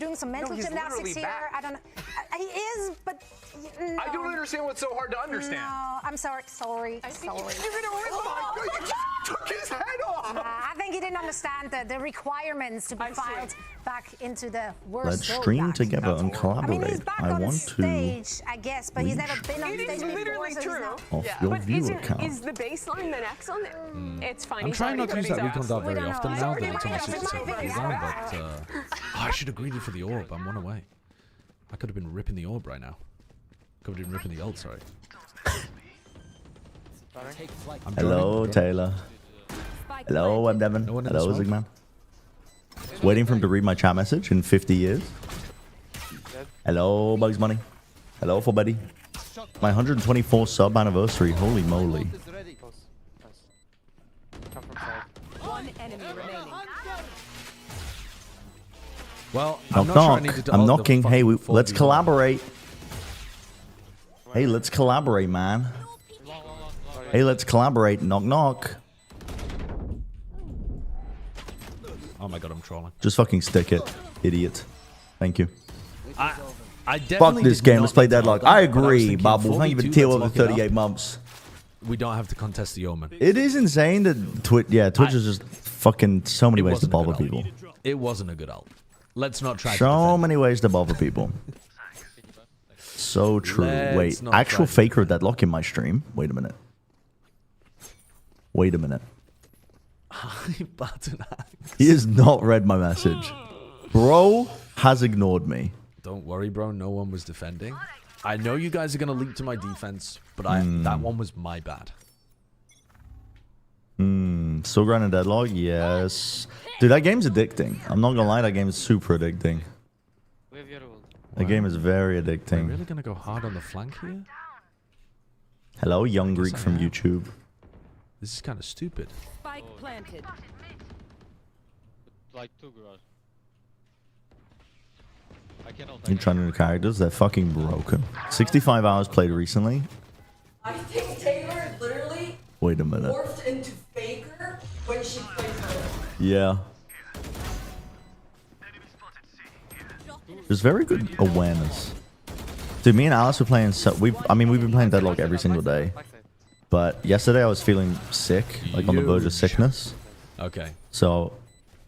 you're doing some mental gymnastics here. Back. I don't know. He is, but no. I don't understand what's so hard to understand. No, I'm sorry. Sorry. You're gonna rip my You just took his head off. I think he didn't understand the requirements to be filed back into the worst. Let's stream together and I mean, he's collaborate. back I on want stage, I guess, but he's never been on It stage is before. literally so true. off your viewer account. Is the baseline then excellent? It's fine. I'm trying not to use that recon dart very don't often know. now It's that it's on my already 67 mine. cooldown, but I should have greeted for the orb. I'm one away. I could have been ripping the orb right now. Could have been ripping the ult, sorry. Hello, Taylor. Hello, Web Devon. No one in the Hello, smoke? Zigman. Waiting for him to read my chat message in 50 years. Hello, Bugs Bunny. Hello, for buddy. My 124 sub anniversary. Holy moly. One enemy remaining. Well, Knock, knock. I'm knocking. Hey, let's collaborate. Hey, let's collaborate, man. Hey, let's collaborate. Knock, knock. Oh my god, I'm trolling. Just fucking stick it, idiot. Thank you. I definitely Fuck this did game. not Let's play need to Deadlock. know that, I but was agree, thinking Babu. Thank you for 4v2, tier let's over lock it up. 38 months. We don't have to contest the omen. It is insane that Twitch is just fucking so many It ways to wasn't a bother good people. It wasn't a good ult. Let's not try to So defend. many ways to bother people. So true. Let's Wait, not actual try to faker of Deadlock in my stream? Wait a minute. Wait a minute. Button axe. He has not read my message. Bro has ignored me. Don't worry, bro. No one was defending. I know you guys are going to leap to my defense, but that one was my bad. Still grinding Deadlock? Yes. Dude, that game's addicting. I'm not gonna lie, that game is super addicting. The game is very Are we addicting. really going to go hard on the flank here? Hello, young Greek I from am. YouTube. This is kind of stupid. Spike planted. Like 2 garage. I cannot. You trying new characters? They're fucking broken. 65 hours played recently. I think Taylor literally Wait a minute. morphed into Faker when she played her. Yeah. There's very good awareness. Dude, me and Alice were playing we've been playing Deadlock every single day. But yesterday I was feeling sick, like on the verge of sickness. Okay. So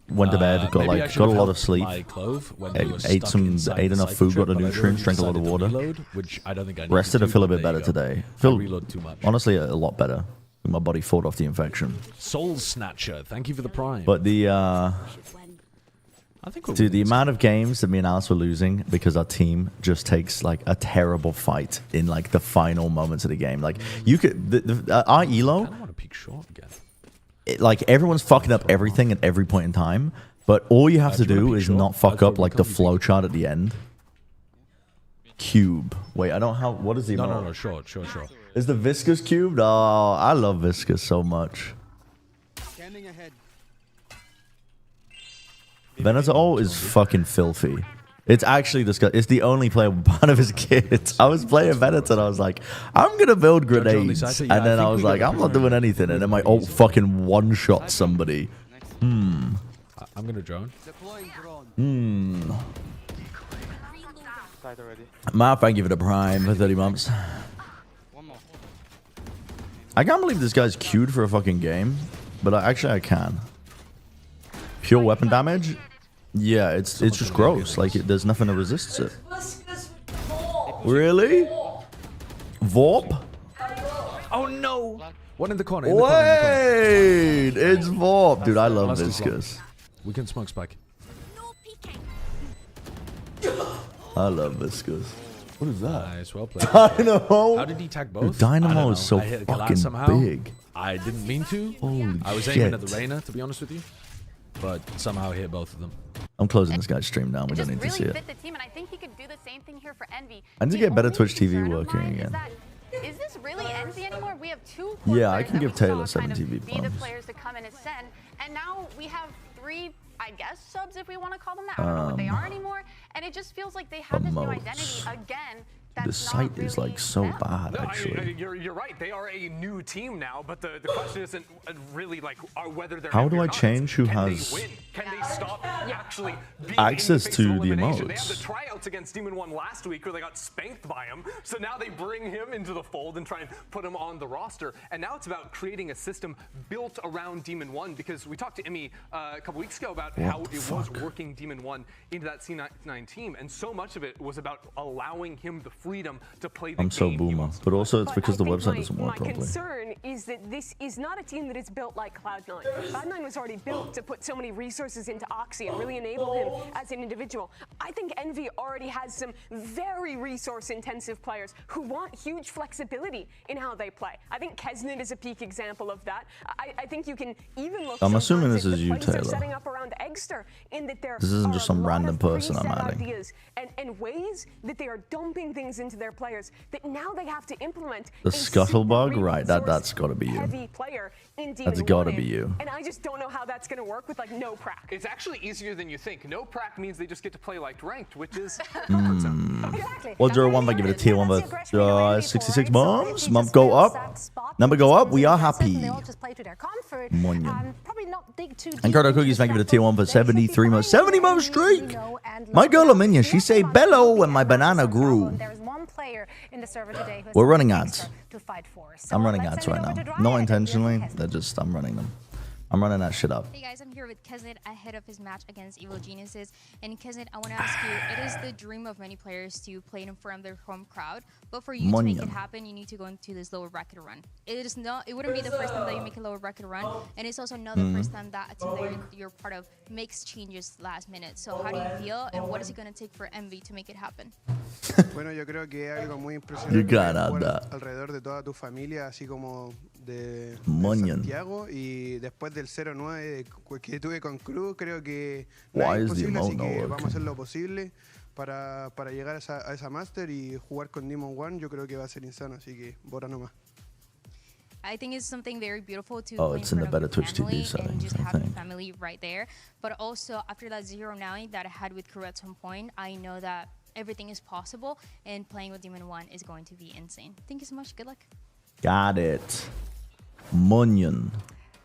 went to bed, Maybe I should got a have lot helped of sleep. my clove when Ate- we were ate stuck inside ate the enough cypher food, got trip, the but I nutrients, drank a lot of decided to water. reload, which I don't think I needed Rested to, a little but bit there you better go. today. I Feel reload too much. honestly a lot better. My body fought off the infection. Soul Snatcher, thank you for the prime. But the I think we're dude, the winning amount of games that me and Alice were losing because our team just takes like a terrible fight in like the final moments of the game. Like you could our this. I elo, don't want to peek short again. like everyone's fucking up everything at every point in time. But all you have to do you wanna do peek is short? not fuck That's up what like the we flow chart at the end. Cube. Wait, I don't have. What is the emote? No, short. Is the viscous cubed? Oh, I love viscous so much. Venator is fucking filthy. It's actually disgusting. It's the only playable part of his kit. I was playing Venator and I was like, I'm gonna build grenades. Cypher? And Yeah, I then I think was we like, got I'm not doing anything. And then my ult fucking one-shot somebody. I'm gonna drone. Matt, thank you for the prime for 30 months. I can't believe this guy's queued for a fucking game. But actually I can. Pure weapon damage? Yeah, it's just gross. Like, there's nothing that resists it. Viscous with Paul. Really? Vorp? Oh no! One in the corner. Wait! It's Vorp. Dude, I love Last is Viscous. We can smoke spike. I love Viscous. What is that? Nice, well played. Dynamo? How did he tag both? Dynamo I don't is know. so I hit the glass fucking somehow. big. I didn't mean to. Holy I was aiming at the shit. Reyna, to be honest with you. But somehow I hit both of them. I'm closing this guy's stream down. We don't just need to really see it. fit the team, and I think he could do the same thing here for Envy. I need to The get better only Twitch TV concern of working mine is again. that, is this really Envy anymore? We have two Yeah, I players can that give we saw Taylor 7 kind of TV be the bumps. players to come and ascend, and now we have three, I guess, subs if we want to call them that. I don't know what they are anymore, and it just feels like they have this new Emotes. identity again The site is like so bad, No, actually. you're right. They are a new team now, but the question isn't really like whether they're. How do heavy or I not. change who Can has they win? Can they stop actually being access in the face to of the elimination? They had emotes? the tryouts against Demon One last week where they got spanked by him. So now they bring him into the fold and try and put him on the roster. And now it's about creating a system built around Demon One, because we talked to Emmy a couple weeks ago about how it was working Demon One into that C9 team, and so much of it was about allowing him the freedom to play the I'm so game he boomer, wants to but also it's But because the I think website doesn't work my properly. concern is that this is not a team that is built like Cloud9. Cloud9 was already built to put so many resources into Oxy and really enable him as an individual. I think Envy already has some very resource-intensive players who want huge flexibility in how they play. I think Kesnit is a peak example of that. I think you can even look. I'm assuming this sometimes is at you, the plays they're Taylor. setting up around Egster, in that there This isn't are just a some lot random of person I'm preset adding. ideas and ways that they are dumping things into their players that now they have to implement. The a scuttlebug? super Right, that's resource gotta be you. heavy player in That's Demon gotta One. be you. And I just don't know how that's going to work with like no prac. It's actually easier than you think. No prac means they just get to play like ranked, which is Exactly. Well, 0-1 by give it a tier 1 for 66 months. Month go up. Number go up. We are happy. They all just play to their comfort. Monyan. Probably not dig too deep And Cardo into Cookies, the thank you for the tier 1 for strategy. They should be 73 months. fine. 70 month streak. You know, and My look, girl we Aminia, have she say some bello fun when my and banana some grew. problem. There's one player in the server today who has We're running something ads. extra to fight for. So I'm running let's ads send it right over now. to Not Dryad. intentionally. Yes. They're just, I'm running them. I'm running that shit up. Hey guys, I'm here with Kesnit ahead of his match against Evil Geniuses. And Kesnit, I want to ask you, it is the dream of many players to play in front of their home crowd, but for you to make it happen, you need to go into this lower bracket run. It wouldn't be the first time that you make a lower bracket run, and it's also not the first time that a team that you're part of makes changes last minute. So how do you feel, and what is it going to take for Envy to make it happen? Bueno, yo creo que es algo muy You impresionante gotta jugar that. alrededor de toda tu familia, así como de Monyan. Santiago, y después del 0-9 que tuve con Cruz, creo que Why nada es is the imposible, así emote not que vamos a working? hacer lo posible para llegar a esa Master y jugar con Demon One. Yo creo que va a ser insano, así que bora nomás. I think it's something very beautiful to Oh, play it's in the front better of your Twitch TV family settings, and just I have your think. family right there. But also after that 0-9 that I had with Crew at some point, I know that everything is possible, and playing with Demon One is going to be insane. Thank you so much. Good luck. Got it. Munyon.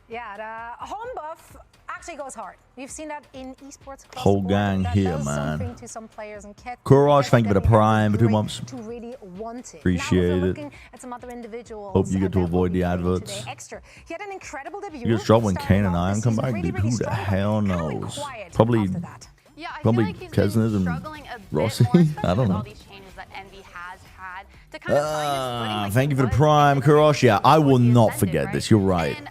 Yeah, the home buff actually goes hard. We've seen that in esports across Whole the board. gang That here, does man. something to some players and Courage, thank you for the prime for 2 months. to really want it. Appreciate now, if we're it. looking at some other individuals Hope you get to that avoid will be the playing adverts. today. Extra. He had an incredible debut. You get dropped when Started Kane and off Iron this come season back? really, Dude, really who the strong, but hell kinda went knows? quiet Probably after that. Yeah, I Probably feel like he's Kesnit been and struggling a bit Rossi? more, especially I don't with know. all these changes that Envy has had to kind of find his footing like Thank you he for the was prime, in the Kurosh. Yeah, I will what he not ascended, forget right? this. You're right. And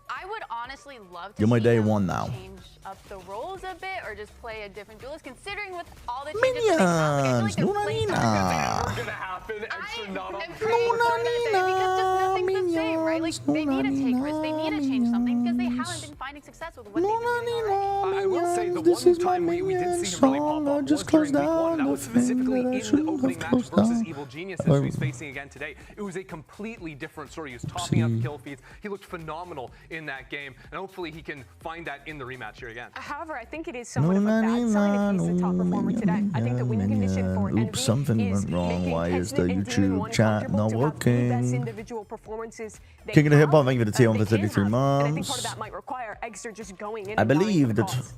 I would honestly love to You're my see day him one now. change up the roles a bit or just play a different duelist, considering with all the changes that they have. Like, I feel like Minions, the Nunanina. never gonna happen. Extra not on I'm pretty sure that's it, because just nothing's the same, right? Like they need to take risks, they need to change something because they haven't been finding success with what they've been doing already. I will say the This one is my time we did minion see him really pop song. I off just was during closed week one. down That the was thing specifically that I in the shouldn't opening have match closed versus down. Evil Geniuses, who he's facing again today. It was a completely different story. He was topping up kill feeds. He looked phenomenal in that game, and hopefully he can find that in the rematch here again. However, I think it is somewhat of a bad sign if he's the top performer today. I think the win condition for Envy Oops, something is went wrong. making Why is the Kesnit and Demon YouTube One chat comfortable not to have the best working? individual performances they King of the Hip have, Hop, thank you for the T1 they for can 33 have. And I think part months. of that might require Egster just going in I and buying believe the that. calls.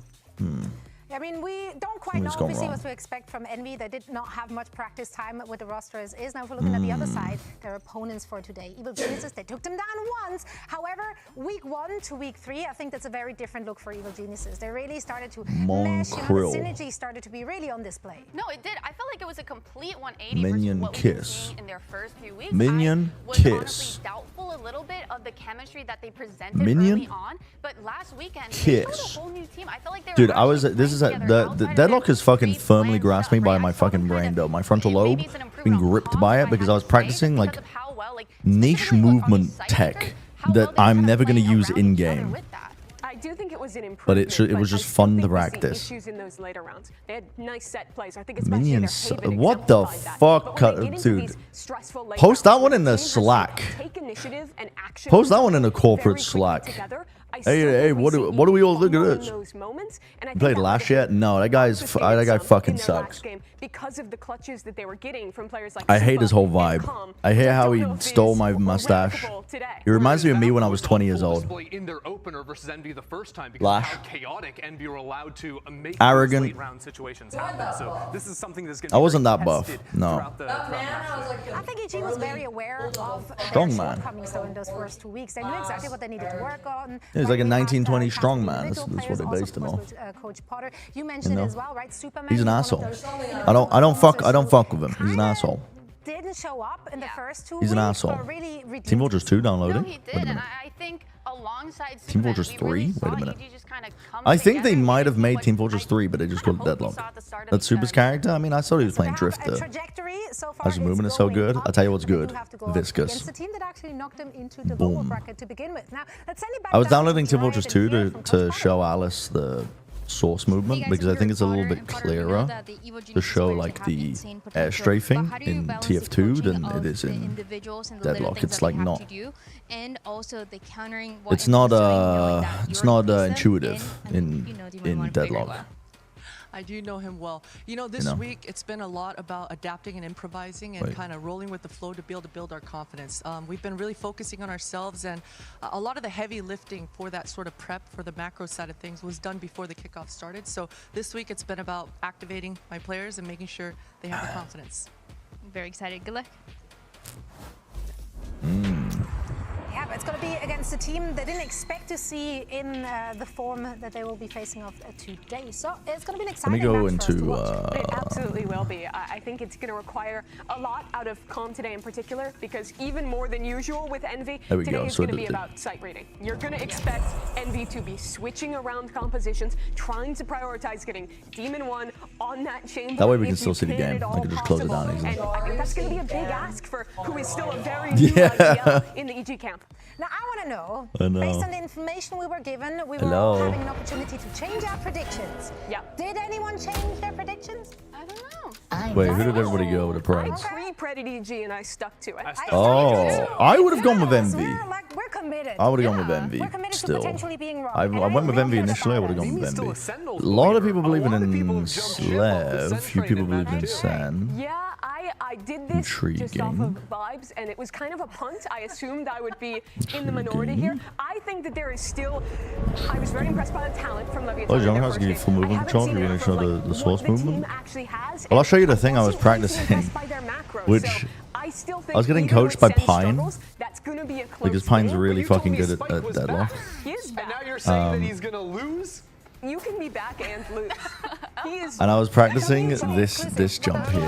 I mean, we don't quite know What's gone obviously wrong? what to expect from Envy. They did not have much practice time with the roster as is. Now, if we're looking at the other side, their opponents for today, Evil Geniuses, they took them down once. However, week 1 to week 3, I think that's a very different look for Evil Geniuses. They really started to mesh. You know, Moncrill. the synergy started to be really on display. No, it did. I felt like it was a complete 180 Minion versus what we've been kiss. seeing in their first few weeks. Minion I was kiss. honestly doubtful a little bit of the chemistry that they presented Minion early on, but last weekend kiss. they showed a whole new team. I felt like they were Dude, I was. actually This is playing a, together the outside of deadlock their is fucking pre-planned firmly grasped me stuff, by right? my I saw them fucking brain kind of- though. My frontal maybe lobe it's an improvement being on gripped comms, by but it I because had I was to say, practicing because like of how well, like, niche specifically on movement these side tech characters, how well that they I'm kind of never going to played use around in each other game. with that. I do think it was an improvement. But it I was just still fun to think we see practice. Issues in those later rounds. They had nice set plays. I think especially Minions. their Haven What the exemplified that. fuck, But when they get into dude? these stressful late Post that rounds, one in where the team has to Slack. Take initiative and action. Post that one in a corporate very quickly Slack. together. I Hey, still hey, think we what see do we all Evil think of fumble in this? those moments, and I You think played that Lash was a yet? No, that guy's just that guy some fucking in their sucks. last game because of the clutches that they were getting from players like I hate his whole Supa and vibe. Calm, I hate which how don't he know if stole is my mustache. replicable today. It reminds me of me when I was 20 years old. In their opener versus Envy the first time because Lash. of how chaotic Envy were allowed to make Arrogant. those late round situations happen. So this is something that's going to I be wasn't very that buff. tested No. throughout the I think EG was very aware of their Strong man. shortcomings though in those first 2 weeks. They knew exactly what they needed to work on. He's like a We had, 1920 talented strong man. individual That's what they players, based him also, off. of course, with, Coach Potter. You mentioned You know? it as well, right? Superman. He's an one of asshole. those, I don't fuck with him. He's an asshole. Didn't show up in the first 2 He's weeks. an asshole. But really redeemed Team Fortress 2 downloading. No, he Wait did, a and minute. I think alongside Team Superman, Fortress we 3? really Wait a saw minute. EG just kinda come I think they together. might have It made was Team Fortress like- 3, but they just called it I hope we Deadlock. saw at the start of That's the Super's study. character. I mean, I thought he was playing A Drifter. trajectory so far How's the is movement is so going good? up, I'll tell you what's but they good. do have to go up Viscous. against the team that actually knocked them into the lower Boom. bracket to begin with. Now, let's send it back I was down downloading to Team Riot Fortress and 2 hear to, from Coach to Potter. show Alice the source movement because I think it's a little bit clearer to show like the air strafing in TF2 than it is in Deadlock. It's like not. And also the countering. It's not intuitive in Deadlock. I do know him well. You know, this week it's been a lot about adapting and improvising and kind of rolling with the flow to be able to build our confidence. We've been really focusing on ourselves, and a lot of the heavy lifting for that sort of prep for the macro side of things was done before the kickoff started. So this week it's been about activating my players and making sure they have the confidence. I'm very excited. Good luck. Yeah, but it's going to be against a team they didn't expect to see in the form that they will be facing off today. So it's going to be an exciting Let me go match for us to into. watch. It absolutely will be. I think it's going to require a lot out of Calm today in particular, because even more than usual with Envy, There we today go. is So going to be about sight reading. You're going to expect Envy to be switching around compositions, trying to prioritize getting Demon 1 on that chamber. That way we can if still you see the can game. at I all can just close it down possible. easily. And I think that's going to be a big ask for who is still a very new IPL in the EG camp. Now, I want to know, I know. based on the information we were given, we were Hello. all having an opportunity to change our predictions. Yeah. Did anyone change their predictions? I don't know. Wait, who did everybody go with the I Preds? pre-predicted EG and I stuck to it. Oh, I would have gone with Envy. We're committed. I would have gone with Envy. We're committed to Still, potentially being wrong. I And went with really Envy care initially. I about would have gone us. with Still Envy. a Sentinels A lot of believer. people believe A lot of in people have jumped ship off the Slev. Few Sen people train in believe in that Sen. Yeah, I did this just off Intriguing. of vibes, and it was kind of a punt. I assumed I would be in the minority here. I think that there is still. I was very impressed by the talent from Leviathan. Oh, in John, their I was first giving you game. full I movement haven't control. seen You're going enough to show of, like, the what source the team movement. actually has, Well, I'll and show you the thing I was wasn't really practicing, impressed by their macro, which so I still think I was getting even coached with by Sen's Pine, struggles, that's gonna be a close because Pine's game. really You told fucking me good at Spike was Deadlock. back. He is And back. now you're saying that he's going to lose? You can be back and lose. He is. And I was practicing this jump here,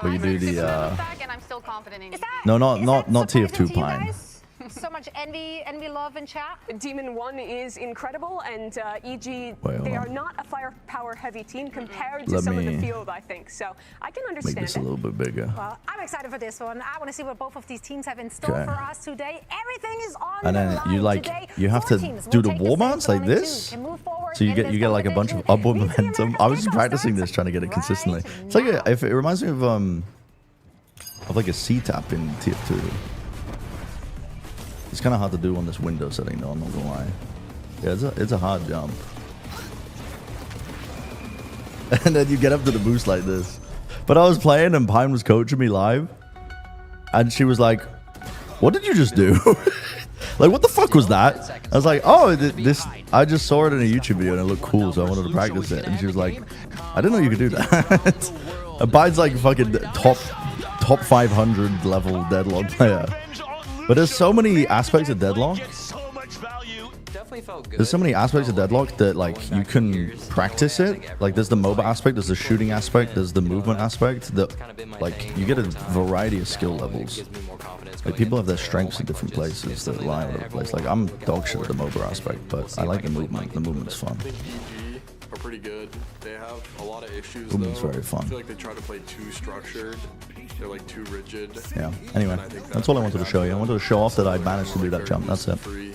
where you do the Back and I'm still confident in you. no, Is that not surprising TF2 to you Pine. guys? So much envy love in chat. Demon 1 is incredible, and EG, Wait, hold they on. are not a firepower heavy team compared to Let some of the me field, I think. So I can Make understand this a it. little bit bigger. Well, I'm excited for this one. I want to see what both of these teams have in store Okay. for us today. Everything is on And the then line you like today. you have Four to teams do will the take wall the bounce same like on and this. two, can move forward So you in get this you get like a bunch of competition. upward These are the momentum. American I was just takeoff practicing starts this, trying to get it consistently. right It's like now. it reminds me of like a C tap in TF2. It's kind of hard to do on this window setting, though. I'm not gonna lie. Yeah, it's a hard jump. And then you get up to the boost like this. But I was playing and Pine was coaching me live, and she was like, "What did you just do? Like, what the fuck was that?" I was like, "Oh, this. I just saw it in a YouTube video and it looked cool, so I wanted to practice it." And she was like, "I didn't know you could do that." And Pine's like fucking top 500 level Deadlock player. But there's so many aspects of Deadlock. There's so many aspects of Deadlock that like you can practice it. Like there's the MOBA aspect, there's the shooting aspect, there's the movement aspect. That like you get a variety of skill levels. Like people have their strengths in different places that lie all over the place. Like I'm dog shit at the MOBA aspect, but I like the movement. The movement's fun. Are pretty good. They have a lot of issues Movement's though. very fun. I feel like they try to play too structured. They're like too rigid. Yeah. Anyway, that's all I wanted to show you. I wanted to show off that I managed to do that jump. That's it. Free.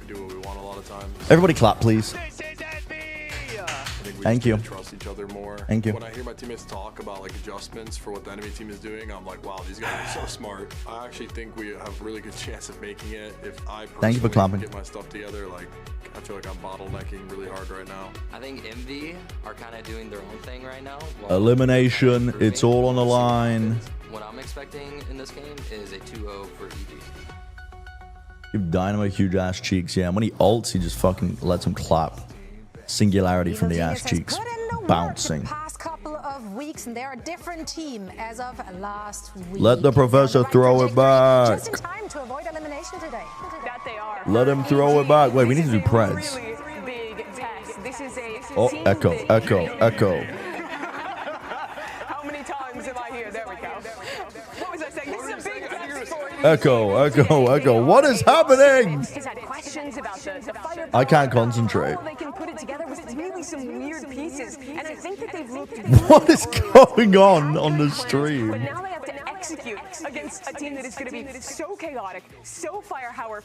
We do what we want a lot of times. Everybody clap, please. I think we Thank just you. need to trust each other other more. Thank you. When I hear my teammates talk about like adjustments for what the enemy team is doing, I'm like, wow, these guys are so smart. I actually think we have a really good chance of making it if I Thank you for personally clapping. get my stuff together. Like, I feel like I'm bottlenecking really hard right now. I think Envy are kind of doing their own thing right now. Elimination. It's all on the line. What I'm expecting in this game is a 2-0 for EG. Give Dynamo huge ass cheeks. Yeah, and when he ults, he just fucking lets him clap. Singularity from the ass cheeks. Bouncing. Past couple of weeks, and they're a different team as of last week. Let the professor throw it back. Just in time to avoid elimination today. That they are. Let him throw it back. Wait, we need to do Preds. Really big test. This is a Oh, team echo, that- echo, echo. How many times am I here? There we go. What was I saying? This is a big test for you. Echo, echo, echo. What is happening? He's had questions about the firepower. I can't concentrate. How they can put it together with really some weird pieces, and I think that they've looked. What is going on the stream? But now they have to execute against a team that is going to be so chaotic, so firepower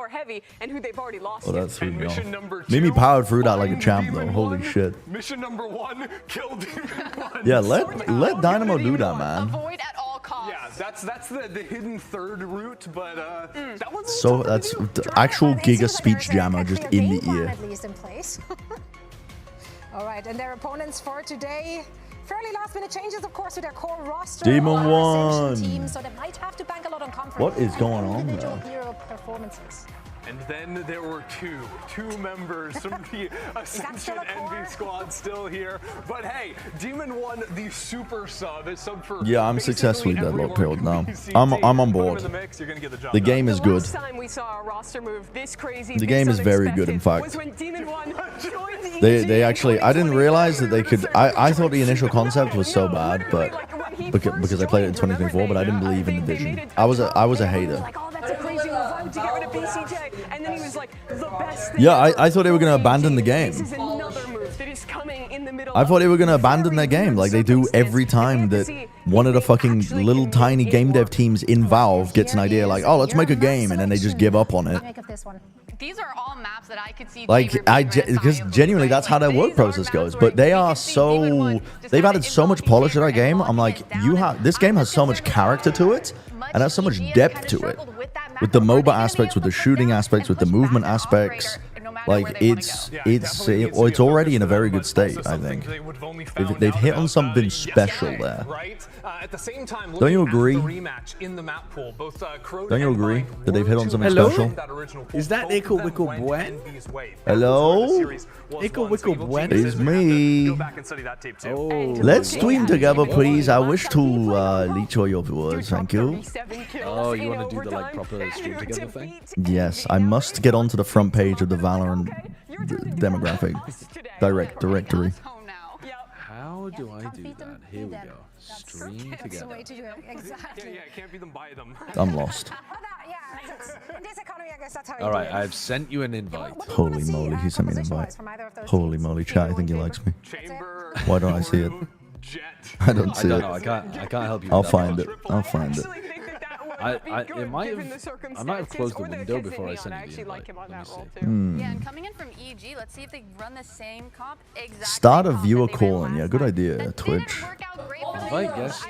heavy, and who they've already lost. Oh, that threw me off. Mission number 2. Mimi powered through that like a champ though. Holy shit. Mission number 1, kill Demon 1. Yeah, let Dynamo do that, man. Avoid at all costs. Yeah, that's the hidden third route, but that one's So that's the actual Giga speech jammer just in the ear. At least in place. All right, and their opponents for today. Fairly last-minute changes, of course, with their core roster. Demon All One. Teams, so they might have to bank a lot on confidence. What is going on Individual there? hero performances. And then there were two members from the Ascension Envy squad still here. But hey, Demon 1, the super sub, is sub for Yeah, I'm successfully deadlock pilled now. I'm on board. The game is good. Last time we saw a roster move this crazy, The game is very good, in fact. was when Demon 1 joined the They actually, I didn't realize that they could. I thought the initial concept was so bad, but because I played it in 2024, but I didn't believe in the vision. I was a hater. Like, oh, that's a crazy move to get rid of BCJ, and then he was like the best. Yeah, I thought they were gonna abandon the game. This is another move that is coming in the middle. I thought they were gonna abandon their game like they do every time that one of the fucking little tiny game dev teams in Valve gets an idea like, oh, let's make a game, and then they just give up on it. Make of this one. These are all maps that I could see. Like because genuinely that's how their work process goes. But they are so they've added so much polish to that game. I'm like, this game has so much character to it and has so much depth to it. With the MOBA aspects, with the shooting aspects, with the movement aspects. Like it's already in a very good state, I think. They've hit on something special there. At the same time, Don't you agree? Don't you agree that they've hit on something special? Is that Ickle Wickle Bwen? Hello? Ickle Wickle Bwen? It's me. Oh. Let's stream together, please. I wish to leech all your viewers. Thank you. Oh, you want to do the like proper stream together thing? Yes, I must get onto the front page of the Valorant demographic directory. How do I do that? Here we go. Stream together. Exactly. Yeah, it can't be them by them. I'm lost. In this economy, I guess that's how you All do right, it. I've sent you an invite. Holy moly, he sent me an invite. Holy moly, chat, I think he likes me. Why don't I see it? I don't see it. know. I can't help you. I'll with that find much. it. I'll find it. It might have closed the window before I sent you the invite. Let me see. Yeah, and coming in from EG, let's see if they run the same comp. Exactly. Start a viewer calling. Yeah, good idea, Twitch. Invite guests.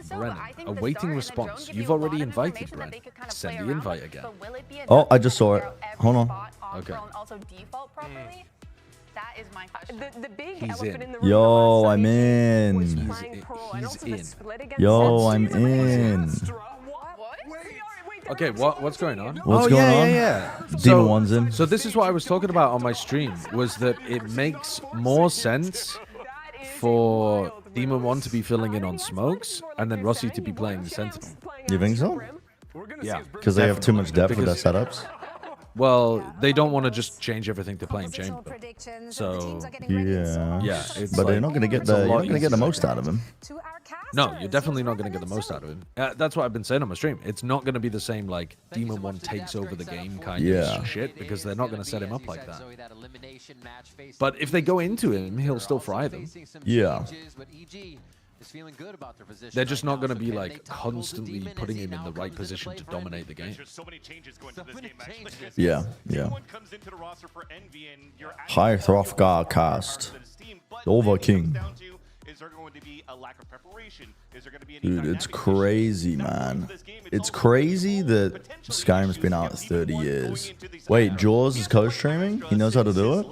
Bren, awaiting response. You've already invited Bren. Send the invite again. Oh, I just saw it. Hold on. Okay. Also default properly. That is my question. The big He's elephant in. in the room. Yo, I'm in. He's in. Yo, I'm in. Okay, what's going on? What's going on? Yeah. Demon One's in. So this is what I was talking about on my stream, was that it makes more sense for Demon 1 to be filling in on smokes and then Rossi to be playing the Sentinel. You think so? Yeah. Because they have too much depth with their setups? Well, they don't want to just change everything to playing Chamber. So Yeah. It's But they're like- not going to get it's a the lot easier. most out of him. No, you're definitely not going to get the most out of him. That's what I've been saying on my stream. It's not going to be the same like Demon 1 takes over the game kind of shit because they're not going to set him up like that. But if they go into him, he'll still fry them. Yeah. is feeling good about their position. They're just right not now. going to be Can they like toggle the constantly demon as putting he him in now the right comes into position play to for Envy? dominate the game. There's so many changes going to this game, actually. Yeah, yeah. Demon comes into the roster for Envy, and you're High Throthgar cast. Over King. is there going to be a lack of preparation? Is there going to be any Dude, it's crazy, man. It's crazy that Skyrim's been out 30 years. Wait, Jaws is co-streaming? He knows how to do it?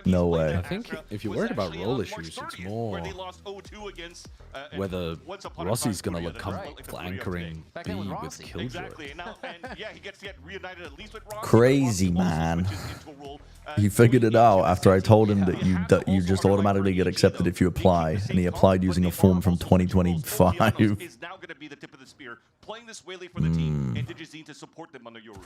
No way. I think if you're worried about role issues, it's more whether Rossi's going to look comfortable anchoring B with Killjoy. Crazy, man. He figured it out after I told him that you just automatically get accepted if you apply, and he applied using a form from 2025. Is now going to be the tip of the spear, playing this Whaley for the team, and Digizine to support them under Yoru.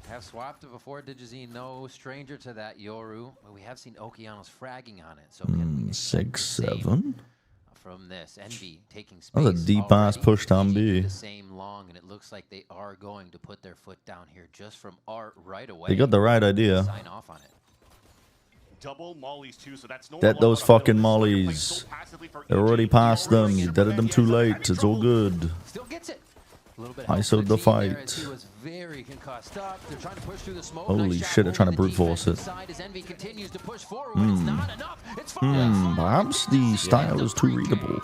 Have swapped it before Digizine, no stranger to that Yoru. But we have seen Okeanos fragging on it. So 6-7. From this, Envy taking space. That's a deep ass push down B. The same long, and it looks like they are going to put their foot down here just from Art right away. They got the right idea. Sign off on it. Double mollies too, so that's no Dead those fucking mollies. They're already past them. You deaded them too late. It's all good. Still gets it. I sowed the fight. Very concussed up. They're trying to push through the smoke. Holy shit, they're trying to brute force it. Perhaps the style is too readable.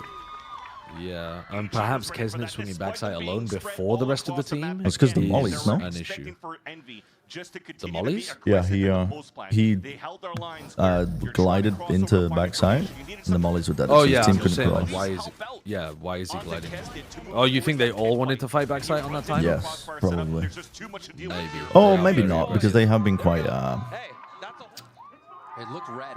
Yeah, and perhaps Kesnet swinging backside alone before the rest of the team. That's because the is mollies, no? An issue. The mollies? Yeah, he glided into backside, and the mollies were dead. Oh so yeah, his team I'm just couldn't saying, cross. like, why is he gliding? Oh, you think they all wanted to fight backside on that time? Yes, probably. Maybe. Oh, maybe not, because they have been quite.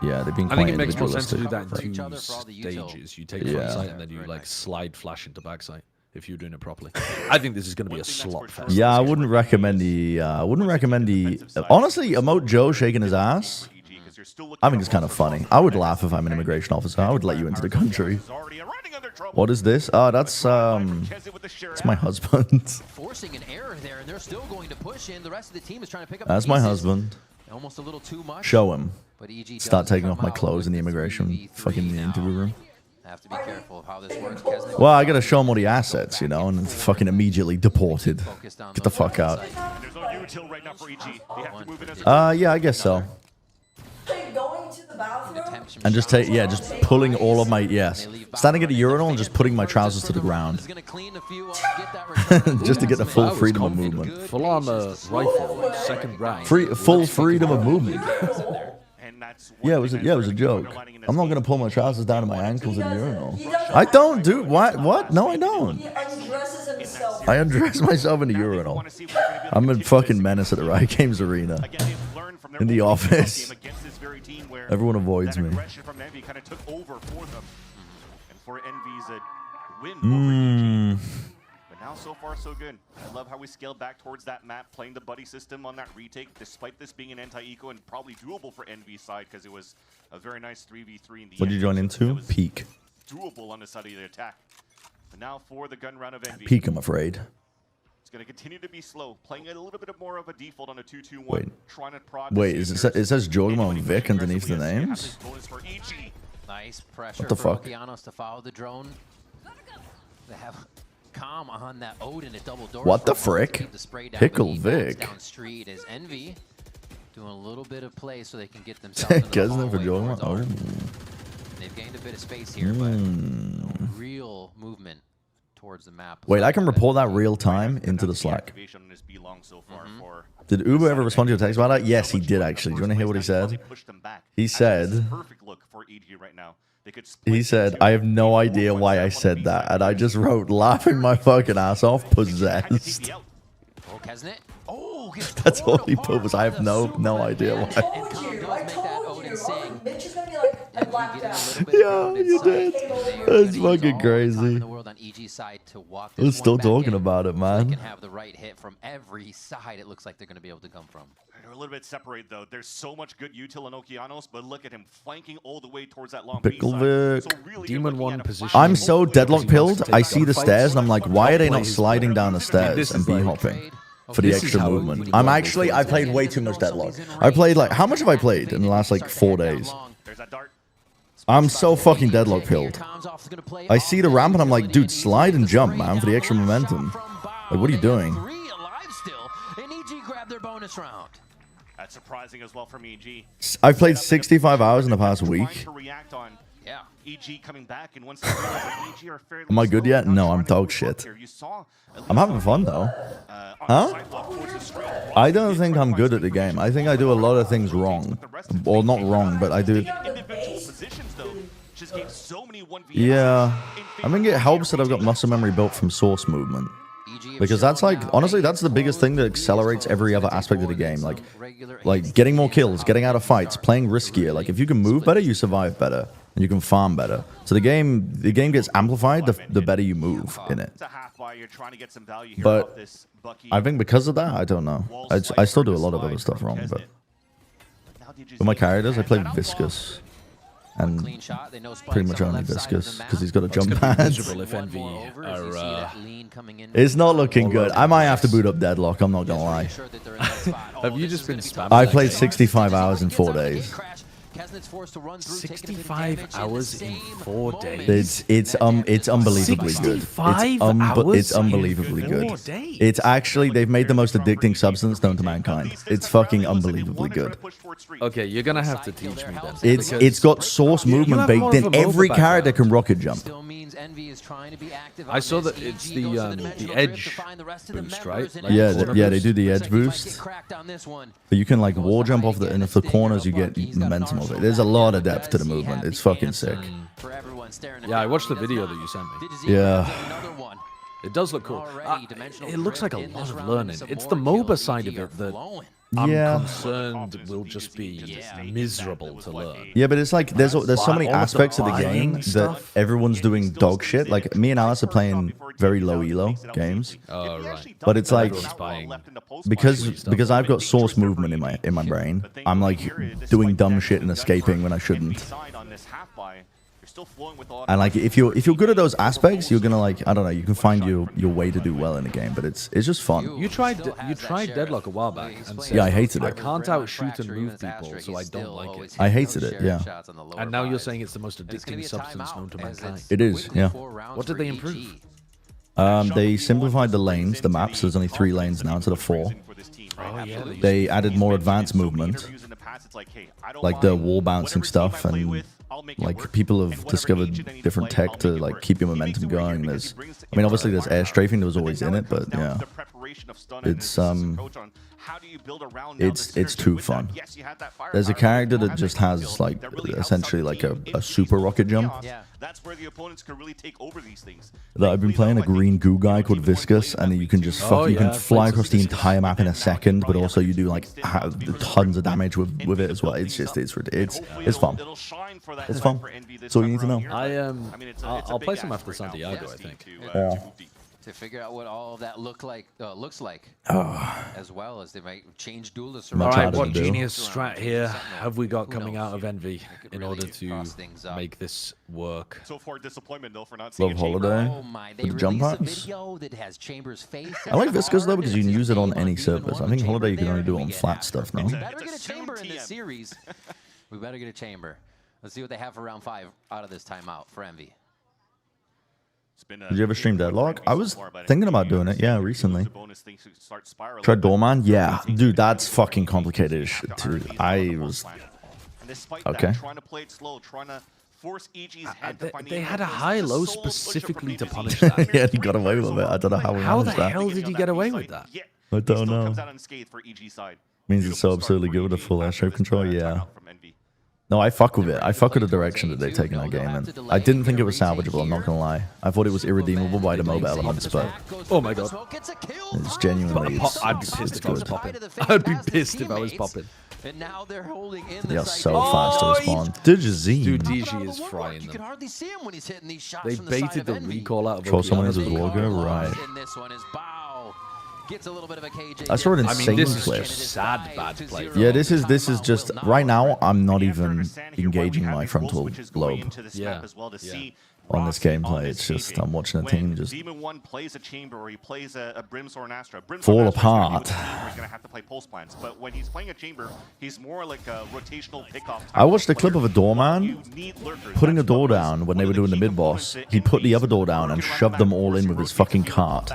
Yeah, they've been I quite think it makes more sense to do individualistic. that in two stages. You take Yeah. front sight and then you like slide flash into backside if you're doing it properly. I think this is going to be a slot fest. Yeah, I wouldn't recommend the. Honestly, emote Joe shaking his ass. I think it's kind of funny. I would laugh if I'm an immigration officer. I would let you into the country. What is this? Oh, that's my husband. Forcing an error there, and they're still going to push in. The rest of the team is trying to pick up. That's my husband. Almost a little too much. Show him. But EG Start taking off my clothes in the immigration fucking interview room. Have to be careful of how this works. Kesnet. Well, I gotta show him all the assets, you know, and fucking immediately deported. Get the fuck out. There's no util right now for EG. They have to move in as Yeah, I guess so. Going to the bathroom? And just just pulling all of my, standing at a urinal and just putting my trousers to the ground. Just to get the full freedom of movement. Full armor rifle, like second round. Full freedom of movement. Yeah, it was a joke. I'm not gonna pull my trousers down to my ankles in the urinal. I don't do what? No, I don't. He undresses himself. I undress myself in the urinal. I'm a fucking menace at the Riot Games arena. In the office. Everyone avoids me. But now so far so good. I love how we scaled back towards that map, playing the buddy system on that retake, despite this being an anti-eco and probably doable for Envy's side because it was a very nice 3v3 in the What did you join into? Peak. Doable on the side of the attack. But now for the gun round of Envy. Peak, I'm afraid. It's going to continue to be slow, playing it a little bit more of a default on a 2-2-1. Wait. Trying to prod Wait, it says Jorgmo and Vic underneath the names? Nice pressure What the for fuck? Okeanos to follow the drone. They have Calm on that Odin at double doors. What the frick? Pickle Vic. Down street is Envy doing a little bit of play so they can get themselves in the Kesnet for hallway Jorgmo? towards Oh. Art. They've gained a bit of space here, but no real movement towards the map. Wait, I can report that real time into the Slack. Did Uber ever respond to your text about that? Yes, he did actually. Do you want to hear what he said? He said, I have no idea why I said that. And I just wrote, laughing my fucking ass off, possessed. Oh, Kesnet. That's all he put was, I have no idea why. Yeah, you did. That's fucking crazy. We're still talking about it, man. Can have the right hit from every side. It looks like they're going to be able to come from. They're a little bit separated though. There's so much good util in Okeanos, but look at him flanking all the way towards that long Pickle Vic. Demon 1 position. I'm so deadlock pilled. I see the stairs and I'm like, why are they not sliding down the stairs and b-hopping for the extra movement? I played way too much deadlock. I played how much have I played in the last 4 days? I'm so fucking deadlock pilled. I see the ramp and I'm like, dude, slide and jump, man, for the extra momentum. Like, what are you doing? That's surprising as well from EG. I've played 65 hours in the past week. Yeah, EG coming back, and once Am I good yet? No, I'm dog shit. I'm having fun though. Huh? I don't think I'm good at the game. I think I do a lot of things wrong. Or not wrong, but I do. Yeah. I think it helps that I've got muscle memory built from source movement. Because that's like, honestly, that's the biggest thing that accelerates every other aspect of the game. Like getting more kills, getting out of fights, playing riskier. Like if you can move better, you survive better. And you can farm better. So the game gets amplified the better you move in it. But I think because of that, I don't know. I still do a lot of other stuff wrong, but with my characters, I play Viscous. And pretty much only Viscous, because he's got a jump pad. If Envy are, it's not looking good. I might have to boot up Deadlock, I'm not gonna lie. Have you just been spamming? I played 65 hours in 4 days. 65 hours in 4 days. It's unbelievably good. It's unbelievably good. It's actually, they've made the most addicting substance known to mankind. It's fucking unbelievably good. Okay, you're gonna have to teach me then. It's got source movement baked in. Every character can rocket jump. I saw that it's the edge boost, right? Like Yeah, they do the edge boost. But you can like wall jump off and if the corners you get momentum of it. There's a lot of depth to the movement. It's fucking sick. Yeah, I watched the video that you sent me. Yeah. It does look cool. It looks like a lot of learning. It's the MOBA side of it that I'm concerned will just be miserable to learn. Yeah, but it's like there's so many aspects of the game that everyone's doing dog shit. Like me and Alice are playing very low elo games. Oh right. But it's like because I've got source movement in my brain, I'm like doing dumb shit and escaping when I shouldn't. And like if you're good at those aspects, you're gonna like, I don't know, you can find your way to do well in the game, but it's just fun. You tried Deadlock a while back and said, yeah, I hated it. I can't outshoot and move people, so I don't like it. I hated it, yeah. And now you're saying it's the most addicting substance known to mankind. It is, yeah. What did they improve? They simplified the lanes, the maps. There's only 3 lanes now instead of 4. Oh, yeah, they added more advanced movement, like the wall bouncing stuff, and like people have discovered different tech to like keep your momentum going. There's, I mean, obviously there's air strafing that was always in it, but yeah, it's too fun. There's a character that just has like essentially like a super rocket jump. That's where the opponents can really take over these things. I've been playing a green goo guy called Viscous, and you can just you can fly across the entire map in a second, but also you do like tons of damage with it as well. It's just it's fun. It's fun. That's all you need to know. I'll play some after Santiago, I think. Yeah. To figure out what all of that looks like, as well as they might change duelists. All right, what genius strat here have we got coming out of Envy in order to make this work? So far, disappointment though for not seeing Love Holiday with the jump packs. I like Viscous though because you can use it on any surface. I think Holiday you can only do it on flat stuff now. We better get a chamber in this series. We better get a chamber. Let's see what they have for round 5 out of this timeout for Envy. Did you ever stream Deadlock? I was thinking about doing it, yeah, recently. Tried Doorman? Yeah. Dude, that's fucking complicated as shit, dude. I was... Okay. They had a high-low specifically to punish that. Yeah, he got away with it. I don't know how he How the managed that. hell did he get away with that? I don't know. Means it's so absurdly good with a full airstrip control, yeah. No, I fuck with it. I fuck with the direction that they've taken that game in. I didn't think it was salvageable, I'm not gonna lie. I thought it was irredeemable by the mobile elements, but... Oh my god. It's genuinely... I'd be pissed if I was popping. I'd be pissed if I was popping. And now they're holding in They are so fast to respawn. Digizine. Dude, DG is frying them. They baited the recall out of Control someone as a Walker? Right. And this one is Bow. gets a little bit of a KJ. I saw an I insane mean, this clip. is just sad bad play. Yeah, this is just right now. I'm not even engaging my frontal lobe. Yeah. On this gameplay, it's just I'm watching a team just Demon 1 plays a chamber or he plays a Brimstone and Astra. fall apart. He's going to have to play pulse plants, but when he's playing a chamber, he's more like a rotational pickoff. I watched a clip of a doorman putting a door down when they were doing the mid boss. He put the other door down and shoved them all in with his fucking cart.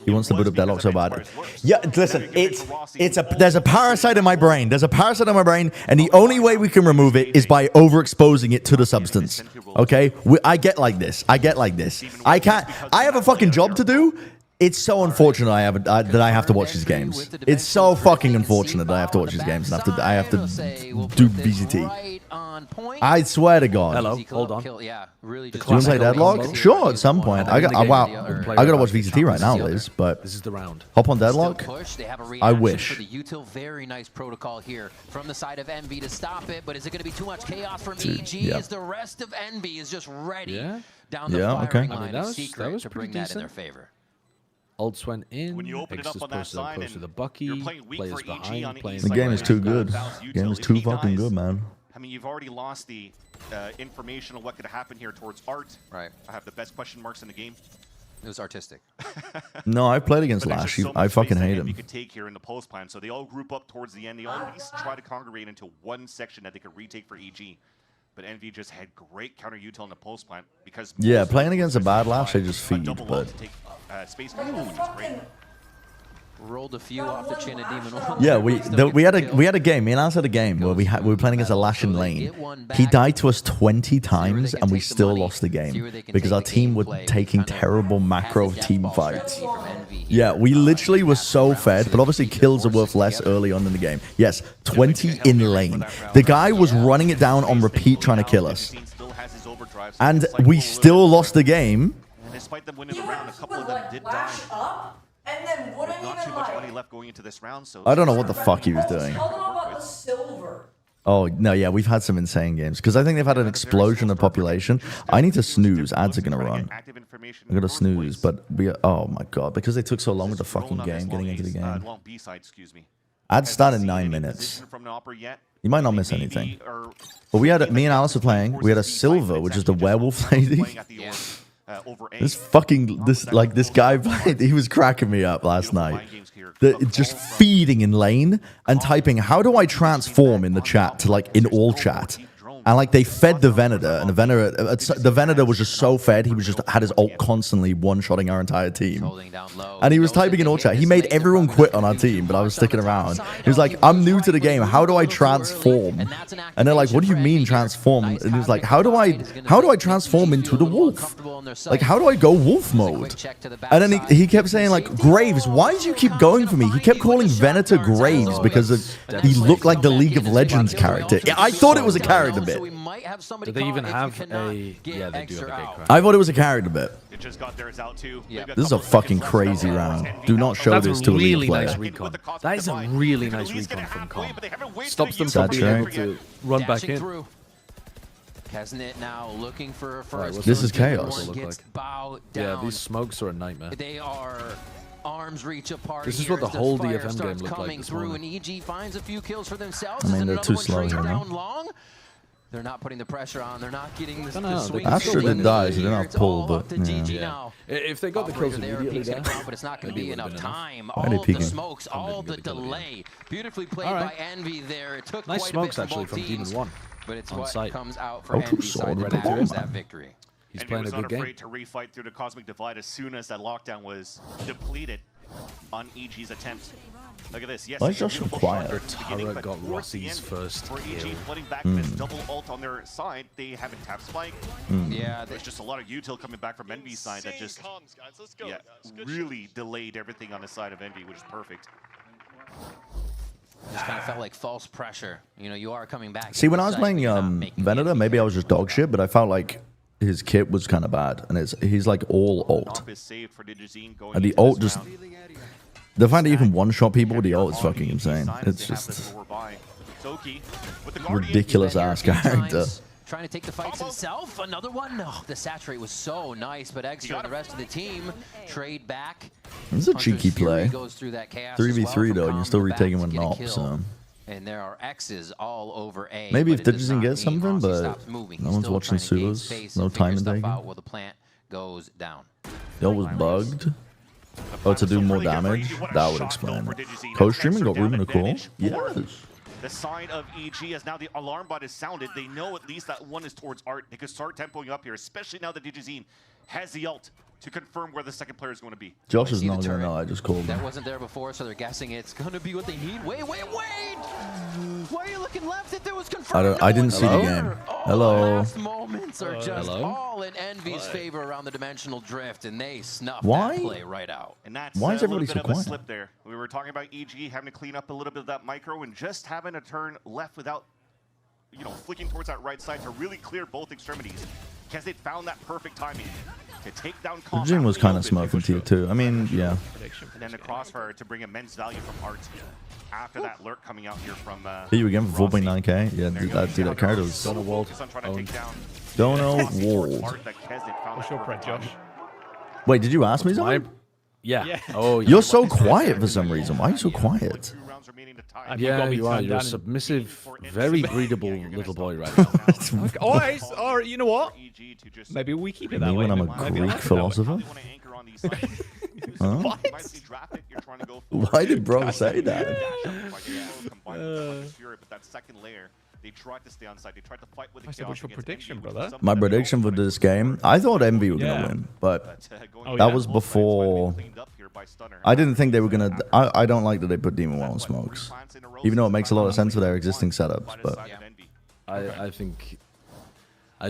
He wants to boot up Deadlock so bad. Yeah, listen, there's a parasite in my brain. There's a parasite in my brain, and the only way we can remove it is by overexposing it to the substance. Okay? I get like this. I have a fucking job to do. It's so unfortunate that I have to watch these games. It's so fucking unfortunate that I have to watch these games and I have to do VCT. I swear to God. Hello, hold on. Do you want to play Deadlock? Sure, at some point. I gotta watch VCT right now, Liz. But this is the round. Hop on Deadlock. I wish. For the util, very nice protocol here from the side of Envy to stop it, but is it going to be too much chaos from EG? As the rest of Envy is just ready down the firing line. I mean, that was to bring that in their favor. Ults went in. When you open it up on that side close to the Bucky. you're playing weak for EG on The game is too good. The game is too fucking good, man. I mean, you've already lost the information on what could happen here towards Art. Right. I have the best question marks in the game. It was artistic. No, I've played against Lash. I fucking hate him. You could take here in the post plan, so they all group up towards the end. They all at least try to congregate into one section that they could retake for EG. But Envy just had great counter util in the post plant because Playing against a bad Lash, they just feed. But space control, which is great. Rolled a few off the chin of Demon 1. yeah, we had a game. Me and Alice had a game where we were playing against a Lash in lane. He died to us 20 times and we still lost the game because our team were taking terrible macro team fights. Yeah, we literally were so fed, but obviously kills are worth less early on in the game. Yes, 20 in lane. The guy was running it down on repeat trying to kill us. And we still lost the game. Despite them winning the round, a couple of them did die. And then wouldn't Not even too much like. money left going into this round, so I don't know what the fuck he was doing. Tell them about the silver. Oh, no, yeah, we've had some insane games. Because I think they've had an explosion of population. I need to snooze. Ads are going to run. I'm going to snooze, but oh my god. Because they took so long with the fucking game, getting into the game. Ads start in 9 minutes. You might not miss anything. But me and Alice were playing. We had a silver, which is the werewolf lady. This guy, he was cracking me up last night. Just feeding in lane and typing, how do I transform in the chat to in all chat? And they fed the Venator, and the Venator was just so fed, he was just had his ult constantly one-shotting our entire team. And he was typing in all chat. He made everyone quit on our team, but I was sticking around. He was like, I'm new to the game, how do I transform? And they're like, what do you mean transform? And he was like, how do I transform into the wolf? How do I go wolf mode? And then he kept saying Graves, why do you keep going for me? He kept calling Venator Graves because he looked like the League of Legends character. I thought it was a character bit. Do they even have a... Yeah, they do have a gatecraft. I thought it was a character bit. It just got theirs out too. This is a fucking crazy round. Do not show this to a league player. Nice recon. That is a really nice recon from Com. Stops them from being able to run back in. Kesnit now looking for a first. This is chaos. Yeah, these smokes are a nightmare. They are arms reach apart. This is what the whole DFM game looked like this through, morning. and EG finds a few kills for themselves. I mean, they're too slow here now. They're not putting the pressure on. They're not getting the swing. Astra did die, so they're not pulled, but yeah. If they got the kills immediately there, but it's not going to be enough time. Why are they All peeking? the smokes, all the delay. Beautifully played by Envy there. It took nice quite smokes a bit actually from Demon 1. But it's on what site. comes out for Envy's side that matters that victory. He's Envy playing was a good not game. afraid to refight through the Cosmic Divide as soon as that lockdown was depleted on EG's attempt. Look at this. Yes, why is Joshua quiet? The turret got Rossi's first for EG kill. flooding back this double ult on their side. They haven't tapped Spike. Yeah, there's just a lot of util coming back from Envy's side that just really delayed everything on the side of Envy, which is perfect. Just kind of felt like false pressure. You know, you are coming back. See, when I was playing Venator, maybe I was just dog shit, but I felt like his kit was kind of bad, and he's all ult. And the ult just... The fact that you can one-shot people with the ult is fucking insane. It's just... ridiculous-ass character. trying to take the fights himself. Another one. No, the saturate was so nice, but Extra and the rest of the team trade back. This is a cheeky play. Goes through that chaos 3v3 though, and you're still retaking one knock, so. And there are X's all over A. Maybe if Digizine gets something, but no one's watching Sulas. No time in taking. While the plant goes down. Yo was bugged. Oh, to do more damage? That would explain it. Co-streaming got room in a call? Yes. The sign of EG, as now the alarm bot is sounded, they know at least that one is towards Art. They could start tempoing up here, especially now that Digizine has the ult to confirm where the second player is going to be. Josh is not going to know, I just called him. That wasn't there before, so they're guessing it's going to be what they need. Wait! Why are you looking left if there was confirmed? I didn't see the game. Hello. Last moments are just all in Envy's favor around the dimensional drift, and they snuffed that play right out. And that's why is everybody so quiet? quiet? Slip there. We were talking about EG having to clean up a little bit of that micro and just having to turn left without, flicking towards that right side to really clear both extremities, because they'd found that perfect timing to take down Comp. Jin was kind of smoking tier 2. I mean, yeah. And then the crossfire to bring immense value from Art after that lurk coming out here from. Hit you again for 4.9k? Yeah, that card was. Dono Walled. Dono Walled. What's your pred, Josh? Wait, did you ask me something? Yeah. Oh, you're so quiet for some reason. Why are you so quiet? Yeah, you are. You're a submissive, very breedable little boy right now. Oh, you know what? Maybe we keep it that way. When I'm a Greek philosopher? Huh? Why did bro say that? They tried to stay on side. They tried to fight with the chaos. What's your prediction, brother? My prediction for this game, I thought Envy were gonna win, but that was before. I didn't think they were gonna. I don't like that they put Demon Well on smokes, even though it makes a lot of sense for their existing setups. But I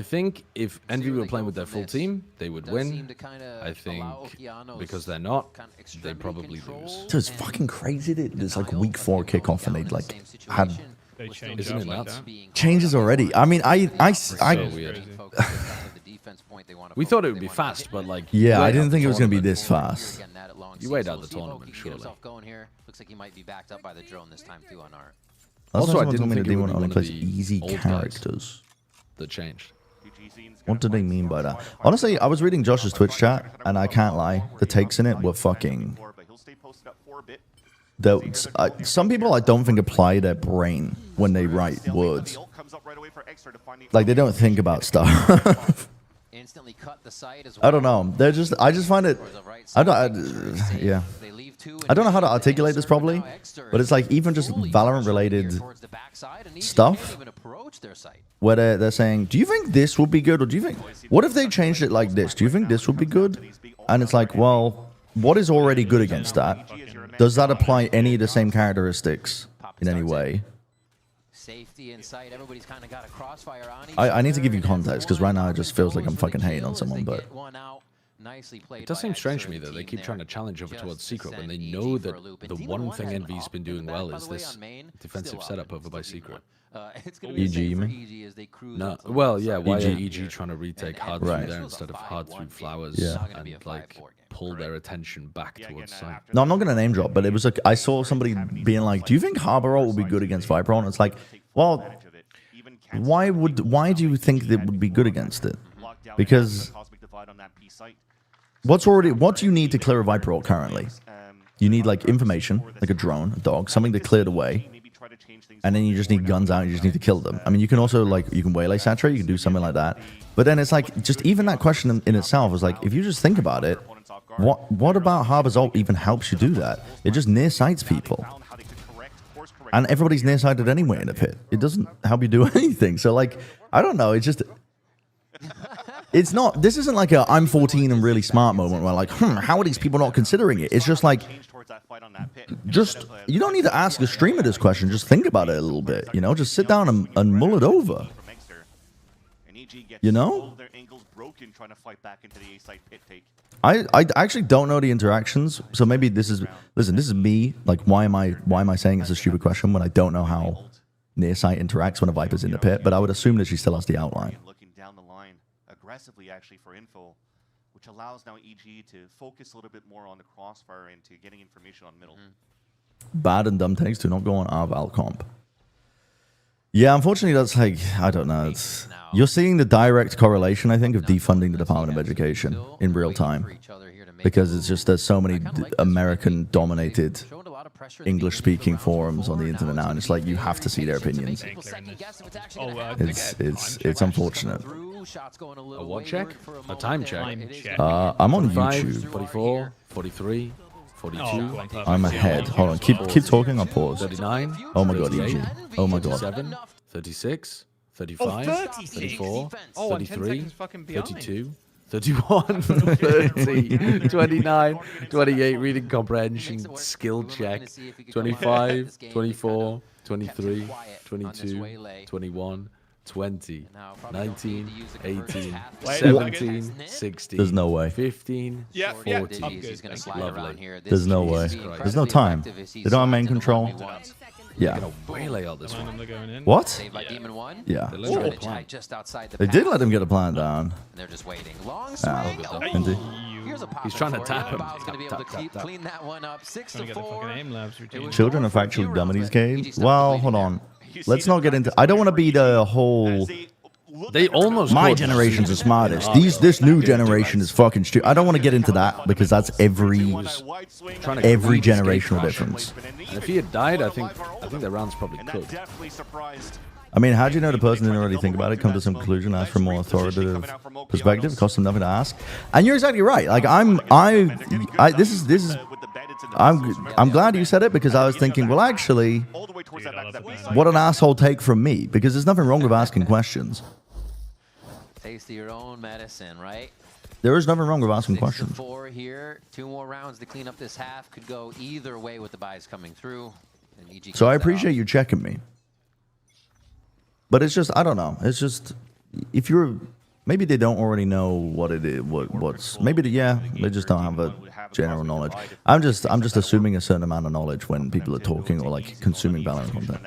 think if Envy were playing with their full team, they would win. I think because they're not, they probably lose. So it's fucking crazy that it's like week 4 kickoff and they like had. Isn't it nuts? Changes already. I mean, So weird. We thought it would be fast, but like. Yeah, I didn't think it was going to be this fast. You wait out the tournament, surely. Looks like he might be backed up by the drone this time too on Art. Also, I didn't think it would only plays easy characters. That changed. What do they mean by that? Honestly, I was reading Josh's Twitch chat, and I can't lie, the takes in it were fucking. Some people I don't think apply their brain when they write words. Like they don't think about stuff. I don't know. I just find it. Yeah. I don't know how to articulate this properly, but it's like even just Valorant related stuff where they're saying, do you think this would be good, or do you think what if they changed it like this? Do you think this would be good? And it's like, well, what is already good against that? Does that apply any of the same characteristics in any way? Safety in sight. Everybody's kind of got a crossfire on each I need to give you context because right now it just feels like I'm fucking hating on someone, but it does seem strange to me that they keep trying to challenge over towards Secret when they know that the one thing Envy's been doing well is this defensive setup over by Secret. EG, you mean? No, well, yeah, why are EG trying to retake hard through there instead of hard through flowers and like pull their attention back towards side? No, I'm not going to name drop, but it was like I saw somebody being like, do you think Harbor Ult will be good against Viper? And it's like, well, why do you think that would be good against it? Because what do you need to clear a Viper Ult currently? You need like information, like a drone, a dog, something to clear the way. And then you just need guns out, you just need to kill them. I mean, you can also, like, you can waylay saturate, you can do something like that. But then it's like, just even that question in itself is like, if you just think about it, what about Harbor's ult even helps you do that? It just near-sights people. And everybody's near-sighted anyway in a pit. It doesn't help you do anything. So, like, I don't know, it's just... It's not, this isn't like a I'm 14 and really smart moment where like, how are these people not considering it? It's just like, you don't need to ask a streamer this question, just think about it a little bit, you know, just sit down and mull it over. You know? I actually don't know the interactions, so maybe this is, listen, this is me, like, why am I saying it's a stupid question when I don't know how near sight interacts when a Viper's in the pit, but I would assume that she still has the outline. Aggressively actually for info, which allows now EG to focus a little bit more on the crossfire and to getting information on middle. Bad and dumb takes do not go on our Val comp. Yeah, unfortunately, that's like, I don't know. You're seeing the direct correlation, I think, of defunding the Department of Education in real time. Because it's just, there's so many American-dominated English-speaking forums on the internet now, and it's like, you have to see their opinions. It's unfortunate. A what check? A time check? I'm on YouTube. 44, 43, 42. I'm ahead. Hold on, keep talking, I'll pause. 39. Oh my god, EG. Oh my god. 37, 36, 35, 34, 33, 32, 31, 30, 29, 28, reading comprehension, skill check, 25, 24, 23, 22, 21, 20, 19, 18, 17, 16. There's no way. 15, Yeah, 14. Lovely. There's no way. There's no time. They don't have main control. Yeah. Waylay out this one. What? Yeah. Yeah. Just outside the They did let him get a plan down. They're just waiting. Long Ah, swing. indeed. He's trying to tap him. Going to be able to clean that one up. 6-4. Children are factually dumb in these games. Well, hold on. Let's not get into. I don't want to be the whole. They almost. My generation's the smartest. This new generation is fucking stupid. I don't want to get into that because that's every generational difference. And if he had died, I think the round's probably cooked. I mean, how do you know the person didn't already think about it, come to some conclusion, ask for a more authoritative perspective? It costs them nothing to ask. And you're exactly right. Like I'm glad you said it because I was thinking, well, actually, what an asshole take from me, because there's nothing wrong with asking questions. Taste your own medicine, right? There is nothing wrong with asking questions. 4 here. 2 more rounds to clean up this half. Could go either way with the buys coming through. And EG So I appreciate you checking me. But it's just, I don't know. It's just, if you're, maybe they don't already know what it is, what's, maybe, they just don't have a general knowledge. I'm just assuming a certain amount of knowledge when people are talking or like consuming Valorant content.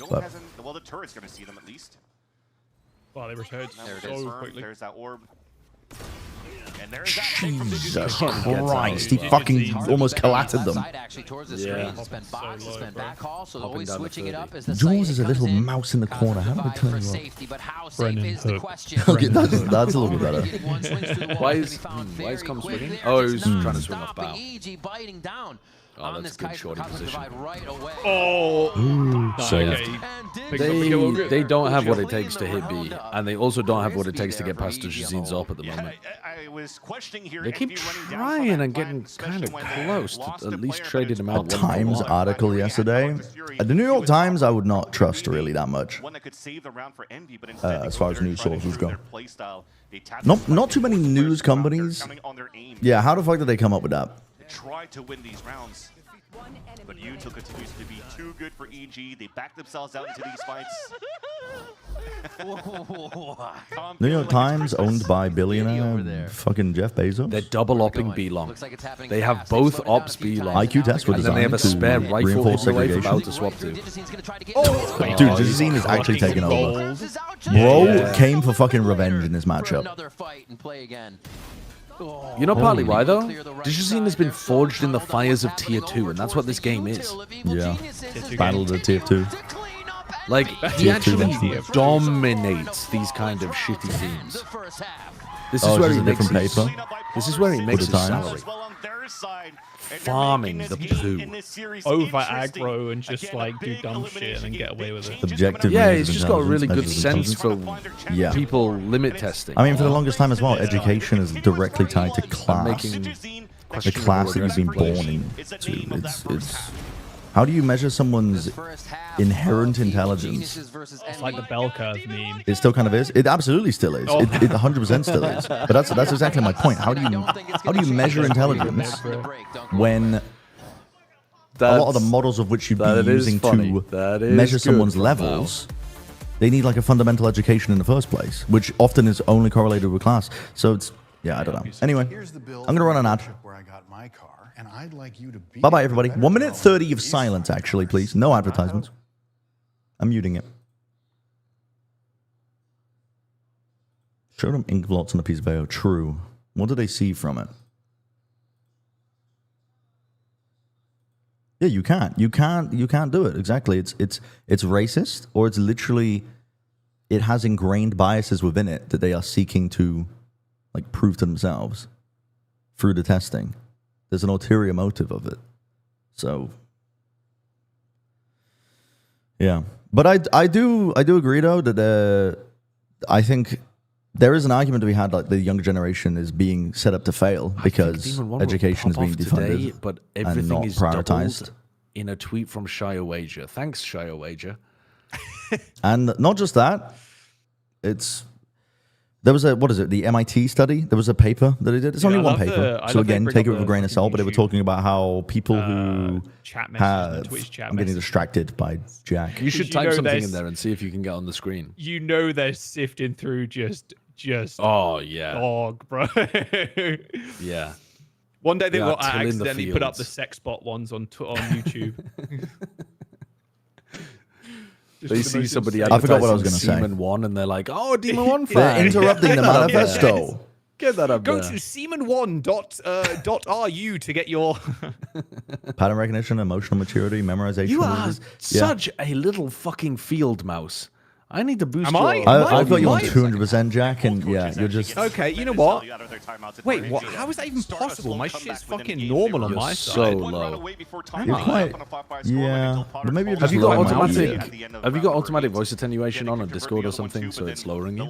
But, Well, the turret's going to see them at least. Wow, they returned so quickly. There's that orb. Jesus Christ, he fucking almost collated them. Jaws is a little mouse in the corner. How do I turn you off? Brennan Hook. Okay, that's a little bit better. Why is Com swinging? Oh, he's trying to swing off bow. Oh, that's a good shorty position. Oh, saved. They don't have what it takes to hit B, and they also don't have what it takes to get past Jazin's up at the moment. I was questioning here. They keep trying and getting kind of close to at least trading him out. A Times article yesterday. The New York Times, I would not trust really that much. As far as news sources go. Not too many news companies. Yeah, how the fuck did they come up with that? Try to win these rounds, but Utah continues to be too good for EG. They back themselves out into these fights. New York Times, owned by billionaire fucking Jeff Bezos. They're double-opping B-long. They have both ops B-long. IQ tests were and then they have a spare to rifle reinforce away for segregation. Bow to swap to. Dude, Jazine is actually taking over. Bro came for fucking revenge in this matchup. You know partly why, though? Dijazine has been forged in the fires of Tier 2, and that's what this game is. Yeah. Battle of the Tier 2. Like, he actually dominates these kind of shitty teams. This is where he makes paper. This is where he makes his Times. salary. Farming the poo. Over aggro and just like do dumb shit and then get away with it. Objective. Yeah, he's just got a really good sense for Yeah. people limit testing. I mean, for the longest time as well, education is directly tied to class. The class that you've been born into. It's how do you measure someone's inherent intelligence? It's like the bell curve meme. It still kind of is. It absolutely still is. It 100% still is. But that's exactly my point. How do you measure intelligence when a lot of the models of which you'd be using to measure someone's levels, they need like a fundamental education in the first place, which often is only correlated with class. So it's, yeah, I don't know. Anyway, I'm going to run an ad. Bye-bye, everybody. 1 minute 30 of silence, actually, please. No advertisements. I'm muting it. Show them ink blots on a piece of AO. True. What do they see from it? Yeah, you can't do it. Exactly. It's racist, or it's literally, it has ingrained biases within it that they are seeking to like prove to themselves through the testing. There's an ulterior motive of it. So yeah. But I do agree though that I think there is an argument to be had, like the younger generation is being set up to fail because education is being defunded today, but and everything not is prioritized. doubled in a tweet from Shia Wager. Thanks, Shia Wager. And not just that, there was the MIT study? There was a paper that they did. It's only one paper. So again, take it with a grain of salt, but they were talking about how people who have... I'm getting distracted by Jack. You should type something in there and see if you can get on the screen. You know they're sifting through just oh yeah, dog, bro. Yeah. One day they will accidentally put up the sex bot ones on YouTube. They see somebody I forgot what I was going to say. Seaman 1 and they're like, oh, Demon 1 fan. They're interrupting the manifesto. Get that up Go there. to seaman1.ru to get your... Pattern recognition, emotional maturity, memorization. You are such a little fucking field mouse. I need to boost I've got you on 200%, Jack, and yeah, you're just... Okay, you know what? Wait, what? How is that even possible? My shit's fucking normal on my side. So low. You're quite... Yeah, but maybe you're just Have you got automatic voice attenuation on Discord or something, so it's lowering you?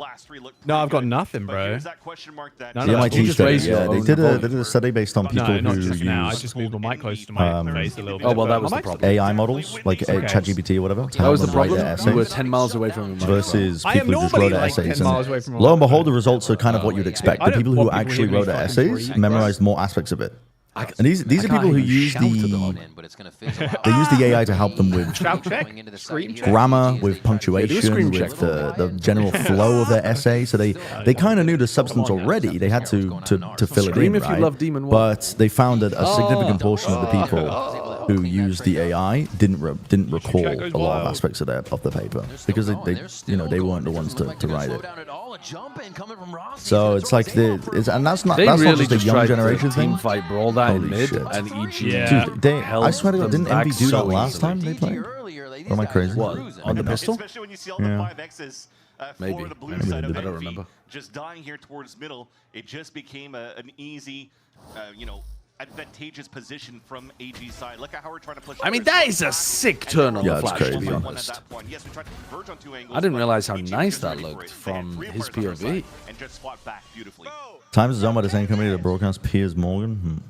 No, I've got nothing, bro. The MIT study, yeah, they did a study based on people not who just use... now. I just moved my mic close to my face a little bit. Oh, well, that was the problem. AI models, like ChatGPT or whatever. That was the problem. You were 10 miles away from versus people who just wrote essays. And lo and behold, the results are kind of what you'd expect. The people who actually wrote essays memorized more aspects of it. And these are people who use the AI to help them with grammar, with punctuation, with the general flow of their essay. So they kind of knew the substance already. They had to fill it in, right? But they found that a significant portion of the people who used the AI didn't recall a lot of aspects of the paper because they weren't the ones to write it. So it's like and that's not just a young generation thing. Fight brawl that in mid and EG. Yeah. Dude, I swear to God, didn't Envy do that last time they played? Or am I crazy? What? On the pistol? Especially when you see all the 5Xs Maybe. for the blue Maybe side I of don't Envy, remember. just dying here towards middle, it just became an easy, advantageous position from AG's side. Look at how we're trying to push. I mean, that is a sick turn on the flash, crazy. to be honest. I didn't realize how nice that looked from his POV. And just fought back beautifully. Times is owned by the same company that broadcast Piers Morgan.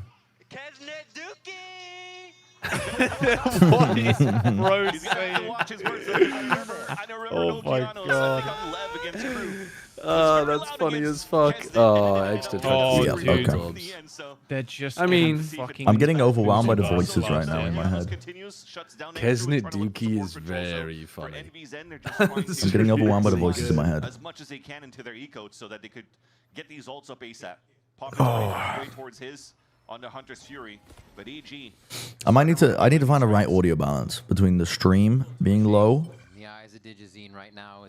What is bro saying? Oh my god. Oh, that's funny as fuck. Oh, extra dude. They're just. I mean, I'm getting overwhelmed by the voices right now in my head. Kesnet Dookie is very funny. I'm getting overwhelmed by the voices in my head. As much as they can into their eco so that they could get these ults up ASAP. Popping way towards his under Hunter's Fury, but EG. I need to find a right audio balance between the stream being low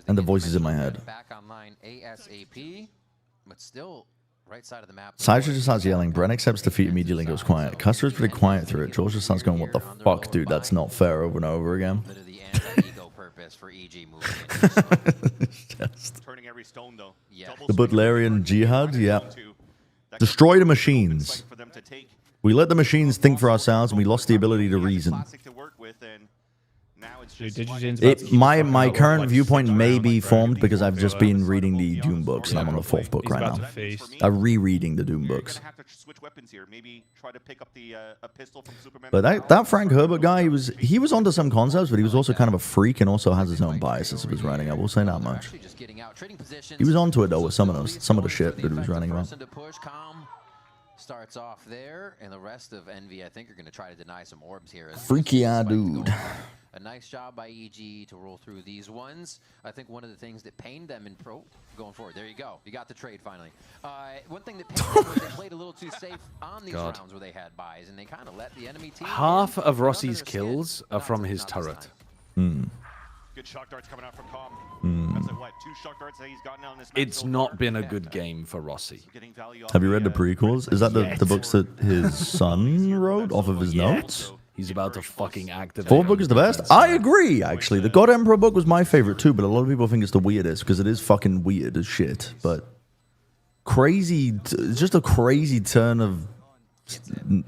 and the voices in my head. Back online ASAP, but still right side of the map. Sideshow just starts yelling. Bren accepts defeat immediately and goes quiet. Custer is pretty quiet through it. George just starts going, "What the fuck, dude? That's not fair," over and over again. For EG Turning every stone though. The Butlerian Jihad, yeah. Destroy the machines. We let the machines think for ourselves, and we lost the ability to reason. My current viewpoint may be formed because I've just been reading the Doom books, and I'm on the 4th book right now. I'm rereading the Doom books. But that Frank Herbert guy, he was onto some concepts, but he was also kind of a freak and also has his own biases of his writing. I will say that much. He was onto it though with some of the shit that he was writing about. Starts off there, and the rest of Envy, I think, are going to try to deny some orbs here. Freaky dude. A nice job by EG to roll through these ones. I think one of the things that pained them in pro going forward. There you go. You got the trade finally. One thing that pained them was they played a little too safe on these rounds where they had buys, and they kind of let the enemy team. Half of Rossi's kills are from his turret. Good shock darts coming out from Calm. That's like, what, 2 shock darts that he's gotten out in this match It's so not far? been a good game for Rossi. Have you read the prequels? Is that the books that his son wrote off of his notes? He's about to fucking activate. Fourth book is the best. I agree, actually. The God Emperor book was my favorite too, but a lot of people think it's the weirdest because it is fucking weird as shit. But crazy, it's just a crazy turn of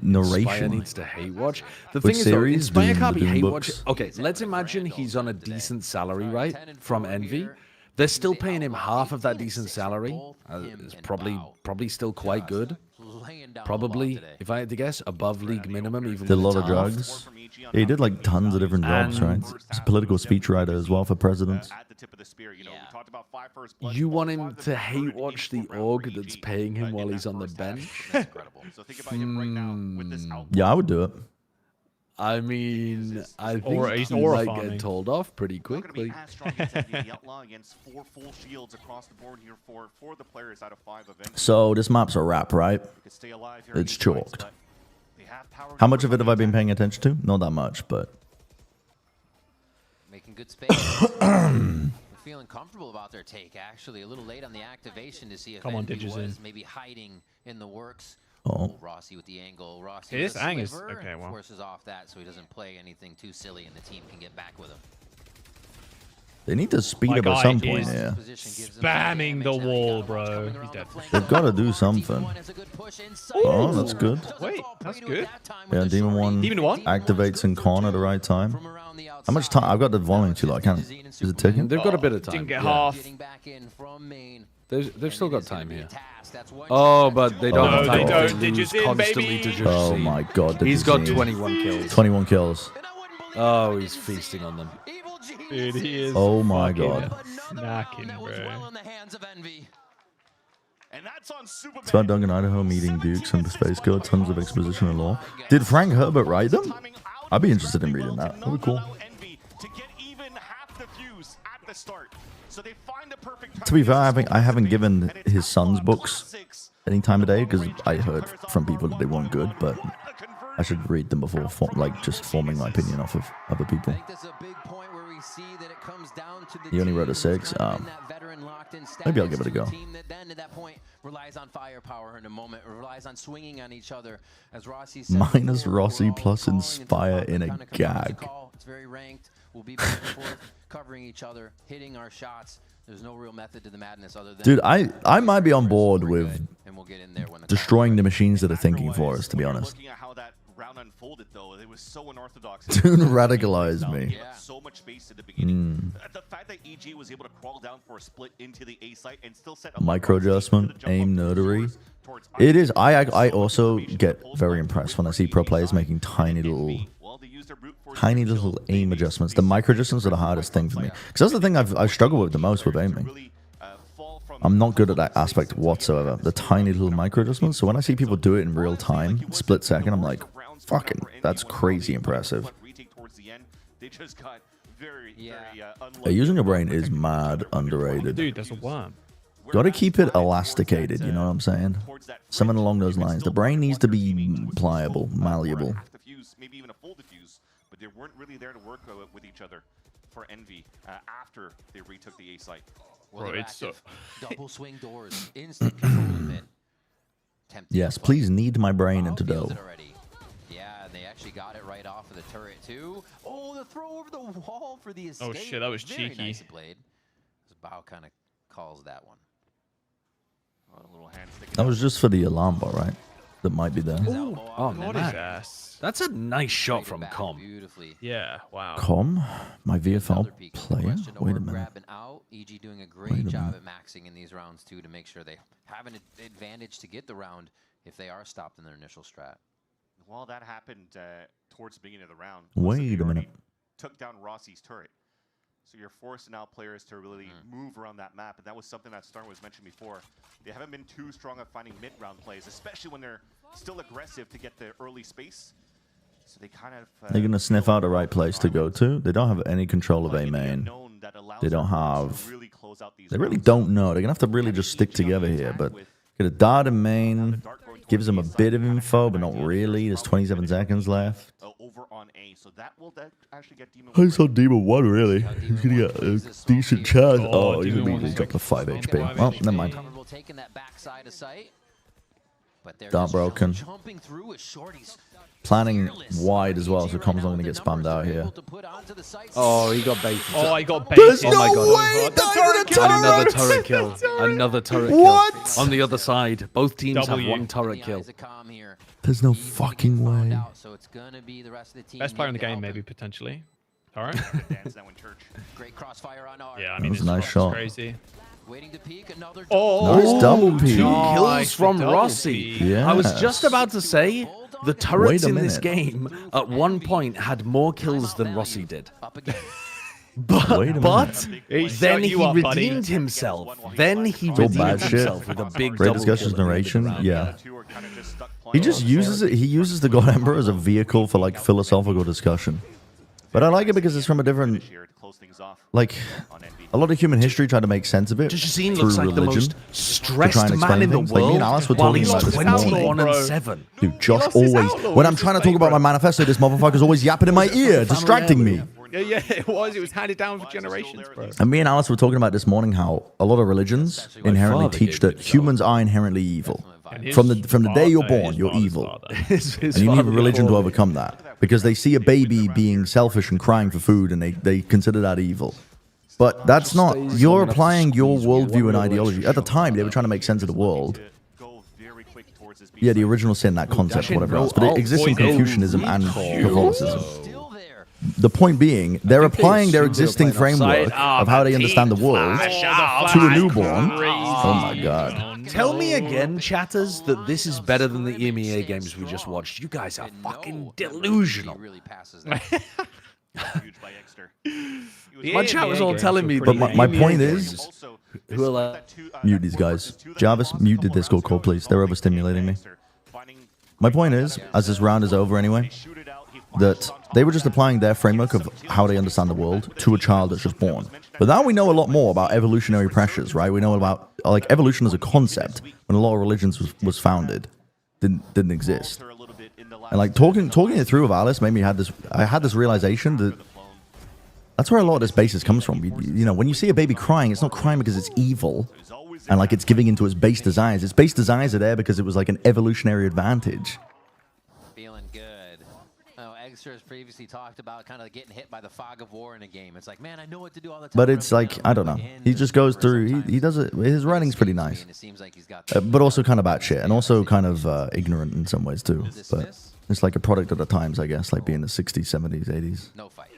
narration. Inspire needs to hate watch. The thing is, though, Inspire can't be hate watch. Okay, let's imagine he's on a decent salary, right, from Envy. They're still paying him half of that decent salary. It's probably still quite good. Probably, if I had to guess, above league minimum. Even did a lot of drugs. Yeah, he did like tons of different jobs, right? He's a political speechwriter as well for presidents. You want him to hate watch the org that's paying him while he's on the bench? Yeah, I would do it. I mean, I think he might get told off pretty quickly. So this map's a wrap, right? It's chalked. How much of it have I been paying attention to? Not that much, but making good space. We're feeling comfortable about their take. Actually, a little late on the activation to see if Envy was maybe hiding in the works. Oh, Rossi with the angle. Rossi this ang is okay. Well, forces off that so he doesn't play anything too silly, and the team can get back with him. They need to speed up at some point here. Spamming the wall, bro. He's dead. They've got to do something. Oh, that's good. Wait, that's good. Yeah, Demon 1 activates in con at the right time. How much time? I've got the volume too low. I can't. Is it ticking? They've got a bit of time. Didn't get half. They've still got time here. Oh, but they don't have time. They don't. They lose constantly to just Oh my god. He's got 21 kills. 21 kills. Oh, he's feasting on them. Dude, he is. Oh my god. Snacking, bro. It's about Duncan Idaho meeting Dukes and the Space Code. Tons of exposition and lore. Did Frank Herbert write them? I'd be interested in reading that. That'd be cool. To be fair, I haven't given his son's books any time of day because I heard from people that they weren't good, but I should read them before just forming my opinion off of other people. He only wrote a 6. Maybe I'll give it a go. Relies on firepower in a moment, relies on swinging on each other. As Rossi said, minus Rossi plus Inspire in a gag. It's very ranked. We'll be back and forth, covering each other, hitting our shots. There's no real method to the madness other than... Dude, I might be on board with destroying the machines that are thinking for us, to be honest. Unfolded though, it was so unorthodox. Dude radicalized me. So much space at the beginning. The fact that EG was able to crawl down for a split into the A site and still set up micro adjustment, aim nerdery. It is. I also get very impressed when I see pro players making tiny little aim adjustments. The micro adjustments are the hardest thing for me because that's the thing I've struggled with the most with aiming. I'm not good at that aspect whatsoever. The tiny little micro adjustments. So when I see people do it in real time, split second, I'm like, fucking, that's crazy impressive. Using your brain is mad underrated. Dude, that's a worm. Gotta keep it elasticated, you know what I'm saying? Something along those lines. The brain needs to be pliable, malleable. Maybe even a full diffuse, but they weren't really there to work with each other for Envy after they retook the A site. Well, it's so double swing doors, instant controlment. Yes, please knead my brain into dough. Yeah, and they actually got it right off of the turret too. Oh, the throw over the wall for the escape. Oh shit, that was Very cheeky. Nice played. Bao kind of calls that one. A little hand stick. That was just for the alarm bar, right? That might be there. Oh man, that's a nice shot from Com. Yeah, wow. Com, my VFL player. Wait a minute. EG doing a great job at maxing in these rounds too to make sure they have an advantage to get the round if they are stopped in their initial strat. Well, that happened towards the beginning of the round. Wait a minute. Took down Rossi's turret. So you're forced to now players to really move around that map, and that was something that Star was mentioned before. They haven't been too strong at finding mid-round plays, especially when they're still aggressive to get the early space. So they kind of... They're going to sniff out the right place to go to. They don't have any control of A main. They don't have... They really don't know. They're going to have to really just stick together here, but get a dart in main, gives them a bit of info, but not really. There's 27 seconds left. Over on A, so that will actually get Demon I saw Demon 1, really. He's going to get a decent chance. Oh, he's going to be dropped to 5 HP. Well, never mind. Dart broken. Planning wide as well, so Com's not going to get spammed out here. Oh, he got baited. Oh, I got baited. There's Oh no my God. way! Not even a Another turret! turret kill. Another turret What? kill. On the other side. Both teams have one turret kill. There's no fucking way. Best player in the game, maybe, potentially. All right. Great crossfire on R. Yeah, I That mean, was a this nice is shot. crazy. Waiting to peek, another Oh, Nice double peek. Two kills Nice from double Rossi. peek. Yeah. I was just about to say, the Wait turrets a in this minute. game at one point had more kills than Rossi did. Wait a But minute. then you he up, buddy. redeemed himself. Then he It's all bad redeemed shit. himself with a big Great double discussions kill. narration. Yeah. He just uses it. He uses the God Emperor as a vehicle for like philosophical discussion. But I like it because it's from a different, like, a lot of human history tried to make sense of it Justin through looks like the religion. most stressed explain man in the things. Like, me world. and Alice were while talking he's about this morning. 21-7. Dude, Josh lost his always, outlaw, when I'm which is trying to his talk about my favourite. manifesto, this motherfucker's always yapping in my ear, distracting me. Yeah, it was. It was handed down for generations, bro. And me and Alice were talking about this morning how a lot of religions inherently father teach gave me that the humans are inherently evil. And From his the day you're father, born, his you're father's evil. father. His And you need father religion to before. overcome that. Because they see a baby being selfish and crying for food and they consider that evil. But that's not, you're applying your worldview and ideology. At the time, they were trying to make sense of the world. Yeah, the original sin, that concept, whatever else. But it exists in Confucianism and Catholicism. The point being, they're applying their existing framework of how they understand the world to a newborn. Oh my god. Tell me again, chatters, that this is better than the EMEA games we just watched. You guys are fucking delusional. My chat was all telling me. But my point is, who are like, mute these guys. Jarvis, mute the Discord call, please. They're overstimulating me. My point is, as this round is over anyway, that they were just applying their framework of how they understand the world to a child that's just born. But now we know a lot more about evolutionary pressures, right? We know about, like, evolution as a concept when a lot of religions was founded. Didn't exist. And like talking it through with Alice made me I had this realization that that's where a lot of this basis comes from. You know, when you see a baby crying, it's not crying because it's evil and like it's giving into its base desires. Its base desires are there because it was like an evolutionary advantage. Feeling good. Oh, Extra has previously talked about kind of getting hit by the fog of war in a game. It's like, man, I know what to do all the time. But it's like, I don't know. He just goes through, he does it, his writing's pretty nice. But also kind of batshit and also kind of ignorant in some ways too. But it's like a product of the times, I guess, like being the 60s, 70s, 80s. No fight.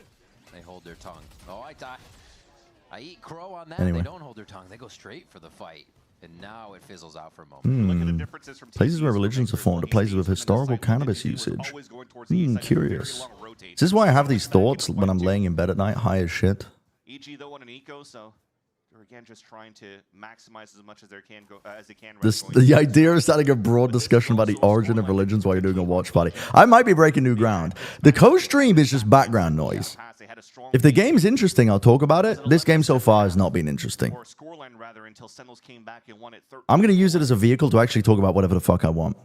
They hold their tongue. Oh, I eat crow on that. Anyway. They don't hold their tongue. They go straight for the fight. And now it fizzles out for a moment. Places where religions are formed are places with historical cannabis usage. Curious. This is why I have these thoughts when I'm laying in bed at night, high as shit. EG though on an eco, so they're again just trying to maximize as much as they can. The idea of starting a broad discussion about the origin of religions while you're doing a watch party. I might be breaking new ground. The co-stream is just background noise. If the game's interesting, I'll talk about it. This game so far has not been interesting. I'm going to use it as a vehicle to actually talk about whatever the fuck I want.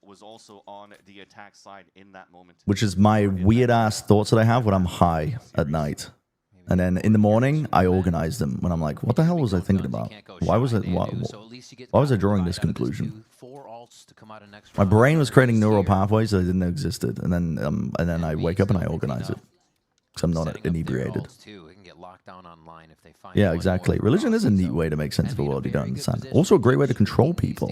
Was also on the attack side in that moment. Which is my weird-ass thoughts that I have when I'm high at night. And then in the morning, I organize them when I'm like, what the hell was I thinking about? Why was I drawing this conclusion? My brain was creating neural pathways that I didn't know existed. And then I wake up and I organize it. Because I'm not inebriated. Yeah, exactly. Religion is a neat way to make sense of the world you don't understand. Also a great way to control people.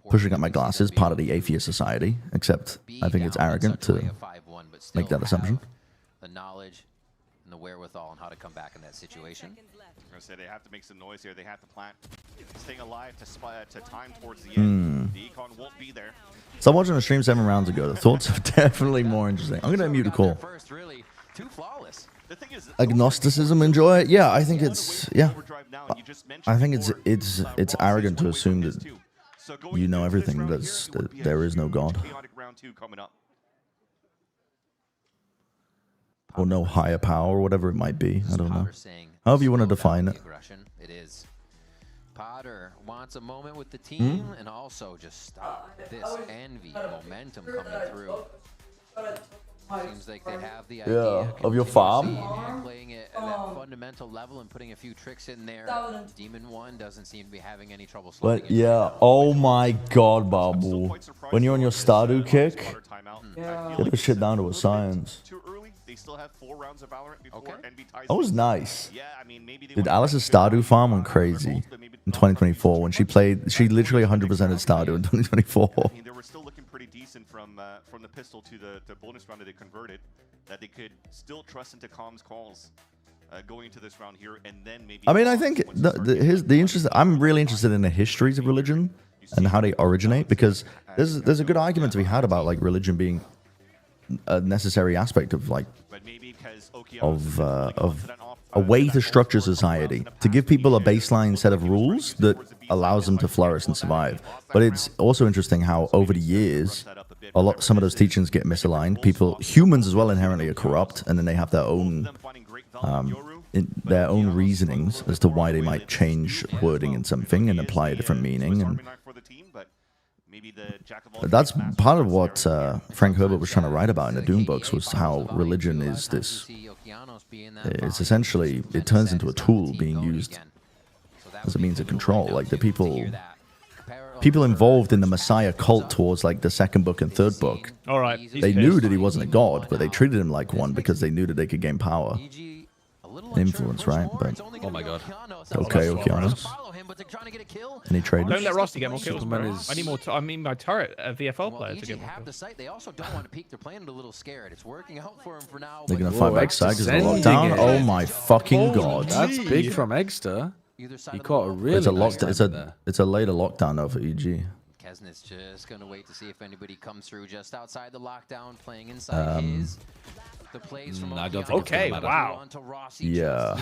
Pushing up my glasses, part of the atheist society, except I think it's arrogant to make that assumption. The knowledge and the wherewithal on how to come back in that situation. I'm gonna say they have to make some noise here. They have to plant, staying alive to time towards the end. The econ won't be there. So I'm watching a stream 7 rounds ago. The thoughts are definitely more interesting. I'm gonna mute a call. Agnosticism, enjoy it. Yeah, I think it's I think it's arrogant to assume that you know everything. That there is no God. Or no higher power, or whatever it might be. I don't know. However you want to define it. It is. Potter wants a moment with the team and also just stop this envy momentum coming through. Seems like they have the idea of your farm. playing it at that fundamental level and putting a few tricks in there. Demon 1 doesn't seem to be having any trouble slowing But yeah, oh my god, Babu. When you're on your Stardew kick, get this shit down to a science. They still have 4 rounds of Valorant before NB ties. That was nice. Dude, Alice's Stardew farm went crazy in 2024 when she literally 100%ed Stardew in 2024. I mean, they were still looking pretty decent from the pistol to the bonus round that they converted, that they could still trust into comms calls going into this round here, and then maybe. I mean, I think I'm really interested in the histories of religion and how they originate, because there's a good argument to be had about like religion being a necessary aspect of like of a way to structure society, to give people a baseline set of rules that allows them to flourish and survive. But it's also interesting how over the years some of those teachings get misaligned. Humans as well inherently are corrupt, and then they have their own reasonings as to why they might change wording in something and apply a different meaning. And that's part of what Frank Herbert was trying to write about in the Doom books, was how religion is this. It's essentially, it turns into a tool being used as a means of control. Like the people involved in the Messiah cult towards like the second book and third book. All right, they knew that he wasn't a god, but they treated him like one because they knew that they could gain power, influence, right? But oh my god. Okay, Okeanos. Any traders? Don't let Rusty get more kills, bro. I need more. I mean, my turret VFL player to get more kills. The site. They also don't want to peek. They're playing a little scared. It's working out for him for now. They're gonna fight back side because of the lockdown. Oh my fucking god! That's big from Eggster. He caught a really. It's a later lockdown though for EG. Kesnit's just gonna wait to see if anybody comes through just outside the lockdown, playing inside his. The plays from I don't think okay, wow. Yeah.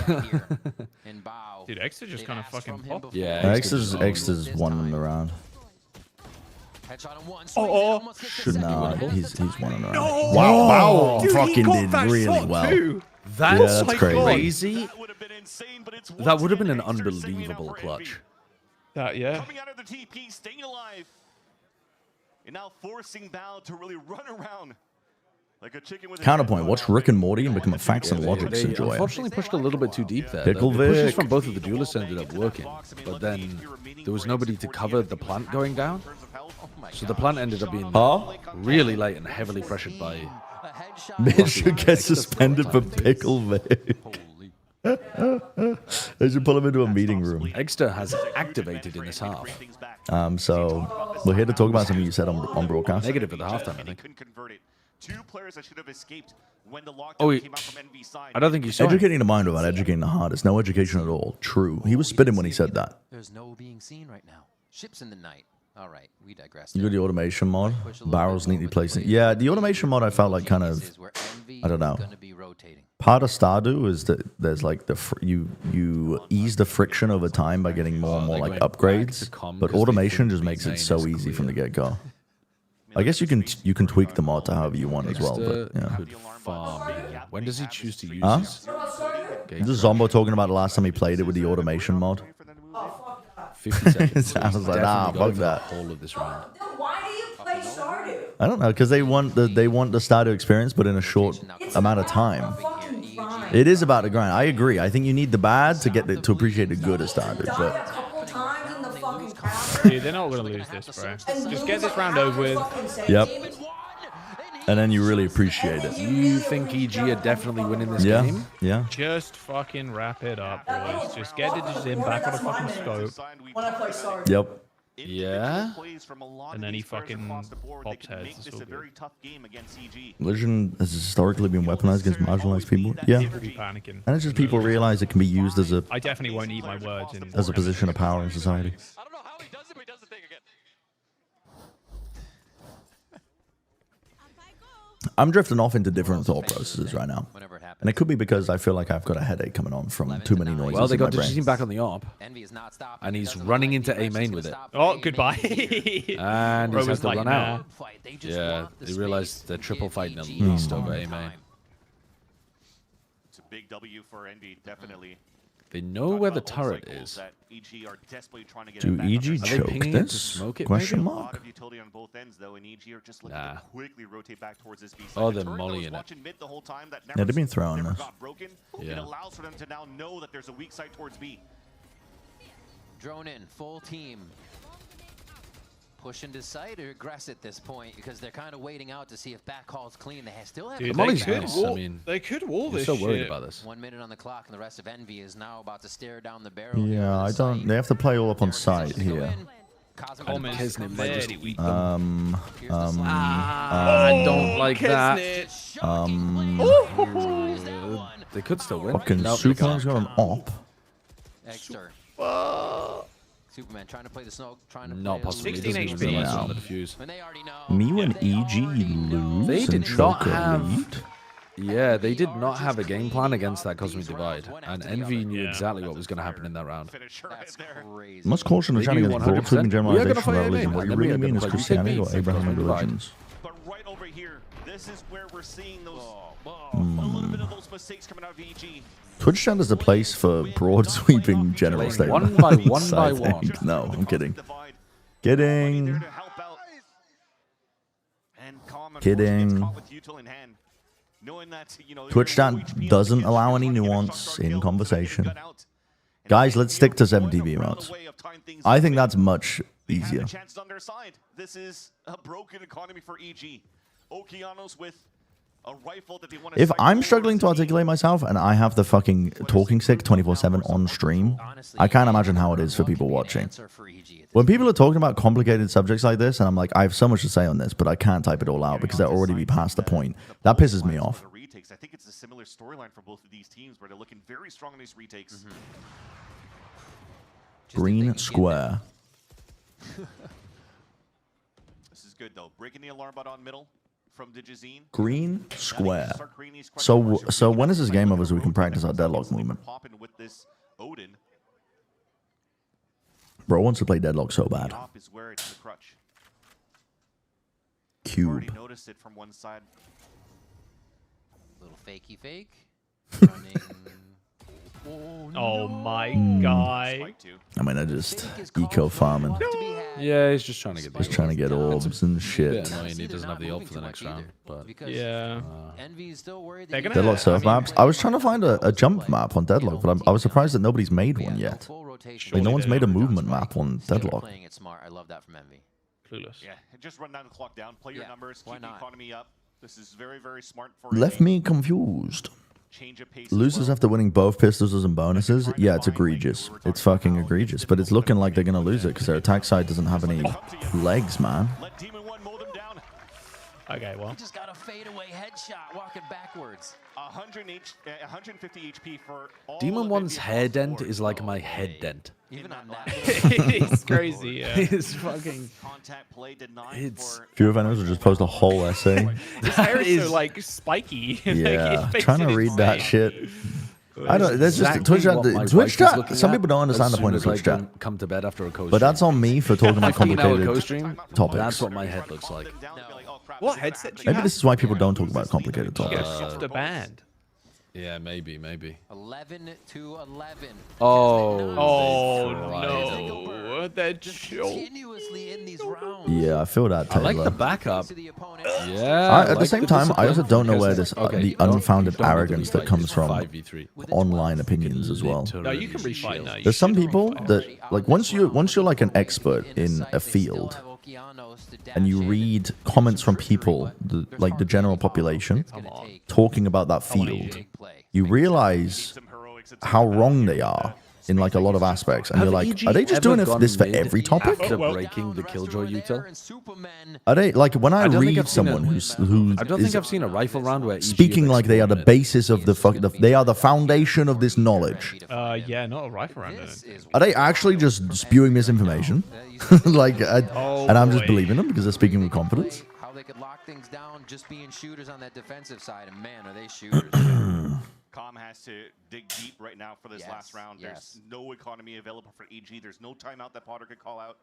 Dude, Eggster just kind of fucking popped. Yeah, Eggster's won the round. Oh, should not. He's won in the round. No. Wow, Dude, fucking did really well. That's crazy. That would have been an unbelievable clutch. Yeah. Coming out of the TP, staying alive, and now forcing Val to really run around like a chicken with Counterpoint, watch Rick and Morty and become a Facts and Logics enjoyer. Unfortunately pushed a little bit too deep there. Pickle The pushes Vic. from both of the duelists ended up working, but then there was nobody to cover the plant going down. So the plant ended up being really late and heavily pressured by... Mitch should get suspended for Pickle Vic. They should pull him into a meeting room. Eggster has activated in this half. So we're here to talk about something you said on broadcast. Negative at the halftime, I think. Two players that should have escaped when the lockdown Oh, came out from NV side. I don't think you saw Educating the mind without educating the heart is no education at all. True. He was spitting when he said that. There's no being seen right now. Ships in the night. All right, we digress. You got the automation mod. Barrels neatly placed. Yeah, the automation mod I felt like kind of, I don't know. Part of Stardew is that there's like you ease the friction over time by getting more and more like upgrades, but automation just makes it so easy from the get-go. I guess you can tweak the mod to however you want as well, but yeah. When does he choose to use his? This is Zombo talking about the last time he played it with the automation mod. 50 seconds. I was like, nah, fuck that. Whole of this round. Why do you play Stardew? I don't know, because they want the Stardew experience, but in a short amount of time. It is about the grind. I agree. I think you need the bad to get to appreciate the good of Stardew. But dude, they're not gonna lose this, bro. Just get this round over with. Yep. And then you really appreciate it. You think EG are definitely winning this game? Yeah. Just fucking wrap it up, boys. Just get the Zim back on the fucking scope. When I play Stardew. Yep. Yeah. And then he fucking pops heads. It's all good. Religion has historically been weaponized against marginalized people. Yeah. Panicking. And it's just people realize it can be used as a... I definitely won't eat my words. As a position of power in society. I'm drifting off into different thought processes right now. And it could be because I feel like I've got a headache coming on from too many noises. Well, they got in my brain. Digitine back on the AWP. And he's running into A main with it. Oh, goodbye. And he's had to like, run out. Yeah, they realized they're triple fighting at least over A main. It's a big W for Envy, definitely. They know where the turret is. Do EG choke this? Smoke it, Question maybe? mark. A lot of utility on both ends, though, and EG are just looking to quickly rotate back towards this B side. Oh, The they're turret that was mollying it. watching mid the whole time, that Yeah, they've been throwing never this. got broken. It Yeah. allows for them to now know that there's a weak side towards B. Drone in, full team. Push into site or aggress at this point because they're kind of waiting out to see if back call's clean. They still have Dude, Molly's they could nice. wall, I mean, they could wall you're this so shit. worried about this. 1 minute on the clock, and the rest of Envy is now about to stare down the barrel. Yeah, I don't. They have to play all up on site here. Comment Kisnet might just very eat weak. them. I don't like that. They could still win. Fucking Nope, they Superman's can't. got an op. Exter. Superman trying to play the smoke, trying to Not play possible. 16 He doesn't HP. even realize Yeah. on the defuse. When they already know. Me when EG lose They and did choke not a have. lead. Yeah, they did not have a game plan against that Cosmic Divide, and Envy knew exactly what was going to happen in that round. That's crazy. Must caution the They chatting knew against broad 100%. sweeping We are generalization gonna fight about him religion. in, What and you then we really are mean gonna is play Christianity BCB, or Abrahamic Cosmic Divide. religions. But right over here, this is where we're seeing those a little bit of those mistakes coming out of EG. Twitch chat is a place for broad sweeping general Playing statements. one by one by I one. think. No, I'm kidding. Kidding. Kidding. Twitch chat doesn't allow any nuance in conversation. Guys, let's stick to 7TV emotes. I think that's much easier. This is a broken economy for EG. Okeanos with a rifle that they want If I'm struggling to articulate myself and I have the fucking talking stick 24/7 on stream, I can't imagine how it is for people watching. When people are talking about complicated subjects like this, and I'm like, I have so much to say on this, but I can't type it all out because they'll already be past the point. That pisses me off. I think it's a similar storyline for both of these teams where they're looking very strong in these retakes. Green square. This is good though. Breaking the alarm bot on middle from Digizine. Green square. So when is this game over so we can practice our deadlock movement? Popping with this Odin. Bro wants to play deadlock so bad. Top is where it's the crutch. Cube. Already noticed it from one side. Little fakey fake. Oh my god. I mean, I just eco farming. Yeah, he's just trying to get the Just trying to get orbs and bit shit. annoying he doesn't have the ult for the next round. But Yeah. Envy's still worried They're that gonna Deadlock surf maps. I was trying to find a jump map on Deadlock, but I was surprised that nobody's made one yet. Like, no one's made a movement map on Deadlock. playing it smart. I love that from Envy. Clueless. Yeah, and just run down the clock down, play your numbers, keep the economy up. This is very, very smart for Left me confused. change of pace. Losers after winning both pistols and bonuses? Yeah, it's egregious. It's fucking egregious. But it's looking like they're going to lose it because their attack side doesn't have any legs, man. Let Demon 1 mow them down. Okay, well. He just got a fadeaway headshot walking backwards. 150 HP for all Demon of 1's Envy's hair lost dent forward. is like my head dent. Even on that. It's crazy, yeah. It's fucking. Contact play denied It's. for Few of will just post a whole essay. His hair is so, like, spiky. Yeah, Like, trying to read that shit. I don't. That's just Exactly Twitch what my chat. wife Twitch was chat. looking Some at people don't understand as the soon point of as I Twitch chat. come to bed after a co-stream. But that's on me for talking about 15-hour complicated co-stream. topics. That's what my head looks like. What headset do you Maybe have? this is why people don't talk about complicated You get a topics. softer band. Yeah, maybe. 11 to 11. Oh. Oh Christ. no, that joke. Continuously in these rounds. Yeah, I feel that, I Taylor. like the backup. Yeah. At the same time, I also don't know where this the unfounded don't have to arrogance that refight, comes it's from 5v3. online opinions as well. No, you can refight now. There's some people that like once you're like an expert in a field and you read comments from people like the general population talking about that field, you realize how wrong they are in like a lot of aspects, and you're like, are they just doing this for every topic? After breaking the Killjoy util? Are they like when I don't think read I've seen someone a- who I don't is think I've seen a rifle round where EG speaking have like they are the explored it. basis of they are the foundation of this knowledge? Yeah, not a rifle round. I don't think. Are they actually just spewing misinformation? Like, and I'm just believing them because they're speaking with confidence? How they could lock things down just being shooters on that defensive side, and man, are they shooters. Com has to dig deep right now for this last round. There's no economy available for EG. There's no timeout that Potter could call out.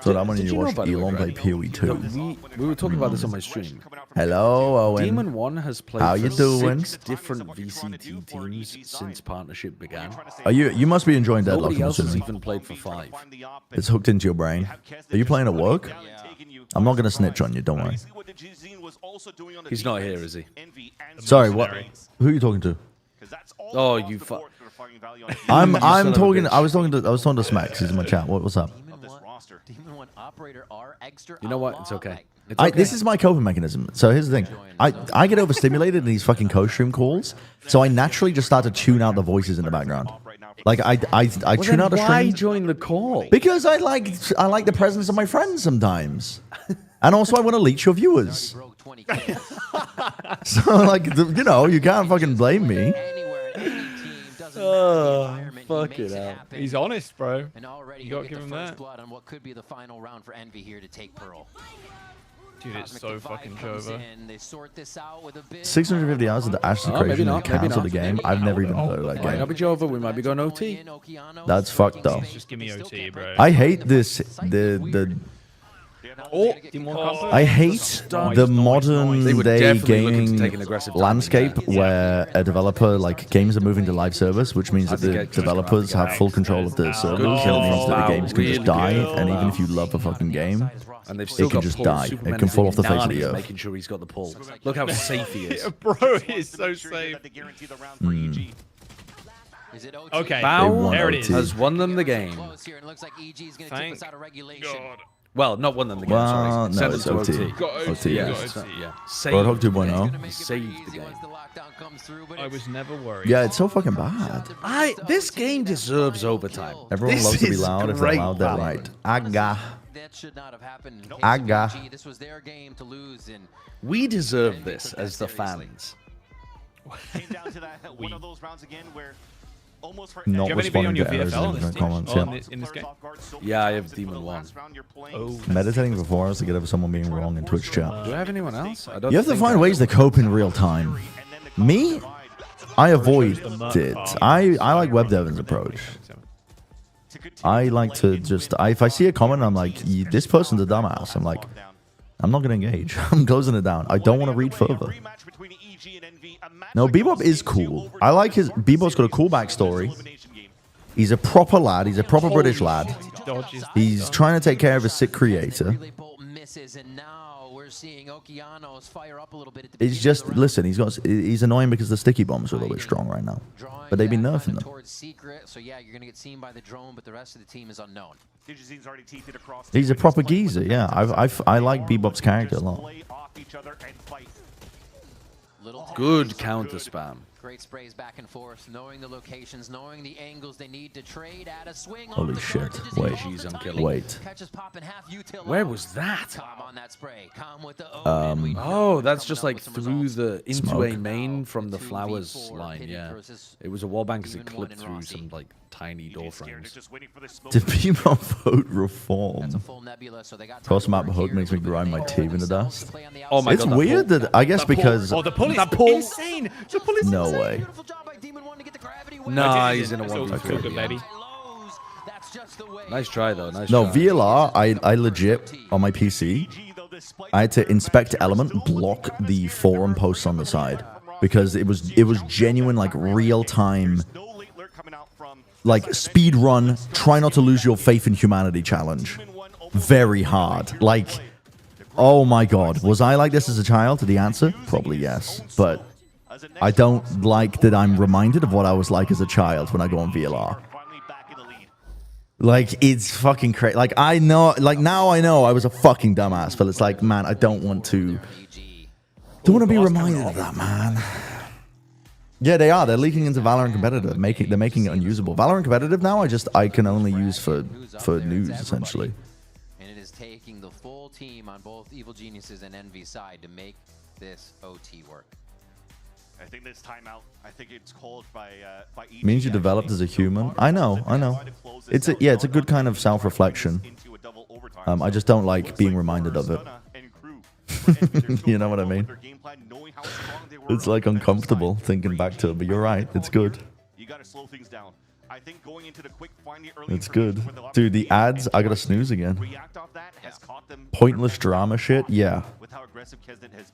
So that when you watched Elon play PoE 2. We were talking about this on my stream. Hello, Owen. Demon 1 has played How you doing? 6 different VCT teams since partnership began. You must be enjoying Deadlock. Nobody else has even played for 5. It's hooked into your brain. Are you playing at work? I'm not gonna snitch on you. Don't worry. He's not here, is he? Sorry. What? Who are you talking to? Oh, you fuck. I'm talking. I was talking to Smax. He's in my chat. What's up? You know what? It's okay. This is my coping mechanism. So here's the thing. I get overstimulated in these fucking co-stream calls, so I naturally just start to tune out the voices in the background. Like I tune out the stream. Why join the call? Because I like the presence of my friends sometimes, and also I want to leech your viewers. So like you can't fucking blame me. Oh, fuck it out. He's honest, bro. And already You gotta give him that. blood on what could be the final round for Envy here to take Pearl. Dude, it's so fucking Jova. 650 hours of the Ashley creation and cancel the game. I've never even heard of that Might not game. be Jova. We might be going OT. That's fucked up. Just give me OT, bro. I hate this. I hate the modern day gaming landscape where a developer, like, games are moving to live service, which means that the developers have full control of the servers, and it means that the games can just die, and even if you love a fucking game, And they've still it can got just pull. die. Superman It can is fall in off the face of the Narnia earth. making sure he's got the pull. Look how safe he is. Bro, he's so safe. Okay, Bao there it is. has won them the game. Thank God. Well, not won them the game, Well, sorry. no, Sent them it's to OT. OT. OT, Yeah, yes. yeah. Roadhog Saved. 2.0. Saved the game. I was never worried. Yeah, it's so fucking bad. This game deserves overtime. Everyone loves to be loud. If they're loud, they're right. Aga. That should not have happened. In case Aga. of EG. This was their game to lose, and We deserve this as the fans. Came down to that one of those rounds again where almost for Not Do you have anybody on responding your to errors VFL in in this the team? comments. Oh, Yeah. in this game? Yeah, I have Demon 1. Oh. Meditating for 4 hours to get over someone being wrong in Twitch chat. Do I have anyone else? I don't You have to think find I ways to cope in real time. Me? I avoid it. I like Web Devin's approach. I like to just, if I see a comment, I'm like, this person's a dumbass. I'm like, I'm not going to engage. I'm closing it down. I don't want to read further. No, Bebop is cool. I like his, Bebop's got a cool backstory. He's a proper lad. He's a proper British lad. He's trying to take care of a sick creator. It's just, listen, he's annoying because the sticky bombs are a little bit strong right now. But they've been nerfing them. so yeah, you're gonna get seen by the drone, but the rest of the team is unknown. He's a proper geezer, yeah. I like Bebop's character a lot. Good counter spam. Great sprays back and forth, knowing the locations, knowing the angles they need to trade at a swing. Holy shit. Wait. Jeez, I'm killing. Wait. Where was that? On that spray. With the Oh, that's just like through the into Smoke. a main from the flowers line. Yeah, it was a wallbang because it clipped through some like tiny door frames. Did Bebop vote reform? Cross-map hood makes me grind my teeth in the dust. Oh my It's god, weird that, I guess because... Oh, the pull is That pull. insane. The pull is No insane. way. Nah, he's in a It's all 1v3. good, baby. Nice try though. Nice No, try. VLR, I legit, on my PC, I had to inspect element, block the forum posts on the side. Because it was genuine, like, real-time, like, speed run, try not to lose your faith in humanity challenge. Very hard. Like, oh my god. Was I like this as a child? The answer? Probably yes. But I don't like that I'm reminded of what I was like as a child when I go on VLR. Like, it's fucking crazy. Like, I know, like, now I know I was a fucking dumbass, but it's like, man, I don't want to be reminded of that, man. Yeah, they are. They're leaking into Valorant Competitive. They're making it unusable. Valorant Competitive now, I can only use for news, essentially. And it is taking the full team on both Evil Geniuses and Envy side to make this OT work. I think this timeout, I think it's called by EG. Means you developed as a human. I know. It's a good kind of self-reflection. I just don't like being reminded of it. You know what I mean? It's like uncomfortable thinking back to it, but you're right. It's good. You got to slow things down. I think going into the quick finding early It's good. Dude, the ads, I gotta snooze again. Pointless drama shit, yeah.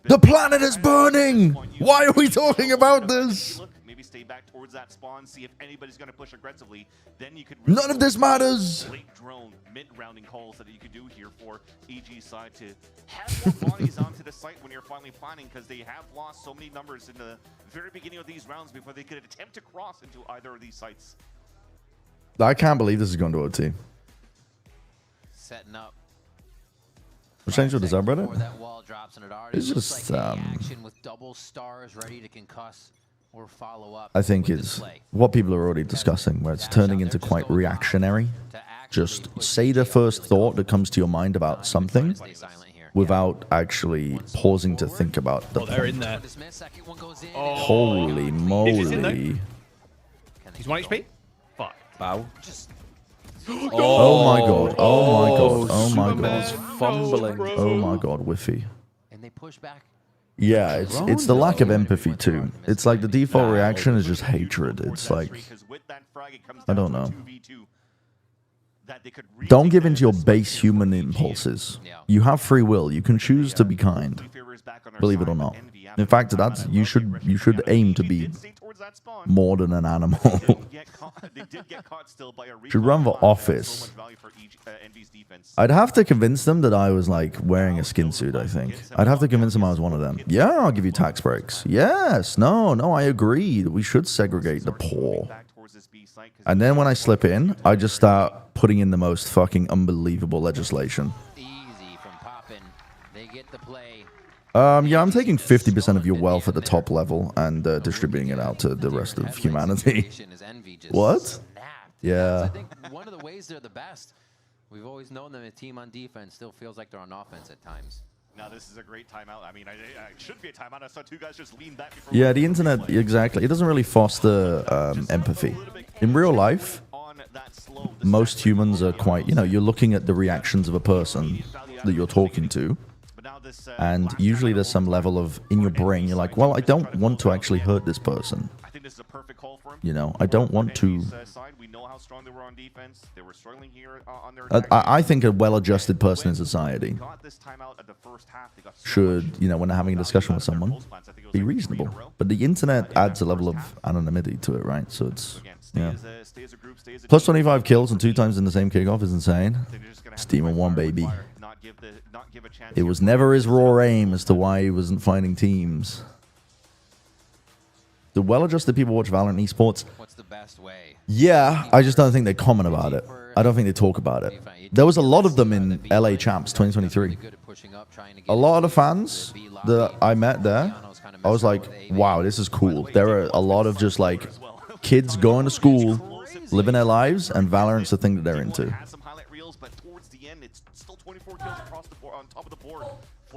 The planet is burning! Why are we talking about this? Maybe stay back towards that spawn, see if anybody's going to push aggressively. Then you could None of this matters! Late drone, mid-rounding calls that you could do here for EG's side to have more bodies onto the site when you're finally planning, because they have lost so many numbers in the very beginning of these rounds before they could attempt to cross into either of these sites. I can't believe this is going to OT. Setting up. What changed with the subreddit? That wall drops and it already It's just, action with double stars ready to concuss or follow up. I think is what people are already discussing, where it's turning into quite reactionary. Just say the first thought that comes to your mind about something without actually pausing to think about the they're in there. Holy moly. He's 1 HP? Fuck. Wow. Oh my god. Oh my god. Oh my Superman's god. fumbling. Oh my god, Whiffy. And they push back. Yeah, it's the lack of empathy too. It's like the default reaction is just hatred. It's like, I don't know. Don't give in to your base human impulses. You have free will. You can choose to be kind. Believe it or not. In fact, that's you should aim to be more than an animal. Should run for office. I'd have to convince them that I was like wearing a skin suit, I think. I'd have to convince them I was one of them. Yeah, I'll give you tax breaks. Yes, no, I agree. We should segregate the poor. And then when I slip in, I just start putting in the most fucking unbelievable legislation. Yeah, I'm taking 50% of your wealth at the top level and distributing it out to the rest of humanity. What? Yeah. I think one of the ways they're the best. We've always known them, a team on defense still feels like they're on offense at times. Now this is a great timeout. I mean, I should be a timeout. I saw two guys just lean back before. Yeah, the internet, exactly. It doesn't really foster empathy. In real life, most humans are quite, you're looking at the reactions of a person that you're talking to. And usually there's some level of, in your brain, you're like, well, I don't want to actually hurt this person. I don't want to. I think a well-adjusted person in society should, when they're having a discussion with someone, be reasonable. But the internet adds a level of anonymity to it, right? So it's, yeah. Plus 25 kills and 2 times in the same kickoff is insane. It's Demon 1, baby. It was never his raw aim as to why he wasn't finding teams. Do well-adjusted people watch Valorant esports? What's the best way? Yeah, I just don't think they comment about it. I don't think they talk about it. There was a lot of them in LA Champs 2023. A lot of the fans that I met there, I was like, wow, this is cool. There are a lot of just like kids going to school, living their lives, and Valorant's the thing that they're into.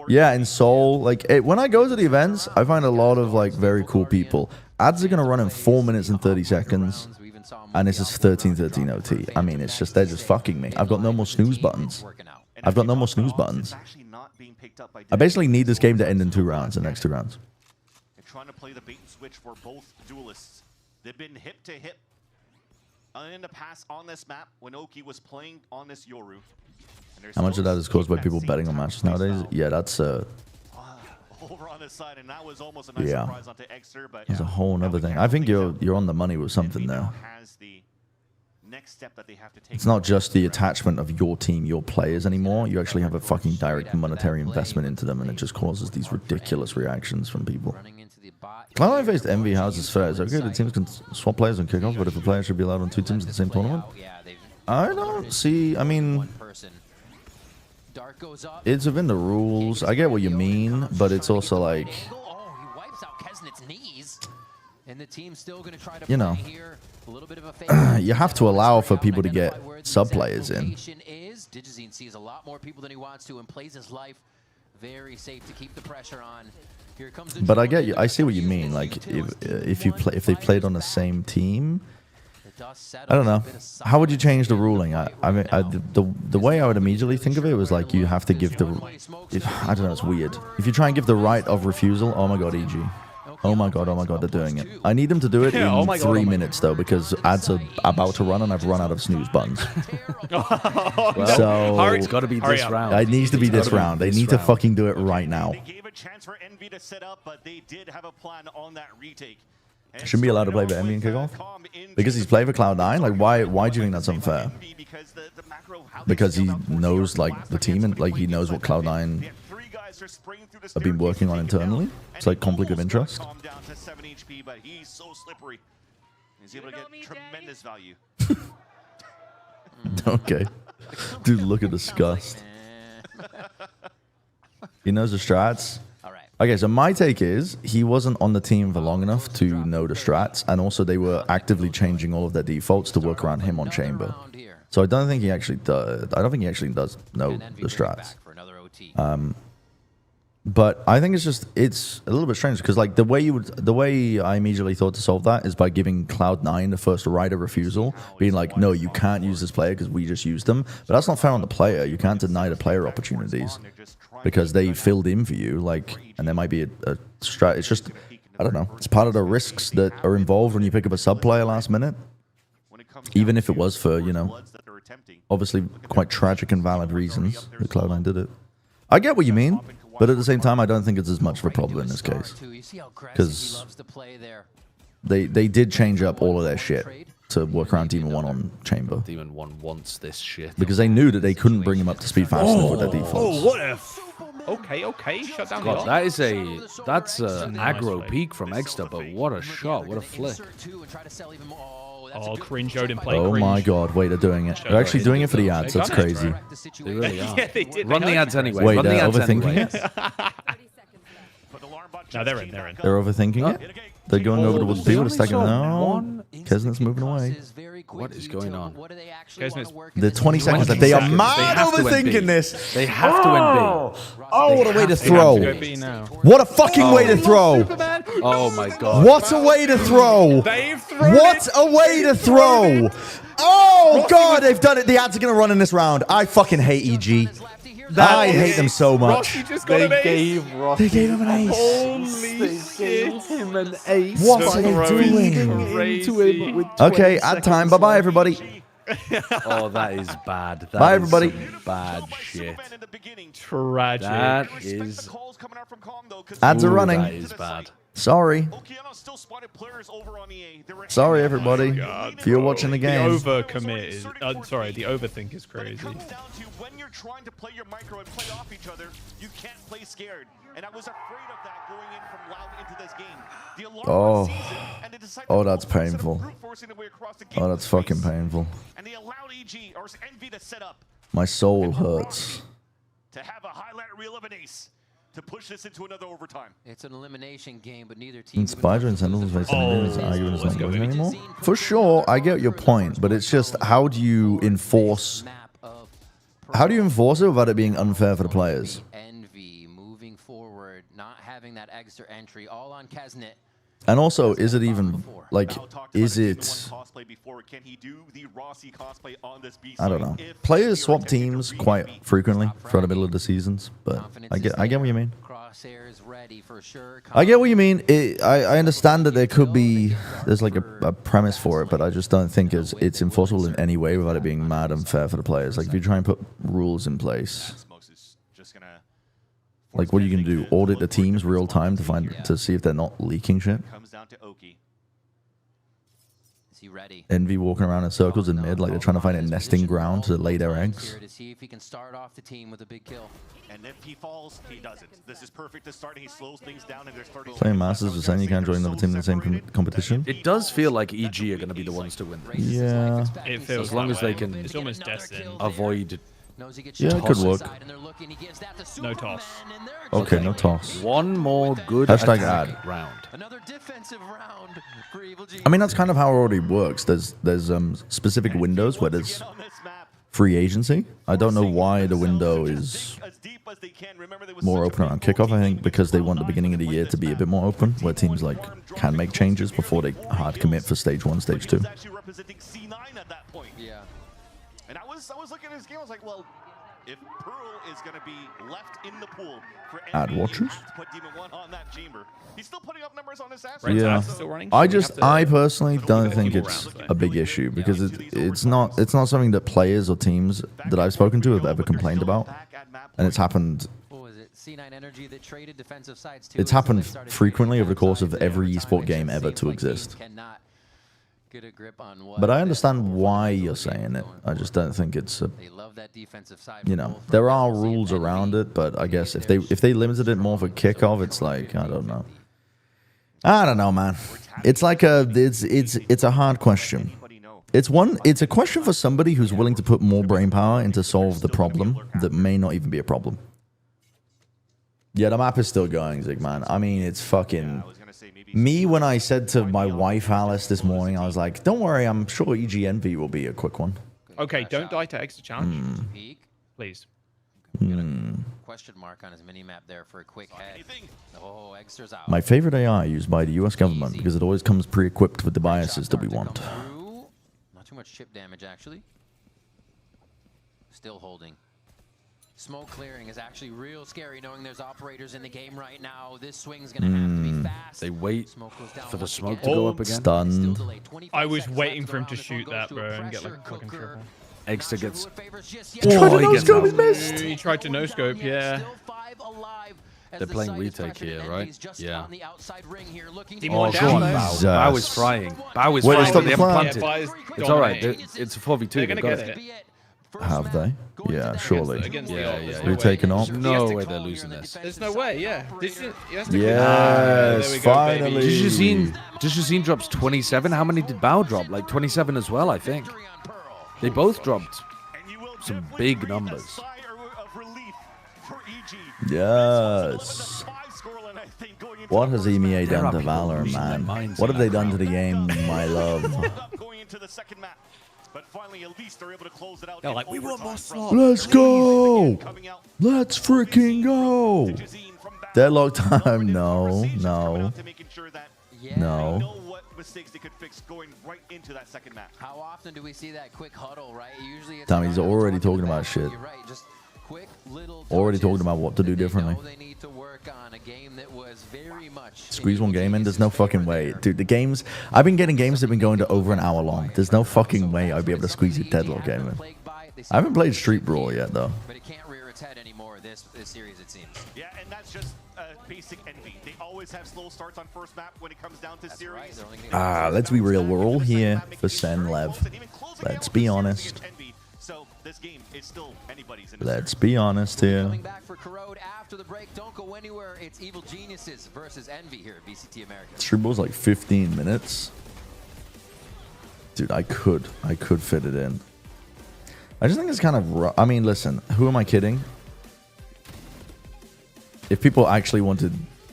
Yeah, in Seoul, like when I go to the events, I find a lot of like very cool people. Ads are gonna run in 4 minutes and 30 seconds, and this is 13:13 OT. I mean, it's just they're just fucking me. I've got no more snooze buttons. I've got no more snooze buttons. I basically need this game to end in 2 rounds, the next 2 rounds. They're trying to play the bait and switch for both duelists. They've been hip to hip in the past on this map when Oki was playing on this Yoru. How much of that is caused by people betting on matches nowadays? Yeah, that's over on this side, and that was almost a nice surprise onto Exter, but that's a whole other thing. I think you're on the money with something there. It's not just the attachment of your team, your players anymore. You actually have a fucking direct monetary investment into them, and it just causes these ridiculous reactions from people. Cloud9 faced Envy. How's this fair? Is it okay the teams can swap players on kickoff, but if a player should be allowed on 2 teams at the same tournament? I don't see. I mean, it's within the rules. I get what you mean, but it's also like, you know, you have to allow for people to get sub players in. Digizine sees a lot more people than he wants to and plays his life very safe to keep the pressure on. Here comes the but I get you. I see what you mean. Like if they played on the same team, I don't know. How would you change the ruling? I mean, the way I would immediately think of it was like you have to give the. I don't know. It's weird. If you try and give the right of refusal, oh my god, EG. Oh my god, they're doing it. I need them to do it in 3 minutes though, because ads are about to run and I've run out of snooze buttons. So it's got to be this round. It needs to be this round. They need to fucking do it right now. They gave a chance for Envy to set up, but they did have a plan on that retake. Shouldn't be allowed to play for Envy in kickoff? Because he's playing for Cloud9? Like, why do you think that's unfair? Because he knows, like, the team and, like, he knows what Cloud9 have been working on internally? It's like conflict of interest. Down to 7 HP, but he's so slippery. He's able to get tremendous value. Okay. Dude, look at disgust. He knows the strats. Okay, so my take is he wasn't on the team for long enough to know the strats, and also they were actively changing all of their defaults to work around him on Chamber. So I don't think he actually does. I don't think he actually does know the strats. But I think it's a little bit strange because like the way I immediately thought to solve that is by giving Cloud9 the first right of refusal, being like, no, you can't use this player because we just used them. But that's not fair on the player. You can't deny the player opportunities because they filled in for you, like, and there might be a strat. It's just, I don't know. It's part of the risks that are involved when you pick up a sub player last minute, even if it was for, you know, obviously quite tragic and valid reasons that Cloud9 did it. I get what you mean. But at the same time, I don't think it's as much of a problem in this case. Because they did change up all of their shit to work around Demon 1 on Chamber. Demon 1 wants this shit. Because they knew that they couldn't bring him up to speed fast enough with their defaults. Oh, what a... Okay. Shut down God, that's an aggro peak from Exeter, but what a shot, what a flick. Oh, cringe Odin play. Oh my god, wait, they're doing it. They're actually doing it for the ads, that's crazy. They really are. Yeah, they did. Run the ads anyway. Wait, they're overthinking it? No, they're in. They're overthinking it? They're going over towards B with a stack of... No, Kesnet's moving away. What is going on? The 20 seconds left. They are mad overthinking this. They have to win B. Oh, what a way to throw. What a fucking way to throw. Oh my god. What a way to throw. What a way to throw. Oh god, they've done it. The ads are going to run in this round. I fucking hate EG. I hate them so much. They gave him an ace. Holy shit. Him an ace. What are they doing? Okay, ad time. Bye-bye, everybody. Oh, that is bad. Bye, everybody. Bad shit. Tragic. That is... Ads are running. That is bad. Sorry. Sorry, everybody. If you're watching the game. The overcommit is... sorry, the overthink is crazy. When you're trying to play your micro and play off each other, you can't play scared. And I was afraid of that going in from Loud into this game. The alarm season, and they decided Oh, that's painful. Oh, that's fucking painful. And they allowed EG or Envy to set up. My soul hurts. To have a highlight reel of an ace. To push this into another overtime. It's an elimination game, but neither team. Spider and Sentinels face arguing it's not going anymore. For sure, I get your point, but it's just how do you enforce? How do you enforce it without it being unfair for the players? Envy moving forward, not having that extra entry, all on Kesnet. And also, is it even like? Is it? I don't know. Players swap teams quite frequently throughout the middle of the seasons, but I get what you mean. I get what you mean. I understand that there could be there's like a premise for it, but I just don't think it's enforceable in any way without it being mad unfair for the players. Like if you try and put rules in place. Like, what are you going to do? Audit the teams real time to see if they're not leaking shit? Comes down to Oki. Is he ready? Envy walking around in circles in mid, like they're trying to find a nesting ground to lay their eggs. To see if he can start off the team with a big kill. And if he falls, he doesn't. This is perfect to start. He slows things down, and there's 30. Playing Masters was saying you can't join another team in the same competition. It does feel like EG are going to be the ones to win. Yeah. It feels as long as they can it's almost destined. Avoid. Yeah, it could work. No toss. Okay, no toss. One more good hashtag ad round. Another defensive round for Evil Genius. I mean, that's kind of how it already works. There's specific windows where there's free agency. I don't know why the window is more open around kickoff. I think because they want the beginning of the year to be a bit more open, where teams like can make changes before they hard commit for stage 1, stage 2. Yeah. And I was looking at this game. I was like, well, If Pearl is going to be left in the pool for Ad enemy, watchers? you have to put Demon 1 on that chamber. He's still putting up numbers on his ass. Yeah, I personally don't think it's a big issue because it's not something that players or teams that I've spoken to have ever complained about, and it's happened. It's happened frequently over the course of every esport game ever to exist. But I understand why you're saying it. I just don't think it's a, you know, there are rules around it, but I guess if they limited it more for kickoff, it's like, I don't know. I don't know, man. It's like it's a hard question. It's a question for somebody who's willing to put more brainpower into solve the problem that may not even be a problem. Yeah, the map is still going, Zigman. I mean, it's fucking... Me, when I said to my wife, Alice, this morning, I was like, don't worry, I'm sure EGNV will be a quick one. Okay, don't die to extra challenge. Please. Question mark on his mini-map there for a quick head. Oh, Eggster's out. My favorite AI used by the US government because it always comes pre-equipped with the biases that we want. Not too much chip damage, actually. Still holding. Smoke clearing is actually real scary knowing there's operators in the game right now. This swing's going to have to be fast. They wait for the smoke to go up again. Stunned. I was waiting for him to shoot that, bro, and get like a fucking triple. Eggster gets... Oh, he gets out. He tried to no-scope, yeah. They're playing retake here, right? Yeah. Oh, go on, Bao. Bao is frying. Bao is frying. They haven't planted. It's alright. It's a 4v2. They're going to get it. Have they? Yeah, surely. Yeah. We're taking off. No way they're losing this. There's no way, yeah. Yes, finally. Dijazine drops 27. How many did Bao drop? Like 27 as well, I think. They both dropped some big numbers. Yes. What has EMEA done to Valorant, man? What have they done to the game, my love? But finally, at least they're able to close it out. They're like, we want more slots. Let's go! Let's freaking go! Deadlock time. No. Mistakes they could fix going right into that second match. How often do we see that quick huddle, right? Usually it's Tommy's already talking about shit. You're right, just quick little already talking about what to do differently. They need to work on a game that was very much Squeeze one game in, there's no fucking way. Dude, the games, I've been getting games that have been going to over an hour long. There's no fucking way I'd be able to squeeze a Deadlock game in. I haven't played Street Brawl yet, though. But it can't rear its head anymore this series, it seems. Yeah, and that's just basic envy. They always have slow starts on first map when it comes down to series. Let's be real. We're all here for Sen Lev. Let's be honest. So this game is still anybody's. Let's be honest here. Coming back for Corrode after the break. Don't go anywhere. It's Evil Geniuses versus Envy here at VCT America. Stream was like 15 minutes. Dude, I could fit it in. I just think it's kind of rough. I mean, listen, who am I kidding? If people actually wanted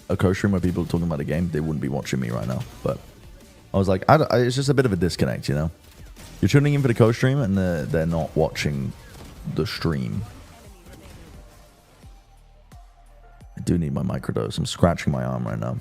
a co-stream where people were talking about a game, they wouldn't be watching me right now. But I was like, it's just a bit of a disconnect, you know? You're tuning in for the co-stream and they're not watching the stream. I do need my microdose. I'm scratching my arm right now.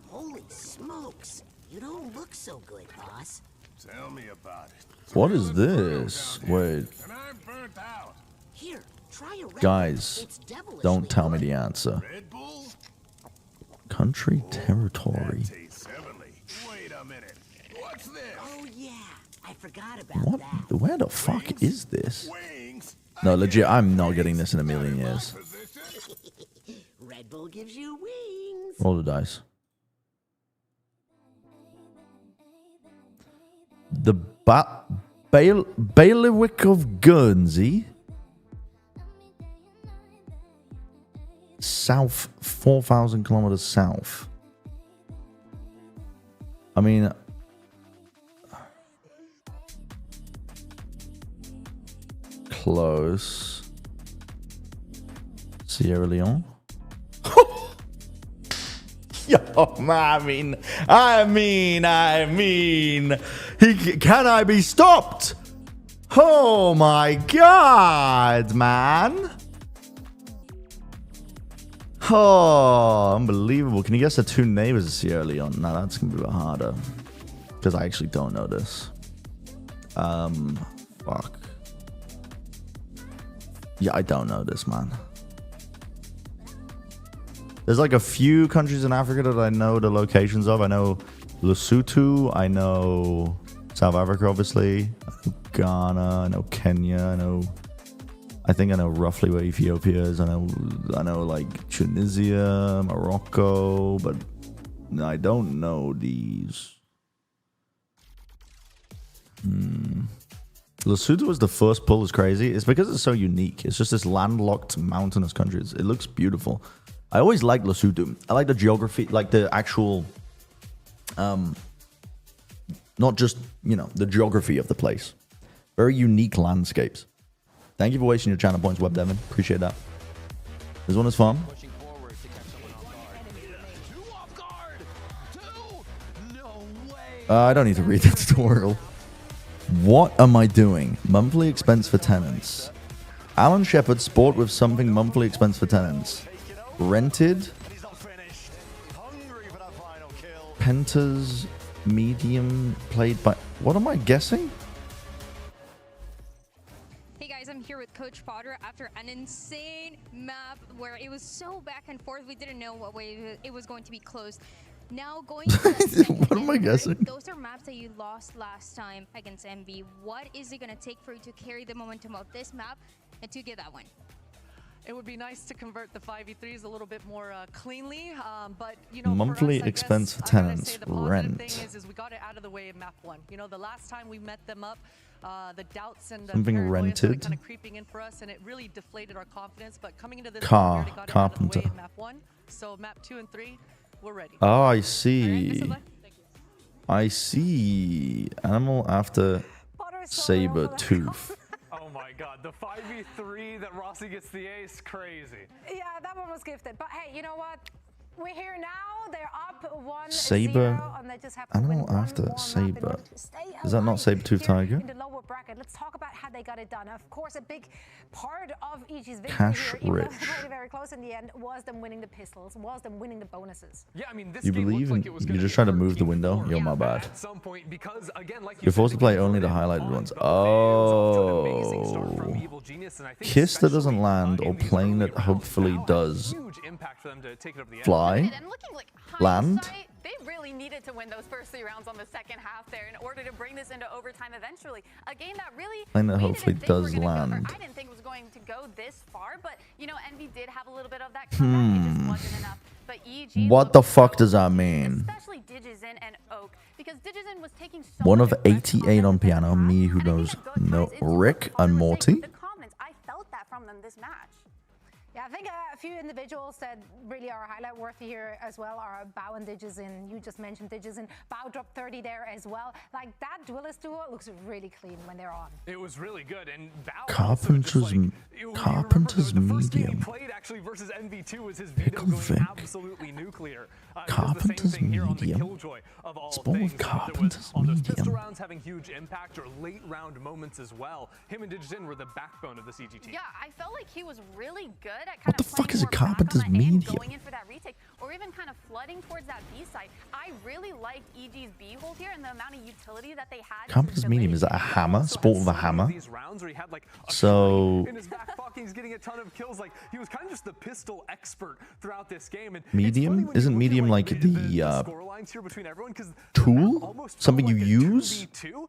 Holy smokes. You don't look so good, boss. Tell me about it. What is this? Wait. And I'm burnt out. Here, try a Red Guys, Bull. It's devilish don't tell me the answer. Red Bull? Country territory. Tastes heavenly. Wait a minute. What's this? Oh yeah, I forgot about What? that. Where the fuck is this? Wings. No, legit, I'm not getting this in a million years. Red Bull gives you wings. Roll the dice. The Bailiwick of Guernsey. South, 4,000 kilometers south. I mean, close. Sierra Leone. Yo, I mean, can I be stopped? Oh my God, man. Oh, unbelievable. Can you guess the 2 neighbors to see early on? No, that's going to be a bit harder. Because I actually don't know this. Fuck. Yeah, I don't know this, man. There's like a few countries in Africa that I know the locations of. I know Lesotho. I know South Africa, obviously. I know Ghana. I know Kenya. I think I know roughly where Ethiopia is. I know like Tunisia, Morocco, but I don't know these. Lesotho was the first pull. Is crazy. It's because it's so unique. It's just this landlocked mountainous country. It looks beautiful. I always like Lesotho. I like the geography, like the actual, not just, the geography of the place. Very unique landscapes. Thank you for wasting your channel points, Web Devin. Appreciate that. This one is fun. I don't need to read the tutorial. What am I doing? Monthly expense for tenants. Alan Shepard, sport with something monthly expense for tenants. Rented. Pentas, medium, played by... What am I guessing? Hey guys, I'm here with Coach Potter after an insane map where it was so back and forth. We didn't know what way it was going to be closed. Now going to what am I guessing? Those are maps that you lost last time against MB. What is it going to take for you to carry the momentum of this map and to get that one? It would be nice to convert the 5v3s a little bit more cleanly, but monthly for us, expense for tenants, rent. The thing is we got it out of the way in map 1. The last time we met them up, the doubts and the something rented, kind of creeping in for us, and it really deflated our confidence. But coming into this, car carpenter. In map 1, so map 2 and 3, we're ready. Oh, I see. I see. Animal after saber tooth. Oh my god, the 5v3 that Rossi gets the ace, crazy. Yeah, that one was gifted. But hey, you know what? We're here now. They're up 1-0, Saber. and they just have to Animal win after one saber. Is that not saber-tooth tiger? In the lower bracket, let's talk about how they got it done. Of course, a big part of EG's victory Cash here, even rich. though they played it very close in the end, was them winning the pistols, was them winning the bonuses. Yeah, I mean, this You game believe looked in? like it was You just try to move the window. Yo, my bad. at some point because again, like You're forced to play only the highlighted ones. Oh. Kiss that doesn't land or plane that hopefully does fly. Land. They really needed to win those first 3 rounds on the second half there in order to bring this into overtime eventually. A game that really Plane that hopefully does land. I didn't think it was going to go this far, but Envy did have a little bit of that comeback. It just wasn't enough. But EG, What the fuck does that mean? especially Digizin and Oak, because Digizin was taking so One of 88 on piano. Me who knows no Rick and Morty. I felt that from them this match. Yeah, I think a few individuals that really are highlight worthy here as well are Bao and Digizin. You just mentioned Digizin. Bao dropped 30 there as well. Like that duelist duo looks really clean when they're on. It was really good, and Bao Carpenter's medium. played actually versus NV2 was his veto going absolutely nuclear. Carpenter's medium. Spawn with Carpenter's medium. Rounds having huge impact or late round moments as well. Him and Digizin were the backbone of this EG team. Yeah, I felt like he was really good at What the fuck is a Carpenter's medium? going in for that retake, or even kind of flooding towards that B side. I really liked EG's B hold here and the amount of utility that they had. Carpenter's medium, is that a hammer? Sport with a hammer? So in his back pocket, he's getting a ton of kills. Like he was kind of just the pistol expert throughout this game. And medium? Isn't medium like the tool? Something you use? Tool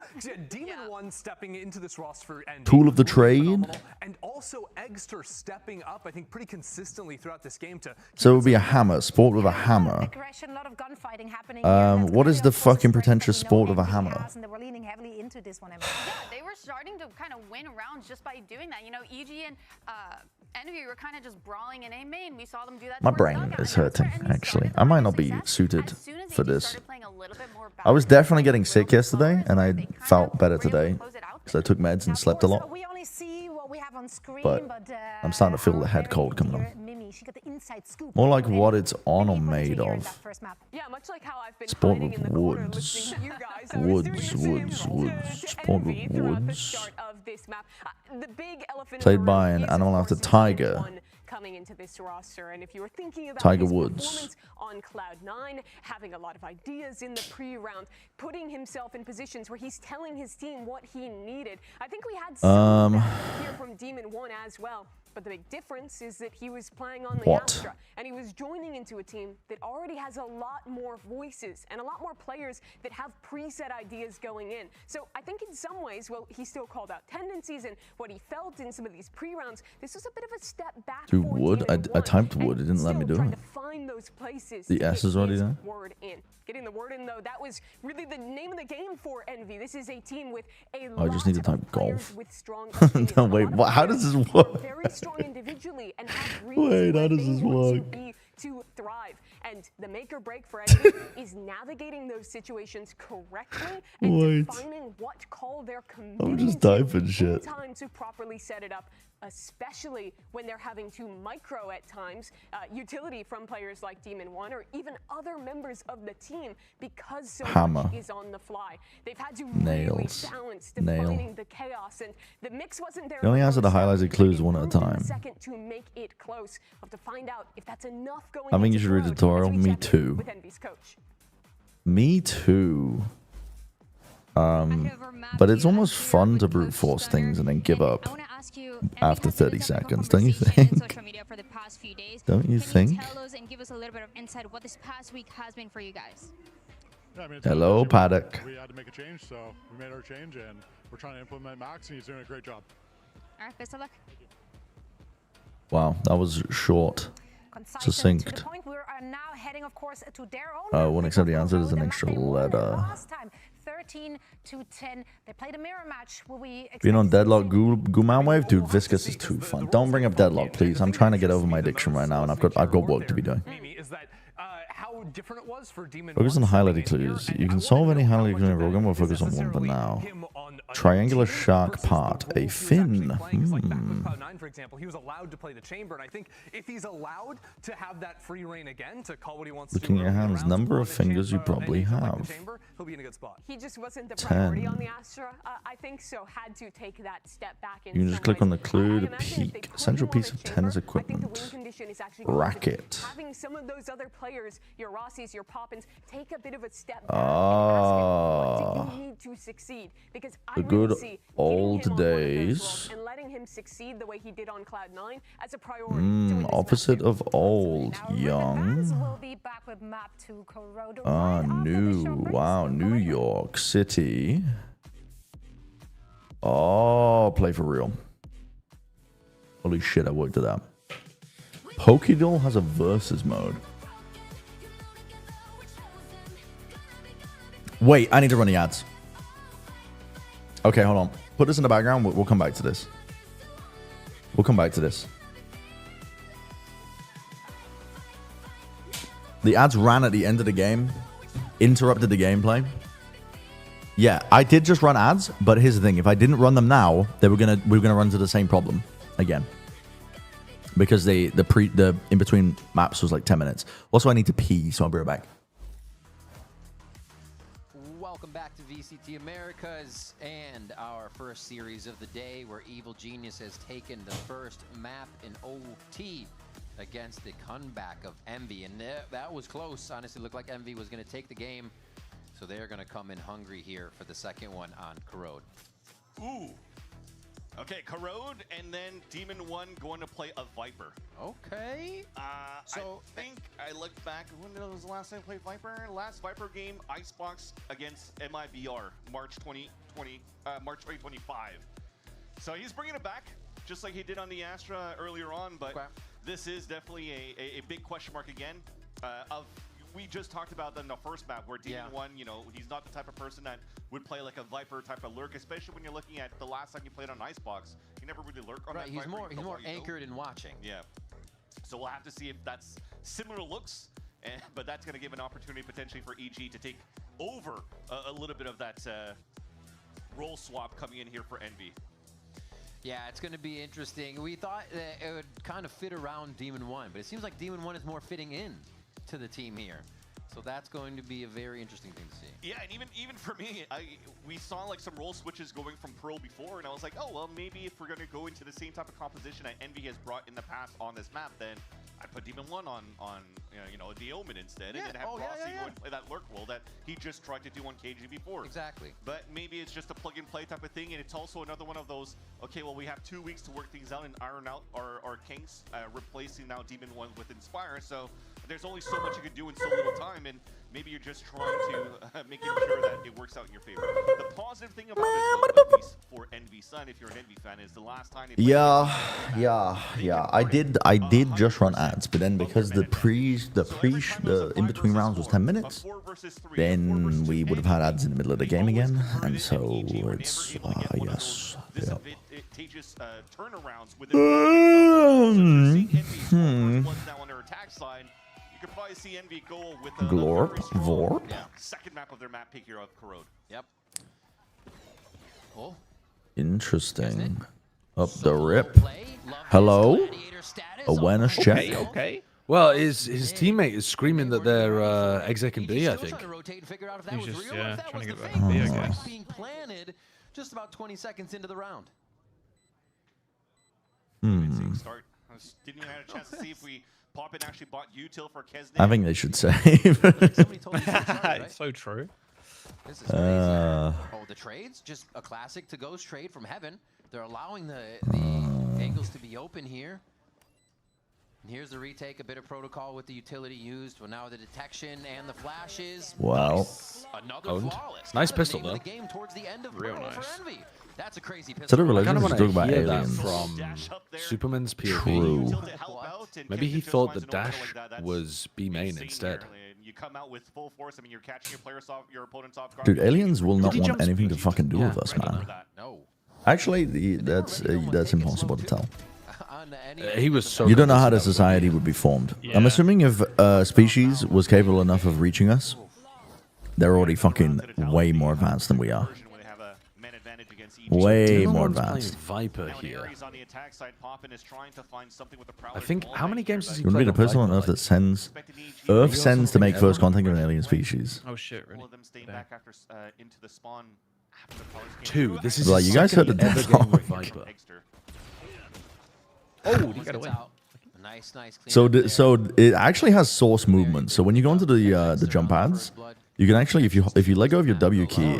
of the trade? And also Eggster stepping up, I think, pretty consistently throughout this game to. So it would be a hammer. Sport with a hammer. What is the fucking pretentious sport of a hammer? They were leaning heavily into this one. Yeah, they were starting to kind of win rounds just by doing that. EG and Envy were kind of just brawling in A main. We saw them do that. My brain is hurting, actually. I might not be suited for this. I was definitely getting sick yesterday, and I felt better today because I took meds and slept a lot. But I'm starting to feel the head cold coming on. Emi. She got the inside scoop. More like what it's on or made of. Yeah, much like how I've been Sport hiding in the with corner woods. listening to you guys. I was doing the same Woods. to Sport Envy with throughout the woods. start of this map. The big elephant Played in the by room an is, animal of after course, Tiger. Demon coming into this roster, and if you were thinking about Tiger his Woods. performance on Cloud9, having a lot of ideas in the pre-round, putting himself in positions where he's telling his team what he needed, I think we had some of that here from Demon 1 as well. But the big difference is that he was playing on the Astra, and he was joining into a team that already has a lot more voices and a lot more players that have preset ideas going in. So I think in some ways, well, he still called out tendencies and what he felt in some of these pre-rounds. This was a bit of a step back. Dude, wood? I typed wood. It didn't let me do it. Find those places The S is already there. word in. Getting the word in, though, that was really the name of the game for Envy. This is a team with a lot I just need to type of golf. with strong No, wait, what? How does this work? very strong individually and have Wait, how does this work? to thrive. And the make or break for Envy is navigating those situations correctly and defining what call they're committing I'm just typing shit. in time to properly set it up, especially when they're having to micro at times utility from players like Demon 1 or even other members of the team because so much is on the fly. They've had to really balance defining the chaos, and the mix wasn't there. He only answered the highlighted clues one at a time. Second to make it close. We'll have to find out if that's enough going I think you should read the tutorial. Me too. with Envy's coach. Me too. But it's almost fun to brute force things and then give up after 30 seconds, don't you think? Don't you think? Tell us and give us a little bit of insight what this past week has been for you guys. Yeah, I mean, Hello, Paddock. We had to make a change, so we made our change, and we're trying to implement Max, and he's doing a great job. All right, best of luck. Wow, that was short. Succinct. To the point we are now heading, of course, to their own. Won't accept the answer. There's an extra letter. Last time, 13-10. They played a mirror match. Will we Being on Deadlock Gooman Wave? Dude, Viscous is too fun. Don't bring up Deadlock, please. I'm trying to get over my addiction right now, and I've got work to be doing. Is that how different it was for Demon Focus on highlighted clues. You can solve any highlighted clue in a program. We'll focus on one for now. Triangular shark part. A fin. Cloud9, for example, he was allowed to play the chamber, and I think if he's allowed to have that free reign again to call what he wants Looking at your hands, number of fingers you probably have. He'll be in a good spot. He just wasn't the priority on the Astra, I think, so had to take that step back in. You can just click on the clue to peek. Central piece of tennis equipment. Racket. Having some of those other players, your Rossies, your Poppins, take a bit of a step back Ah. and ask him, what do you need to succeed? Because The good old days. and letting him succeed the way he did on Cloud9 as a priority. Opposite of old. Young. We'll be back with map 2 Corrode. New. Wow, New York City. Oh, play for real. Holy shit, I worked it out. Pokédoll has a versus mode. Wait, I need to run the ads. Okay, hold on. Put this in the background. We'll come back to this. We'll come back to this. The ads ran at the end of the game. Interrupted the gameplay. Yeah, I did just run ads, but here's the thing. If I didn't run them now, we were gonna run into the same problem again. Because the in between maps was like 10 minutes. Also, I need to pee, so I'll be right back. Welcome back to VCT Americas and our first series of the day, where Evil Genius has taken the first map in OT against the comeback of Envy, and that was close. Honestly, looked like Envy was going to take the game, so they're going to come in hungry here for the second one on Corrode. Ooh. Okay, Corrode, and then Demon 1 going to play a Viper. Okay. So I think I looked back. When was the last time I played Viper? Last Viper game, Icebox against MIBR, March 2025. So he's bringing it back, just like he did on the Astra earlier on. But this is definitely a big question mark again. We just talked about that in the first map where Demon 1, you know, he's not the type of person that would play like a Viper type of lurk, especially when you're looking at the last time you played on Icebox. He never really lurked on that He's Viper. he's more anchored in watching. Yeah. So we'll have to see if that's similar looks, but that's going to give an opportunity potentially for EG to take over a little bit of that role swap coming in here for Envy. Yeah, it's going to be interesting. We thought that it would kind of fit around Demon 1, but it seems like Demon 1 is more fitting in to the team here. So that's going to be a very interesting thing to see. Yeah, and even for me, we saw like some role switches going from Pearl before, and I was like, oh, well, maybe if we're going to go into the same type of composition that Envy has brought in the past on this map, then I put Demon 1 on you know, the Omen instead, and then have Rossi go and play that lurk role that he just tried to do on KG before. Exactly. But maybe it's just a plug-and-play type of thing, and it's also another one of those, okay, well, we have 2 weeks to work things out and iron out our kinks, replacing now Demon 1 with Inspire, so there's only so much you can do in so little time, and maybe you're just trying to make sure that it works out in your favor. The positive thing about it, though, at least for Envy Sun, if you're an Envy fan, is the last time they played I did just run ads, but then because the in-between rounds was 10 minutes, then we would have had ads in the middle of the game again, and so it's, yes. Yeah. Turnarounds with you could probably see Envy go with a Glorp, Vorp. second map of their map pick here of Corrode. Yep. Oh. Interesting. Up the rip. Hello? Awareness check. Okay. Well, his teammate is screaming that they're exec and B, I think. He's just, trying to get back to B, I guess. Being planted just about 20 seconds into the round. Start. Didn't even have a chance to see if we pop in actually bought util for Kesney. I think they should save. It's so true. This is oh, the trades, just a classic to Ghost trade from Heaven. They're allowing the angles to be open here. And here's the retake, a bit of protocol with the utility used, but now the detection and the flashes. Wow. Another flawless. Nice pistol though. The game towards the end of Real Pearl nice. for Envy. That's a crazy Is pistol. that a I kind religion? of Just want talk to about hear that aliens. from Superman's POV. True. Maybe he thought the dash was B main instead. You come out with full force. I mean, you're catching your players off, your opponents off guard. Dude, aliens will not want anything to fucking do with us, man. No. Actually, that's impossible to tell. He was so. You don't know how the society would be formed. I'm assuming if a species was capable enough of reaching us, they're already fucking way more advanced than we are. Way more advanced. Viper here. I think how many games has he You want to played be the on person on Viper? Earth that sends? Earth sends to make first contact with an alien species. Oh shit, really? Into the spawn. Two. This is Like, you guys heard the ever death game with song. Viper. Oh, he got away. Nice, nice. So it actually has source movement. So when you go into the jump pads, you can actually, if you let go of your W key,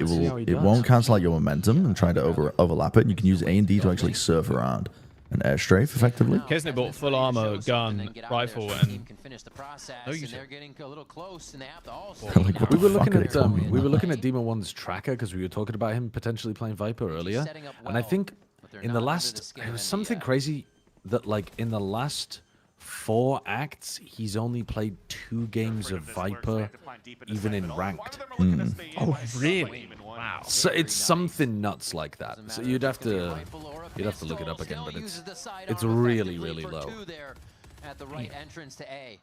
it won't cancel out your momentum and try to overlap it. And you can use A and D to actually surf around and air strafe effectively. Kesney bought full armor, gun, rifle, and no use it. Like, what We the were fuck looking are they at talking we were about? looking at Demon 1's tracker because we were talking about him potentially playing Viper earlier, and I think in the last it was something crazy that like in the last 4 acts he's only played 2 games of Viper, even in ranked. Oh, really? Wow. So it's something nuts like that. So you'd have to look it up again, but it's really low. At the right entrance to A.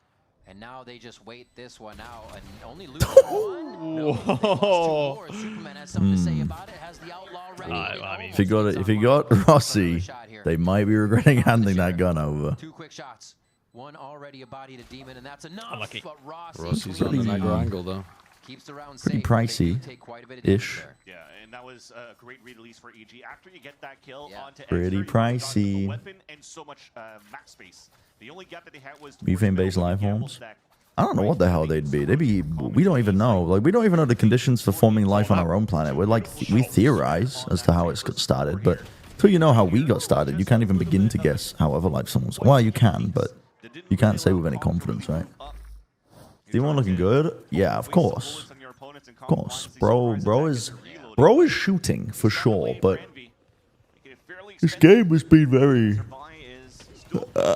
And now they just wait this one out and only lose one. No, Superman has something to say about it. Has the outlaw ready. If you got Rossi, they might be regretting handing that gun over. 2 quick shots. One already a body to Demon, and that's enough. Unlucky. But Rossi's on the Niagara angle though. Keeps the round Pretty safe. pricey-ish. Yeah, and that was a great release for EG. After you get that kill onto Pretty Exter, you got pricey. a weapon and so much map space. The only gap that they had was Butane-based life forms. I don't know what the hell they'd be. We don't even know. Like, we don't even know the conditions for forming life on our own planet. We're like, we theorize as to how it's got started, but until you know how we got started, you can't even begin to guess how other life forms. Well, you can, but you can't say with any confidence, right? Demon looking good? Yeah, of course. Of course. Bro is shooting for sure, but this game has been very.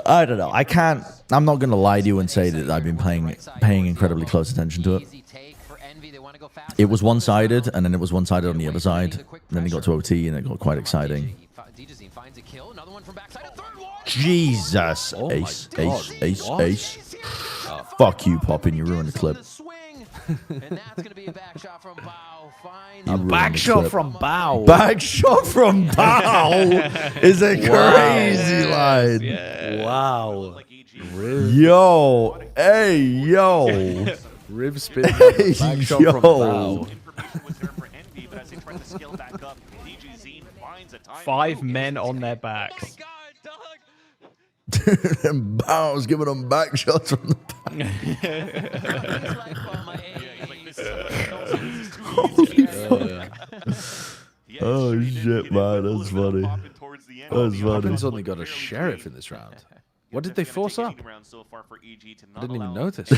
I don't know. I'm not gonna lie to you and say that I've been paying incredibly close attention to it. It was one-sided, and then it was one-sided on the other side. And then it got to OT, and it got quite exciting. Jesus, ace. Fuck you, Poppin. You ruined the clip. And that's going to be a back shot from Bao. A back shot from Bao. Back shot from Bao is a crazy line. Yeah. Wow. Yo, hey, yo. Rib spin. Back shot from Bao. 5 men on their backs. And Bao's giving them back shots from the back. Holy fuck. Oh shit, man, that's funny. That's funny. Weapons only got a sheriff in this round. What did they force up? I didn't even notice.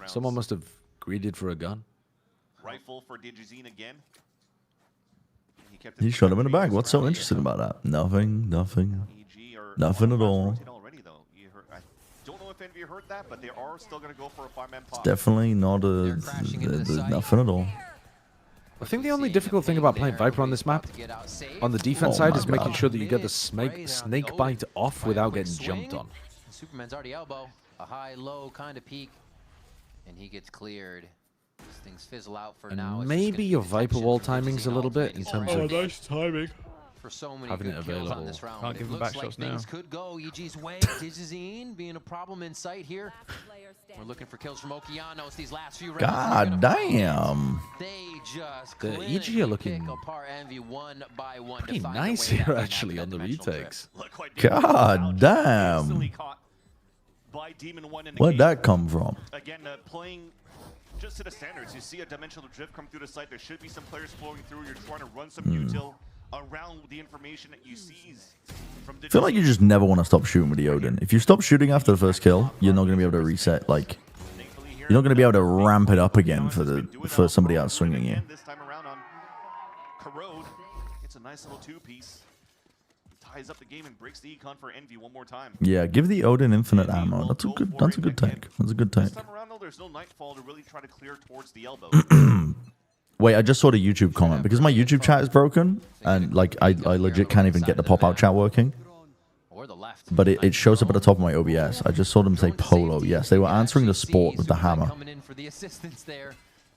Someone must have greeted for a gun. Rifle for Digizine again. He shot him in the back. What's so interesting about that? Nothing, nothing. Nothing at all. I don't know if Envy heard that, but they are still going to go for a 5-man pop. Definitely not nothing at all. I think the only difficult thing about playing Viper on this map, on the defense side, is making sure that you get the snake bite off without getting jumped on. Superman's already elbow. A high-low kind of peak. And he gets cleared. These things fizzle out for now. And maybe your Viper wall timing's a little bit in terms of nice timing. For so many having it available. on this round. Can't give him back shots now. Things could go EG's way. Digizine being a problem in sight here. We're looking for kills from Okeanos these last few rounds. God damn. They just the EG are looking pretty nice here actually on the retakes. God damn. Where'd that come from? Again, playing just to the standards. You see a dimensional drift come through the site. There should be some players flowing through. You're trying to run some util around the information that you seize from I feel like you just never want to stop shooting with the Odin. If you stop shooting after the first kill, you're not going to be able to reset. Like, you're not going to be able to ramp it up again for somebody else swinging you. This time around on Corrode, it's a nice little two-piece. Ties up the game and breaks the econ for Envy one more time. Yeah, give the Odin infinite ammo. That's a good take. That's a good take. This time around, though, there's no Nightfall to really try to clear towards the elbow. Wait, I just saw the YouTube comment. Because my YouTube chat is broken, and like I legit can't even get the pop-out chat working. But it shows up at the top of my OBS. I just saw them say Polo. Yes, they were answering the sport with the hammer.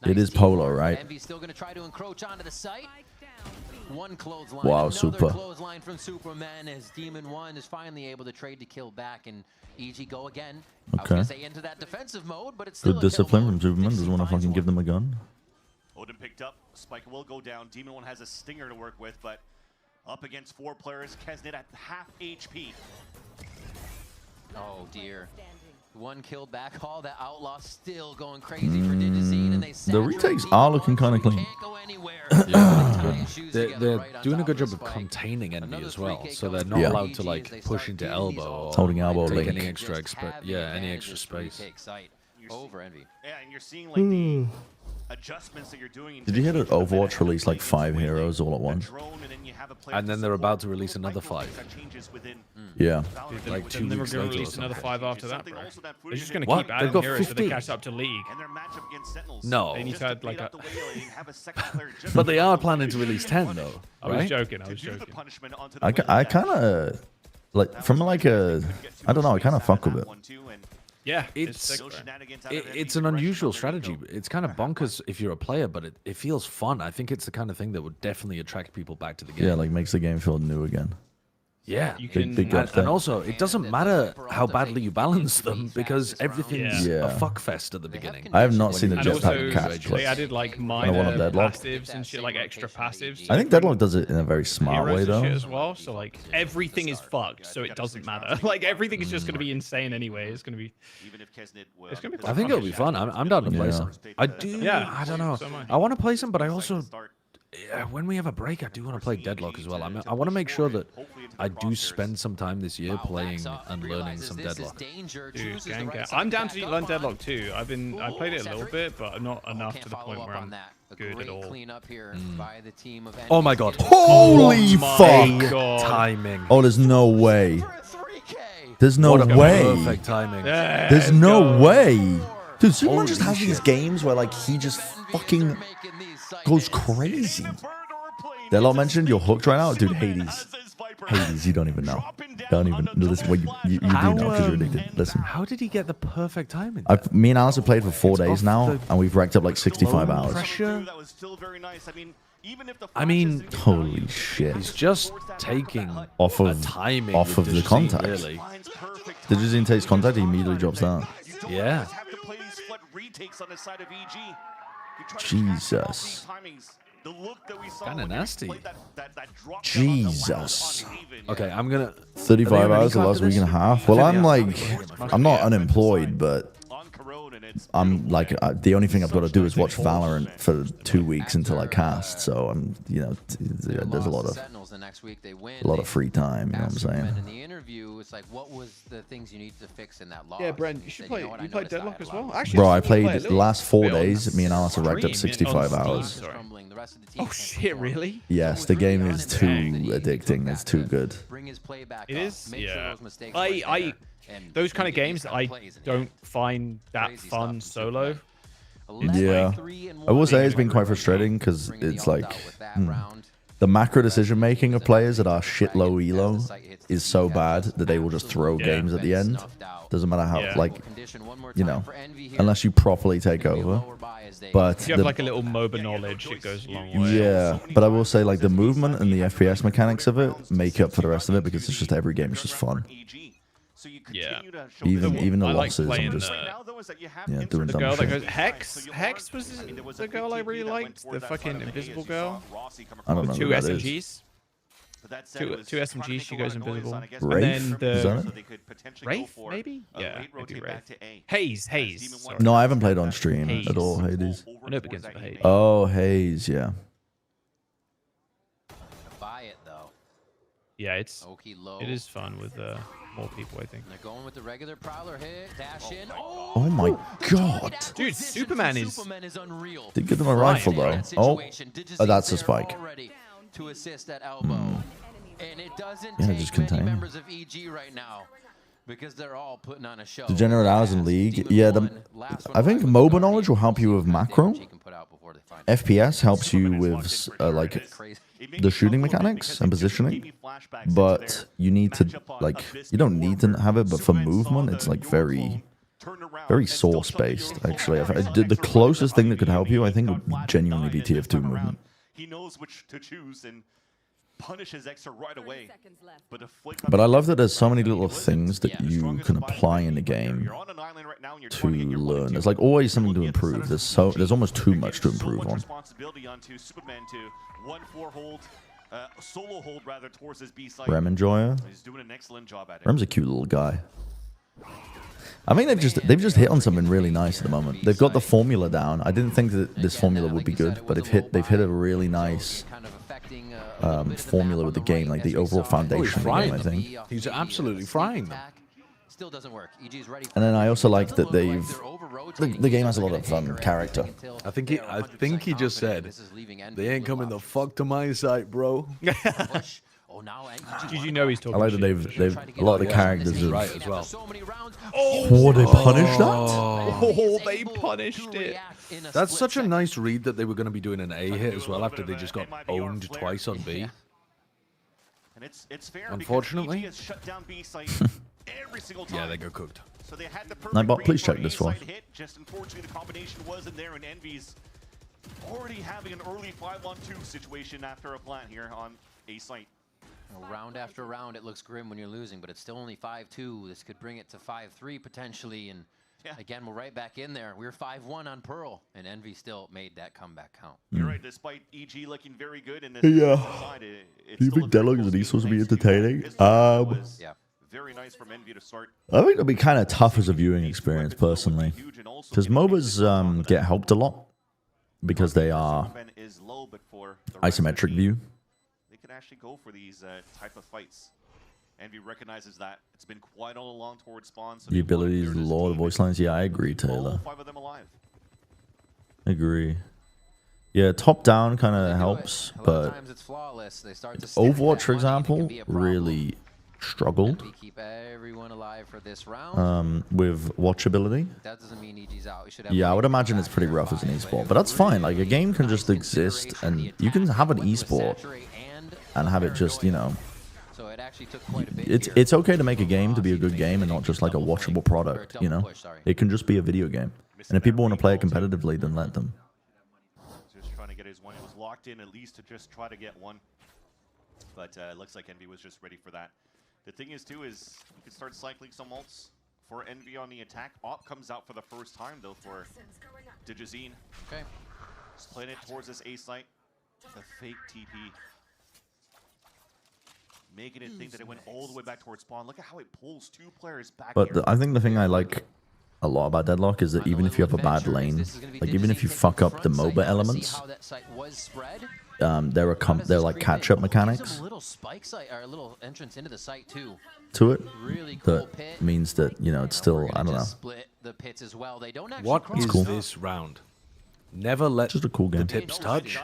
It is Polo, right? One clothesline. Wow, Another super. Clothesline from Superman as Demon 1 is finally able to trade to kill back and EG go again. I was Okay. gonna say into that defensive mode, but it's still Good a kill discipline mode. from Superman. Doesn't want to fucking give them a gun. Odin picked up. Spike will go down. Demon 1 has a stinger to work with, but up against 4 players. Kesnit at half HP. Oh dear. One killed back haul. That outlaw still going crazy for Digizine, and they The retakes are looking kind of clean. Yeah, they're doing a good job of containing enemy as well, so they're not allowed to like push into elbow or Holding elbow take link. any extra any extra space. Over Envy. Yeah, and you're seeing like the adjustments that you're doing. Did you hear that Overwatch released like 5 heroes all at once? And then they're about to release another 5. Yeah. Like 2 And then we're weeks going later to or release another something. 5 after that, bro. They're just going to What? keep They've adding got heroes so they 15. catch up to League. No. They need to add like a... But they are planning to release 10 though, I was right? joking, I was joking. I kind of like from like a I don't know. I kind of fuck with it. Yeah, It's an unusual strategy. It's kind of bonkers if you're a player, but it feels fun. I think it's the kind of thing that would definitely attract people back to the game. Yeah, like makes the game feel new again. Yeah, Big gut thing. and also it doesn't matter how badly you balance them because everything's Yeah. a fuck fest at the beginning. I have not seen a And also, jetpack catch. they added like I want minor a Deadlock. passives and shit, like extra passives. I think Deadlock does it in a very smart way Heroes and though. shit as well. So like everything is fucked, so it doesn't matter. Like everything is just gonna be insane anyway. It's gonna be. It's gonna be. I think it'll be fun. I'm down to play Yeah. some. I do. Yeah, I don't know. so am I. I want to play some, but I also, when we have a break, I do want to play Deadlock as well. I want to make sure that I do spend some time this year playing and learning some Deadlock. Dude, gang. I'm down to learn Deadlock too. I played it a little bit, but not enough to the point where I'm good at all. Oh my god! Holy fuck! Timing. Oh, there's no way. There's no What a way. perfect timing. There's no way. Dude, Superman just has these games where like he just fucking goes crazy. Deadlock mentioned you're hooked right now, dude. Hades. Hades, you don't even know. Don't even listen. Well, you do know because you're addicted. Listen. How did he get the perfect timing? Me and Alice have played for 4 days now, and we've racked up like 65 hours. Pressure. I mean, holy shit! He's just taking off of the contact. Really. Digizine takes contact, he immediately drops down. Yeah. Jesus. Kind of nasty. Jesus. Okay, I'm gonna. 35 hours the last week and a half. Well, I'm like, I'm not unemployed, but I'm like, the only thing I've got to do is watch Valorant for 2 weeks until I cast. So I'm, you know, there's a lot of free time. You know what I'm saying? In the interview, it's like, what was the things you need to fix in that loss? Yeah, Brent, you should play. You played Deadlock as well. Actually, bro, I played the last 4 days. Me and Alice have racked up 65 hours. Oh shit, really? Yes, the game is too addicting. It's too good. It is. Yeah. Those kind of games I don't find that fun solo. Yeah, I will say it's been quite frustrating because it's like the macro decision making of players that are shit low elo is so bad that they will just throw games at the end. Doesn't matter how, like, you know, unless you properly take over. But if you have like a little MOBA knowledge, it goes a long way. Yeah, but I will say like the movement and the FPS mechanics of it make up for the rest of it because it's just every game is just fun. Yeah. Even the I losses, like I'm just doing the dumb girl shit. that goes Hex. Hex was the girl I really liked. The fucking invisible girl. I don't know Two who that SMGs. is. Two SMGs. She goes invisible. Wraith? And then Is that the it? Wraith, maybe. Yeah, maybe Wraith. Haze. Sorry. No, I haven't played on stream at all, Hades. I know it begins with Hades. Oh, Haze, yeah. Buy it though. Yeah, it is fun with more people, I think. They're going with the regular prowler hit, dash in. Oh my god. Dude, Superman is unreal. Did give them a rifle though. Oh, that's a spike. To assist that elbow. And it doesn't Yeah, take just many contain. members of EG right now because they're all putting on a show. Degenerate hours in League. Yeah, I think MOBA knowledge will help you with macro. FPS helps you with like the shooting mechanics and positioning, but you need to like you don't need to have it. But for movement, it's like very source based. Actually, the closest thing that could help you, I think, would genuinely be TF2 movement. He knows which to choose and punishes extra right away. But I love that there's so many little things that you can apply in the game to learn. There's like always something to improve. There's almost too much to improve on. Rem Enjoyer. He's doing an excellent job at it. Rem's a cute little guy. I mean, they've just hit on something really nice at the moment. They've got the formula down. I didn't think that this formula would be good, but they've hit a really nice formula with the game, like the overall foundation of the game, I think. He's absolutely frying them. Still doesn't work. EG's ready. And then I also like that the game has a lot of character. I think he just said, they ain't coming the fuck to my site, bro. Did you know he's talking I like that they've a lot of the characters are right as well. Oh, they punished that? Oh, they punished it. That's such a nice read that they were going to be doing an A hit as well after they just got owned twice on B. And it's fair. Unfortunately. EG has shut down B site every single time. Yeah, they go cooked. So they had the Nightbot, perfect please check read this for for a us. side hit. Just unfortunately the combination wasn't there, and Envy's already having an early 5-on-2 situation after a plant here on A site. Round after round, it looks grim when you're losing, but it's still only 5-2. This could bring it to 5-3 potentially, and again, we're right back in there. We're 5-1 on Pearl, and Envy still made that comeback count. You're right, despite EG looking very good in this side, Do you think Deadlock is supposed to be entertaining? yeah, very nice from Envy to start. I think it'll be kind of tough as a viewing experience, personally, because MOBAs get helped a lot because they are isometric view. They can actually go for these type of fights. Envy recognizes that. It's been quite all along towards spawn. So The abilities, the lore, the voice lines. Yeah, I agree, Taylor. all 5 of them alive. Agree. Yeah, top down kind of helps, but Overwatch, for example, really struggled Keep everyone alive for this round. with watchability. That doesn't mean EG's out. Yeah, I would imagine it's pretty rough as an esport, but that's fine. Like, a game can just exist, and you can have an esport and have it just, you know, it's okay to make a game to be a good game and not just like a watchable product, you know? It can just be a video game. And if people want to play it competitively, then let them. Just trying to get his one. He was locked in at least to just try to get one. But it looks like Envy was just ready for that. The thing is, too, is you can start cycling some ults for Envy on the attack. Op comes out for the first time, though, for Digizine. Okay. Just playing it towards this A site. The fake TP. Making it think that it went all the way back towards spawn. Look at how it pulls two players back. But I think the thing I like a lot about Deadlock is that even if you have a bad lane, like even if you fuck up the MOBA elements, there are like catch-up mechanics Little spike site or a little entrance into the site too. to it that means that, you know, it's still, I don't know. Split the pits as well. They don't actually What cross. is this round? Never let Just a cool game. the tips touch.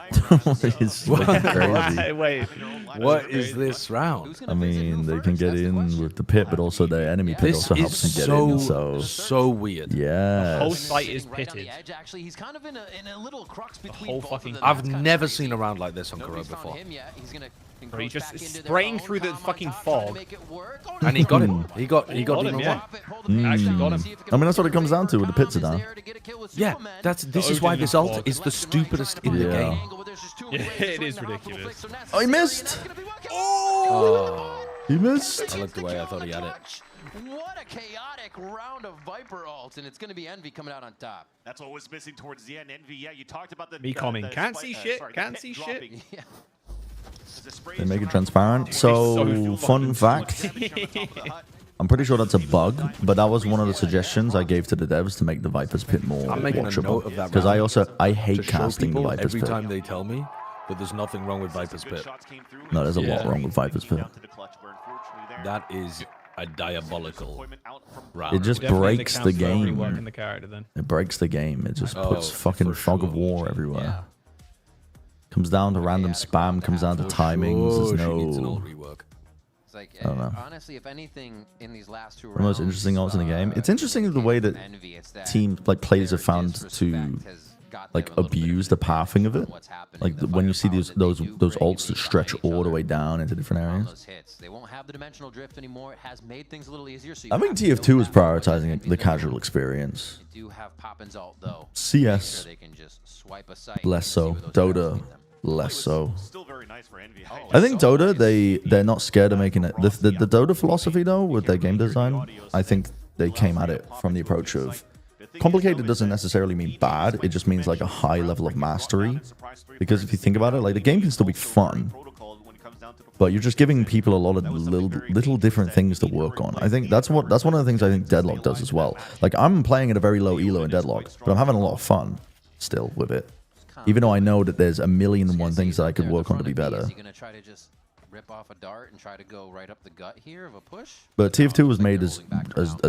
It's like crazy. Wait, what is this round? I mean, they can get in with the pit, but also the enemy pit also helps them get in. So weird. Yeah. The whole site is pitted. Actually, he's kind of in a little crux between whole both fucking. of them. I've never seen a round like this on Kuro Nobody's found before. him yet. He's gonna Bro, he just back into their spraying own. through the Calm on fucking top, trying to fog. make it work. And he got him. He got him, Demon yeah. One. Actually got him. I mean, that's what it comes down to with the pits are down. Yeah, this is why this ult is the stupidest in the game. Yeah, it is ridiculous. Oh, he missed! Oh. He missed! I looked away, I thought he had it. What a chaotic round of Viper ults, and it's going to be Envy coming out on top. That's what was missing towards the end. Envy, yeah, you talked about the... Me coming. Can't spike- see shit, sorry, the can't pit see shit. dropping. Yeah. They make it transparent. So, fun fact, I'm pretty sure that's a bug, but that was one of the suggestions I gave to the devs to make the Viper's Pit more I'm making a note watchable. of that Because round I hate to show casting the people Viper's every Pit. time they tell me that there's nothing wrong with Viper's Pit. No, there's a lot wrong with Viper's Pit. That is a diabolical round. It just Definitely breaks accounts the for game. reworking the character then. It breaks the game. It just Oh, puts fucking for fog of sure. war everywhere. Comes down to random spam, comes down to timings, there's no... It's like, I don't know. honestly, if anything in these last two rounds, The most interesting ults in the game. It's interesting the way that teams, like players, have found to like abuse the pathing of it. Like when you see those ults that stretch all the way down into different areas. They won't have the dimensional drift anymore. It has made things a little easier. So I think TF2 is prioritizing the casual experience. You do have Poppin's ult though. CS, They can just swipe a site less so. Dota, less so. Still very nice for Envy. I think Dota, they're not scared of making it. The Dota philosophy though, with their game design, I think they came at it from the approach of complicated doesn't necessarily mean bad. It just means like a high level of mastery. Because if you think about it, like the game can still be fun, but you're just giving people a lot of little different things to work on. I think that's one of the things I think Deadlock does as well. Like I'm playing at a very low elo in Deadlock, but I'm having a lot of fun still with it. Even though I know that there's a million and one things that I could work on to be better. Is he gonna try to just rip off a dart and try to go right up the gut here of a push? But TF2 was made as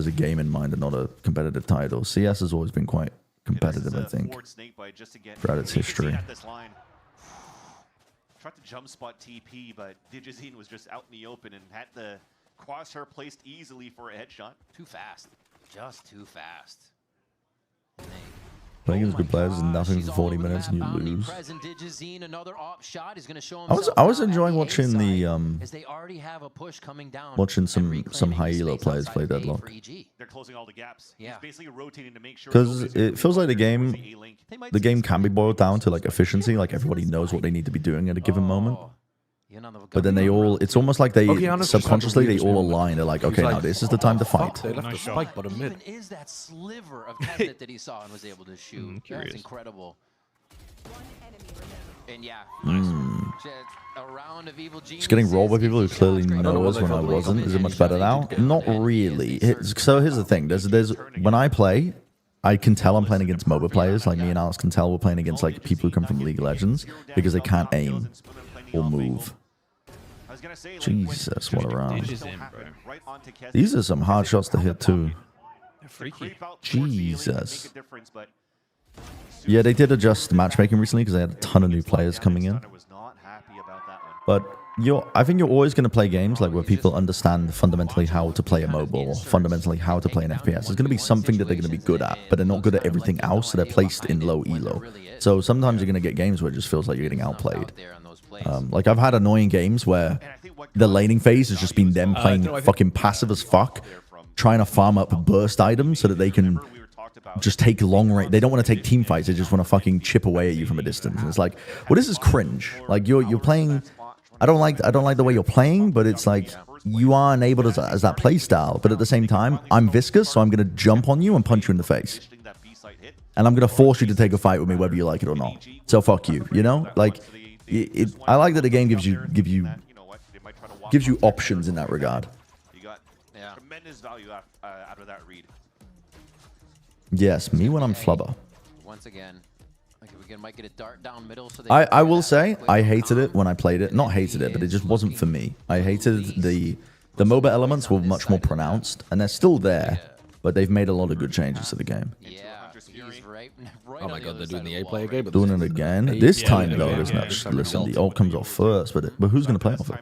a game in mind and not a competitive title. CS has always been quite competitive, I think, throughout its history. Tried to jump spot TP, but Digizine was just out in the open and had the crosshair placed easily for a headshot. Too fast. Just too fast. Playing against good players is nothing for 40 minutes and you lose. I was enjoying watching the watching some high elo players play Deadlock. They're closing all the gaps. Yeah. He's basically rotating to make sure Because it feels like the game can be boiled down to like efficiency, like everybody knows what they need to be doing at a given moment. But then it's almost like they subconsciously they all align. They're like, okay, now this is the time to fight. They left the spike bottom mid. Even is that sliver of cabinet that he saw and was able to shoot? That's incredible. And yeah, a round of evil geniuses. Just getting rolled by people who clearly know us when I wasn't. Is it much better now? Not really. So here's the thing. There's when I play, I can tell I'm playing against MOBA players. Like me and Alex can tell we're playing against like people who come from League of Legends because they can't aim or move. Jesus, what a round. These are some hard shots to hit too. Jesus. Yeah, they did adjust matchmaking recently because they had a ton of new players coming in. But I think you're always going to play games like where people understand fundamentally how to play a mobile or fundamentally how to play an FPS. There's going to be something that they're going to be good at, but they're not good at everything else, so they're placed in low elo. So sometimes you're going to get games where it just feels like you're getting outplayed. Like, I've had annoying games where the laning phase has just been them playing fucking passive as fuck, trying to farm up burst items so that they can just take long range. They don't want to take team fights. They just want to fucking chip away at you from a distance. And it's like, well, this is cringe. Like, you're playing. I don't like the way you're playing, but it's like you are enabled as that play style. But at the same time, I'm viscous, so I'm gonna jump on you and punch you in the face, and I'm gonna force you to take a fight with me whether you like it or not. So fuck you. You know, like I like that the game gives you options in that regard. You got tremendous value out of that read. Yes, me when I'm flubber. Once again, we might get a dart down middle. So I will say I hated it when I played it. Not hated it, but it just wasn't for me. I hated the MOBA elements were much more pronounced, and they're still there, but they've made a lot of good changes to the game. Oh my god, they're doing the A-player game. Doing it again. This time though, there's not. Listen, the ult comes off first, but who's gonna play off it?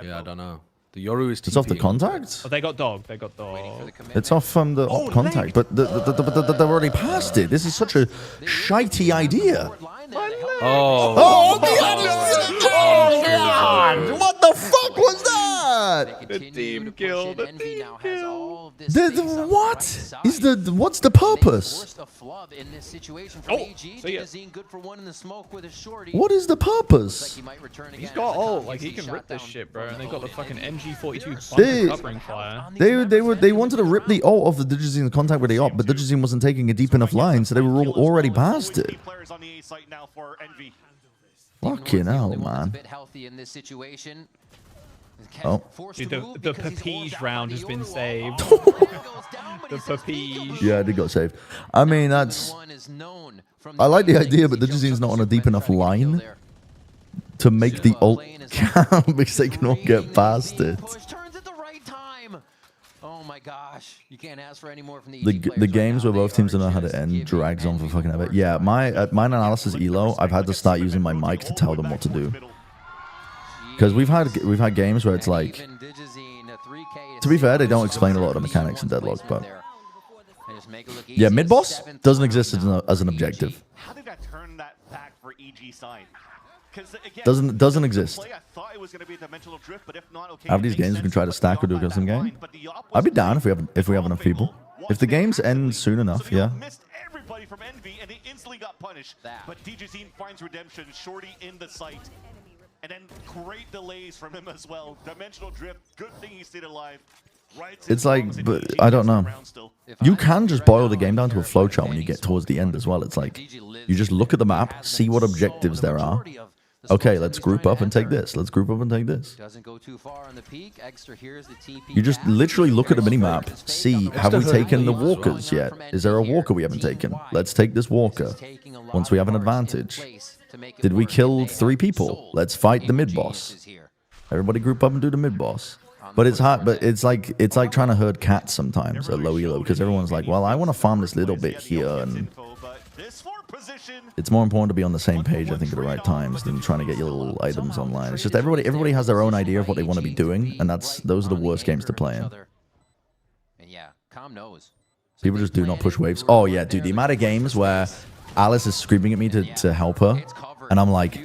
Yeah, I don't know. The Yoru is. It's off the contact. Oh, they got dog. They got dog. It's off from the contact, but they're already past it. This is such a shitey idea. Oh God! What the fuck was that? The team kill. The team kill. What is the? What's the purpose? Oh, so yeah. What is the purpose? He's got ult. Like, he can rip this shit, bro. And they got the fucking MG42 covering fire. They wanted to rip the ult off the Digizine contact with the ult, but Digizine wasn't taking a deep enough line, so they were already past it. Fucking hell, man. Oh. Dude, the Papige round has been saved. The Papige. Yeah, it got saved. I mean, that's... I like the idea, but Digizine's not on a deep enough line to make the ult count because they can all get past it. Oh my gosh, you can't ask for any more from the games where both teams don't know how to end drags on for fucking ever. Yeah, my analysis elo, I've had to start using my mic to tell them what to do. Because we've had games where it's like, to be fair, they don't explain a lot of the mechanics in Deadlock, but yeah, mid boss doesn't exist as an objective. How did that turn that back for EG side? Doesn't exist. Have these games we can try to stack or do a custom game. I'd be down if we have enough people. If the games end soon enough, yeah. Everybody from Envy and they instantly got punished. But DJZ finds redemption. Shorty in the sight. And then great delays from him as well. Dimensional drift. Good thing he stayed alive. It's like, but I don't know. You can just boil the game down to a flowchart when you get towards the end as well. It's like, you just look at the map, see what objectives there are. Okay, let's group up and take this. Let's group up and take this. You just literally look at the minimap, see, have we taken the walkers yet? Is there a walker we haven't taken? Let's take this walker once we have an advantage. Did we kill 3 people? Let's fight the mid-boss. Everybody group up and do the mid-boss. But it's hard, but it's like trying to herd cats sometimes at low elo because everyone's like, well, I want to farm this little bit here, and it's more important to be on the same page, I think, at the right times than trying to get your little items online. It's just everybody has their own idea of what they want to be doing, and those are the worst games to play in. And yeah, Calm knows. People just do not push waves. Oh yeah, dude, the amount of games where Alice is screaming at me to help her, and I'm like,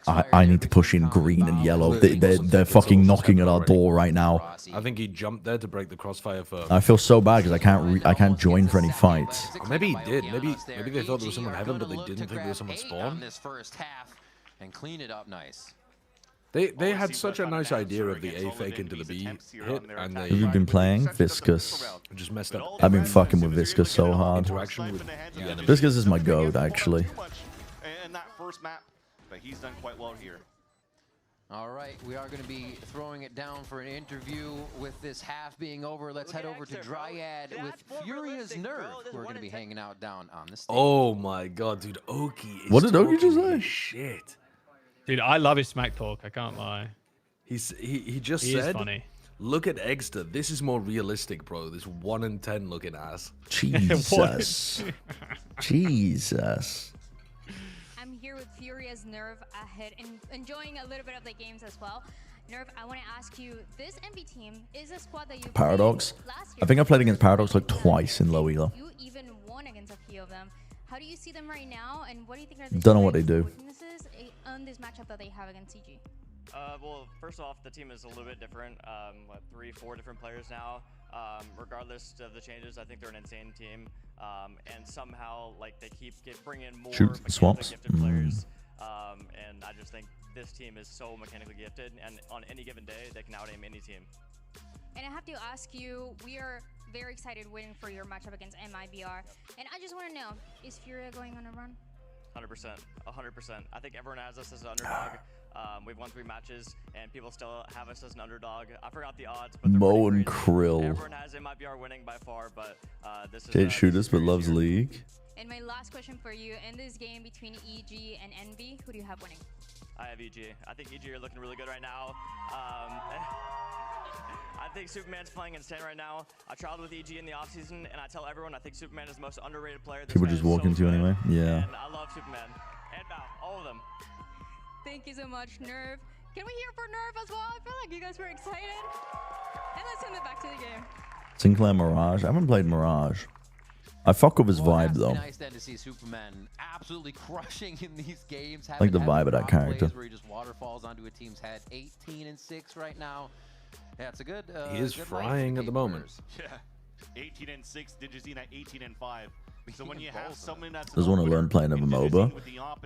I need to push in green and yellow. They're fucking knocking at our door right now. I think he jumped there to break the crossfire for. I feel so bad because I can't join for any fights. Or maybe he did. Maybe they thought there was someone heaven, but they didn't think there was someone spawn. This first half and clean it up nice. They had such a nice idea of the A fake into the B hit, and they. Have you been playing Viscous? Just messed up. I've been fucking with Viscous so hard. Interaction with the enemy. Viscous is my goat, actually. And that first map, but he's done quite well here. All right, we are going to be throwing it down for an interview with this half being over. Let's head over to Dryad with Furious Nerve. We're going to be hanging out down on the stage. Oh my god, dude, Oki is what did Oki just say? Shit. Dude, I love his smack talk, I can't lie. He just he said, is funny. Look at Egster. This is more realistic, bro. This 1 in 10 looking ass. Jesus. Jesus. I'm here with Furious Nerve ahead and enjoying a little bit of the games as well. Nerve, I want to ask you, this MB team is a squad that you Paradox. played last year. I think I played against Paradox like twice in low elo. You even won against a few of them. How do you see them right now, and what do you think are the Don't know what they do. weaknesses on this matchup that they have against CG? Well, first off, the team is a little bit different. What, 3-4 different players now. Regardless of the changes, I think they're an insane team. And somehow, like, they keep bringing in more mechanically gifted players. And I just think this team is so mechanically gifted, and on any given day, they can out-aim any team. And I have to ask you, we are very excited waiting for your matchup against MIBR. And I just want to know, is Furia going on a run? 100%. 100%. I think everyone has us as an underdog. We've won 3 matches, and people still have us as an underdog. I forgot the odds, but Mo and Krill. everyone has MIBR winning by far, but this is... Can't shoot us, but loves League. And my last question for you, in this game between EG and Envy, who do you have winning? I have EG. I think EG are looking really good right now. I think Superman's playing insane right now. I traveled with EG in the offseason, and I tell everyone I think Superman is the most underrated player. People just walk into you anyway. Yeah. And I love Superman. And Val, all of them. Thank you so much, Nerve. Can we hear for Nerve as well? I feel like you guys were excited. And let's send it back to the game. Sinclair Mirage. I haven't played Mirage. I fuck with his vibe though. Nice then to see Superman absolutely crushing in these games. Like the vibe of that character. Where he just waterfalls onto a team's head. 18-6 right now. Yeah, it's a good. He is frying at the moment. Yeah, 18-6. Digizine at 18-5. So when you have someone that's Just want to learn playing of a MOBA.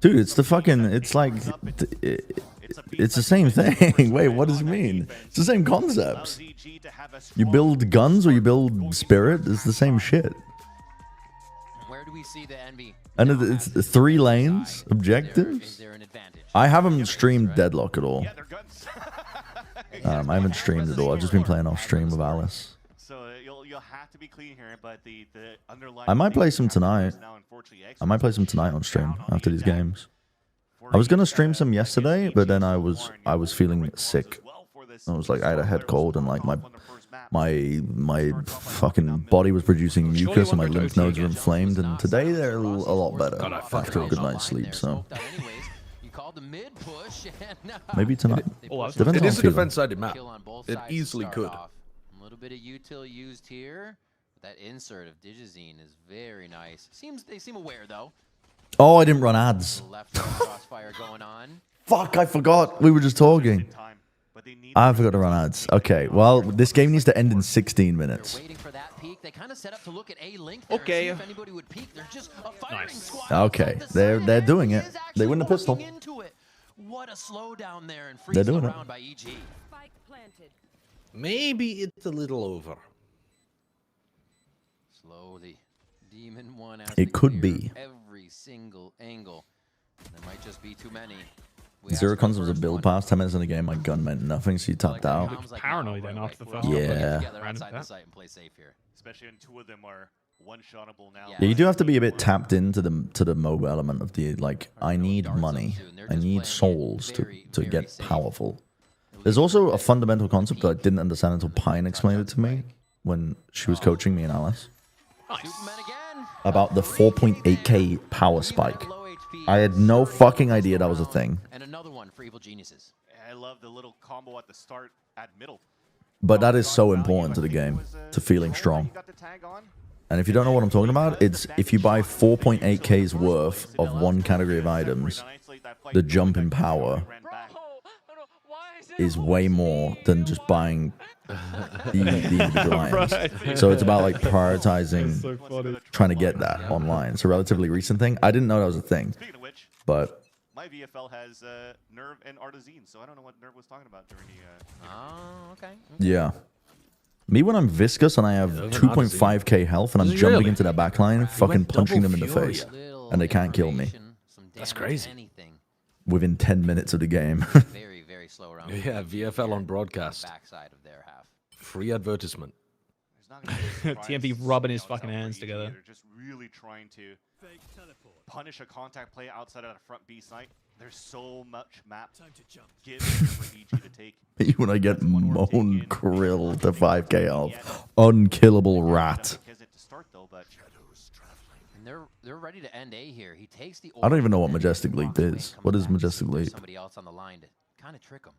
Dude, it's the fucking, it's like, it's the same thing. Wait, what does it mean? It's the same concepts. You build guns or you build spirit, it's the same shit. Where do we see the Envy? And it's 3 lanes, objectives. I haven't streamed Deadlock at all. I haven't streamed at all. I've just been playing off stream with Alice. So you'll have to be clean here, but the underlying... I might play some tonight. I might play some tonight on stream after these games. I was gonna stream some yesterday, but then I was feeling sick. I was like, I had a head cold and like my fucking body was producing mucus and my lymph nodes were inflamed. And today they're a lot better after a good night's sleep. So maybe tonight. It is a defense-sided map. It easily could. A little bit of util used here. That insert of Digizine is very nice. They seem aware though. Oh, I didn't run ads. Crossfire going on. Fuck, I forgot. We were just talking. I forgot to run ads. Okay, well, this game needs to end in 16 minutes. Waiting for that peek. They kind of set up to look at A link there and see if anybody would peek. They're just a firing squad. Okay, they're doing it. They win the pistol. What a slowdown there and they're doing it. By EG. Maybe it's a little over. Slowly. Demon 1 out. It could be. Every single angle. There might just be too many. Zero Cons was a build pass. 10 minutes in the game, my gun meant nothing, so you tapped out. Paranoid then after the first. Yeah. Especially when 2 of them are one-shotable now. Yeah, you do have to be a bit tapped into the MOBA element of the like. I need money. I need souls to get powerful. There's also a fundamental concept that I didn't understand until Pine explained it to me when she was coaching me and Alice. About the 4.8k power spike. I had no fucking idea that was a thing. And another one for Evil Geniuses. I love the little combo at the start at middle. But that is so important to the game, to feeling strong. And if you don't know what I'm talking about, it's if you buy 4.8k's worth of one category of items, the jump in power is way more than just buying the individual items. So it's about like prioritizing, trying to get that online. It's a relatively recent thing. I didn't know that was a thing. But my VFL has Nerve and Artazine, so I don't know what Nerve was talking about during the... Oh, okay. Yeah. Me when I'm viscous and I have 2.5k health and I'm jumping into their backline, fucking punching them in the face. And they can't kill me. That's crazy. Within 10 minutes of the game. Very, very slow round. Yeah, VFL on broadcast. Backside of their half. Free advertisement. TMP rubbing his fucking hands together. They're just really trying to punish a contact play outside of the front B site. There's so much map give for EG to take. When I get Moan Krill to 5k health. Unkillable rat. And they're ready to end A here. He takes the I don't even know what Majestic Leap is. What is Majestic Leap? Somebody else on the line to kind of trick him.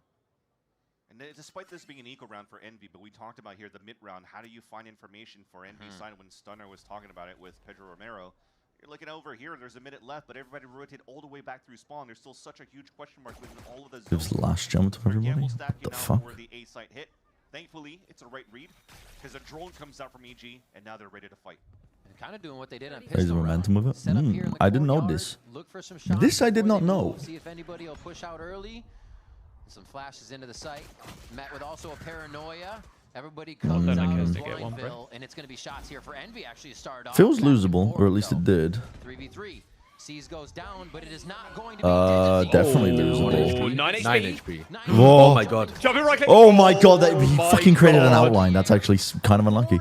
And despite this being an eco round for Envy, but we talked about here the mid round, how do you find information for Envy's side when Stunner was talking about it with Pedro Romero? You're looking over here, there's a minute left, but everybody rotated all the way back through spawn. There's still such a huge question mark within all of the Gives zones. last jump to everybody. What the fuck? The A site hit. Thankfully, it's a right read, because a drone comes out from EG, and now they're ready to fight. Kind of doing what they did on Raise the momentum with it. I didn't know this. This I did not know. See if anybody will push out early. Some flashes into the site. Met with also a paranoia. Everybody comes out of Blindville, and it's going to be shots here for Envy actually to start off. Feels losable, or at least it did. 3v3. Seas goes down, but it is not going to be definitely losable. 9 HP. Whoa. Oh my god. Oh my god, that he fucking created an outline. That's actually kind of unlucky.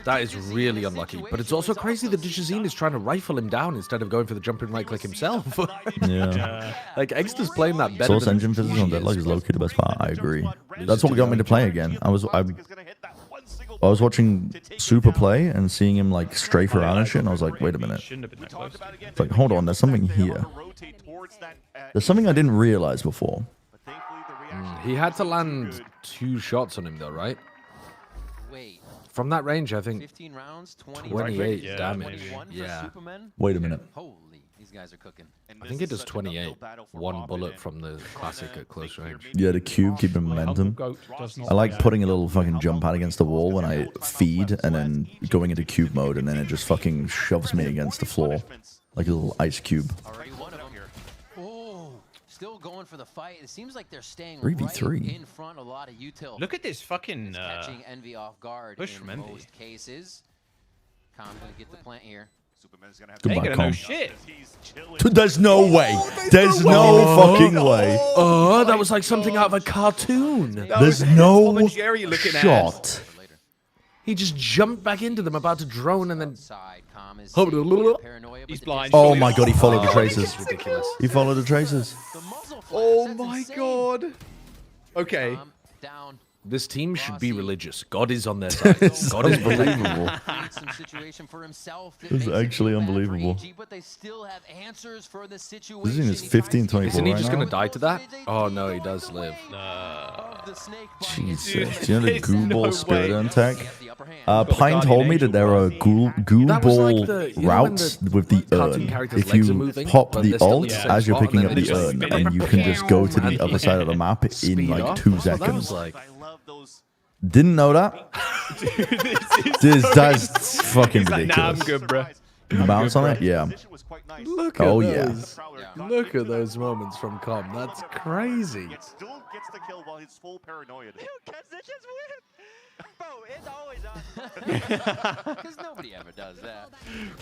That is really unlucky. But it's also crazy that Digizine is trying to rifle him down instead of going for the jumping right click himself. Yeah. Like, Exter's playing that better. Source engine physics on Deadlock is low-key the best part. I agree. That's what got me to play again. I was watching Super play and seeing him like strafe around and shit, and I was like, wait a minute. It's like, hold on, there's something here. There's something I didn't realize before. He had to land 2 shots on him though, right? From that range, I think 15 rounds, 28 damage. Yeah. Wait a minute. Holy, these guys are cooking. I think it does 28. 1 bullet from the classic at close range. Yeah, the cube keeping momentum. I like putting a little fucking jump pad against the wall when I feed and then going into cube mode, and then it just fucking shoves me against the floor like a little ice cube. Still going for the fight. It seems like they're staying 3v3. right in front. A lot of util. Look at this fucking catching Envy off guard push in most cases. Com's gonna get the plant here. Superman's gonna have Goodbye, no shit. There's no way. There's no fucking way. Oh, that was like something out of a cartoon. There's no shot. He just jumped back into them, about to drone, and then... He's blind. Oh my god, he followed the traces. It's ridiculous. He followed the traces. Oh my god. Okay. This team should be religious. God is on their side. It's God is unbelievable. It's actually unbelievable. But they still have answers for the This situation. thing is 15-24 Isn't he right just now? going to die to that? Oh no, he does live. Jesus. Do you know the ghoul ball no spirit way. urn tech? Pine told me that there are ghoul ball routes with the urn. If you pop the alt as you're picking up the urn, and you can just go to the other side of the map in like 2 seconds. Didn't know that. That's fucking ridiculous. Nah, I'm good, bro. You bounce on it? Yeah. Look at Oh, those. Look at those moments from Com. That's crazy. Still gets the kill while he's full paranoid. Bro, it's always us. Because nobody ever does that.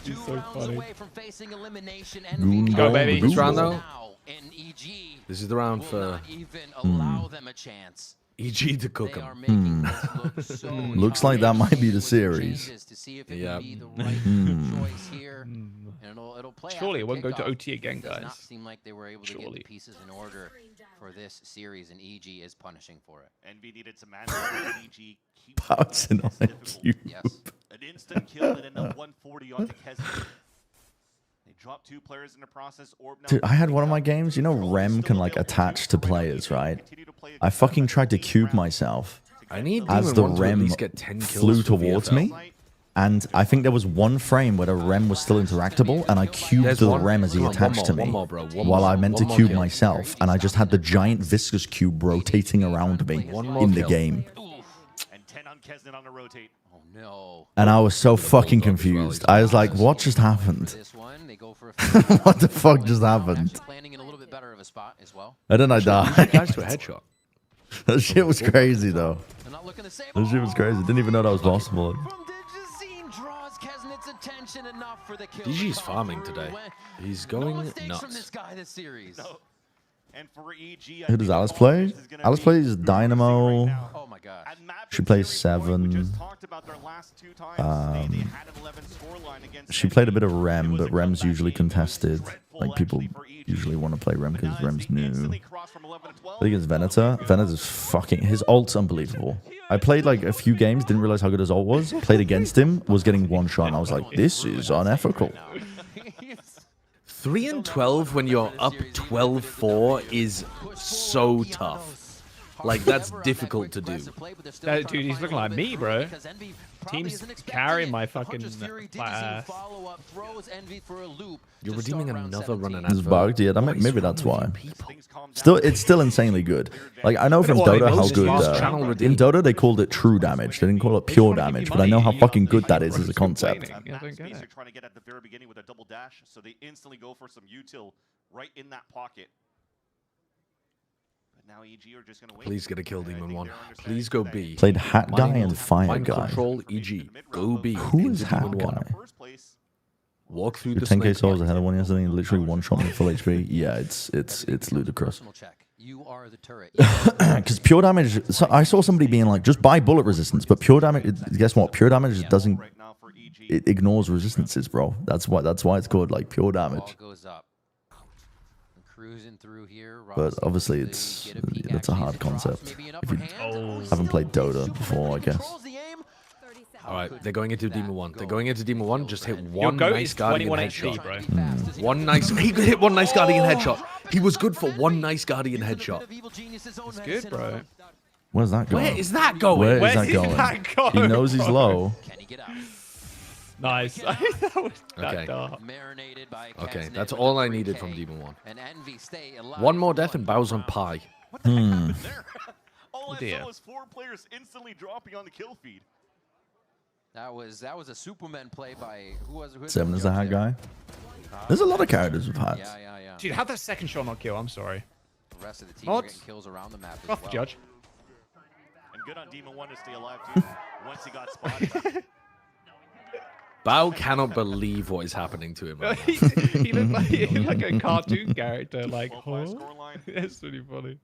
He's 2 so rounds funny. away from facing elimination. Go, baby. This round, though, And EG this is the round will for not even allow them a chance. EG to cook him. Looks like that might be the series. Yeah. Surely it won't go to OT again, Does not guys. seem like they were able to get Surely. the pieces in order for this series, and EG is punishing for it. Envy needed some mana. EG Bouncing on a cube. an instant kill and then a 140 on the Kesney. They dropped 2 players in the process. Orb now. Dude, I had one of my games, you know Rem can like attach to players, right? I fucking tried to cube myself I need as Demon the 1 to at Rem least get 10 kills flew for towards VFL. me. And I think there was one frame where the Rem was still interactable, and I cubed There's the one- Rem as he come on, attached to one me, more, bro. One while more. I meant to One more cube kill. myself, and I just had the giant viscous cube rotating around me One more in the kill. game. And 10 on Kesney on the rotate. Oh no. And I was so fucking confused. I was like, what just happened? This one, they go for What the fuck just happened? planning in a little bit better of a spot as well. And then I died. Guys to a headshot. That shit was crazy, though. They're not looking to save. That shit was crazy. Didn't even know that was possible. Draws Kesnet's attention enough for the kill. DG's farming today. He's going From this nuts. guy this series. And for EG, Who does Alice play? Alice plays Dynamo. Oh my gosh. She plays 7. She played a bit of Rem, but Rem's usually contested. Like, people usually want to play Rem because Rem's new. I think it's Venator. Venator's fucking... His ult's unbelievable. I played, like, a few games, didn't realize how good his ult was. Played against him, was getting one shot, and I was like, this is unethical. 3 and 12 when you're up 12-4 is so tough. Like, that's difficult to do. Dude, he's looking like me, bro. Team's carrying my fucking You're redeeming another run and It's bugged. Yeah, maybe that's why. It's still insanely good. Like I know from Dota how good. In Dota they called it true damage. They didn't call it pure damage. But I know how fucking good that is as a concept. That space they're trying to get at the very beginning with a double dash, so they instantly go for some util right in that pocket. But now EG are just going to wait. Please get a kill, Demon One. Please go B. Played Hat Guy and Fire Mind Guy. Control EG. Go B. Who is Hat Guy? Walk through Your the 10k souls ahead of one yesterday, literally one shot with full HP. Yeah, it's ludicrous. You are the turret. Because pure damage, so I saw somebody being like, just buy bullet resistance, but pure damage. Guess what? Pure damage doesn't. It ignores resistances, bro. That's why it's called like pure damage. But obviously, that's a hard concept if you haven't played Dota before, I guess. All right, they're going into Demon 1. They're going into Demon 1. Just hit one nice Guardian headshot. HP, bro. One nice. He hit one nice Guardian headshot. He was good for one nice Guardian headshot. It's good, bro. Where's that going? Where is that going? Where's that going? He knows he's low. Nice. That was Okay. dark. Okay, that's all I needed from Demon 1. One more death and Bow's on pie. All I dear. saw was 4 players instantly dropping on the kill feed. That was a Superman play by who was 7 is the Hat Guy. There's a lot of characters with hats. Yeah. Dude, how'd that second shot not kill? I'm sorry. The rest of the team are getting kills around the map as Rough well. judge. And good on Demon 1 to stay alive too. Once he got spotted. Bao cannot believe what is happening to him right now. he looked like a cartoon character. Like, huh? That's really funny.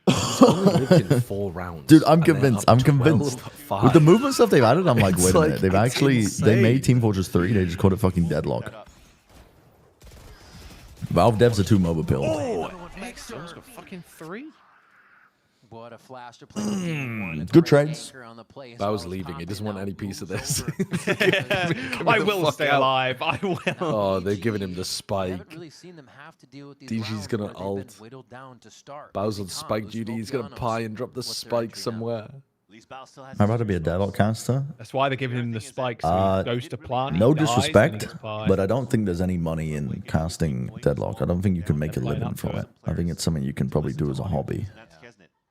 He's only lived in 4 rounds. Dude, I'm and they're convinced. up I'm convinced. 12-5. With the movement stuff they've added, I'm like, It's wait a like- minute. They've it's actually they insane. made Team Fortress 3. They just called it fucking Deadlock. Valve devs are too MOBA pilled. Oh, Someone's got fucking 3. What a flash to play. Good trades. Bao's leaving. He doesn't want any piece of this. I will stay alive. I will. Oh, they're giving him the spike. Really seen them have to deal with these DG's rounds gonna where they've been ult. whittled down to start. Bao's on spike duty. He's gonna pie and drop the spike somewhere. I'm about to be a Deadlock caster. That's why they're giving him the spike. So he goes to plant. No he dies, disrespect, and he gets pie. but I don't think there's any money in casting Deadlock. I don't think you can make a living from it. I think it's something you can probably do as a hobby.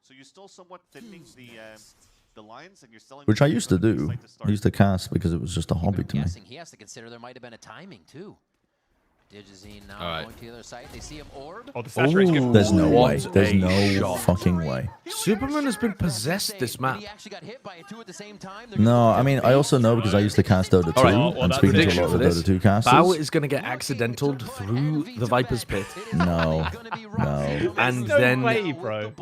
So you're still somewhat thinning the lines, and you're selling. Which I used to do. I used to cast because it was just a hobby to me. Guessing he has to consider there might have been a timing too. Digizine now going to the other side. They see him orb. Oh, the saturate's good. There's no way. What There's a no shot. fucking way. Superman has been possessed this map. He actually got hit by it two at the same time. No, I mean, I also know because I used to cast Dota 2 and speaking to a lot of the Dota 2 casters. Bao is going to get accidentaled through the Viper's pit. No. And no then way, bro.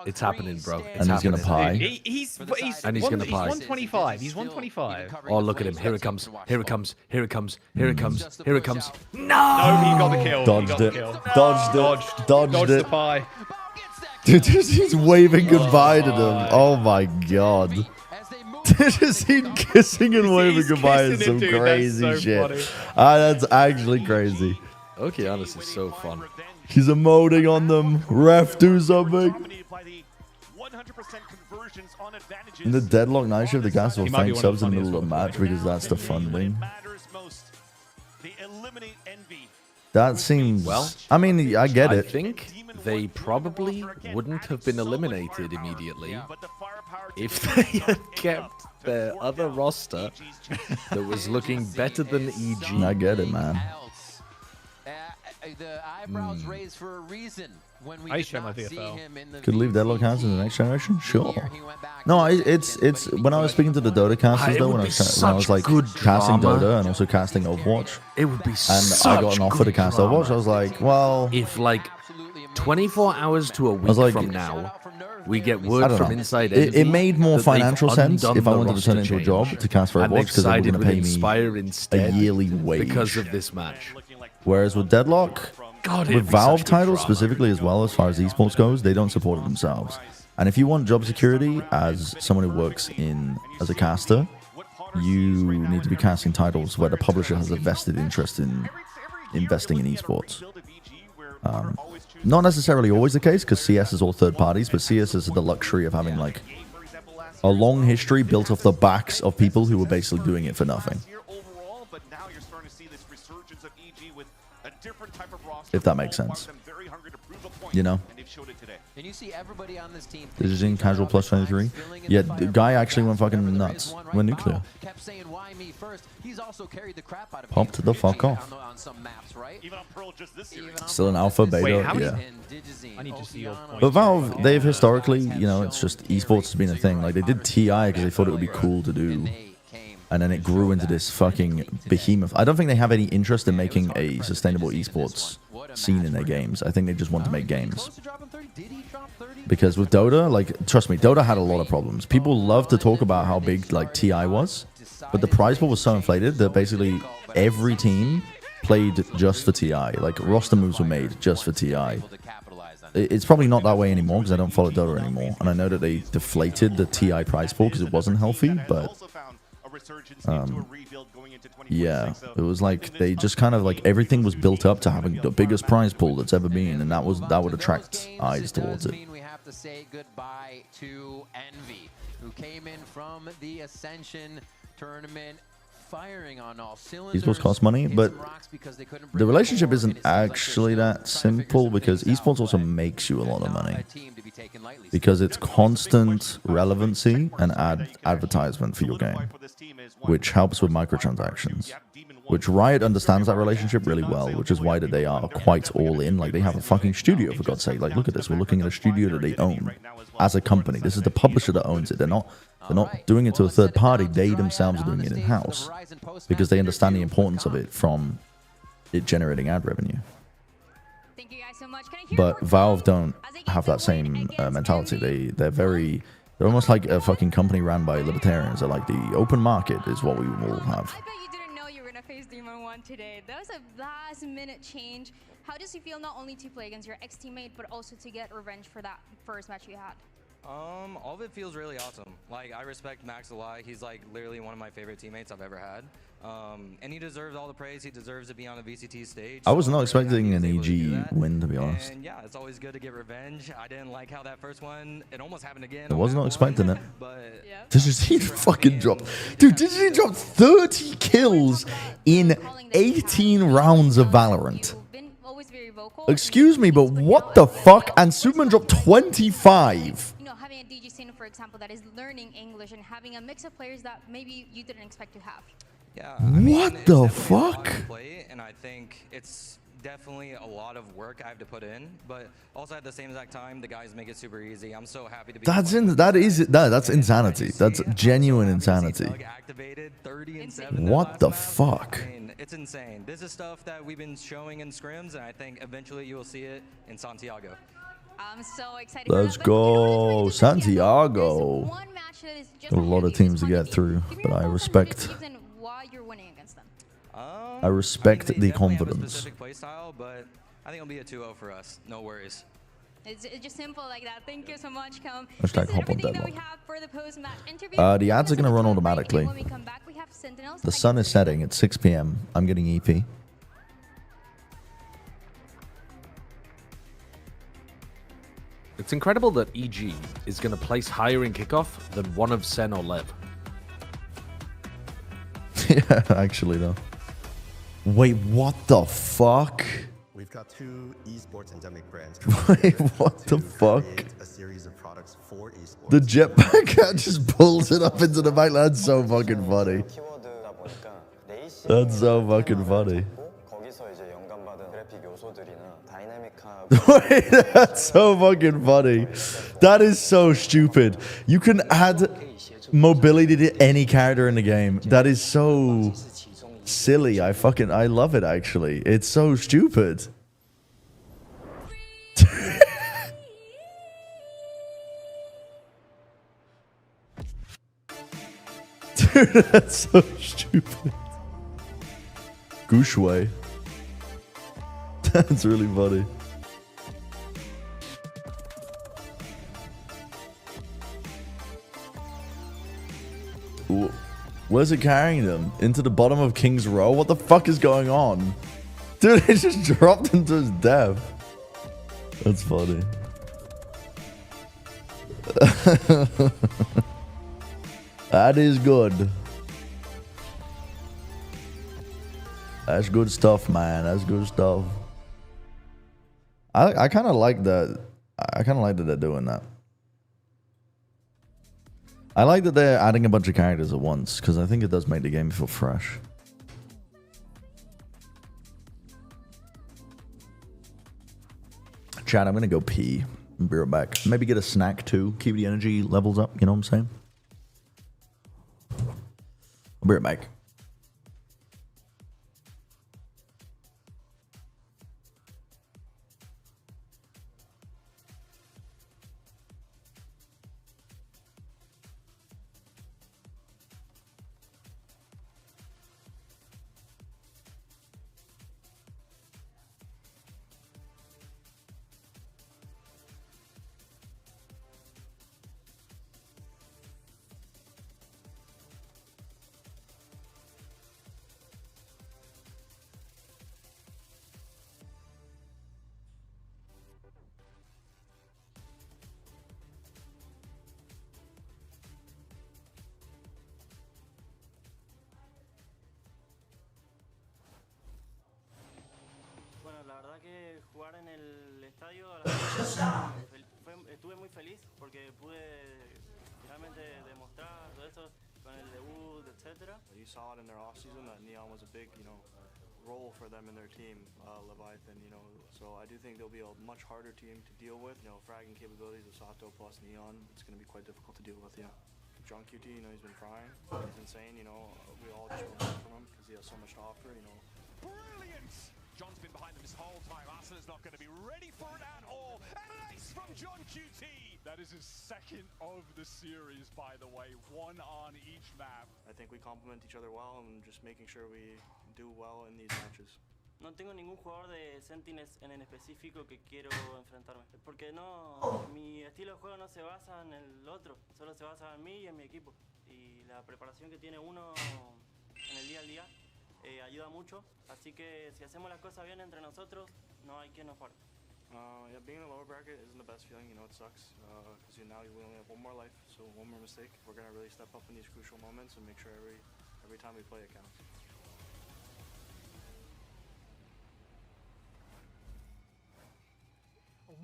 It's happening, bro. It's And he's going to happening. pie. He's And he's gonna he's pie. 125. He's 125. Oh, look at him. Here it comes. Here it comes. Here it comes. Here it comes. Here it comes. No, he got the kill. Dodged he got the it. kill. Dodged it. Dodged Dodged it. the pie. Dude, he's waving goodbye to them. Oh my god. Just him kissing and waving He's goodbye is kissing some him, dude. crazy That's so shit. funny. That's actually crazy. Okay, honest is so fun. He's emoting on them. Ref, do something. In the Deadlock night shift, the cast will He might be thank one of subs the in the middle funniest of the match because that's the fun thing. They eliminate envy. That seems... Well, I mean, I get I it. think they probably wouldn't have been eliminated immediately if they had kept their other roster that was looking better than EG. I get it, man. The eyebrows raised for a reason. When we I did share my not see VFL. him in the Could leave Deadlock House in the next generation? Sure. he went back No, to it's when I was speaking to the Dota casters It though, would when I be was such like good casting drama. Dota and also casting Overwatch, It would be and such I got an offer to good cast drama. Overwatch, I was like, well, If like 24 hours to a week was like- from now, we get I word don't from know. inside It Envy made more that they've financial sense undone if I the wanted to turn it roster into a job change. to cast for And Overwatch they've because they were sided going to with pay me Inspire a instead yearly wage. because of this match. Whereas with Deadlock, God, it'd with be Valve such good titles drama. specifically as well as far as esports goes, they don't support it themselves. And if you want job security as someone who works as a caster, you need to be casting titles where the publisher has a vested interest in investing in esports. Not necessarily always the case because CS is all third parties, but CS has the luxury of having like a long history built off the backs of people who were basically doing it for nothing. If that makes sense. You know? And you see everybody on this team. This is in casual plus 23. Yeah, the guy actually went fucking nuts. Went nuclear. Kept saying why me first. He's also carried the crap out of Popped the fuck off. on some maps, right? Even on Pearl just this series. Still an alpha, beta, Wait, yeah. I need to see your point. But Valve, they've historically, you know, it's just esports has been a thing. Like, they did TI because they thought it would be cool to do. And then it grew into this fucking behemoth. I don't think they have any interest in making a sustainable esports scene in their games. I think they just want to make games. Because with Dota, like, trust me, Dota had a lot of problems. People love to talk about how big, like, TI was. But the prize pool was so inflated that basically every team played just for TI. Like, roster moves were made just for TI. It's probably not that way anymore because I don't follow Dota anymore. And I know that they deflated the TI prize pool because it wasn't healthy, but... yeah, it was like they just kind of like everything was built up to having the biggest prize pool that's ever been, and that would attract eyes towards it. We have to say goodbye to Envy, who came in from the Ascension tournament firing on all cylinders. Esports costs money, but the relationship isn't actually that simple because esports also makes you a lot of money because it's constant relevancy and advertisement for your game, which helps with microtransactions, which Riot understands that relationship really well, which is why that they are quite all in. Like, they have a fucking studio, for God's sake. Like, look at this. We're looking at a studio that they own as a company. This is the publisher that owns it. They're not doing it to a third party. They themselves are doing it in-house because they understand the importance of it from it generating ad revenue. Thank you guys so much. But Valve don't have that same mentality. They're almost like a fucking company ran by libertarians. They're like, the open market is what we will have. I bet you didn't know you were gonna face Demon 1 today. That was a last-minute change. How does it feel not only to play against your ex-teammate, but also to get revenge for that first match you had? All of it feels really awesome. Like, I respect Max a lot. He's like literally one of my favorite teammates I've ever had. And he deserves all the praise. He deserves to be on the VCT stage. I was not expecting an EG win, to be honest. And yeah, it's always good to get revenge. I didn't like how that first one, it almost happened again. I was not expecting it. But Did you see fucking drop? Dude, did you drop 30 kills in 18 rounds of Valorant? Excuse me, but what the fuck? And Superman dropped 25. You know, having a DG scene, for example, that is learning English and having a mix of players that maybe you didn't expect to have. Yeah. What the fuck? And I think it's definitely a lot of work I have to put in, but also at the same exact time, the guys make it super easy. I'm so happy to be. That's insanity. That's genuine insanity. What the fuck? It's insane. This is stuff that we've been showing in scrims, and I think eventually you will see it in Santiago. I'm so excited. Let's go, Santiago. A lot of teams to get through, but I respect. I respect the confidence. Play style, but I think it'll be a 2-0 for us. No worries. It's just simple like that. Thank you so much, Come. Hashtag hop on deadlock. The ads are going to run automatically. The sun is setting at 6 p.m. I'm getting EP. It's incredible that EG is going to place higher in kickoff than one of Sen or Lev. Yeah, actually, though. Wait, what the fuck? We've got 2 esports endemic brands. Wait, what the fuck? A series of products for esports. The jetpack cat just pulls it up into the back. That's so fucking funny. That's so fucking funny. Wait, that's so fucking funny. That is so stupid. You can add mobility to any character in the game. That is so silly. I love it, actually. It's so stupid. Dude, that's so stupid. Gooshway. That's really funny. Where's it carrying them? Into the bottom of King's Row? What the fuck is going on? Dude, it just dropped into his death. That's funny. That is good. That's good stuff, man. That's good stuff. I kind of like that. I kind of like that they're doing that. I like that they're adding a bunch of characters at once, because I think it does make the game feel fresh. Chat, I'm going to go pee and be right back. Maybe get a snack too. Keep the energy levels up, you know what I'm saying? I'll be right back. Estuve muy feliz porque pude realmente demostrar todo esto con el debut, etc. You saw it in their offseason that Neon was a big, role for them in their team, Leviathan, so I do think they'll be a much harder team to deal with. Fragging capabilities of Sato plus Neon, it's going to be quite difficult to deal with, yeah. John QT, he's been trying, he's insane, we all just want from him because he has so much to offer, Brilliant! John's been behind them this whole time. Arsenal's not going to be ready for it at all. And an ace from John QT. That is his second of the series, by the way. One on each map. I think we complement each other well and just making sure we do well in these matches. No tengo ningún jugador de Sentinels en específico que quiero enfrentarme. Porque mi estilo de juego no se basa en el otro. Solo se basa en mí y en mi equipo. Y la preparación que tiene uno en el día al día ayuda mucho, así que si hacemos las cosas bien entre nosotros, no hay quien nos pare. Yeah, being in the lower bracket isn't the best feeling, it sucks, because now we only have one more life, so one more mistake. We're going to really step up in these crucial moments and make sure every time we play it counts.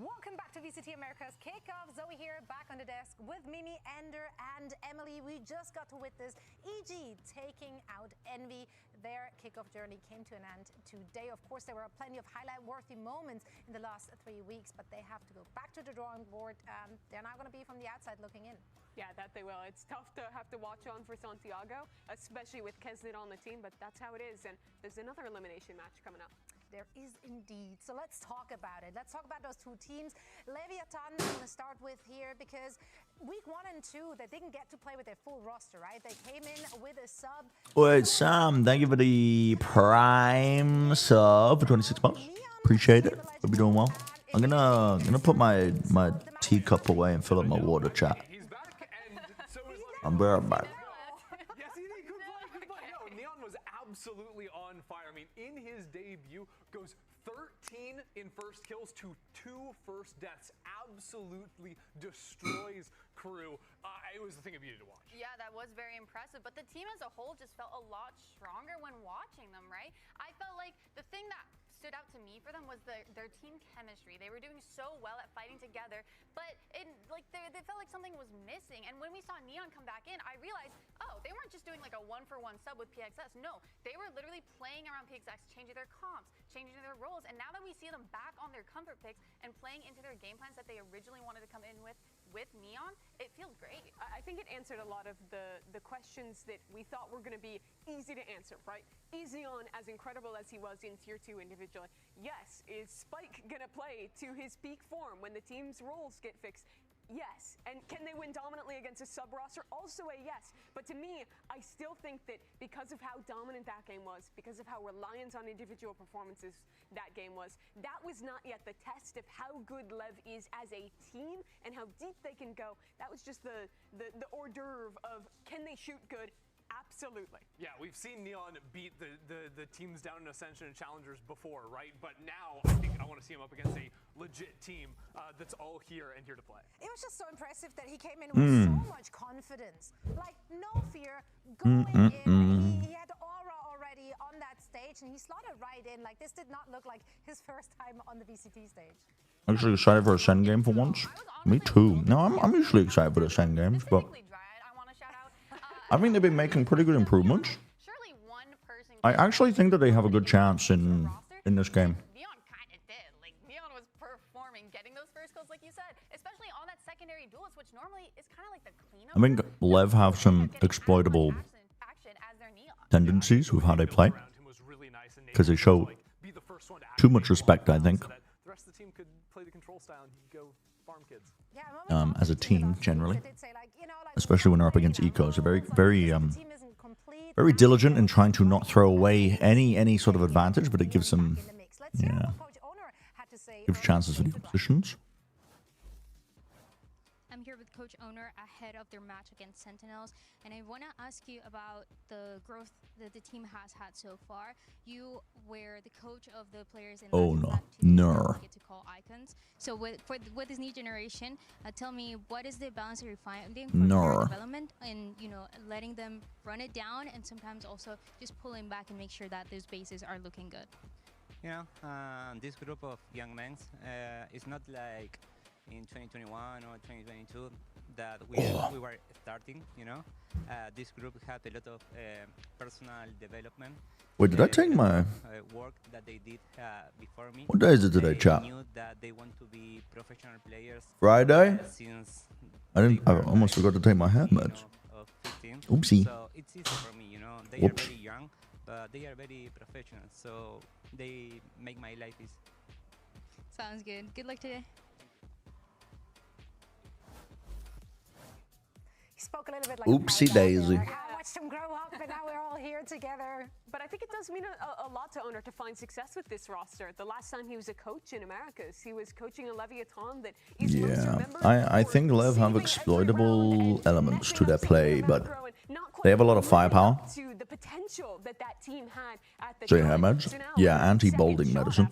Welcome back to VCT America's Kickoff. Zoe here, back on the desk with Mimi, Ender, and Emily. We just got to witness EG taking out Envy. Their kickoff journey came to an end today. Of course, there were plenty of highlight-worthy moments in the last 3 weeks, but they have to go back to the drawing board. They're now going to be from the outside looking in. Yeah, that they will. It's tough to have to watch on for Santiago, especially with Kesnet on the team, but that's how it is. And there's another elimination match coming up. There is indeed. So let's talk about it. Let's talk about those two teams. Leviathan, I'm going to start with here because week 1 and 2, they didn't get to play with their full roster, right? They came in with a sub. Wait, Sam, thank you for the Prime sub for 26 bucks. Appreciate it. Hope you're doing well. I'm gonna put my teacup away and fill up my water, chat. I'm right back. Yes, he could play. No, Neon was absolutely on fire. I mean, in his debut, goes 13 in first kills to 2 first deaths. Absolutely destroys crew. It was the thing of beauty to watch. Yeah, that was very impressive. But the team as a whole just felt a lot stronger when watching them, right? I felt like the thing that stood out to me for them was their team chemistry. They were doing so well at fighting together, but they felt like something was missing. And when we saw Neon come back in, I realized, oh, they weren't just doing like a 1-for-1 sub with PXS. No, they were literally playing around PXS, changing their comps, changing their roles. And now that we see them back on their comfort picks and playing into their game plans that they originally wanted to come in with Neon, it feels great. I think it answered a lot of the questions that we thought were going to be easy to answer, right? Is Neon as incredible as he was in Tier 2 individually? Yes. Is Spike going to play to his peak form when the team's roles get fixed? Yes. And can they win dominantly against a sub-roster? Also a yes. But to me, I still think that because of how dominant that game was, because of how reliant on individual performances that game was, that was not yet the test of how good Lev is as a team and how deep they can go. That was just the hors d'oeuvre of can they shoot good? Absolutely. Yeah, we've seen Neon beat the teams down in Ascension and Challengers before, right? But now I think I want to see him up against a legit team that's all here and here to play. It was just so impressive that he came in with so much confidence. Like, no fear, going in. He had aura already on that stage, and he slotted right in. Like, this did not look like his first time on the VCT stage. Actually excited for a Ascend game for once. Me too. No, I'm usually excited for the Ascend games, but I think they've been making pretty good improvements. I actually think that they have a good chance in this game. Neon kind of did. Like, Neon was performing, getting those first kills, like you said, especially on that secondary duelist, which normally is kind of like the cleanup. I think Lev have some exploitable tendencies with how they play, because they show too much respect, I think, as a team generally, especially when they're up against ecos. They're very diligent in trying to not throw away any sort of advantage, but it gives them, gives chances for the oppositions. I'm here with Coach Owner ahead of their match against Sentinels, and I want to ask you about the growth that the team has had so far. You were the coach of the players in get to call icons. So with this new generation, tell me, what is the balance that you're finding for player development and letting them run it down, and sometimes also just pulling back and make sure that those bases are looking good? This group of young men is not like in 2021 or 2022 that we were starting, this group had a lot of personal development. Wait, did I take my work that they did before me? What day is it today, chat? Knew that they want to be professional players. Friday? Since I almost forgot to take my hair meds. Oopsie. So it's easy for me, They are very young, but they are very professional, so they make my life easy. Sounds good. Good luck today. He spoke a little bit like Oopsie daisy. I watched him grow up, and now we're all here together. But I think it does mean a lot to Owner to find success with this roster. The last time he was a coach in Americas, he was coaching a Leviathan that is I think Lev have exploitable elements to their play, but they have a lot of firepower. To the potential that team had at the So hair meds? Yeah, anti-balding medicine.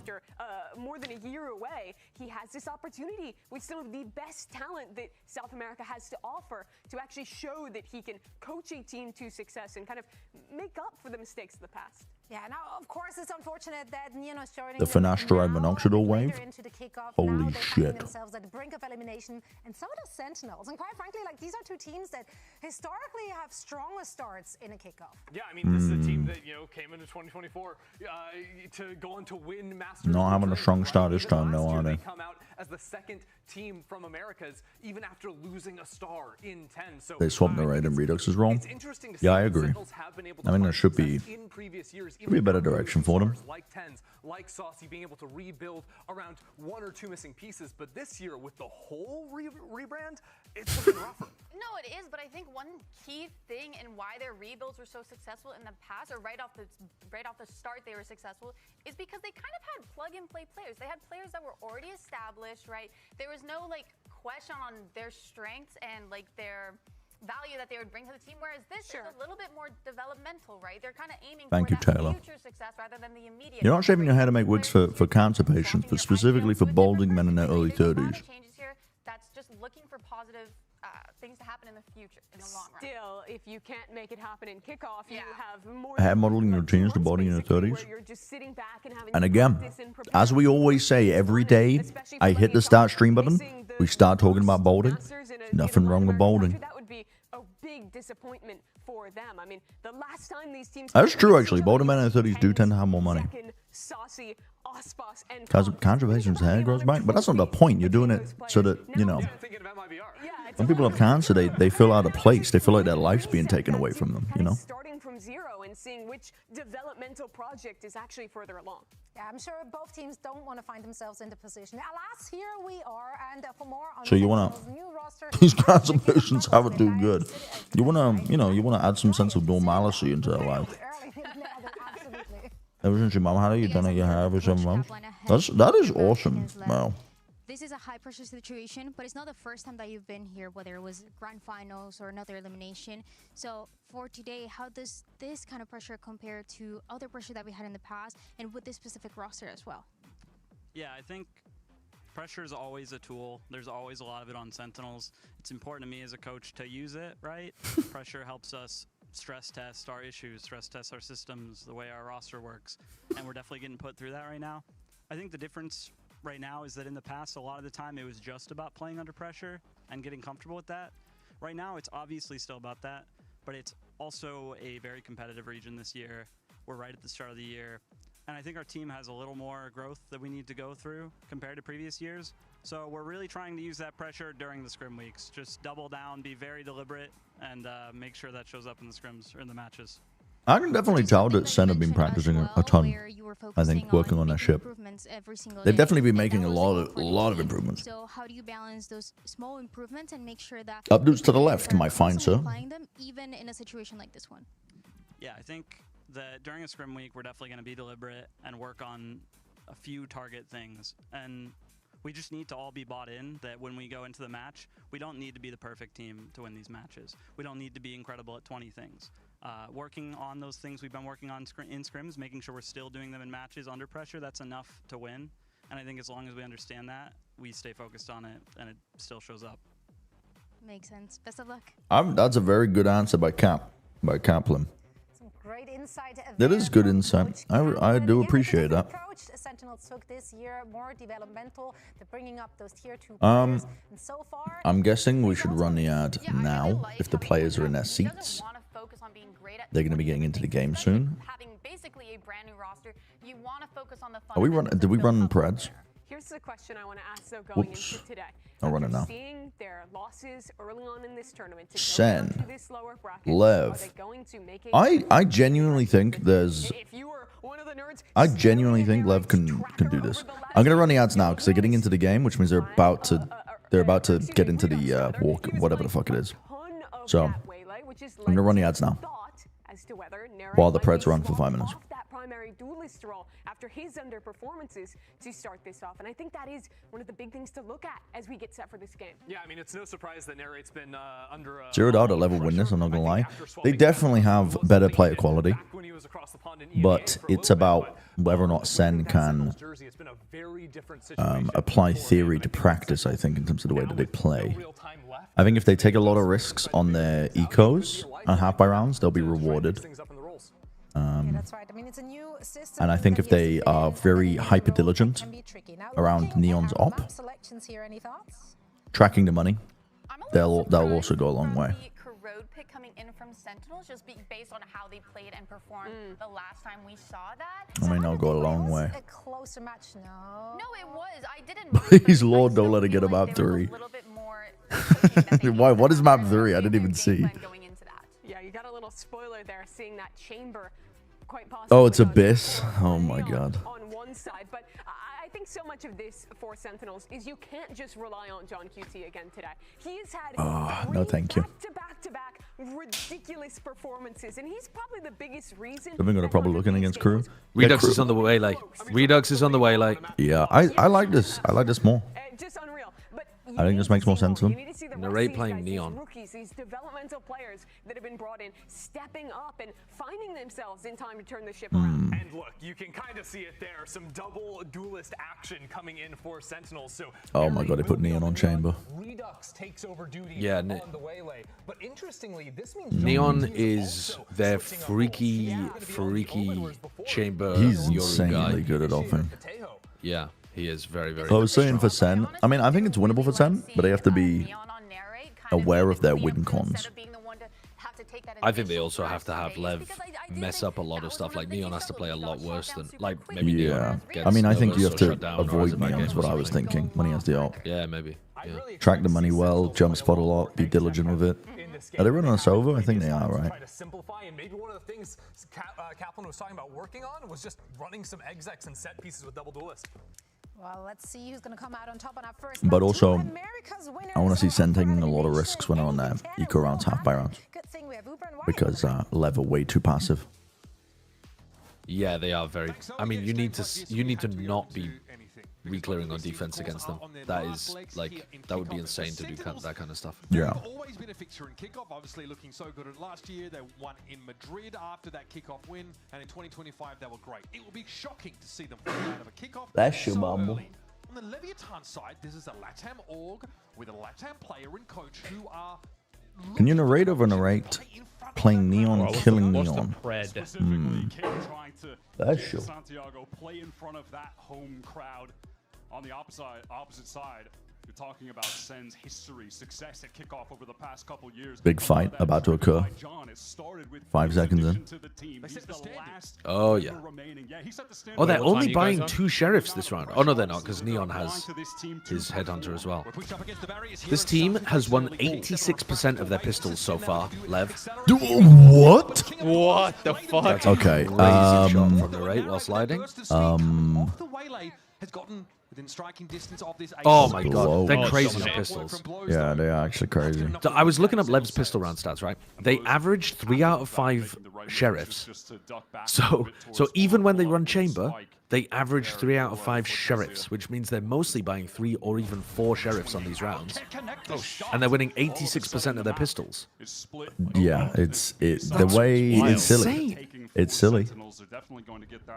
More than a year away, he has this opportunity with some of the best talent that South America has to offer to actually show that he can coach a team to success and kind of make up for the mistakes of the past. Yeah, now of course it's unfortunate that starting the finasteride minoxidil wave. Into the kickoff. Holy now shit! Themselves at the brink of elimination, and so do Sentinels. And quite frankly, like, these are two teams that historically have stronger starts in a kickoff. Yeah, I mean, this is a team that came into 2024 to go on to win Masters. Not having a strong start this time, no, are they? They come out as the second team from Americas, even after losing a star in 10. So they swapped the Raiden Redux's role. Yeah, I agree. I mean, there should be a better direction for them. Like Tens, like Saucy, being able to rebuild around one or two missing pieces, but this year with the whole rebrand, it's looking rougher. No, it is, but I think one key thing in why their rebuilds were so successful in the past, or right off the start they were successful, is because they kind of had plug-and-play players. They had players that were already established, right? There was no question on their strengths and their value that they would bring to the team, whereas this is a little bit more developmental, right? They're kind of aiming for that future success rather than the immediate. You're not shaving your hair to make wigs for cancer patients, but specifically for balding men in their early 30s. Changes here. That's just looking for positive things to happen in the future, in the long run. Still, if you can't make it happen in kickoff, you have more Hair modeling routines to balding in their 30s. And again, as we always say every day, I hit the start stream button, we start talking about balding. Nothing wrong with balding. That would be a big disappointment for them. I mean, the last time these teams That's true, actually. Balding men in their 30s do tend to have more money. Saucy, Ospas, and Because conservation's hair grows back. But that's not the point. You're doing it so that, when people have cancer, they feel out of place. They feel like their life's being taken away from them, Starting from zero and seeing which developmental project is actually further along. Yeah, I'm sure both teams don't want to find themselves in the position. Alas, here we are, and for more on so you want to, these cancer patients haven't do good. You want to, you want to add some sense of normalcy into their life. Ever since your mom had it, you've done it your hair every 7 months. That is awesome. Wow. this is a high pressure situation, but it's not the first time that you've been here, whether it was grand finals or another elimination. So for today, how does this kind of pressure compare to other pressure that we had in the past and with this specific roster as well? Yeah, I think pressure is always a tool. There's always a lot of it on Sentinels. It's important to me as a coach to use it, right? Pressure helps us stress test our issues, stress test our systems, the way our roster works. And we're definitely getting put through that right now. I think the difference right now is that in the past, a lot of the time it was just about playing under pressure and getting comfortable with that. Right now, it's obviously still about that, but it's also a very competitive region this year. We're right at the start of the year. And I think our team has a little more growth that we need to go through compared to previous years. So we're really trying to use that pressure during the scrim weeks. Just double down, be very deliberate, and make sure that shows up in the scrims or in the matches. I can definitely tell that Sen have been practicing a ton. I think working on their ship. They've definitely been making a lot of improvements. So how do you balance those small improvements and make sure that Updates to the left, my fine sir. Applying them even in a situation like this one? Yeah, I think that during a scrim week, we're definitely going to be deliberate and work on a few target things. And we just need to all be bought in that when we go into the match, we don't need to be the perfect team to win these matches. We don't need to be incredible at 20 things. Working on those things we've been working on in scrims, making sure we're still doing them in matches under pressure, that's enough to win. And I think as long as we understand that, we stay focused on it, and it still shows up. Makes sense. Best of luck. That's a very good answer by Kaplan. Some great insight. That is good insight. I do appreciate that. Sentinels took this year more developmental. They're bringing up those tier 2 players. And so far, I'm guessing we should run the ad now if the players are in their seats. They're going to be getting into the game soon. Having basically a brand new roster, you want to focus on the Are we run? Did we run Preds? Here's the question I want to ask, though, going into today. I'll run it now. Seeing their losses early on in this tournament to Sen, go to this lower bracket, Lev. are they going to make I genuinely think there's. I genuinely think Lev can do this. I'm gonna run the ads now because they're getting into the game, which means they're about to get into the walk, whatever the fuck it is. So I'm gonna run the ads now while the Preds run for 5 minutes. That primary duelist role after his underperformances to start this off, and I think that is one of the big things to look at as we get set for this game. Yeah, I mean, it's no surprise that Narrate's been under 0 out at level win this, I'm not gonna lie. They definitely have better player quality, but it's about whether or not Sen can apply theory to practice, I think, in terms of the way that they play. I think if they take a lot of risks on their ecos and half by rounds, they'll be rewarded. that's right. I mean, it's a new system. And I think if they are very hyper diligent around Neon's op, tracking the money, they'll also go a long way. Road pick coming in from Sentinels, just based on how they played and performed the last time we saw that. I may not go a long way. A closer match, no. No, it was. I didn't. Please, Lord, don't let it get a map 3. Why? What is map 3? I didn't even see. Yeah, you got a little spoiler there, seeing that chamber quite possibly. Oh, it's Abyss. Oh my god. On one side, but I think so much of this for Sentinels is you can't just rely on John QT again today. He's had no, thank you. back-to-back ridiculous performances, and he's probably the biggest reason. I've been gonna probably looking against Crew. Redux is on the way, like. Redux is on the way, like. Yeah, I like this. I like this more. Just unreal. But I think this makes more sense to them. Narrate playing Neon. Rookies, these developmental players that have been brought in, stepping up and finding themselves in time to turn the ship around. And look, you can kind of see it there. Some double duelist action coming in for Sentinels. So oh my god, they put Neon on chamber. Redux takes over duty on the waylay. But interestingly, this means Neon is their freaky chamber. He's insanely good at offing. Yeah, he is very, very I was saying for Sen, I mean, I think it's winnable for Sen, but they have to be aware of their win cons. I think they also have to have Lev mess up a lot of stuff. Like Neon has to play a lot worse than like maybe Neon gets I mean, I think you have nervous to or shut down or avoid is it Neon. Is what I was thinking when he has the op. Yeah, maybe. Yeah. Track the money well, jump spot a lot, be diligent with it. Are they running us over? I think they are, right? Try to simplify, and maybe one of the things Kaplan was talking about working on was just running some execs and set pieces with double duelist. Well, let's see who's going to come out on top on our first. But also, I want to see Sen taking a lot of risks when on there. Eco rounds, half by rounds. Because Lev are way too passive. Yeah, they are very. I mean, you need to not be re-clearing on defense against them. That is like that would be insane to do that kind of stuff. Yeah. Always been a fixture in kickoff. Obviously, looking so good at last year. They won in Madrid after that kickoff win, and in 2025 they were great. It will be shocking to see them fall out of a kickoff. That's your so mum. early. On the Leviathan side, this is a LATAM org with a LATAM player and coach who are. Can you narrate over narrate? Playing Neon, killing Neon. That's sure. Santiago play in front of that home crowd. On the opposite side, you're talking about Sen's history, success at kickoff over the past couple years. Big fight about to occur. 5 seconds in. Oh yeah. Oh, they're only buying 2 sheriffs this round. Oh no, they're not, because Neon has his headhunter as well. This team has won 86% of their pistols so far. Lev. What? What the fuck? That's okay. Shot from the right while sliding. Has gotten within striking distance of this. Oh my god, they're crazy on pistols. Yeah, they are actually crazy. So I was looking up Lev's pistol round stats, right? They average 3 out of 5 sheriffs. So even when they run chamber, they average 3 out of 5 sheriffs, which means they're mostly buying 3 or even 4 sheriffs on these rounds, and they're winning 86% of their pistols. Yeah, the way it's silly. It's silly.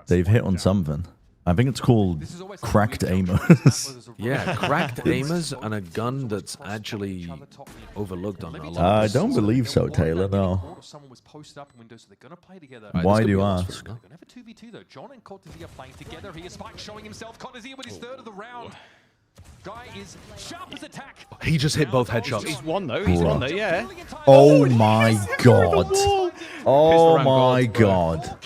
They've hit on something. I think it's called cracked aimers. Yeah, cracked aimers and a gun that's actually overlooked on a lot. I don't believe so, Taylor. No. Why do you ask? Have a 2v2 though. John and Cortezia playing together. He is Spike showing himself. Cortezia with his 3rd of the round. Guy is sharp as attack. He just hit both headshots. He's won though. He's won though. Yeah. Oh my god. Oh my god.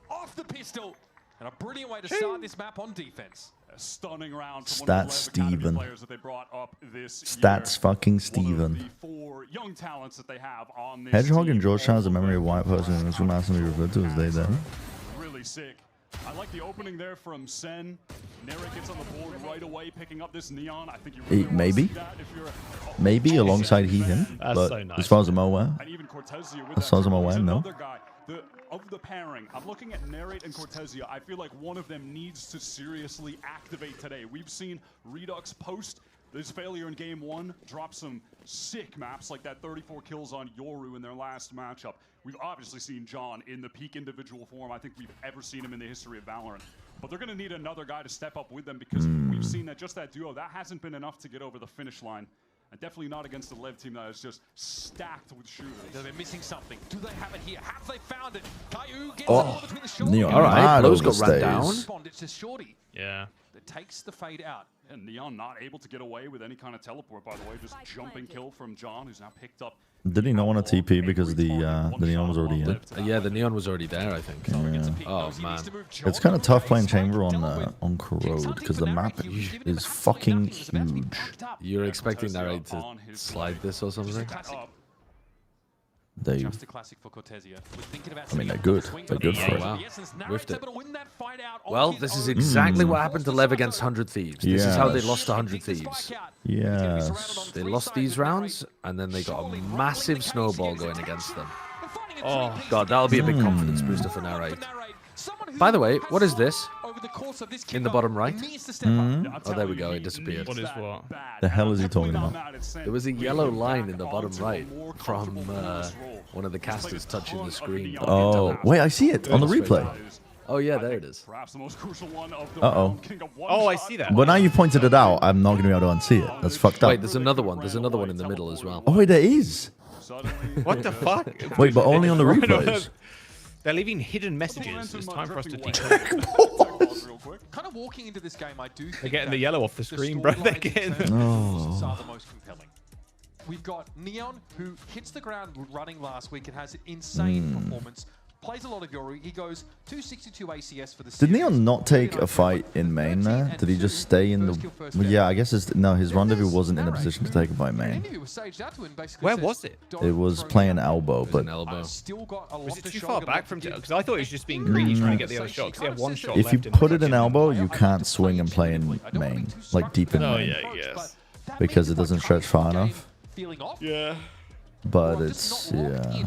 Off the pistol. And a brilliant way to start this map on defense. A stunning round. Stats Steven. Stats fucking Steven. Hedgehog and Georgetown has a memory of white person and is massively referred to as they then. Really sick. I like the opening there from Sen. Narek gets on the board right away, picking up this Neon. I think you really maybe. Maybe alongside him. But so nice. as far as I'm aware. As far as I'm aware, no. Of the pairing, I'm looking at Narrate and Cortezia. I feel like one of them needs to seriously activate today. We've seen Redux post this failure in game 1, drop some sick maps like that 34 kills on Yoru in their last matchup. We've obviously seen John in the peak individual form I think we've ever seen him in the history of Valorant. But they're going to need another guy to step up with them because we've seen that just that duo, that hasn't been enough to get over the finish line. And definitely not against the Lev team that is just stacked with shooters. They're missing something. Do they have it here? Have they found it? Caillou gets Oh, between the shoulders. Neon. All right, those got run stays. down. It's just Shorty. Yeah. That takes the fade out. And Neon not able to get away with any kind of teleport, by the way. Just jumping kill from John, who's now picked up. Did he not want to TP because the Neon was already in? Yeah, the Neon was already there, I think. Yeah. Oh man, it's kind of tough playing chamber on Corrode because the map is fucking huge. You're expecting Narrate to slide this or something? They, Just a classic for Cortezia. I mean, they're good. They're good for it. Wow, whiffed it. Well, this is exactly what happened to Lev against 100 Thieves. This is how they lost to 100 Thieves. Yes. They lost these rounds, and then they got a massive snowball going against them. Oh god, that'll be a big confidence booster for Narrate. By the way, what is this? In the bottom right? Oh, there we go, it disappeared. What is what? The hell is he talking about? There was a yellow line in the bottom right from one of the casters touching the screen. Oh, wait, I see it on the replay. Oh yeah, there it is. Uh-oh. Oh, I see that. But now you've pointed it out, I'm not going to be able to unsee it. That's fucked up. Wait, there's another one. There's another one in the middle as well. Oh, wait, there is. What the fuck? Wait, but only on the replays. They're leaving hidden messages. It's time for us to decode. Kind of walking into this game, I do think They're getting the yellow off the screen, bro. They're getting are the most compelling. We've got Neon, who hits the ground running last week and has an insane performance. Plays a lot of Yoru. He goes 262 ACS for the series. Did Neon not take a fight in main there? Did he just stay in the... Well, yeah, I guess no, his rendezvous wasn't in a position to take a fight main. Where was it? It was playing elbow, but... Was it too far back from... Because I thought it was just being greedy trying to get the other shot. Because he had one shot If you left put it in elbow, you can't swing and play in main. Like deep in main. Oh, yeah, yes. Because it doesn't stretch far enough. Yeah. But it's... yeah.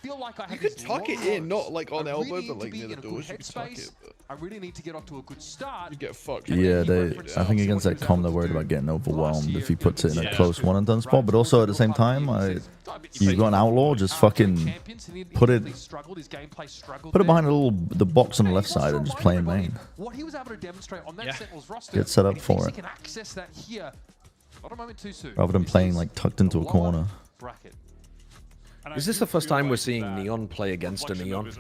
feel like I have You could these tuck long it in, rows. not like on I elbow, really but need like to be near the in a doors. good You could tuck headspace. it. But I really need to get off to a good start. you get fucked. Yeah, I think against that com, they're worried about getting overwhelmed if he puts it in a close one and done spot. But also at the same time, you've got an outlaw, just fucking put it behind the box on the left side and just play in main. What he was able to demonstrate on that Sentinels roster, Get set up and he for thinks it. he can access that here. Not a moment too soon. Rather than playing like tucked into a corner. Bracket. Is this the first time we're seeing Neon play against a Neon?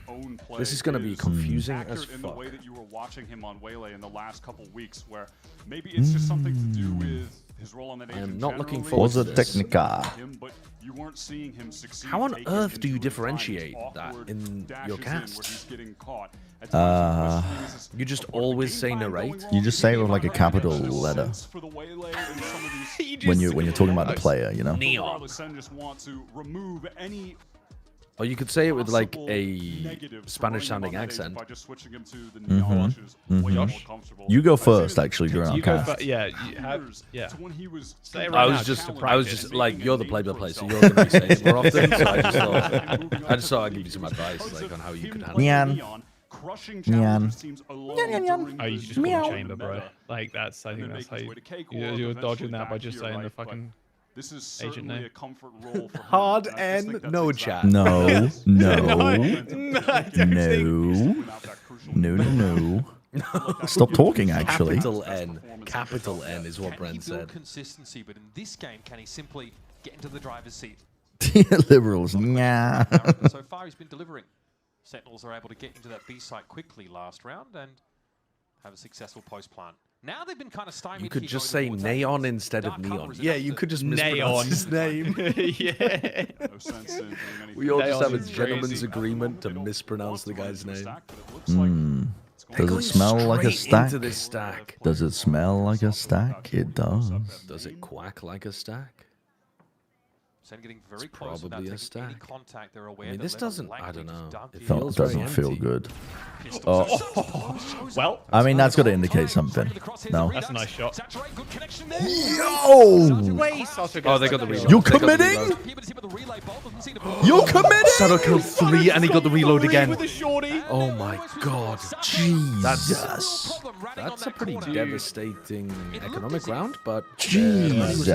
This is going to be confusing as in the fuck. way that you were watching him on Waylay in the last couple weeks, where maybe it's just something to do with his role on that agent. I am not looking forward to this. But you weren't seeing him succeed. How on earth do you differentiate that in your cast? You just always say narrate? You just say it with like a capital letter. when you're talking about the player, you know. Neon. Or you could say it with like a Spanish-sounding accent. You go first, actually, during our You go cast. yeah, you have, yeah. Say it I right was now, just to practice. like, you're the play-by-play, so you're going to be saying it more often. So I just thought I'd give you some advice, like on how you could handle it. Nyan. Oh, you just call the chamber, bro. Like that's, I think that's how you're dodging that by just saying the fucking This is agent certainly name. a comfort role for him. Hard N, no chat. No, no, no, no. Stop talking, actually. Capital N is what Brent said. Consistency, but in this game, can he simply get into the driver's seat? Liberals, nah. So far, he's been delivering. Sentinels are able to get into that B site quickly last round and have a successful post plant. Now they've been kind of stymied. You could just say Neon instead of Neon. Yeah, you could just mispronounce Neon. his name. Yeah. No We all just have a Neon is gentleman's crazy. agreement to mispronounce the guy's name. Does it smell like a Straight stack? into this stack. Does it smell like a stack? It does. Does it quack like a stack? Sen getting very It's close probably a without taking any stack. contact. They're aware I mean, that this level doesn't, I likely don't just know. dunked It it. feels Doesn't very feel empty. good. Oh, Well, I mean, that's got to indicate something. No. that's a nice shot. Yo! Way Sato Oh, they got the reload. You They got the committing? reload. You committing? Sato killed 3 and he got the reload again. With a shorty. Oh my god. Jesus. That's a pretty devastating economic round, but Jesus.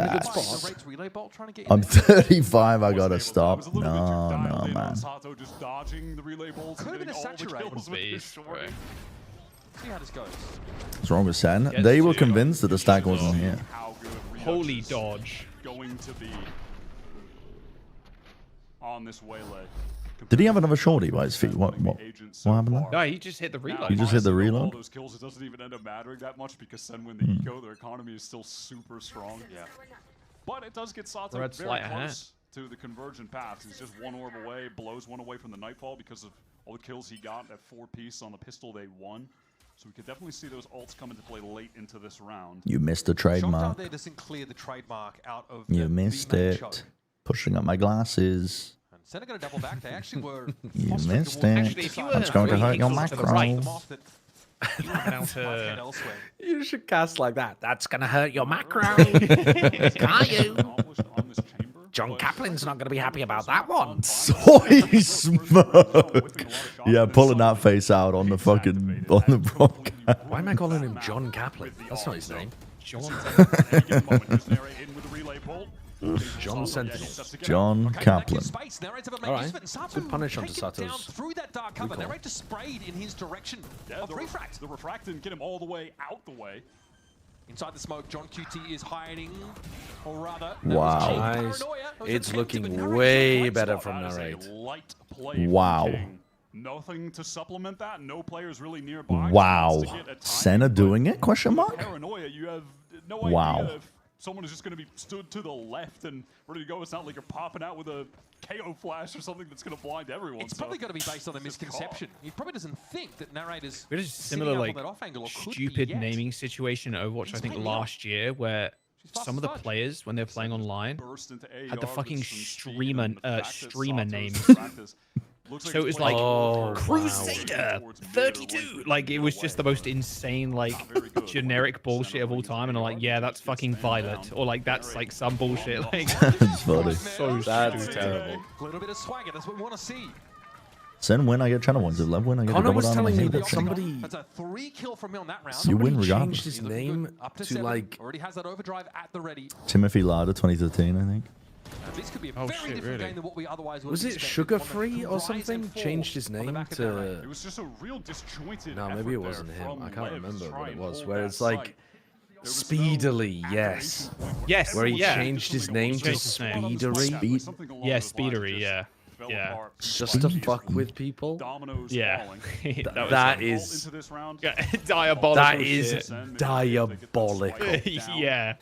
Relay bolt trying to get I'm 35. I gotta stop. No, no, man. Sato just dodging the relay bolts and Could have getting been a all the saturate. kills with his Beast, short. bro. See how this goes. What's wrong with Sen? They were convinced that the stack wasn't here. How good Redux Holy is dodge. going to be on this Waylay. Did he have another shorty by his feet? What happened there? No, he just hit the reload. You just hit the All reload? those kills, it doesn't even end up mattering that much because Sen win the eco. Their economy is still super strong. Yeah. But it does get Sato Red very sleight of hand. close to the convergent path. He's just one orb away, blows one away from the Nightfall because of all the kills he got at 4-piece on the pistol they won. So we could definitely see those ults come into play late into this round. You missed the trademark. There doesn't clear the trademark out of You the missed main it. choke. Pushing up my glasses. And Senna going to double back. They actually were. You posturing missed towards it. the side. That's going to hurt your pixels to the macro. right. Off that Down to elsewhere. you should cast like that. That's gonna hurt your macro. Can't you? John Kaplan's not gonna be happy about that one. Soy smoke. Yeah, pulling that face out on the fucking broadcast. Why am I calling him John Kaplan? That's not his name. John Sentinel. John Kaplan. All right. Good punish onto Sato's. Through that dark cover, they're right to sprayed in his direction. Yeah, Of refract. the refract didn't get him all the way out the way. Inside the smoke, John QT is hiding, or rather, Wow. Nice. It's looking way better from Narrate. Light play. Wow. Nothing to supplement that. No players really nearby. Wow. Chance to get a tiny Senna doing it? Question mark? Paranoia. You have no Wow. idea if someone is just going to be stood to the left and ready to go. It's not like you're popping out with a KO flash or something that's going to blind everyone. It's probably going to be based on a misconception. He probably doesn't think that narrators. We had a similar like stupid naming situation in Overwatch, I think last year, where some of the players, when they're playing online, had the fucking streamer name. So it was like Crusader 32. Like it was just the most insane, like generic bullshit of all time. And I'm like, yeah, that's fucking Violet, or like that's like some bullshit. Like It's funny. so That's terrible. A little bit of swagger. That's what we want to see. Sen win, I get channel ones. If Lev win, I get Connor a double was down on telling the me hate that that thing. somebody That's a 3 kill from me on that round. You win changed regardless. his name Up to to 7. like Already has that overdrive at the ready. Timothy Larder 2013, I think. This could be a very different game than what we otherwise would was it Sugar Free or something? Changed his name to. It was just a real disjointed. No, maybe it wasn't him. I can't remember what it was. Where it's like Speedily, yes. Yes. Where he yeah. changed his name to Speedery. Yeah, Speedery. Yeah. Yeah. Just to fuck with people. Yeah. that is diabolical. That is diabolical. Yeah.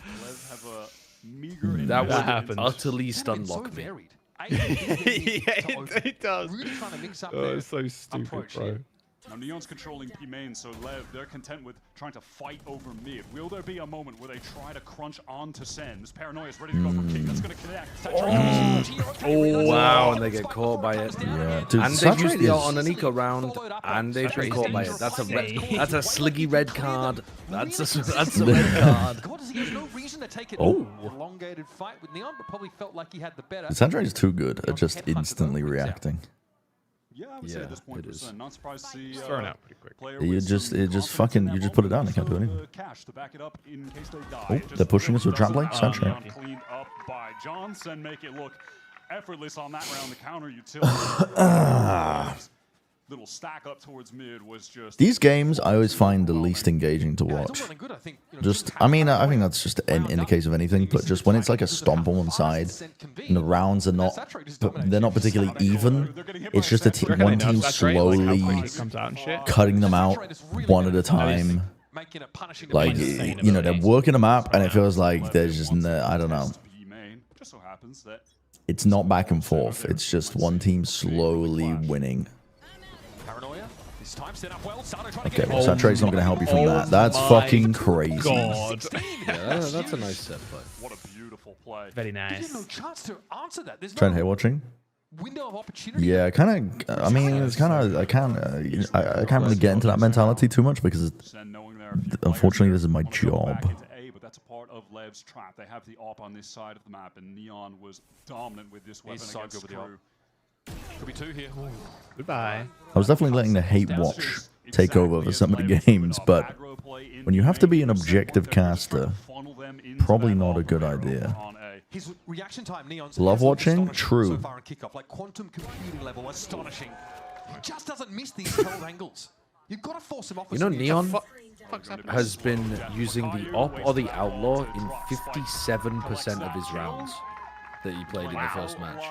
That would happened. utterly stunlock me. It does. Really trying to mix up it's so stupid, approach bro. here. Now Neon's controlling P main, so Lev, they're content with trying to fight over mid. Will there be a moment where they try to crunch onto Sen? This Paranoia is ready to go for King. That's going to connect. Oh, wow, and they get caught by it. Yeah, dude, And they've used the ult on an eco round, and they've been caught by it. That's a sliggy red card. That's a red card. There's no reason to take it. Oh. Elongated fight with Neon, but probably felt like he had the better. Sandra is too good at just instantly reacting. Yeah, I would say at this point, not surprised to see. Thrown out pretty quick. You just put it down. They can't do anything. Oh, they're pushing us with trap play. Sandra. Cleaned up by Johnson, make it look effortless on that round. The counter utility. Little stack up towards mid was just. These games I always find the least engaging to watch. Just, I mean, I think that's just in the case of anything, but just when it's like a stomp on one side, and the rounds are not, they're not particularly even. It's just one team slowly cutting them out one at a time. Like, you know, they're working them up, and it feels like there's just, I don't know. It's not back and forth. It's just one team slowly winning. Okay, well, Satra's not going to help you from that. That's fucking crazy. God. Yeah, that's a nice set play. What a beautiful play. Very nice. No chance to answer that. There's Trent, hey, watching? Window of opportunity. Yeah, kind of. I mean, it's kind of. I can't really get into that mentality too much because, unfortunately, this is my job. But that's a part of Lev's trap. They have the op on this side of the map, and Neon was dominant with this weapon against Crew. Could be 2 here. Goodbye. I was definitely letting the hate watch take over for some of the games, but when you have to be an objective caster, probably not a good idea. His reaction time, Neon's Love watching? True. so far in kickoff, like quantum computing level, astonishing. Just doesn't miss these 12 angles. You've got to force him off. You know, Neon has been using the op or the outlaw in 57% of his rounds that he played in the first match.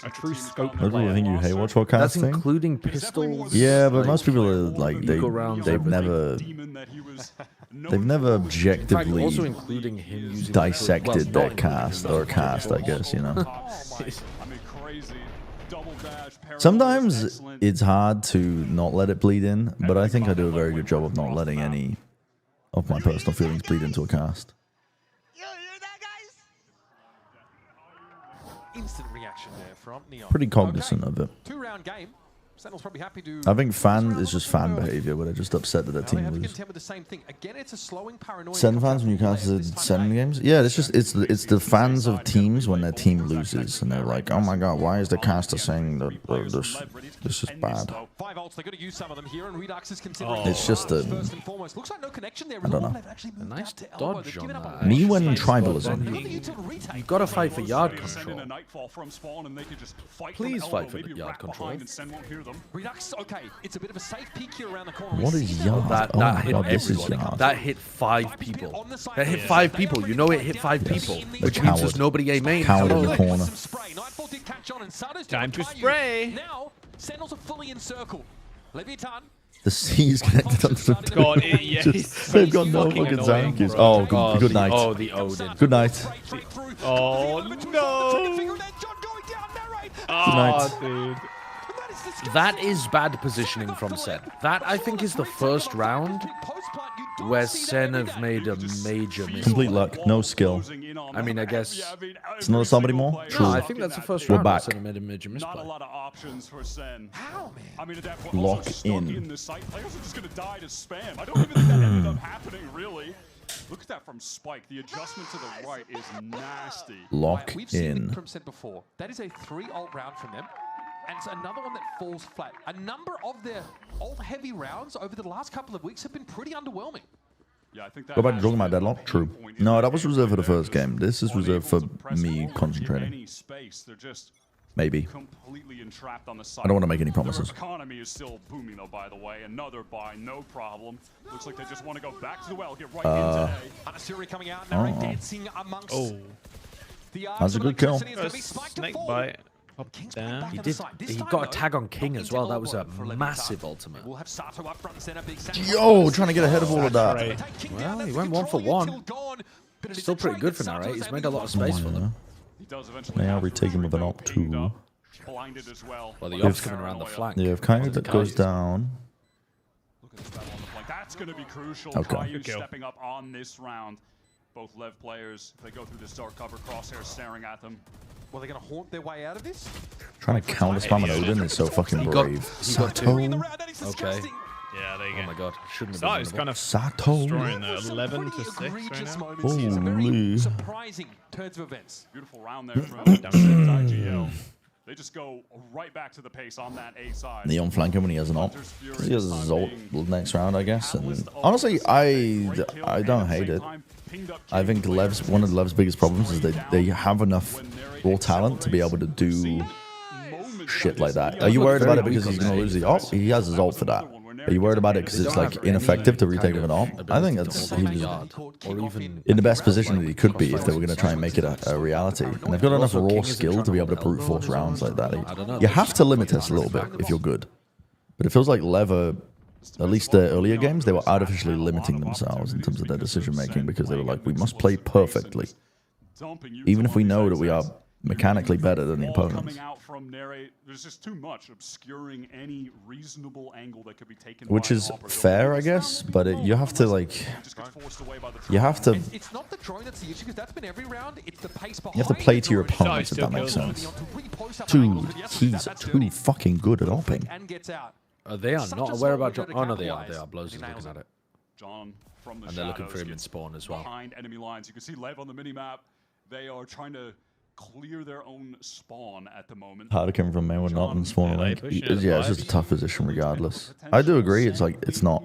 A true scope. I really think you hate watch what That's casting. including pistols. Yeah, but most people are like they've never objectively also including him using dissected their cast or cast, I guess, you know. Sometimes it's hard to not let it bleed in, but I think I do a very good job of not letting any of my personal feelings bleed into a cast. Instant reaction there from Neon. Pretty cognizant of it. 2-round game. Sentinel's probably happy to. I think fan is just fan behavior, where they're just upset that their team loses. Contend with the same thing. Again, it's a slowing Paranoia. Sen fans when you casted 7 games? Yeah, it's just it's the fans of teams when their team loses and they're like, oh my god, why is the caster saying that this is bad? 5 ults, they're going to use some of them here, and Redux is considering. It's just a. First and foremost, looks like no connection there. I don't know. A nice dodge on that. Me when tribalism. You've got to fight for yard control. Please fight for yard control. Redux, okay, it's a bit of a safe peek here around the corner. What is yard? That hit everybody. That hit 5 people. That hit 5 people. You know it hit 5 people, which means there's nobody A main. Coward in the corner. Time to spray. Now, Sentinels are fully encircled. Leviathan. The C's connected onto the God, they've got no fucking zankies. Oh, good night. Oh, the Odin. Good night. Oh, no. Night. Dude. That is bad positioning from Sen. That, I think, is the first round where Sen have made a major mistake. Complete luck, no skill. I mean, I guess It's not a sub anymore. True. No, I think that's the first We're round. back. Sen made a major Not a misplay. lot of options for Sen. How, man? I mean, at that point, Lock also stuck in. the site. Players are just going to die to spam. I don't even think that ended up happening, really. Look at that from Spike. The adjustment to the right is nasty. Lock We've seen in. it from Sen before. That is a 3-ult round from them. And it's another one that falls flat. A number of their ult-heavy rounds over the last couple of weeks have been pretty underwhelming. Yeah, I think that Go back to talking about deadlock. True. No, that was reserved for the first game. This is reserved for me concentrating. Maybe. Completely entrapped on the side. I don't want to make any promises. Their economy is still booming, though, by the way. Another buy, no problem. Looks like they just want to go back to the well, get right into A. Hanasuri coming out now, dancing amongst the That's a good kill. Snake bite. Up down. He got a tag on King as well. That was a massive ultimate. We'll have Sato up front and center, big Yo, trying to get ahead of all of that. Well, he went 1 for 1. Still pretty good for now, right? He's made a lot of space for them. They are retaking with an op too. Blinded as well. Well, the op's coming around the flank. Yeah, if Kaiju that goes down. Look at this battle on the flank. That's going to be crucial. Okay. Kaiju stepping up on this round. Both Lev players, if they go through this dark cover, Crosshair staring at them. Well, they're going to haunt their way out of this? Trying to counter spam an Odin is so fucking brave. Sato. Okay. Yeah, there you go. Oh my god, shouldn't have Sato's been. kind of Sato. destroying the 11 to 6 right now. Holy. Surprising turns of events. Beautiful round there from IGL. They just go right back to the pace on that A side. Neon flanking when he has an op. He has his ult next round, I guess. And honestly, I don't hate it. I think one of Lev's biggest problems is they have enough raw talent to be able to do shit like that. Are you worried about it because he's going to lose the op? He has his ult for that. Are you worried about it because it's like ineffective to retake with an op? I think that's he was in the best position that he could be if they were going to try and make it a reality. And they've got enough raw skill to be able to brute force rounds like that. You have to limit us a little bit if you're good. But it feels like Lev are, at least the earlier games, they were artificially limiting themselves in terms of their decision making because they were like, we must play perfectly, even if we know that we are mechanically better than the opponents. Coming out from narrate, there's just too much obscuring any reasonable angle that could be taken. Which is fair, I guess, but you have to like, you have to. It's not the drone that's the issue because that's been every round. It's the pace behind. You have to play to your opponents if that makes sense. Dude, he's too fucking good at opping. They are not aware about John. Oh no, they are. They are. Blows is looking at it. John from the And they're looking for him in gets spawn as well. Behind enemy lines, you can see Lev on the minimap. They are trying to clear their own spawn at the moment. Harder coming from Maywood, not in spawn link. Yeah, it's just a tough position regardless. I do agree. It's like it's not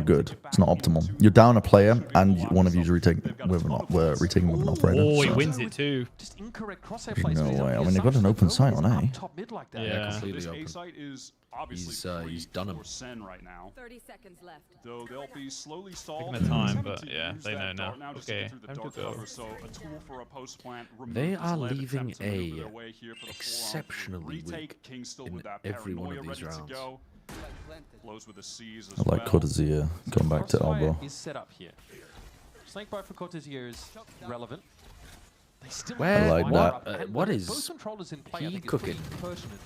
good. It's not optimal. You're down a player, and one of you's retaking with an operator. Oh, he wins it too. Just incorrect crosshair placement. No way. I mean, they've got an open site on A. Top mid like that. Yeah, completely This open. A site is obviously He's done him. for Sen right now. 30 seconds left. Though they'll be slowly stalled. Taking their time, Attempting but to yeah, use they that know dart now. just to Okay, get through the time to dark go. cover, so a tool for a post plant. They removes are Lev leaving attempt to maneuver A their way here for the exceptionally retake. weak King still in with that every one paranoia of these ready to rounds. go. Blows with the C's as I like well. Cortezia going back to elbow. Is set up here. Snakebite for Cortezia is relevant. They still Where? I like have that. and What with is both controllers in play, I he think it's cooking? pretty pertinent.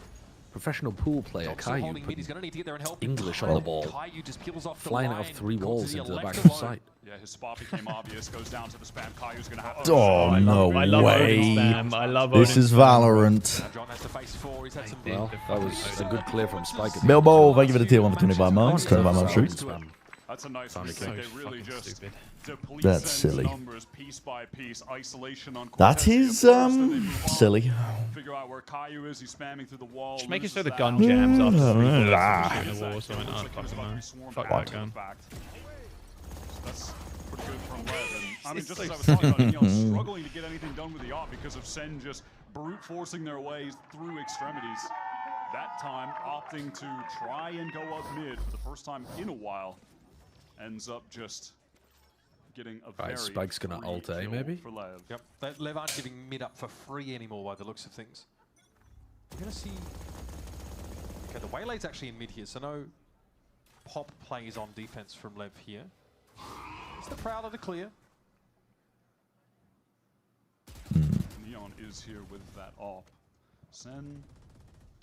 Professional pool player Thompson Caillou holding mid, he's going to need to get there and help. English on the ball, Caillou just peels off the flying line. off 3 walls Cortezia into the left back of the alone. site. Yeah, his spot became obvious. Goes down to the spam. Caillou's going to have to. Oh no I love way! Odin spam. I love This Odin is spam. Valorant. John has to face 4. He's had some Well, that was a good clear from Spike. Bilbo, thank you for the tier 1 for 25 months. 25 months shoot. That's a nice Sounded mistake. so They really fucking just stupid. deplete That's Sen's silly. numbers piece by piece. Isolation on That Cortezia is first, and they move on. silly. Figure out where Caillou is. He's spamming through the wall. Just making loses sure the that. gun jams after Ah. 3 bullets and shooting the wall or something. Looks Oh, like he was fucking about to no. be swarmed Fuck back, that gun. in fact. That's pretty good from Lev. And, I mean, just as I was talking about, Neon struggling to get anything done with the op because of Sen just brute forcing their ways through extremities. That time opting to try and go up mid for the first time in a while. Ends up just getting a very Spike's gonna free ult A, kill maybe? for Lev. Yep. Lev aren't giving mid up for free anymore by the looks of things. We're going to see... Okay, the Waylaid's actually in mid here, so no pop plays on defense from Lev here. It's the Prowler to clear. Neon is here with that op. Sen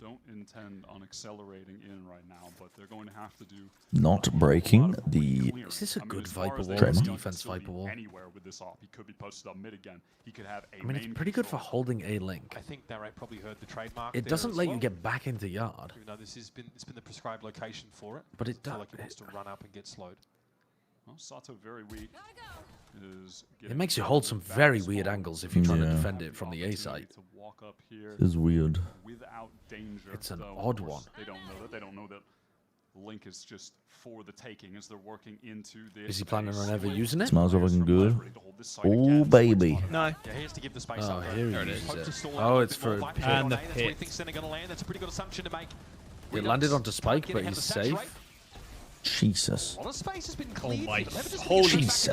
don't intend on accelerating in right now, but they're going to have to do Not breaking the. Is this a good Viper wall? Trademark. Defense Viper wall. Anywhere with this op, he could be posted up mid again. He could have a I mean, it's pretty good for holding A link. I think Narrate probably heard the trademark. It doesn't let you get back into yard. Even though it's been the prescribed location for it. But it does. does. Like he wants to run up and get slowed. Well, Sato very weak. It makes you hold some very weird angles if you're trying to defend it from the A side. This is weird. Without danger, It's an though, odd of course, one. They don't know that. They don't know that Link is just for the taking as they're working into this. Is he planning on ever using it? Smells looking good. Oh, baby. No. Yeah, he has to give the space Oh, up. here There it it is. is. Oh, it's for pit. And the That's where he pit. thinks they're going to land. That's a pretty good assumption to make. It landed onto Spike, but he's safe. Jesus. A lot of space has been Oh cleared. my Just holy Jesus.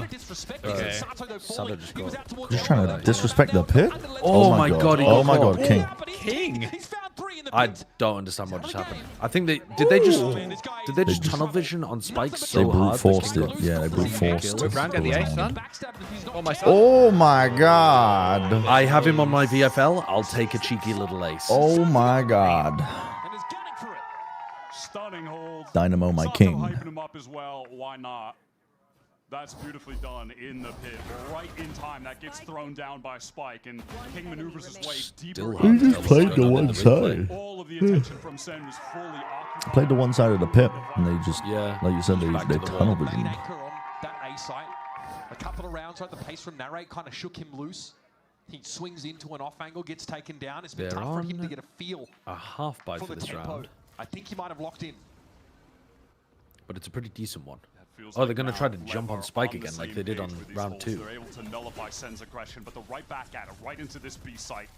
disrespect. Okay. Sato, though, falling. He was out towards Just the trying to elbow. disrespect the pit? Oh my god, he Oh got my caught. god, King. King. He's found 3 in the I pit. don't understand what just happened. I think they did they just tunnel vision on Spike They so brute hard. forced it. Yeah, they brute forced it. Brown, get the ace, son. Oh, my son. Oh my god. I have him on my VFL. I'll take a cheeky little ace. Oh my god. And is gunning for it. Stunning hold. Dynamo, my Sato king. hyping him up as well. Why not? That's beautifully done in the pit. Right in time. That gets thrown down by Spike, and King maneuvers his way deeper. He just played the one side. All of the attention from Sen was fully occupied. Played the one side of the pit, and they just, Yeah. like you said, they tunnel Main vision. anchor on that A site. A couple of rounds, right? The pace from Narrate kind of shook him loose. He swings into an off angle, gets taken down. It's been They're tough for him on to get a feel a half bite for for the this tempo. round, I think he might have locked in. but it's a pretty decent one. Feels Oh, they're like going to now try to Lev jump are on Spike the again like same they did page on with these round holds. 2. They're able to nullify Sen's aggression, but they're right back at it, right into this B site.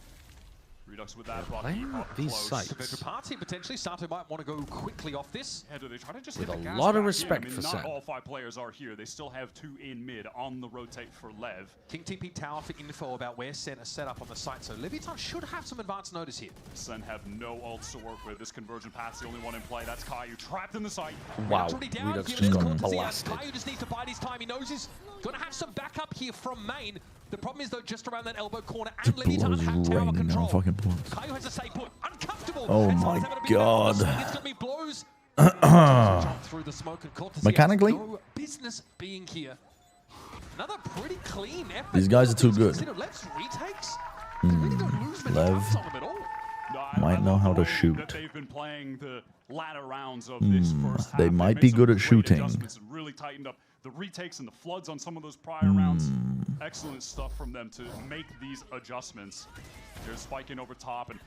Redux with that block. playing up these close. sites. So good for party potentially. Sato might want to go quickly off this. Yeah, do they try to just With hit a the gas lot of back in? respect I mean, for not Sen. all 5 players are here. They still have 2 in mid on the rotate for Lev. King TP Tower for info about where Sen is set up on the site. So Leviathan should have some advance notice here. Sen have no ults to work with. This conversion path's the only one in play. That's Caillou trapped in the site. Wow, Already down, Redux given just his got courtesy, blasted. Caillou just needs to bide his time. He knows he's going to have some backup here from main. The problem is, though, just around that elbow corner, and Leviathan Blows have tower raining control. on fucking bullets. Caillou has to stay put. Uncomfortable. Oh And my Sen's having a bit of a god. swing. It's gonna be blows. Jump through the smoke and courtesy Mechanically? has no business being here. Another pretty clean effort. These guys are too good. Consider Lev's retakes. They really don't lose many Lev rounds on them at all. might know how to That shoot. they've been playing the latter rounds of this first half. They They've might made be some good at great shooting. adjustments and really tightened up the retakes and the floods on some of those prior rounds. Excellent stuff from them to make these adjustments. They're spiking over top, and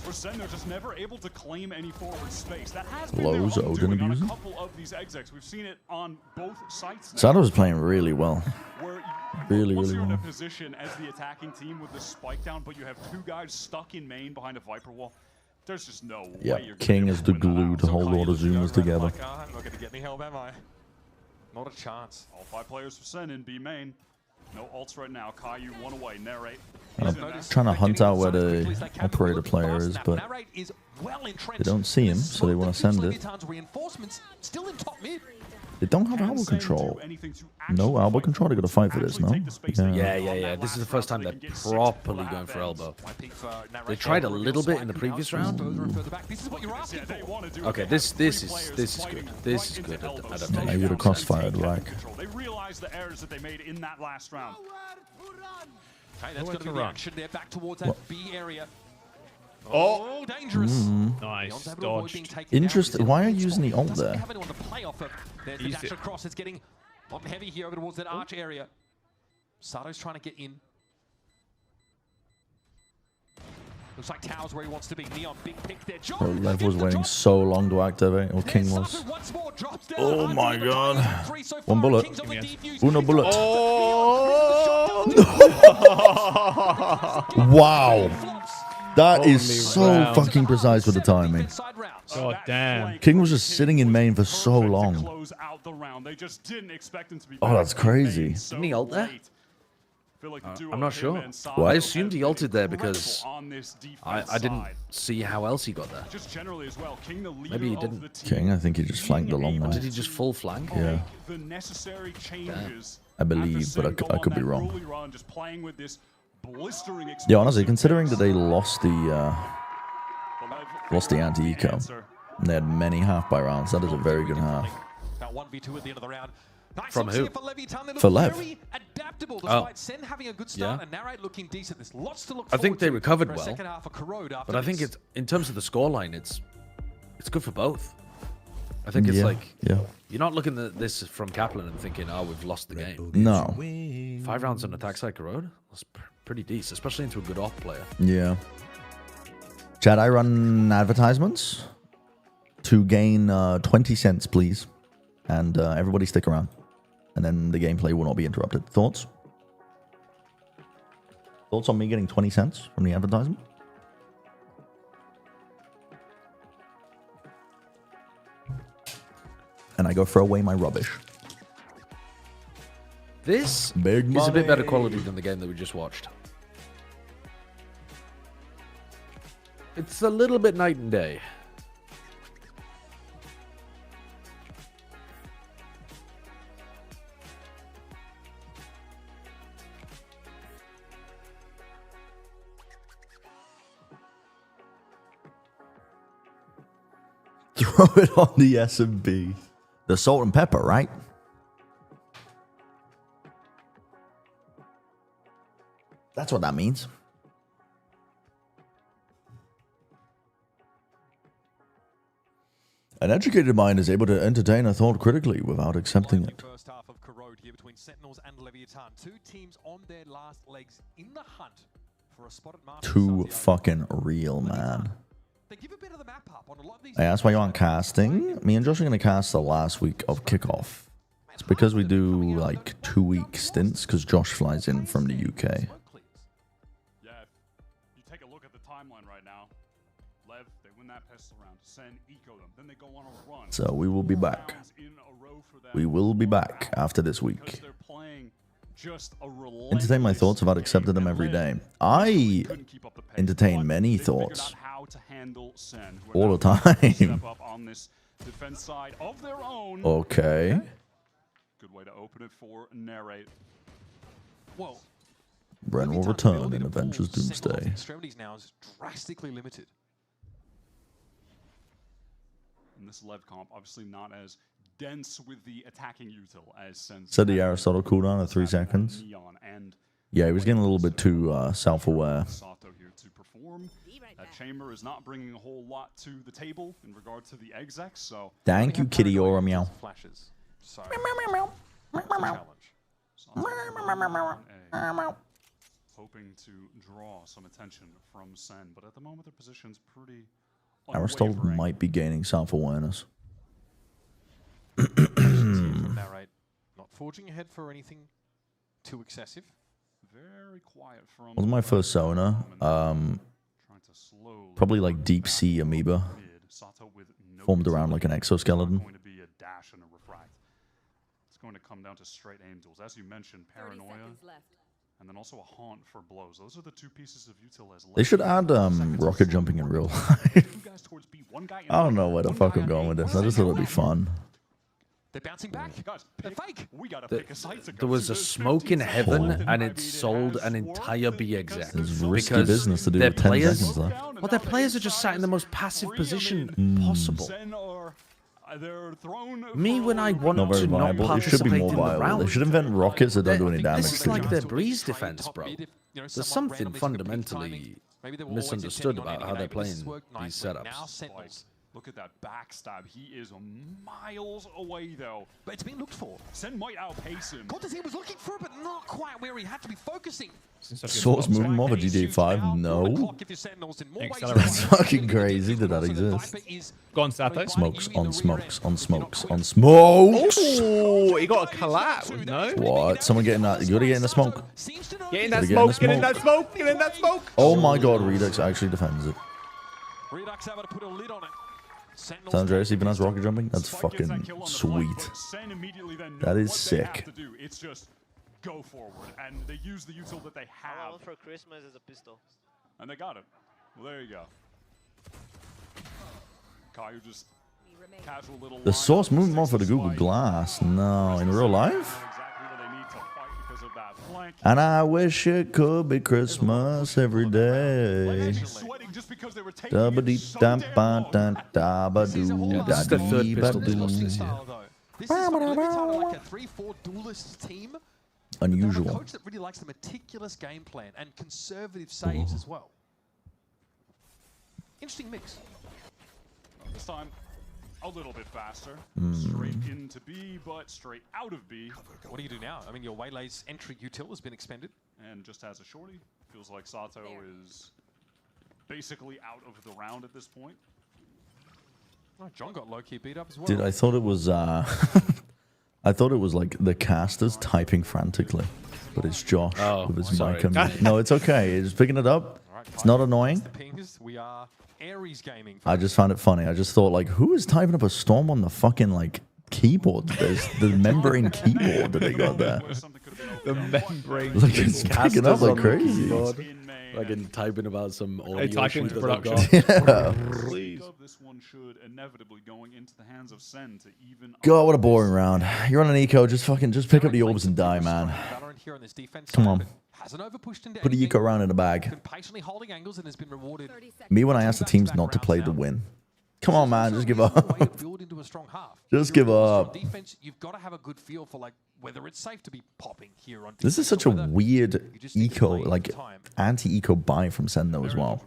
for Sen, they're just never able to claim any forward space. That has been their Blows Odin undoing on a abusing. couple of these execs. We've seen it on both sites now. Sato's playing really well. Where Really, once really you're in a well. position as the attacking team with the spike down, but you have 2 guys stuck in main behind a Viper wall, there's just no way Yeah, you're King gonna is the win that glue out. to hold all the Zoomers together. I'm not going to get any help, am I? Not a chance. All 5 players for Sen in B main. No ults right now. Caillou 1 away. Narrate. I'm trying to hunt out where the operator player is, but Narrate is well they entrenched. don't see him, so they want to send it. Leviathan's reinforcements still in top mid. They don't have elbow control. No elbow control? They got to fight for this, no? Yeah. This is the first time they're properly going for elbow. They tried a little bit in the previous round. Okay, this is good. This is good adaptation. I get a crossfired rack. They realize the errors that they made in that last round. Okay, that's going to be the action there, back towards that What? B area. Oh, dangerous. Nice, dodged. Interesting. Why are you using the ult there? Have anyone to play off of. There's the dash across. It's getting hot and heavy here over towards that arch area. Sato's trying to get in. Looks like Tao's where he wants to be. Neon, big pick there. Bro, Lev was waiting so long to activate, or King was. Oh my god. 1 bullet. Uno bullet. Wow. That is so fucking precise with the timing. God damn. King was just sitting in main for so long. Close out the round. They just didn't expect him to be Oh, back that's in crazy. main Didn't he ult there? Feel like the duo I'm not of him sure. and Sato I assumed he have ulted been there because incredible on this defense I didn't side. see how else he got there. Just generally as well, King the leader Maybe he of didn't. the team. King, I think he just flanked the long Or way. did he just full flank? Yeah. The necessary changes. I believe, but I could be That wrong. early run, just playing with this blistering Yeah, honestly, explosive considering pace. that they lost the Lost the anti-eco. And they had many half-buy rounds. That is a very good half. About 1v2 at the end of the round. Nice From who? For Leviathan. They look For Lev. Very adaptable Oh. despite Sen having a good start and Narrate looking decent. There's lots to look I think they forward to recovered for a well. second half of Corrode after But I think this. it's in terms of the scoreline, it's good for both. I think it's you're not looking at this from Kaplan and thinking, "Oh, we've lost the game." No. 5 rounds on attack side Corrode. That's pretty decent, especially into a good off player. Yeah. Chad, I run advertisements to gain 20 cents, please. And everybody stick around. And then the gameplay will not be interrupted. Thoughts? Thoughts on me getting 20 cents from the advertisement? And I go throw away my rubbish. This Big is a bit better money. quality than the game that we just watched. It's a little bit night and day. Throw it on the S&B. The salt and pepper, right? That's what that means. An educated mind is able to entertain a thought critically without accepting it. First half of Corrode here between Sentinels and Leviathan. Two teams on their last legs in the hunt for a spot at Master. Too fucking real, man. I asked why you aren't casting. Me and Josh are going to cast the last week of kickoff. It's because we do like 2-week stints because Josh flies in from the UK. Yeah, you take a look at the timeline right now. Lev, they win that pistol round. Sen, eco them. Then they go on a run. So we will be back. We will be back after this week. Entertain my thoughts if I'd accepted them every day. I entertain many thoughts all the time. Okay. Good way to open it for Narrate. Well, Bren will return in Avengers Doomsday. extremities now is drastically limited. And this Lev comp, obviously not as dense with the attacking util as Sense. Said the Aristotle cooldown at 3 seconds. Yeah, he was getting a little bit too self-aware. Sato here to perform. That chamber is not bringing a whole lot to the table in regard to the execs, so... Thank you, Kitty Aura Meow. Flashes. So, hoping to draw some attention from Sen, but at the moment their position's pretty Aristotle unwavering. might be gaining self-awareness. from Narrate, not forging ahead for anything too excessive. Very quiet from... Wasn't my first Sona. Probably like deep sea amoeba. Formed around like an exoskeleton. Going to be a dash and a refract. It's going to come down to straight aim duels. As you mentioned, paranoia, and then also a haunt for blows. Those are the two pieces of util as They should add rocket jumping in real life. I don't know where the fuck I'm going with this. I just thought it'd be fun. They're bouncing back. They're fake. We gotta pick a site to go There was to. a smoke in heaven, and it sold an entire B exec. It's risky because business to do their with 10 players, seconds left. well, their players are just sat in the most passive position possible. Me, when I want Not very to not viable. It should be participate more in the viable. round, They should invent rockets that don't do any damage this is to like you. their breeze defense, bro. There's something fundamentally misunderstood about how they're playing these setups. Look at that backstab. He is miles away, though. But it's being looked for. Sen might outpace him. Cortez was looking for it, but not quite where he had to be focusing. Source moving more of a GTA 5? No. That's fucking crazy that that exists. Go on, Sato. Smokes on smokes on smokes on smokes. Oh, he got a collab. No. What? Someone getting that? You gotta get in the smoke. Get in that Gotta smoke. Get in that smoke. Get in that smoke. Oh my god, Redux actually defends it. Redux able to put a lid on it. San Andreas even has rocket jumping? That's fucking sweet. That is sick. It's just go forward, and they use the util that they have. All for Christmas is a pistol. And they got it. Well, there you go. Caillou just casual little. The source moving more for the Google Glass. No, in real life? And I wish it could be Christmas every day. just because they were taking it so damn long. This is the third pistol style, though. This is every time like a 3-4 duelist team. Unusual. A coach that really likes the meticulous game plan and conservative saves as well. Interesting mix. This time, a little bit faster. Straight into B, but straight out of B. What do you do now? I mean, your Waylay's entry util has been expended. And just has a shorty. Feels like Sato is basically out of the round at this point. Oh, John got low-key beat up as well. Dude, I thought it was I thought it was like the casters typing frantically, but it's Josh with his mic. No, it's okay. He's picking it up. It's not annoying. We are Aries gaming. I just found it funny. I just thought, like, who is typing up a storm on the fucking like keyboard? There's the membrane keyboard that they got there. The membrane. Like it's picking up like crazy. Like in typing about some audio typing shit production. Yeah. This one should inevitably going into the hands of Sen to even. God, what a boring round. You're on an eco. Just pick up the orbs and die, man. Come on. Put a eco round in the bag. Me when I ask the teams not to play the win. Come on, man. Just give up. Just give up. Defense, you've got to have a good feel for like whether it's safe to be popping here on defense. This is such a weird eco, like anti-eco buy from Sendo as well.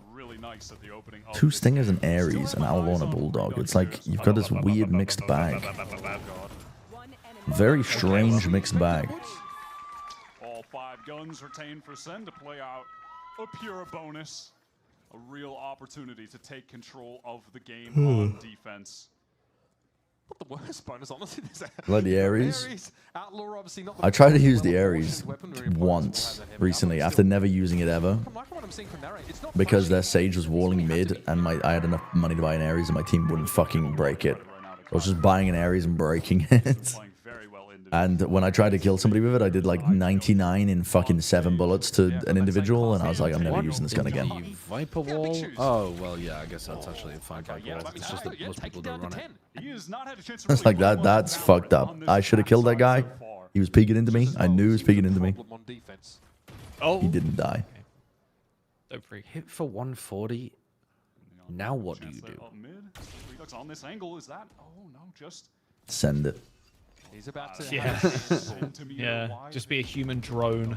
2 Stingers and Aries, an Outlaw and a Bulldog. It's like you've got this weird mixed bag. Very strange mixed bag. All 5 guns retained for Sen to play out a pure bonus. A real opportunity to take control of the game on defense. Not the worst bonus, honestly. Like the Aries. Outlaw, obviously not I tried to use the Aries once recently after never using it ever because their Sage was walling mid and I had enough money to buy an Aries and my team wouldn't fucking break it. I was just buying an Aries and breaking it. And when I tried to kill somebody with it, I did like 99 in fucking 7 bullets to an individual, and I was like, I'm never using this gun again. Viper wall? Oh, well, yeah, I guess that's actually a fine Viper wall. It's just that most people don't run it. It's like that's fucked up. I should have killed that guy. He was peeking into me. I knew he was peeking into me. Oh, he didn't die. Hit for 140. Now what do you do? On this angle, is that? Oh no, just send it. He's about to yeah, just be a human drone.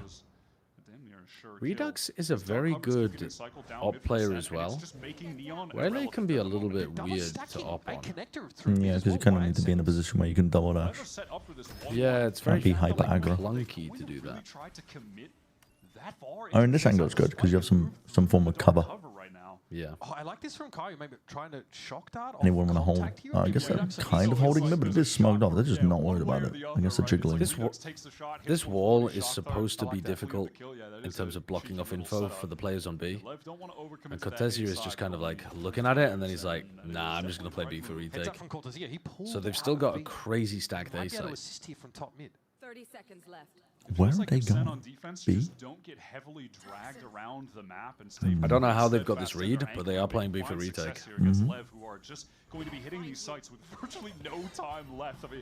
Redux is a very good op player as well. Waylay can be a little bit weird to op on. Yeah, because you kind of need to be in a position where you can double dash. Yeah, it's very be hyper aggro. clunky to do that. Oh, in this angle is good because you have some form of cover. Yeah. Oh, I like this from Kyle, maybe trying to shock dart. Anyone want to hold? I guess they're kind of holding mid, but it is smugged off. They're just not worried about it. I guess they're jiggling. This wall is supposed to be difficult in terms of blocking off info for the players on B. And Cortezia is just kind of like looking at it, and then he's like, nah, I'm just going to play B for retake. So they've still got a crazy stacked A site. 30 seconds left. Where are they going? B? I don't know how they've got this read, but they are playing B for retake. Lev, who are just going to be hitting these sites with virtually no time left. I mean,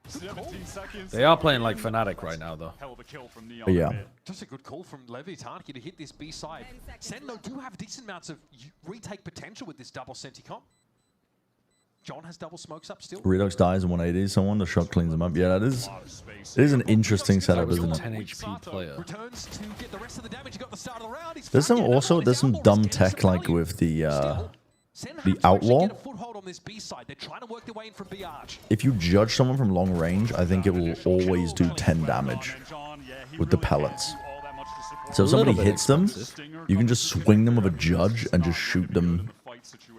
17 seconds. They are playing like Fnatic right now, though. Hell of a kill from Neon. Yeah. Just a good call from Levi Tarnki to hit this B side. Sendo do have decent amounts of retake potential with this double Senticom. John has double smokes up still. Redux dies in 180, someone the shot cleans him up. Yeah, it is an interesting setup, isn't it? 10 HP player. There's some dumb tech like with the Outlaw. If you judge someone from long range, I think it will always do 10 damage with the pellets. So if somebody hits them, you can just swing them with a judge and just shoot them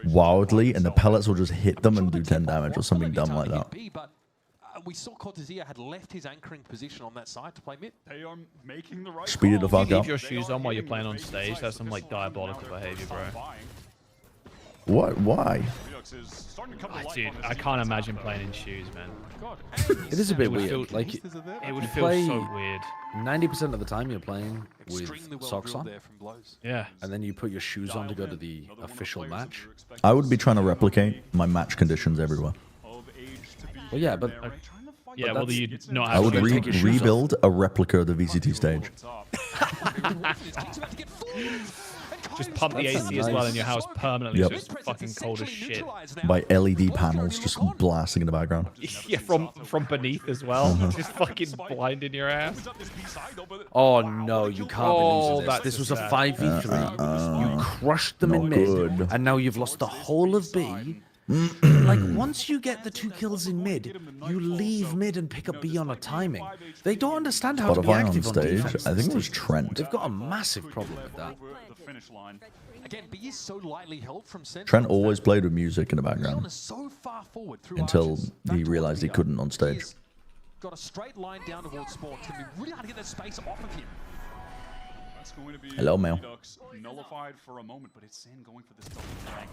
wildly, and the pellets will just hit them and do 10 damage or something dumb like that. We saw Cortezia had left his anchoring position on that side to play mid. They are making the right Speed it the fuck up. Leave your shoes on while you're playing on stage. That's some like diabolical behavior, bro. What? Why? Dude, I can't imagine playing in shoes, man. It is a bit weird. Like, it would feel so weird. 90% of the time you're playing with socks on. Yeah. And then you put your shoes on to go to the official match. I would be trying to replicate my match conditions everywhere. Well, yeah, but... Yeah, well, you not I would rebuild a replica of the VCT stage. Just pump the AC as well in your house permanently, so it's fucking cold as shit. By LED panels just blasting in the background. Yeah, from beneath as well. Just fucking blinding your ass. Oh no, you can't be losing this. This was a 5v3. You crushed them in mid, and now you've lost the whole of B. Like, once you get the 2 kills in mid, you leave mid and pick up B on a timing. They don't understand how to be Spotify on active on stage. defense. I think it was Trent. They've got a massive problem with that. Again, B is so lightly held from Sentinels. Trent always played with music in the background So far forward through until arches. he realized he couldn't on stage. Got a straight line down towards spawn. It's going to be really hard to get that space off of him. That's going to be Hello, Mel. Redux nullified for a moment, but it's Sin going for this double flank.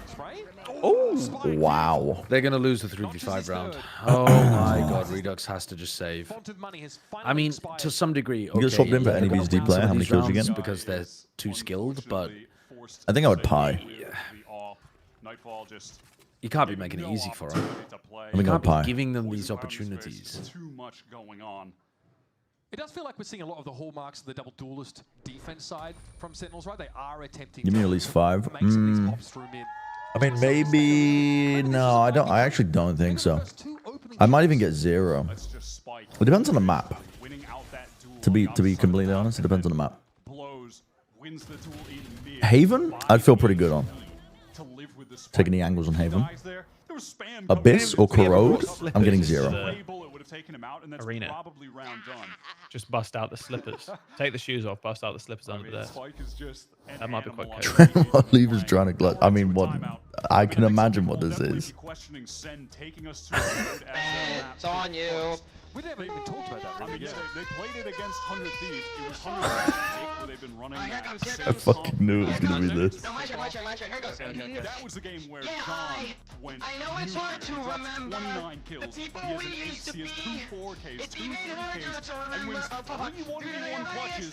Spray? Oh, wow. They're going to lose the 3v5 round. Oh my god, Redux has to just save. I mean, to some degree, You get swapped in for any they're gonna BSD win player, some how of many these kills you rounds get? because they're too skilled, but I think I would pie. Nightfall just you can't be making it easy for them. I You think I can't would pie. be giving them these opportunities. too much going on. It does feel like we're seeing a lot of the hallmarks of the double duelist defense side from Sentinels, right? They are attempting Give me at least 5. to make some of these pops through mid. I mean, maybe... No, I don't. I actually don't think so. I might even get 0. It depends on the map. To be completely honest, it depends on the map. Haven, I'd feel pretty good on. Taking the angles on Haven. Abyss or Corrode, I'm getting 0. Arena. Just bust out the slippers. Take the shoes off, bust out the slippers under there. That might be quite cool. Lever's trying to clutch. I mean, what? I can imagine what this is. It's on you. We never even talked about that. Really. They played it against 100 Thieves. It was 100 Thieves where they've been running that. I fucking knew it was going to be this. That was the game where John went. I know it's hard to remember 29 kills. the people He has we an used to he has be. 2 4Ks, It's 2 even 3Ks, harder to and wins remember 3 1v1 clutches,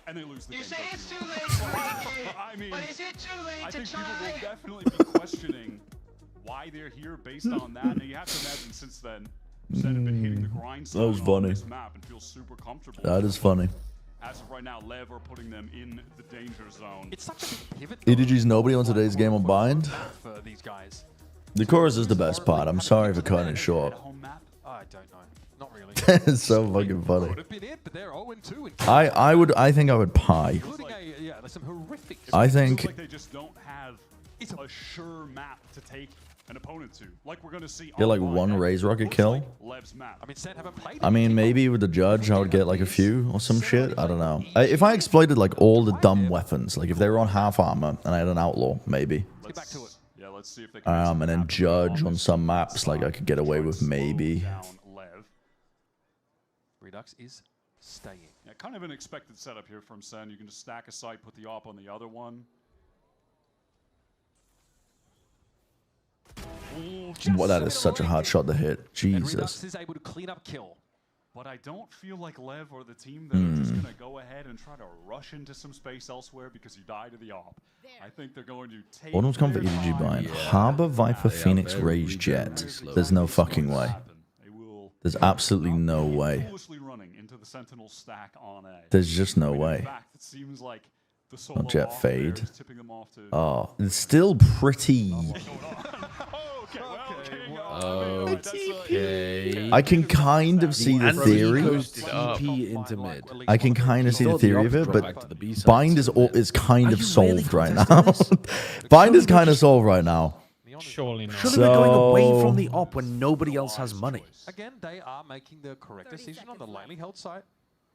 and they lose the You game. say it's too late to make it, I mean, but is it too late I to think try? people will definitely be questioning why they're here based on that. And you have to imagine since then, Sen have been hitting the grind That was on funny. this map and feel super comfortable. That is funny. As of right now, Lev are putting them in the danger zone. It's such a big pivot. EDG's nobody on today's game on Bind. For these guys. The chorus is the best part. I'm sorry for cutting it short. I don't know. Not really. It's so fucking funny. Would have been it, but they're 0-2. I think I would pie. Including yeah, there's some horrific. I It feels think like they just don't have a sure map to take an opponent to. Like we're gonna see. get like 1 Raise Rocket kill. Lev's map. I mean, Sen haven't played. I mean, maybe with the judge, I would get like a few or some shit. I don't know. If I exploited like all the dumb weapons, like if they were on half armor and I had an outlaw, maybe. Let's get back to it. Yeah, let's see if they can. And then judge on some maps, like I could get away with maybe. Redux is staying. Yeah, kind of an expected setup here from Sen. You can just stack a site, put the op on the other one. Well, that is such a hard shot to hit. Redux Jesus. is able to clean up kill. But I don't feel like Lev or the team that are just going to go ahead and try to rush into some space elsewhere because you die to the op. I think they're going to take. Autumn's come for EDG Bind. Harbor, Viper, Phoenix, Rage, Jet. There's no fucking way. There's absolutely no way. Foolishly running into the Sentinel stack on A. There's just no way. In fact, it seems like the solo Not Jet op there Fade. is tipping them off to. Oh, it's still pretty. Okay. I can kind of see the theory. goes TP into mid. I can kind of see the Thought the theory of ops it, drop back but to the B side. Bind is kind of solved right now. Bind is kind of solved right now. Surely not. Surely we're going away from the op when nobody else has money. Again, they are making the correct decision on the lightly held site.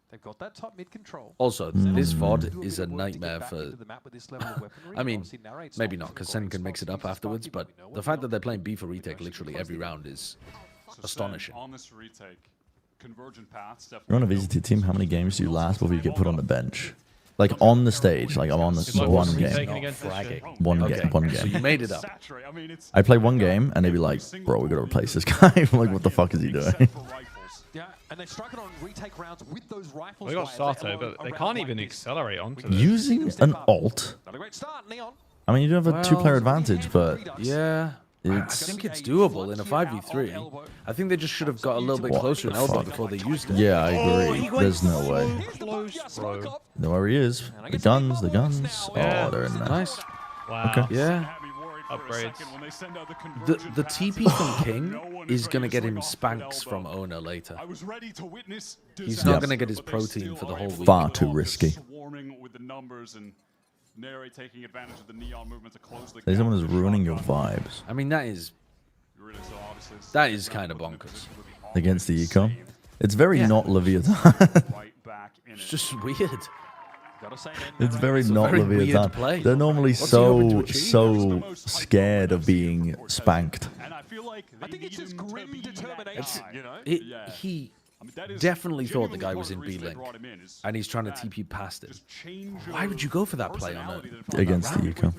They've got that top mid control. Also, this VOD is a nightmare for... I mean, Obviously narrates maybe off not, the because recording Sen can mix it up afterwards, but the fact that they're playing B for retake literally every round is astonishing. On this retake, convergent paths definitely. You're on a VCT team. How many games do you last before you get put on the bench? Like on the stage, like I'm on this one game. One game. So you made it up. I play one game and they'd be like, bro, we gotta replace this guy. I'm like, what the fuck is he doing? Yeah, and they struck it on retake rounds with those rifles. They got Sato, but they can't even accelerate onto this. Using an alt. Not a great start, Neon. I mean, you do have a 2-player advantage, but Yeah. I think it's doable in a 5v3. I think they just should have got a little bit closer in elbow before they used it. Yeah, I agree. There's no way. Close, bro. There he is. The guns, the guns. Yeah. Oh, they're in there. Nice. Wow. Okay. Yeah. Upgrades. The TP from King is going to get him spanks from Owner later. He's not going to get his protein for the whole week. Far too risky. Someone is ruining your vibes. I mean, that is kind of bonkers. Against the eco. It's very not Leviathan. It's just weird. It's very not very Leviathan. weird play. They're normally What's he hoping to so achieve? scared of being spanked. I think it's his grim determination, you know? He definitely thought the guy was in B-Link, and he's trying to TP past it. Why would you go for that play on it? Against the eco.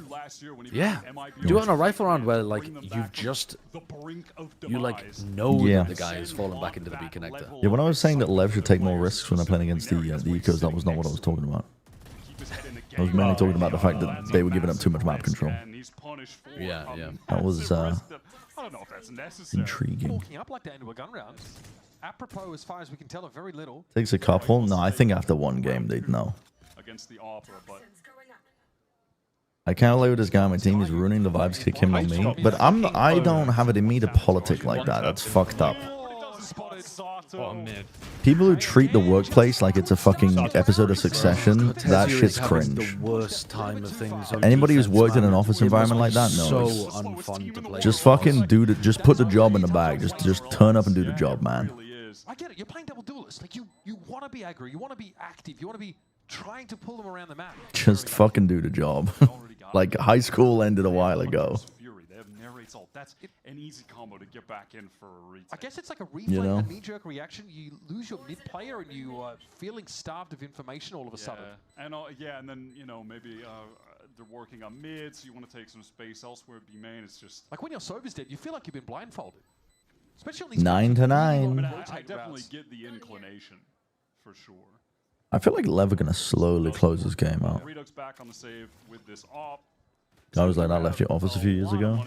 Yeah. Do it on a rifle round where, like, you know that the guy has fallen back into the B connector. Yeah, when I was saying that Lev should take more risks when they're playing against the ecos, that was not what I was talking about. I was mainly talking about the fact that they were giving up too much map control. Yeah, yeah. That was intriguing. Walking up like that into a gun round. Apropos, as far as we can tell, very little. Takes a couple. No, I think after one game they'd know. I can't play with this guy on my team. He's ruining the vibes. Kick him on me. But I don't have it in me to politic like that. That's fucked up. People who treat the workplace like it's a fucking episode of Succession, that shit's cringe. The worst time of things. Anybody who's worked in an office environment like that knows. So unfun to play. Just fucking just put the job in the bag. Just turn up and do the job, man. I get it. You're playing double duelist. Like you want to be aggro. You want to be active. You want to be trying to pull them around the map. Just fucking do the job. Like high school ended a while ago. That's an easy combo to get back in for a retake. I guess it's like a reflex, a knee-jerk reaction. You lose your mid player and you are feeling starved of information all of a sudden. And and then maybe they're working on mid, so you want to take some space elsewhere. B main, it's just like when your Sova's dead, you feel like you've been blindfolded. Especially on these 9 to 9. I definitely get the inclination for sure. I feel like Lev are gonna slowly close this game out. Redux back on the save with this op. I was like, I left your office a few years ago.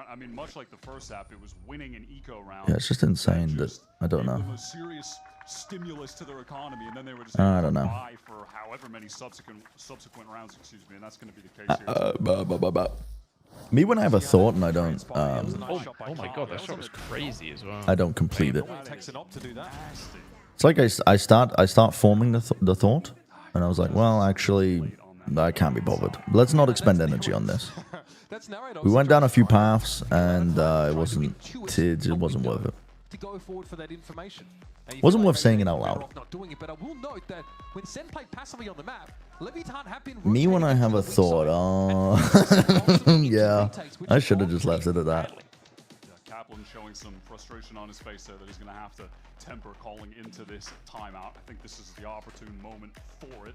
I mean, much like the first app, it was winning an eco round. Yeah, it's just insane that I don't know. A serious stimulus to their economy, and then they were just I don't know. buy for however many subsequent rounds, excuse me, and that's going to be the case here. Me, when I have a thought and I don't, oh my god, that shot was crazy as well. I don't complete it. Takes an op to do that. It's like I start forming the thought, and I was like, well, actually, I can't be bothered. Let's not expend energy on this. We went down a few paths, and it wasn't worth it. To go forward for that information. Wasn't worth saying it out loud. Not doing it, but I will note that when Sen played passively on the map, Leviathan have been Me, when I have a thought, yeah, I should have just left it at that. Kaplan showing some frustration on his face there that he's going to have to temper calling into this timeout. I think this is the opportune moment for it.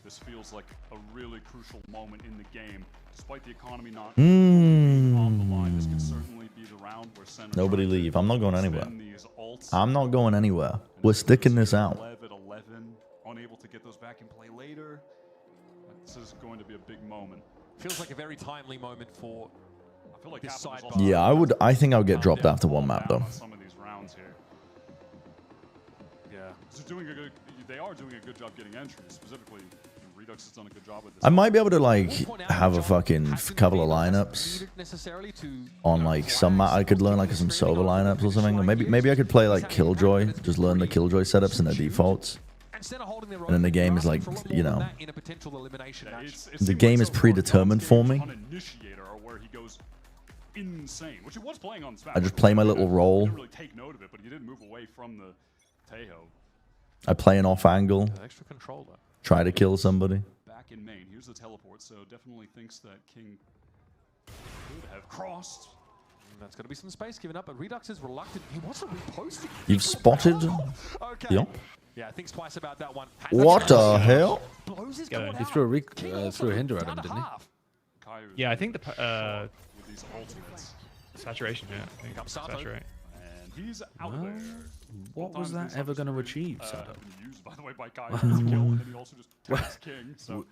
This feels like a really crucial moment in the game. Despite the economy not on the line, this could certainly be the round where Sen Nobody leave. I'm not going anywhere. I'm not going anywhere. We're sticking this out. At 11, unable to get those back in play later. This is going to be a big moment. Feels like a very timely moment for I feel like this side. Yeah, I think I'll get dropped after one map though. Some of these rounds here. Yeah, they are doing a good job getting entries. Specifically, Redux has done a good job with this. I might be able to like have a fucking couple of lineups on like some map. I could learn like some Sova lineups or something. Or maybe I could play like Killjoy. Just learn the Killjoy setups and their defaults. And then the game is like, you know, the game is predetermined for me. Insane, which he was playing on Smash. I just play my little role. Didn't really take note of it, but he didn't move away from the Tejo. I play an off angle. Extra controller. Try to kill somebody. Back in main, here's the teleport, so definitely thinks that King could have crossed. That's going to be some space given up, but Redux is reluctant. He wants to repost it. You've spotted. Okay. Yep. Yeah, thinks twice about that one. What the hell? He threw a hinder at him, didn't he? Yeah, I think the saturation. Yeah, I think saturate. And he's out there. What was that ever going to achieve, Sato? Used, by the way, by Kai as a kill, and then he also just tags King. So.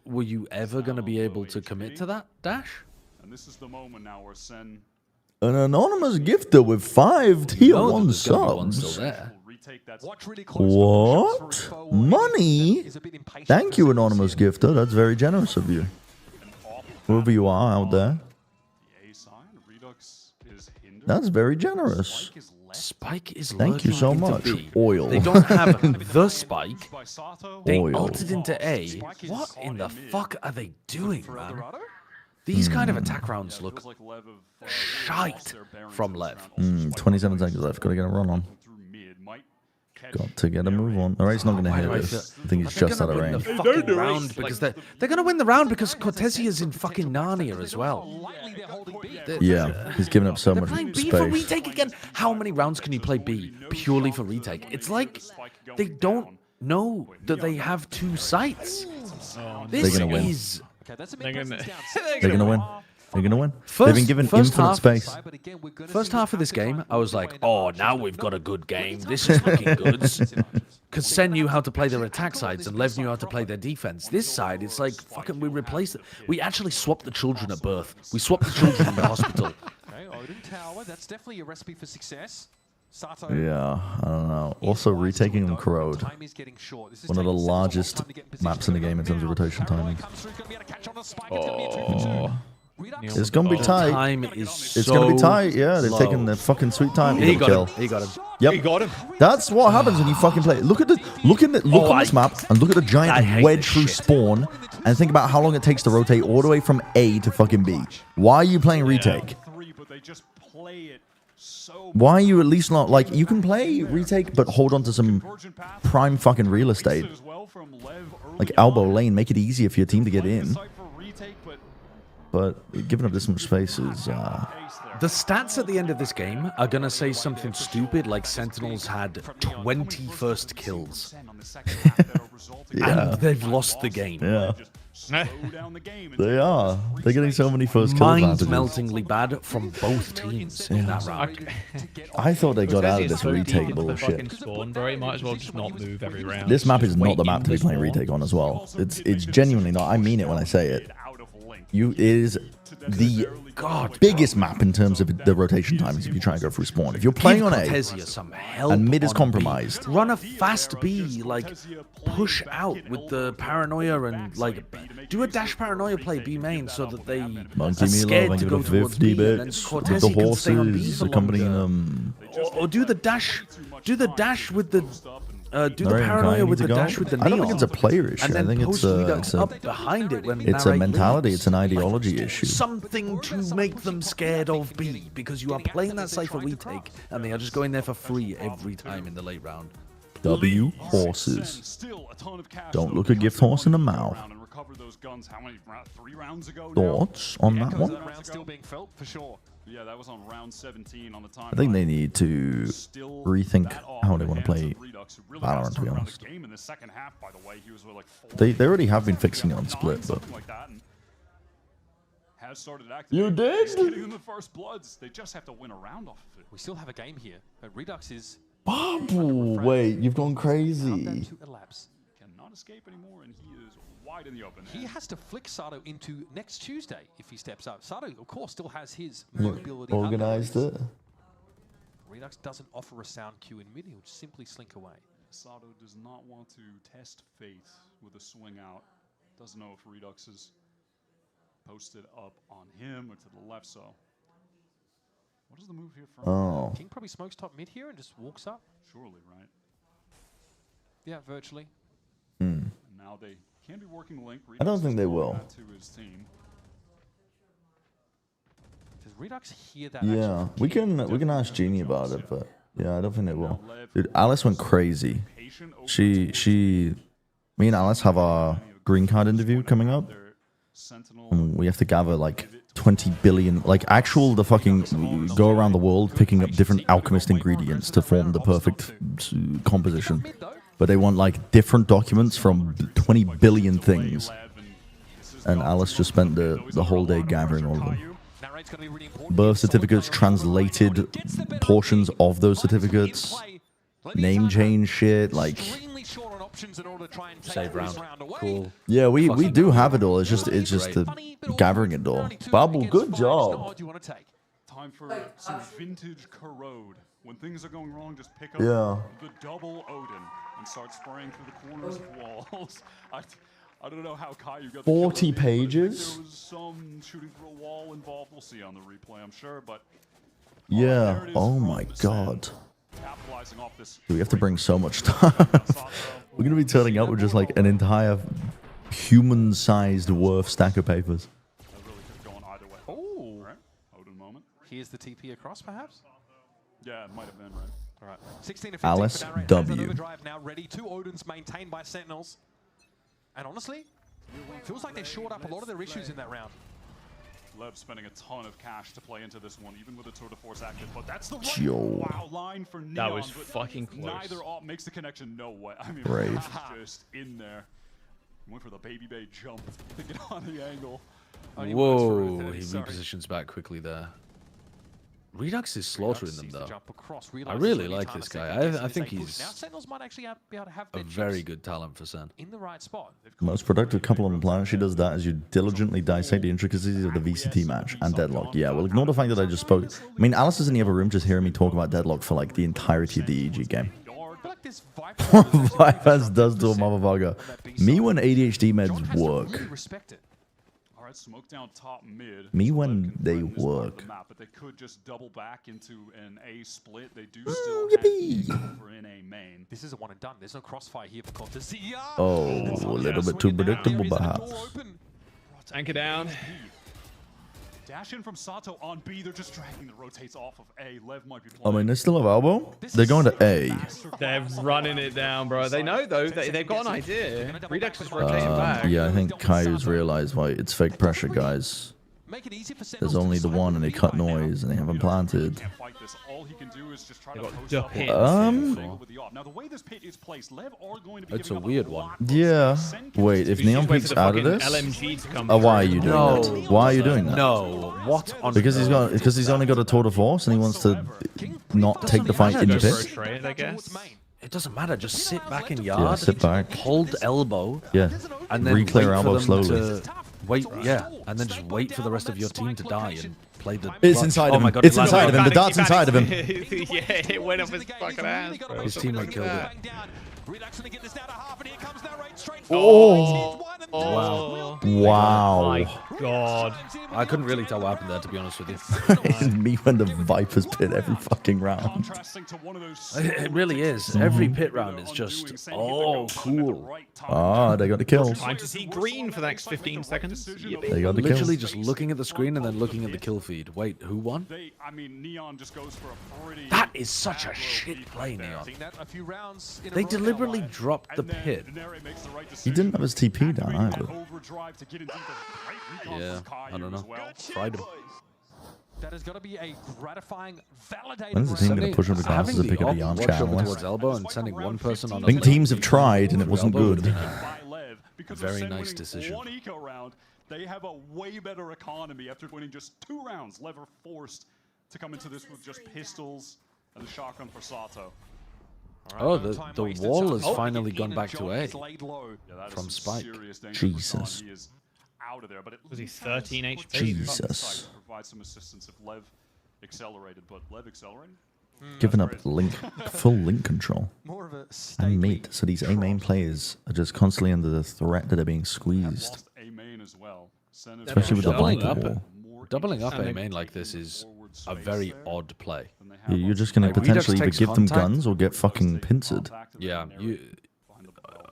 Were you ever going to be able to commit to that dash? And this is the moment now where Sen An anonymous gifter with 5 tier 1 subs. What? Money? Thank you, anonymous gifter. That's very generous of you. Whoever you are out there. That's very generous. Spike is Thank you so much. Oil. They don't have the Spike. They Oil. ulted into A. What in the fuck are they doing, man? These kind of attack rounds look shite from Lev. 27 seconds left. Gotta get a run on. Got to get a move on. Alright, he's not gonna hit this. I think he's just out of range. Round because they're gonna win the round because Cortesia's in fucking Narnia as well. Yeah, he's giving up so much Playing B for space. retake again. How many rounds can you play B purely for retake? It's like they don't know that they have 2 sites. This They're gonna win. is. They're gonna win. They're gonna win. They've been First- given first infinite half- space. First half of this game, I was like, oh, now we've got a good game. This is looking good. Because Sen knew how to play their attack sides and Lev knew how to play their defense. This side, it's like, fucking, we replaced it. We actually swapped the children at birth. We swapped the children in the hospital. Okay, Odin Tower, that's definitely a recipe for success. Sato. Yeah, I don't know. Also, retaking on Corrode. One of the largest maps in the game in terms of rotation timing. Oh. It's gonna be tight. Time is It's gonna be so tight. Yeah, they've low. taken their fucking sweet time. He got kill. him. He got him. Yep. He got him. That's what happens when you fucking play. Look on this map and look at the I giant hate wedge this through shit. spawn and think about how long it takes to rotate all the way from A to fucking B. Why are you playing retake? Why are you at least not like you can play retake but hold on to some prime fucking real estate? Like elbow lane, make it easier for your team to get in. But giving up this much space is The stats at the end of this game are going to say something stupid like Sentinels had 20 first kills. Yeah. And they've lost the game. Yeah. They are. They're getting so many first kill advantages. Mind-meltingly bad from both teams in that round. I thought they got out of this So deep retake into the fucking bullshit. spawn, bro. You might as well just not move every round. This map is Just not the wait map to be in the playing spawn. retake on as well. It's genuinely not. I mean it when I say it. It is the biggest map in terms of the rotation times if you try and go through spawn. If you're playing on A Cortesia some help and mid is on compromised, B. Run a fast B, like push out with the paranoia and like do a dash paranoia play B main so that they Monkey are me scared love to and go give a towards 50 B and then bits with Cortesia the can stay on B horses for accompanying longer. them. Or do the dash with the do the Narrating paranoia kind with to the go. dash with the I don't neon. think it's a player issue. And I then think post it's Redux a up behind it when it's a narrate mentality. leaves. It's an ideology issue. Something to make them scared of B, because you are playing that Cypher retake, and they are just going there for free every time in the late round. W horses. Don't look a gift horse in the mouth. Thoughts on that one? Still being felt for sure. Yeah, that was on round 17 on the time. I think they need to rethink how they want to play Valorant, to be honest. They already have been fixing it on Split, but You did? Getting them the first bloods. They just have to win a round off of it. We still have a game here. Redux is Babu, wait, you've gone crazy. Cannot escape anymore, and he is wide in the open. He has to flick Sato into next Tuesday if he steps up. Sato, of course, still has his mobility. Organized it. Redux doesn't offer a sound cue in mid. He'll simply slink away. Sato does not want to test fate with a swing out. Doesn't know if Redux is posted up on him or to the left, so. What is the move here from? Oh. King probably smokes top mid here and just walks up. Surely, right? Yeah, virtually. And now they can be working link. I don't think they will. To his team. Does Redux hear that? Yeah, we can ask Genie about it, but yeah, I don't think they will. Dude, Alice went crazy. Me and Alice have our green card interview coming up. And we have to gather like 20 billion, like the fucking go around the world picking up different alchemist ingredients to form the perfect composition. But they want like different documents from 20 billion things. And Alice just spent the whole day gathering all of them. Birth certificates, translated portions of those certificates, name change shit, like options in order to try and take Save this round. round away. Cool. Yeah, we do have it all. It's just the gathering it all. Bubble, good job. Do you want to take? Time for some vintage corrode. When things are going wrong, just pick up Yeah. the double Odin and start spraying through the corners of walls. I don't know how Caillou got 40 the kill, pages? there was some shooting through a wall involved. We'll see on the replay, I'm sure, but Yeah. Oh my god. capitalizing off this. We have to bring so much time. We're gonna be turning up with just like an entire human-sized worth stack of papers. Oh. Right? Odin moment. Here's the TP across, perhaps? Yeah, it might have been, right? All right. 16 to 15 Alice for Narrate. W. Has an overdrive now ready. 2 Odins maintained by Sentinels. And honestly, feels like they shored up a lot of their issues in that round. Lev spending a ton of cash to play into this one, even with the Tour de Force active, but that's the Yo. wow line for Neon. That was but fucking close. Neither op makes the connection, no way. I mean, Brave. just in there. Went for the baby bay jump to get on the angle. Whoa, he repositions back quickly there. Redux is slaughtering them though. I really like this guy. I think he's a very good talent for Sen. In the right spot. Most productive couple on the planet. She does that as you diligently dissect the intricacies of the VCT match and Deadlock. Yeah, well, ignore the fact that I just spoke. I mean, Alice is in the other room just hearing me talk about Deadlock for like the entirety of the EG game. Vipers does to a motherfucker. Me when ADHD meds work. Alright, smoke down top mid. Me when they work. But they could just double back into an A split. They do still have over in A main. This is a one and done. There's no crossfire here for Cortesia. Oh, a little bit too predictable, perhaps. Anchor down. Dash in from Sato on B. They're just dragging the rotates off of A. Lev might be I playing. mean, they still have elbow. They're going to A. They're running it down, bro. They know, though. They've got an idea. Redux is rotating back. Yeah, I think Caillou's realized why it's fake pressure, guys. There's only the one, and they cut noise, and they haven't planted. All he can do is just try to got post the up pit. Now the way this pit is placed, Lev are going to be It's a giving up weird lot one. Yeah. Wait, if Neon wait for Peek's the out of fucking this, LMG to come why are through. you doing that? Why are you doing that? No. What on Because he's only got a tour de force, and he wants to not take the fight in the Just for a pit. trade, I guess. It doesn't matter. Just sit back in yard. sit back. Hold elbow. Yeah. And then Re-clear wait for elbow them slowly. to wait. Yeah. And then just wait for the rest of your team to die and play the. It's clutch. inside Oh of my him. God, It's it landed. inside of him. The dart's inside of him. Yeah, it went up his fucking ass, bro. His teammate killed it. Oh. Oh. Wow. My God. I couldn't really tell what happened there, to be honest with you. It's me when the Vipers pit every fucking round. It really is. Every pit round is just, oh, cool. Ah, they got the kills. Time to see green for the next 15 seconds. Yippee. They got the Literally kills. just looking at the screen and then looking at the kill feed. Wait, who won? I mean, Neon just goes for a pretty. That is such a shit play, Neon. They deliberately dropped the pit. He didn't have his TP down either. Yeah, I don't know. Fried him. That is going to be a gratifying, validating. When is the team going to push up the glasses to pick up the arm watch over channel? towards elbow and sending one person on. I think teams have tried and it wasn't good. A very nice decision. One eco round, they have a way better economy after winning just 2 rounds. Lev are forced to come into this with just pistols and the shotgun for Sato. Oh, the wall has finally gone back to A from Spike. Jesus. Out of there, but it Was he 13 HP? Jesus. provide some assistance if Lev accelerated, but Lev accelerated? Giving up link, full link control. More of a And mate, so these A main players are just constantly under the threat that they're being squeezed. A main as well. Especially with the Viper wall. Doubling up A main like this is a very odd play. You're just going to potentially either give them guns or get fucking pincered. Yeah, you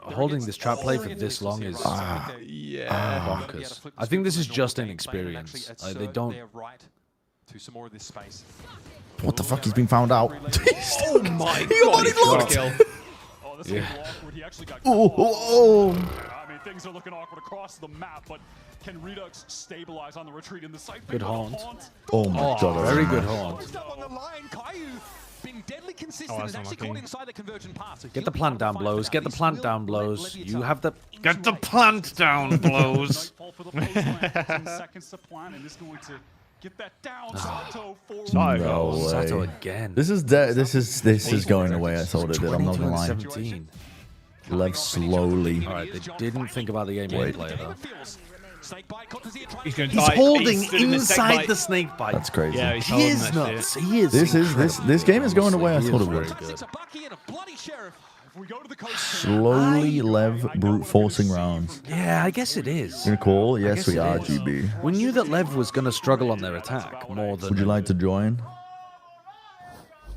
holding this trap play for this long is bonkers. I think this is just inexperience. They don't. To some more of this space. What the fuck? He's been found out. Oh my He got body blocked. Oh, this is awkward. He actually got Oh. I mean, things are looking awkward across the map, but can Redux stabilize on the retreat in the site? Good haunt. Oh my god. Very good haunt. Being deadly consistent and actually caught inside the conversion pass. Get the plant down, blows. Get the plant down, blows. You have the. Get the plant down, blows. Seconds to plan, and is going to get that down. Sato for No way. Sato again. This is going the way I thought it did. I'm not gonna lie. 2017. Lev slowly. All right, they didn't think about the aiming player though. He's going to He's die. holding He's stood in the inside bite. the snake bite. That's crazy. Yeah, he's He holding is that nuts. shit. He is. This game is going the way I Honestly, thought he it is would. very good. Slowly Lev brute forcing rounds. Yeah, I guess it is. You're cool? I Yes, guess we it are, is. GB. We knew that Lev was going to struggle on their attack more than. Would you like to join?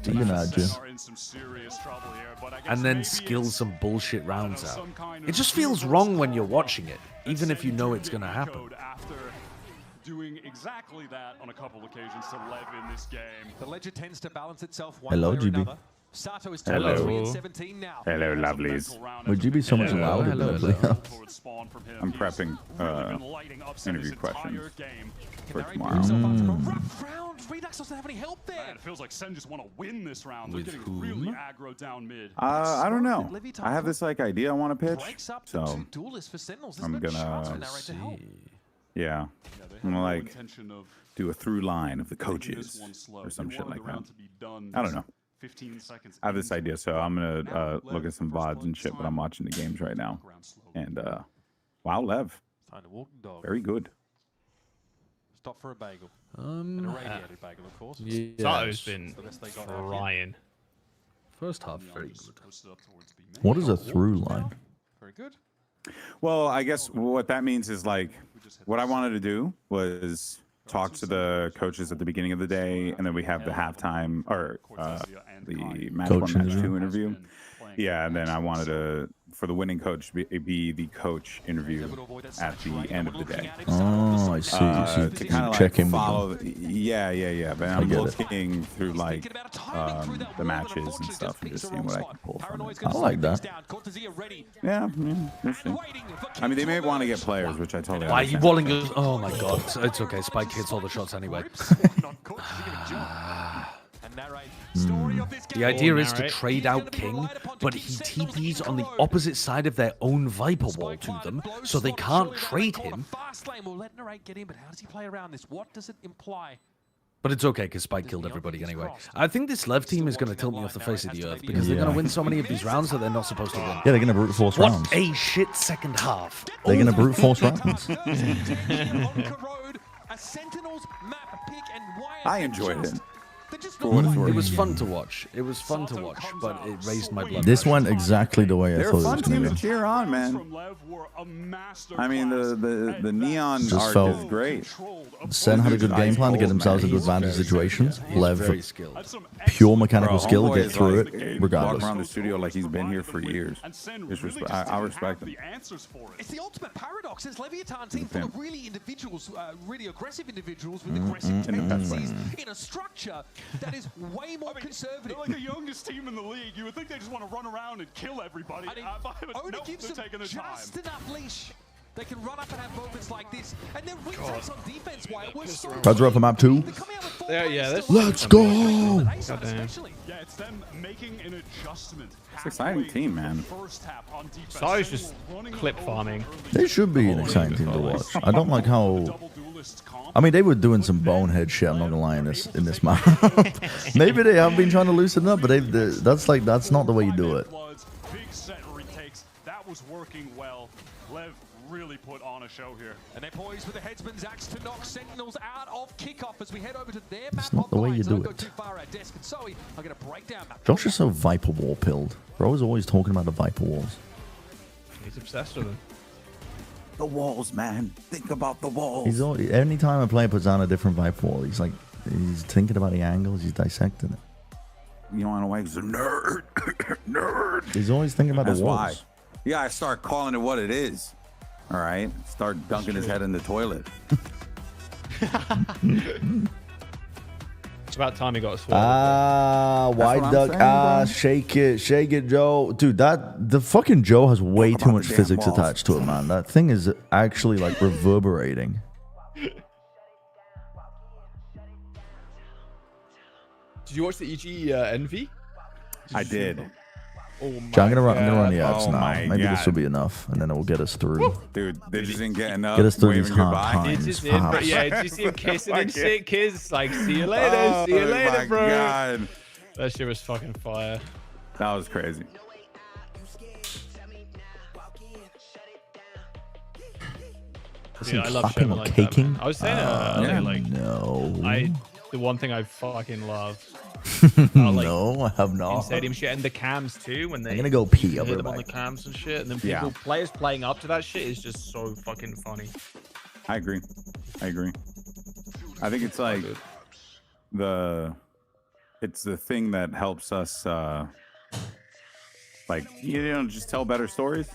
We can add you. And then skill some bullshit rounds out. It just feels wrong when you're watching it, even if you know it's going to happen. Doing exactly that on a couple occasions to Lev in this game. The ledger tends to balance itself one Hello, way or GB. another. Sato is Hello. 3-17 now. Hello, lovelies. Would you be so much louder than everybody else? I'm prepping interview questions for tomorrow. Redux doesn't have any help there. Man, it feels like Sen just want to win this round. With They're getting whom? really aggro down mid. I don't know. I have this like idea I want to pitch, so I'm gonna. Yeah, I'm gonna like do a through line of the coaches or some shit like that. I don't know. 15 seconds. I have this idea, so I'm gonna look at some VODs and shit, but I'm watching the games right now. And wow, Lev, very good. Stop for a bagel. And a radiated bagel, of course. Yeah. Sato's been frying. First half, very good. What is a through line? Very good. Well, I guess what that means is like what I wanted to do was talk to the coaches at the beginning of the day, and then we have the halftime or the match Coach 1, match interview. 2 interview. Yeah, and then I wanted to, for the winning coach, be the coach interview at the end of the day. Oh, I see. So To you kind of check like in with follow. them. Yeah. But I'm get it. looking through like the matches and stuff and just seeing what I can pull from it. I like that. Yeah, we'll see. I mean, they may want to get players, which I totally Why are you understand. walling us? Oh my god. It's okay. Spike hits all the shots anyway. The idea is to trade out King, but he TPs on the opposite side of their own Viper wall to them, so they can't trade him. Fast lane will let Narrate get in, but how does he play around this? What does it imply? But it's okay, because Spike killed everybody anyway. I think this Lev team is going to tilt me off the face of the earth, because they're going to win so many of these rounds that they're not supposed to win. Yeah, they're going to brute force What rounds. a shit second half. They're going to brute force rounds. I enjoyed it. It was fun to watch. It was fun to watch, but it raised my blood This pressure. went exactly the way I They're thought a it fun was team going to to go. cheer on, man. I mean, the neon Just arc felt- is great. Sen had a good game plan to get themselves into advantage situations. Lev, very skilled. pure mechanical skill, Homeboy get is through like, it, Walk regardless. around the studio like he's been here for years. I respect him. It's the ultimate paradox. This Leviathan team full of really individuals, really aggressive individuals with aggressive tendencies in a structure that is way more conservative. They're like the youngest team in the league. You would think they just want to run around and kill everybody. Only gives them just enough leash. They can run up and have moments like this, and then retakes on defense. Why it was so Tries to run for map 2. Let's go! Yeah, it's them making an adjustment. It's an exciting team, man. Sato's just clip farming. They should be an exciting team to watch. I don't like how... I mean, they were doing some bonehead shit, I'm not gonna lie, in this map. Maybe they have been trying to loosen up, but that's not the way you do it. Big set retakes. That was working well. Lev really put on a show here. And they're poised with the headsman's axe to knock Sentinels out of kickoff as we head over to their It's map. not the way you do it. I'm gonna break down that. Josh is so Viper Wall pilled. Bro is always talking about the Viper Walls. He's obsessed with them. The walls, man. Think about the walls. He's always, anytime a player puts on a different Viper Wall, he's thinking about the angles, he's dissecting it. You know why? He's a nerd. Nerd. He's always thinking about That's the why. walls. Yeah, I start calling it what it is. All right? Start dunking his head in the toilet. It's about time he got a sword. White what duck. I'm saying, Shake it, Joe. Dude, the fucking Joe has way too much the damn physics balls. attached to it, man. That thing is actually like reverberating. Did you watch the EG Envy? I did. Oh my I'm gonna run the ads Oh now. my Maybe God. this will be enough, and then it will get us through. Dude, they just didn't get enough. Get us through these waving hard goodbye. times. It's just in, bro. Yeah, did you see him kissing and shit? Kids, like, see you later, see you later, my bro. God. That shit was fucking fire. That was crazy. Is Yeah, he I love clapping Sherman or like caking? that, man. I was saying earlier, like, no. the one thing I fucking love. No, I have not. In stadium shit and the cams too. When they, I'm gonna go pee. you I'll hit be them on the back. cams and shit, and then people, players playing up to that shit is just so fucking funny. I agree. I think it's like it's the thing that helps us like just tell better stories.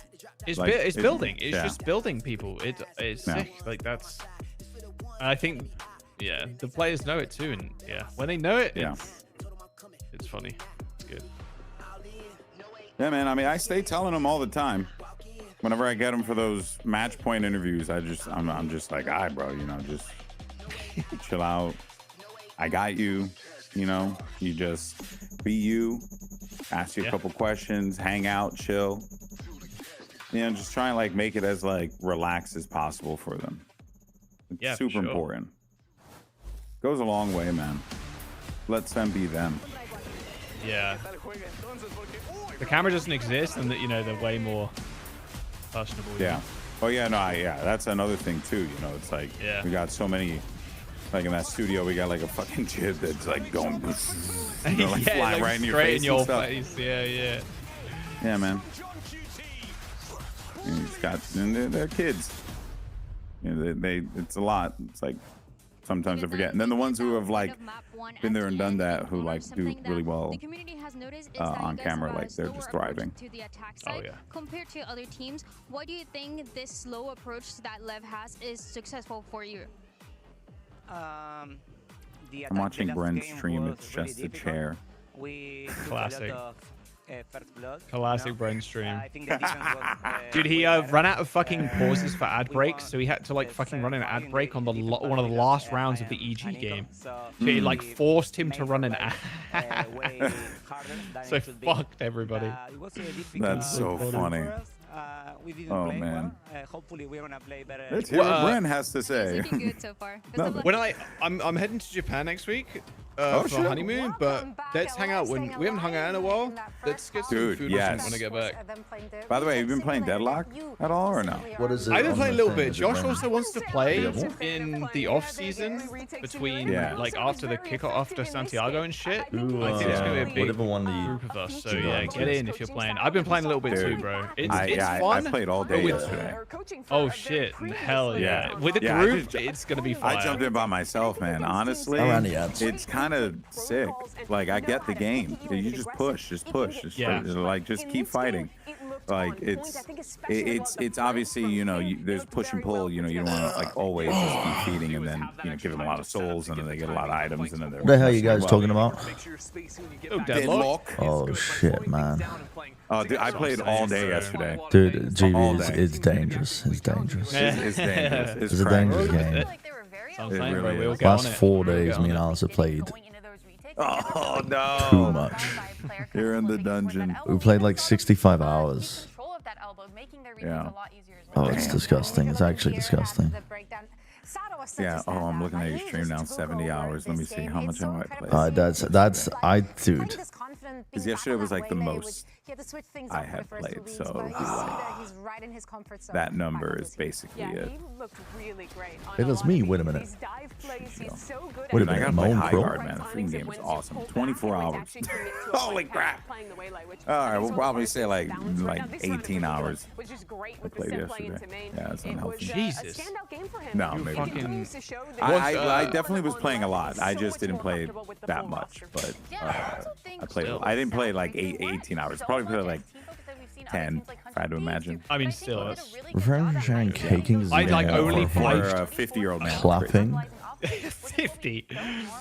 It's like, it's building. It's yeah. just building people. It's Yeah. sick. Like that's. I think, yeah, the players know it too, and yeah, when they know it, it's funny. It's good. Yeah, man. I mean, I stay telling them all the time. Whenever I get them for those match point interviews, I'm just like, all right, bro, just chill out. I got you. You just be you. Ask you a couple questions, hang out, chill. Just try and like make it as like relaxed as possible for them. It's super important. Goes a long way, man. Lets them be them. Yeah. The camera doesn't exist, and they're way more personable. Yeah. Oh yeah, no, that's another thing too. It's like we got so many. Like in that studio, we got like a fucking kid that's like going, like flying right in your face. In your and stuff. face. Yeah. Yeah, man. And they're kids. It's a lot. It's like sometimes I forget. And then the ones who have like been there and done that, who like do really well on camera, like they're just thriving. To the attack Oh side yeah. Compared to other teams, why do you think this slow approach that Lev has is successful for you? I'm watching Bren's stream. It's just a chair. Classic. First blood, Classic Bren stream. I think the defense was, Dude, he ran out of fucking pauses for ad breaks, so he had to like fucking run an ad break on the one of the last rounds of the EG game. So it like forced him to run an ad. So fucked everybody. That's so funny. We didn't Oh play man. well. Hopefully we're gonna play better. Let's hear what Bren has to say. It's looking good so far. When I'm heading to Japan next week for honeymoon, but let's hang out when we haven't hung out in a while. Let's get some food or something when I get back. By the way, have you been playing Deadlock at all or no? What is it? I've been on playing a the little thing? bit. Is it Josh running? also wants to play in the off season between like after the kickoff after Santiago and shit. Ooh, I think it's gonna be a big whatever one group of us. So yeah, get in if you're playing. I've been playing a little bit too, bro. It's fun. I played all day yesterday. Oh shit! Hell yeah! With a group, it's gonna be fun. I jumped in by myself, man. Honestly, it's kind of sick. Like I get the game. You just push, just like just keep fighting. Like it's obviously there's push and pull. You don't want to like always just be feeding and then give them a lot of souls and then they get a lot of items and then they're. What the hell are you guys talking about? Deadlock. Oh shit, man. Oh, dude, I played all day yesterday. Dude, GB is dangerous. It's dangerous. It's dangerous. It's a dangerous game. It really is. Last 4 days, me and Alice have played Oh no! too much. You're in the dungeon. We played like 65 hours. Yeah. Oh, it's disgusting. It's actually disgusting. Yeah. Oh, I'm looking at your stream now. 70 hours. Let me see how much I might play. Dude. Because yesterday was like the most I had played, so that number is basically it. He looked really great. It was me. Wait a minute. His dive plays, he's so good Wait a at minute, I Moan gotta play High Crow? Guard, man. The freaking game is awesome. 24 hours. Holy crap! All right, we'll probably say like 18 hours. Which is great I with the played set playing yesterday. to main. Yeah, it's It was unhealthy. Jesus. a standout game for him. No, He maybe. continues to show that I definitely was playing a lot. I just didn't play that much, but I played. I didn't play like 18 hours. Probably played like 10, if I had to imagine. I mean, still, that's Referring to sharing caking is I like only For played a 50-year-old man. clapping. 50.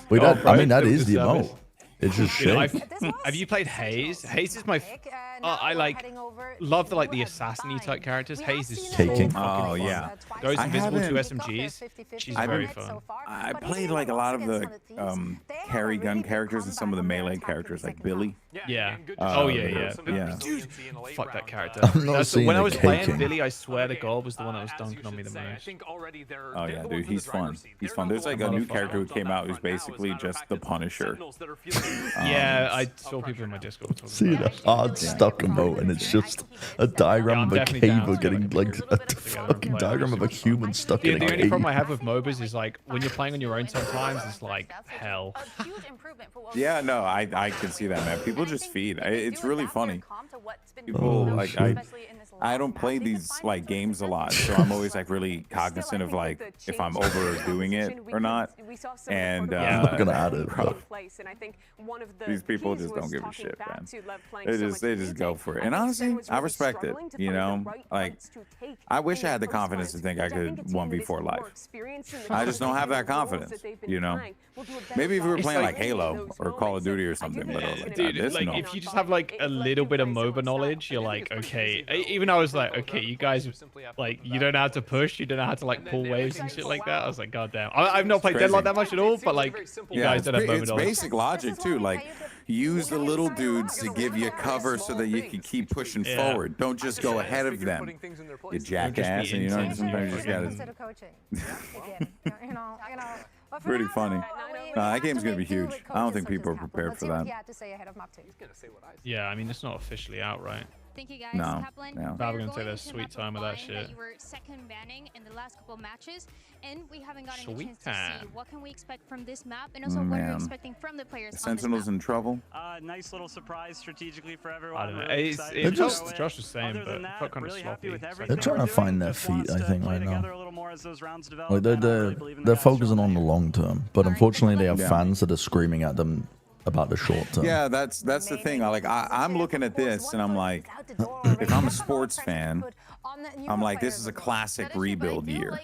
Wait, Oh, I mean, that bro, is the service. emote. It's just You know, shit. have you played Haze? Haze is my. I like love the assassin-y type characters. Haze is so Caking. fucking Oh fun. yeah. Goes I invisible to haven't- SMGs. She's I've very been- fun. I played like a lot of the carry gun characters and some of the melee characters like Billy. Yeah. Oh, yeah. yeah. Dude, fuck that character. I'm not seeing When I the was playing caking. Billy, I swear to God, was the one that was dunking on me the most. Oh yeah, dude, he's fun. He's fun. There's like a new character who came out who's basically just the Punisher. Yeah, I saw people in my Discord talking See about the hard stuck emote, and it's just a diagram of a caver getting like a fucking diagram of a human stuck in a The only cave. problem I have with MOBAs is like when you're playing on your own sometimes it's like hell. Yeah, no, I can see that, man. People just feed. It's really funny. People like I don't play these like games a lot, so I'm always like really cognizant of like if I'm overdoing it or not. And I'm not gonna add it, bro. These people just don't give a shit, man. They just go for it. And honestly, I respect it. You know, like I wish I had the confidence to think I could 1v4 life. I just don't have that confidence. You know, maybe if we were playing like Halo or Call of Duty or something, but like Dude, this, like no. if you just have like a little bit of MOBA knowledge, you're like, okay. Even I was like, okay, you guys, like, you don't know how to push, you don't know how to like pull waves and shit like that. I was like, god damn. I've not played Deadlock that much at all, but like, you guys don't have MOBA it's knowledge. basic logic too. Like, use the little dudes to give you cover so that you can keep pushing forward. Don't just go ahead of them, you jackass. And you know, sometimes you just gotta. Pretty funny. That game's gonna be huge. I don't think people are prepared for that. Yeah, I mean, it's not officially out, right? Thank you guys. No, Kaplan. no. Probably gonna take their sweet time with that shit. You were second banning in the last couple matches, and we haven't gotten a Sweet chance time. to see what can we expect from this map, and also what are you Man. expecting from the players The on this Sentinels map. in trouble. Nice little surprise strategically for everyone. I don't know. Really It's excited to just show it. Josh was saying, Other but than it that, felt kind of really happy sloppy. with So- everything They're trying to we're find doing. their Just feet, wants I to think, play right together now. a little more as those rounds develop, Like and I really believe in they're the guys focusing on the long term, but unfortunately they have Yeah. fans that are screaming at them about the short term. Yeah, that's the thing. I'm looking at this and I'm like, if I'm a sports fan, I'm like, this is a classic rebuild year.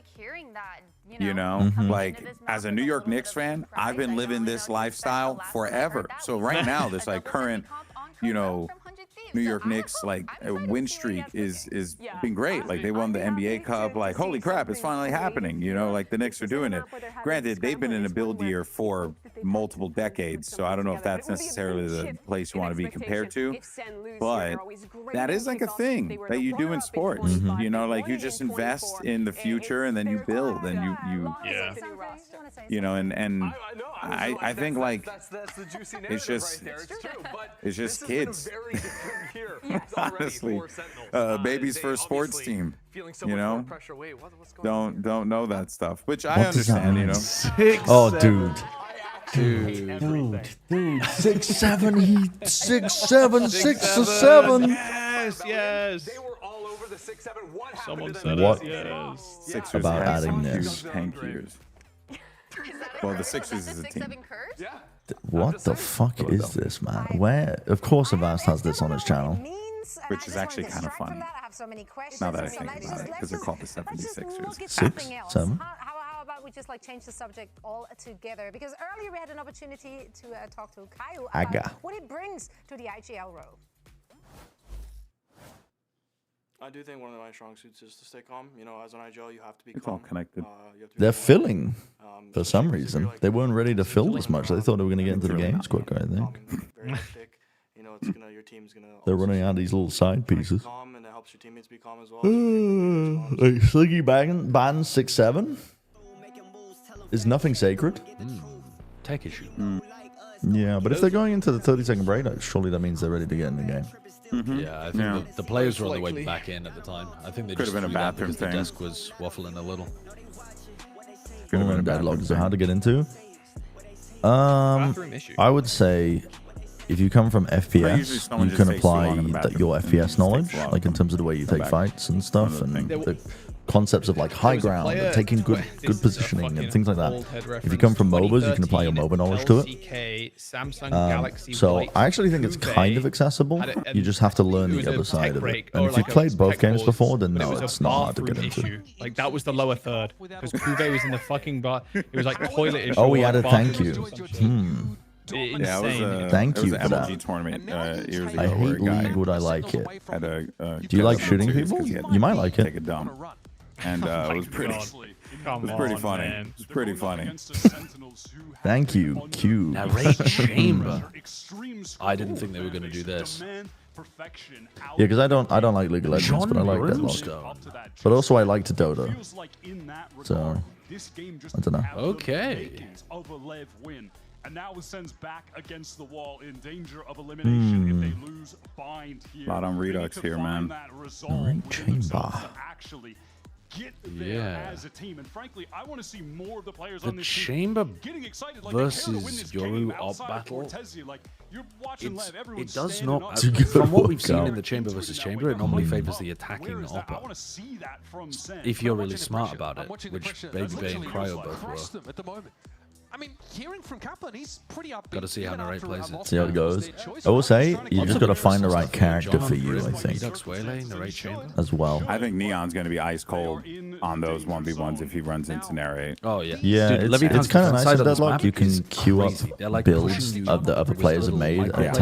You know, like as a New York Knicks fan, I've been living this lifestyle forever. So right now, this like current, you know, New York Knicks like win streak is been great. Like they won the NBA Cup. Like holy crap, it's finally happening. You know, like the Knicks are doing it. Granted, they've been in a build year for multiple decades, so I don't know if that's necessarily the place you want to be compared to. But that is like a thing that you do in sports. You know, like you just invest in the future and then you build and you know, and I think like it's just kids. Honestly, baby's first sports team. You know, don't know that stuff, which I What does that understand. You mean? know. Oh, dude. Dude, 6'7", 6'7", 6'7". Yes. Someone said What yes. Sixers about had adding some this? huge tank years. Well, the Sixers is a team. What the fuck is this, man? Where? Of course, Avast has this on his channel. Which is actually kind of funny. Now that I think about it, because they're called the 76ers. 6, 7. How about we just like change the subject altogether? Because earlier we had an opportunity to talk to Caio about what it brings to the IGL row. I do think one of my strong suits is to stay calm. You know, as an IGL, you have to be It's calm. all connected. They're filling for some reason. They weren't ready to fill as much. They thought they were going to get into the games quicker, I think. Very hectic. You know, it's gonna, your team's gonna. They're running out of these little side pieces. Calm, and it helps your teammates be calm as well. Like Sliggy Ban 6'7"? Is nothing sacred? Tech issue. Yeah, but if they're going into the 30-second break, surely that means they're ready to get in the game. Yeah, I think the players were on the way back in at the time. I think they Could just have been a threw that bathroom because the thing. desk was waffling a little. Could have been a Deadlock bathroom is hard to thing. get into. Bathroom issue. I would say if you come from usually FPS, someone you just can takes too long apply in the bathroom. your FPS knowledge, Takes a while like in to terms of the way you come take back. fights and stuff, and the concepts of like high ground and taking good positioning and things like that. If you come from MOBAs, you can apply your MOBA knowledge to it. Samsung Galaxy So White I actually think it's kind of accessible. You just have to learn the other side of it. break And or if you've like a played both tech games pause, before, then but it no, was a it's not hard to get bathroom into. issue. Like that was the lower third because Kuve was in the fucking bar. It was like toilet issue. Oh, we or, had a like, thank bathroom you. issue or some shit. Yeah, it was Insane. Thank it was you an for that. MLG tournament years ago. I where hate a guy League, would I like it? had a, Do you like got shooting series people? 'cause he had You might like to it. Take a dump, and it was pretty. Come It was pretty on, funny. man. It was pretty funny. Thank you, Q. Narrate chamber. I didn't think they were going to do this. Yeah, because I don't like League of Legends, but I like Deadlock. But also I liked Dota. So I don't know. Okay. And now sends back against the wall in danger of elimination if they lose bind here. A lot on Redux here, man. Alright, chamber. Actually get there as a team. And frankly, I want to see more of the players on this chamber team getting excited like versus Yoru op battle. Like, you're watching Lev, It does standing not. up. From what we've seen in the chamber versus chamber, it normally favors the attacking I opper. want to see that from Sen. If you're really smart about it, which Baby Bay and Cryo both were. At the moment. I mean, hearing from Kaplan, he's pretty upbeat. Got to see how Narrate plays it. See how it goes. I will say, you just got to find the right character for you, I think. As well. I think Neon's going to be ice cold on those 1v1s if he runs into Narrate. Oh, yeah. Yeah, it's kind of nice in Deadlock. You can queue up like builds of the other players have made, and it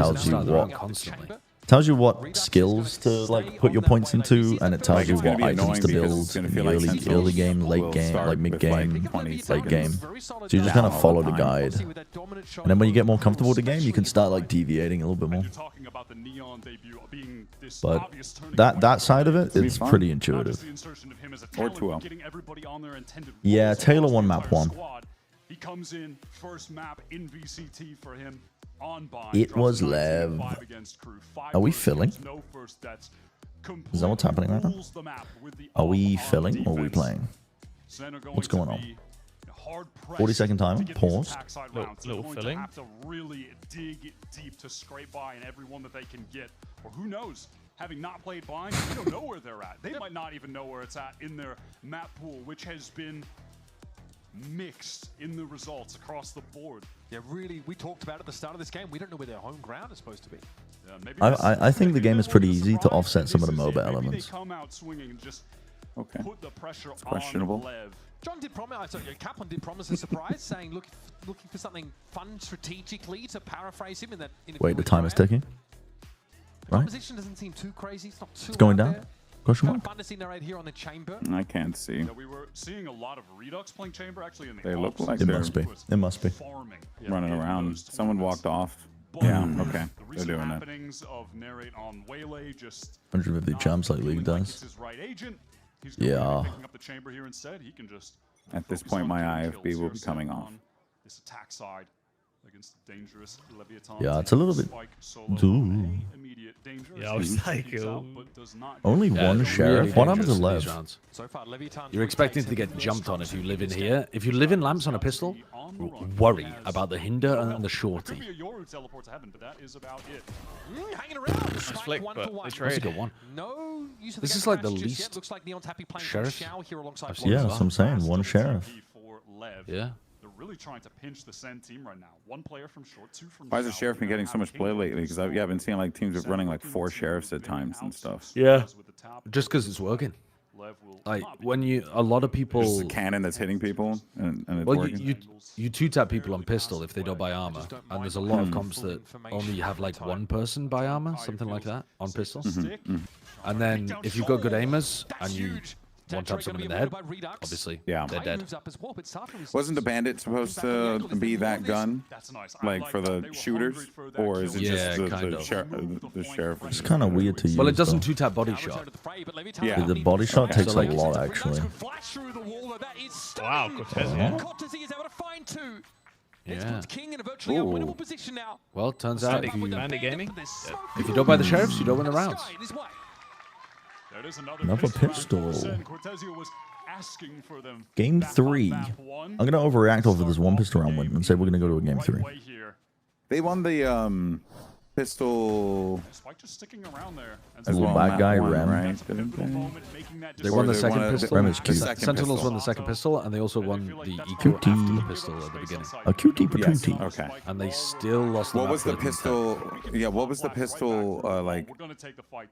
tells you what skills to like put your points into, and it tells you what items to build in the early game, late game, like mid game, late game. So you just kind of follow the guide, and then when you get more comfortable with the game, you can start like deviating a little bit more. But that side of it is pretty intuitive. Or 2L. Yeah, Taylor won map 1. He comes in first map in VCT for him. It was Lev. Are we filling? Is that what's happening right now? Are we filling or are we playing? What's going on? 40-second timer. Pause. Little filling. Have to really dig deep to scrape by in everyone that they can get, or who knows? Having not played blind, they don't know where they're at. They might not even know where it's at in their map pool, which has been mixed in the results across the board. Yeah, really, we talked about at the start of this game, we don't know where their home ground is supposed to be. I think the game is pretty easy to offset some of the MOBA elements. Okay. It's questionable. John did promise, Kaplan did promise a surprise, saying looking for something fun strategically, to paraphrase him in that. Wait, the timer's ticking? Right? Composition doesn't seem too crazy. It's not too It's going out down? there. Question mark? Fun to see Narrate here on the chamber. I can't see. We were seeing a lot of Redux playing chamber actually in the They look like It they're must be. It must be. running around. Someone walked off. Yeah, okay. They're doing that. Of Narrate on Waylay, just 150 jumps like League does. his right agent. He's Yeah. picking up the chamber here instead. He can just At this point, my IFB will be coming off. this attack side against the dangerous Leviathan. Yeah, it's a little bit. Ooh. Yeah, I was like, Only one sheriff? What happened to Lev? You're expecting to get jumped on if you live in here. If you live in Lamps on a pistol, worry about the hinder and the shorty. Hanging around. Flick, but they That's a trade. good one. No use of This the is like the gas match just least yet. Looks like Neon's happy playing sheriff Shao here alongside I've seen. Yeah, that's what I'm saying. One sheriff. Yeah. They're really trying to pinch the Sen team right now. One player from short, two from Why has the south. sheriff been getting so much play lately? Because I've been seeing like teams are running like 4 sheriffs at times and stuff. Yeah. Just because it's working. Like when a lot of people. Just a cannon that's hitting people and it's Well, working. you two-tap people on pistol if they don't buy armor, and there's a lot of comps that only have like one person buy armor, something like that, on pistol. And then if you've got good aimers and you one-tap someone in the head, obviously, they're dead. Wasn't the bandit supposed to be that gun, like for the shooters, or is it just the sheriff? It's kind of weird to use. Well, it doesn't though. two-tap body shot. Yeah, The body shot takes a lot actually. Wow, Cortez. Cortez is able to find 2. Yeah. King in a virtually unwinnable position now. Well, turns out if you Gaming. if you don't buy the sheriffs, you don't win the rounds. Another pistol. Game 3. I'm gonna overreact over this one pistol round win and say we're gonna go to a game 3. they won the pistol. As Little well, bad map guy, 1, Rem. right? Didn't they? They Or won the they second won pistol. Rem is cute. Sentinels won the second pistol, and they also won the eco after the pistol at the beginning. A cutie patootie. Okay. And they still lost the What map was the for pistol? Yeah, what was the pistol like?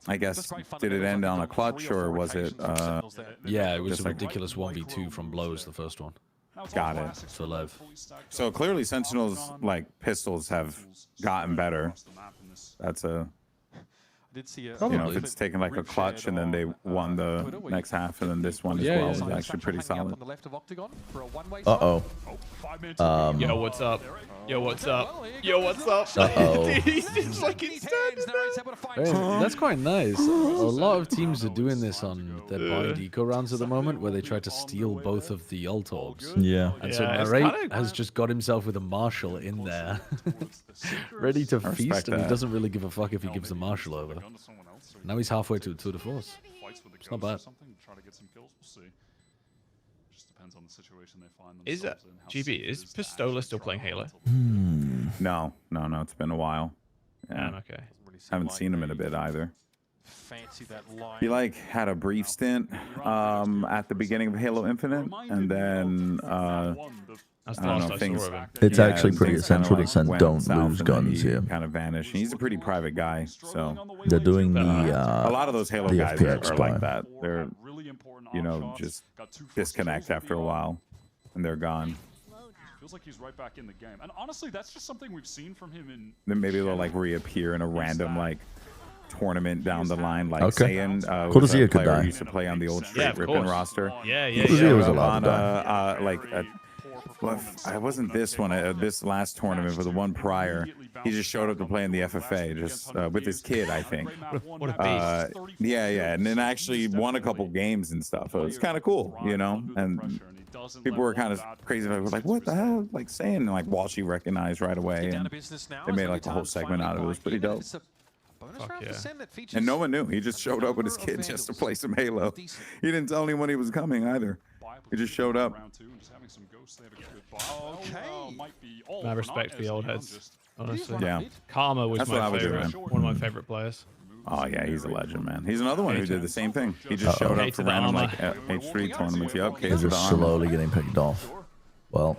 I guess did it end on a clutch or was it? Yeah, it was just a like- ridiculous 1v2 from blows, the first one. Got it. For Lev. So clearly, Sentinels like pistols have gotten better. That's a. Did see a, you know, if it's taken like a clutch and then they won the next half and then this one as well is actually pretty solid. Uh-oh. Yo, what's up? Yo, what's up? Yo, what's up? Uh-oh. He's just fucking standing there. That's quite nice. A lot of teams are doing this on their blind eco rounds at the moment, where they try to steal both of the ult orbs. Yeah. And so Narrate has just got himself with a Marshall in there, ready to feast, and he doesn't really give a fuck if he gives the Marshall over. Now he's halfway to a tour de force. It's not bad. Is that GB? Is Pistola still playing Halo? No, it's been a while. Yeah. Okay. Haven't seen him in a bit either. He like had a brief stint at the beginning of Halo Infinite, and then I don't know, things. It's actually pretty essential to send "Don't lose guns" here. Kind of vanished. He's a pretty private guy, so They're doing the a lot of those Halo the guys FPX are like that. They're just disconnect after a while, and they're gone. Feels like he's right back in the game, and honestly, that's just something we've seen from him in. Then maybe they'll like reappear in a random like tournament down the line, like Okay. saying Cortezia could player die. who used to play on the old Straight Rippin' roster. Cortezia was allowed to die. Well, I wasn't this one. This last tournament, but the one prior, he just showed up to play in the FFA, just with his kid, I think. What a beast. Yeah, and then actually won a couple games and stuff. So it's kind of cool, you know. And people were kind of crazy. They were like, "What the hell?" Like saying, and like Walshy recognized right away, and they made like a whole segment out of it. It was pretty dope. And no one knew. He just showed up with his kid just to play some Halo. He didn't tell anyone he was coming either. He just showed up. I respect the old heads, honestly. Yeah. Karma was That's what I my would do, favorite. man. One of my favorite players. Oh yeah, he's a legend, man. He's another one who did the same thing. He just showed up for random like H3 tournaments. Yep, They're just slowly getting picked off. Well,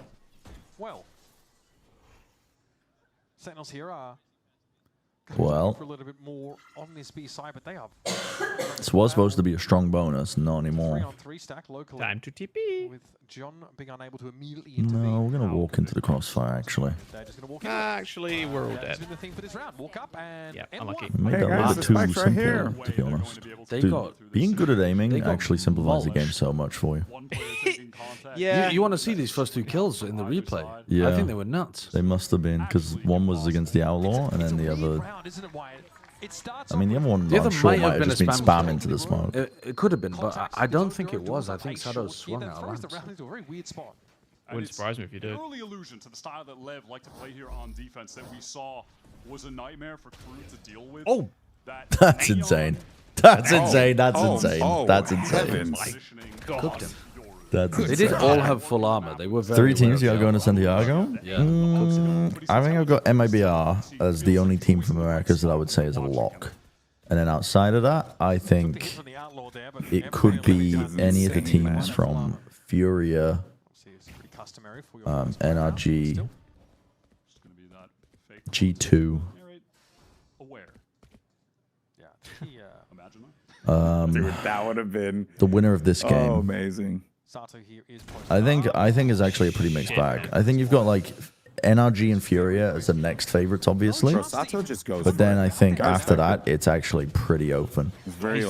Sentinels here are well, for a little bit more on this B side, but they are this was supposed to be a strong bonus, not anymore. 3-on-3 stack locally. Time to TP. With John being unable to immediately No, we're gonna walk into the crossfire actually. Actually, we're all dead. Yeah, unlucky. It made that a little bit too simple, to be honest. Dude, being good at aiming actually simplifies the game so much for you. Yeah. You want to see these first two kills in the replay? Yeah. I think they were nuts. They must have been, because one was against the Outlaw, and then the other... I mean, the other one, I'm sure, might have just been spam into the smoke. It could have been, but I don't think it was. I think Sado swung out of lamps. Wouldn't surprise me if you did. Early allusion to the style that Lev liked to play here on defense that we saw was a nightmare for Crew to deal with. Oh, that's insane. That's insane. That's insane. That's insane. Cooked him. That's they did all have full armor. They were very 3 teams you got going to Santiago? Yeah. I think I've got MIBR as the only team from Americas that I would say is a lock. And then outside of that, I think it could be any of the teams from Furia, NRG, G2. Dude, that would have been the winner of this game. Oh, amazing. I think it's actually a pretty mixed bag. I think you've got like NRG and Furia as the next favorites, obviously. Sato just goes but then I think after that, it's actually pretty open. He's very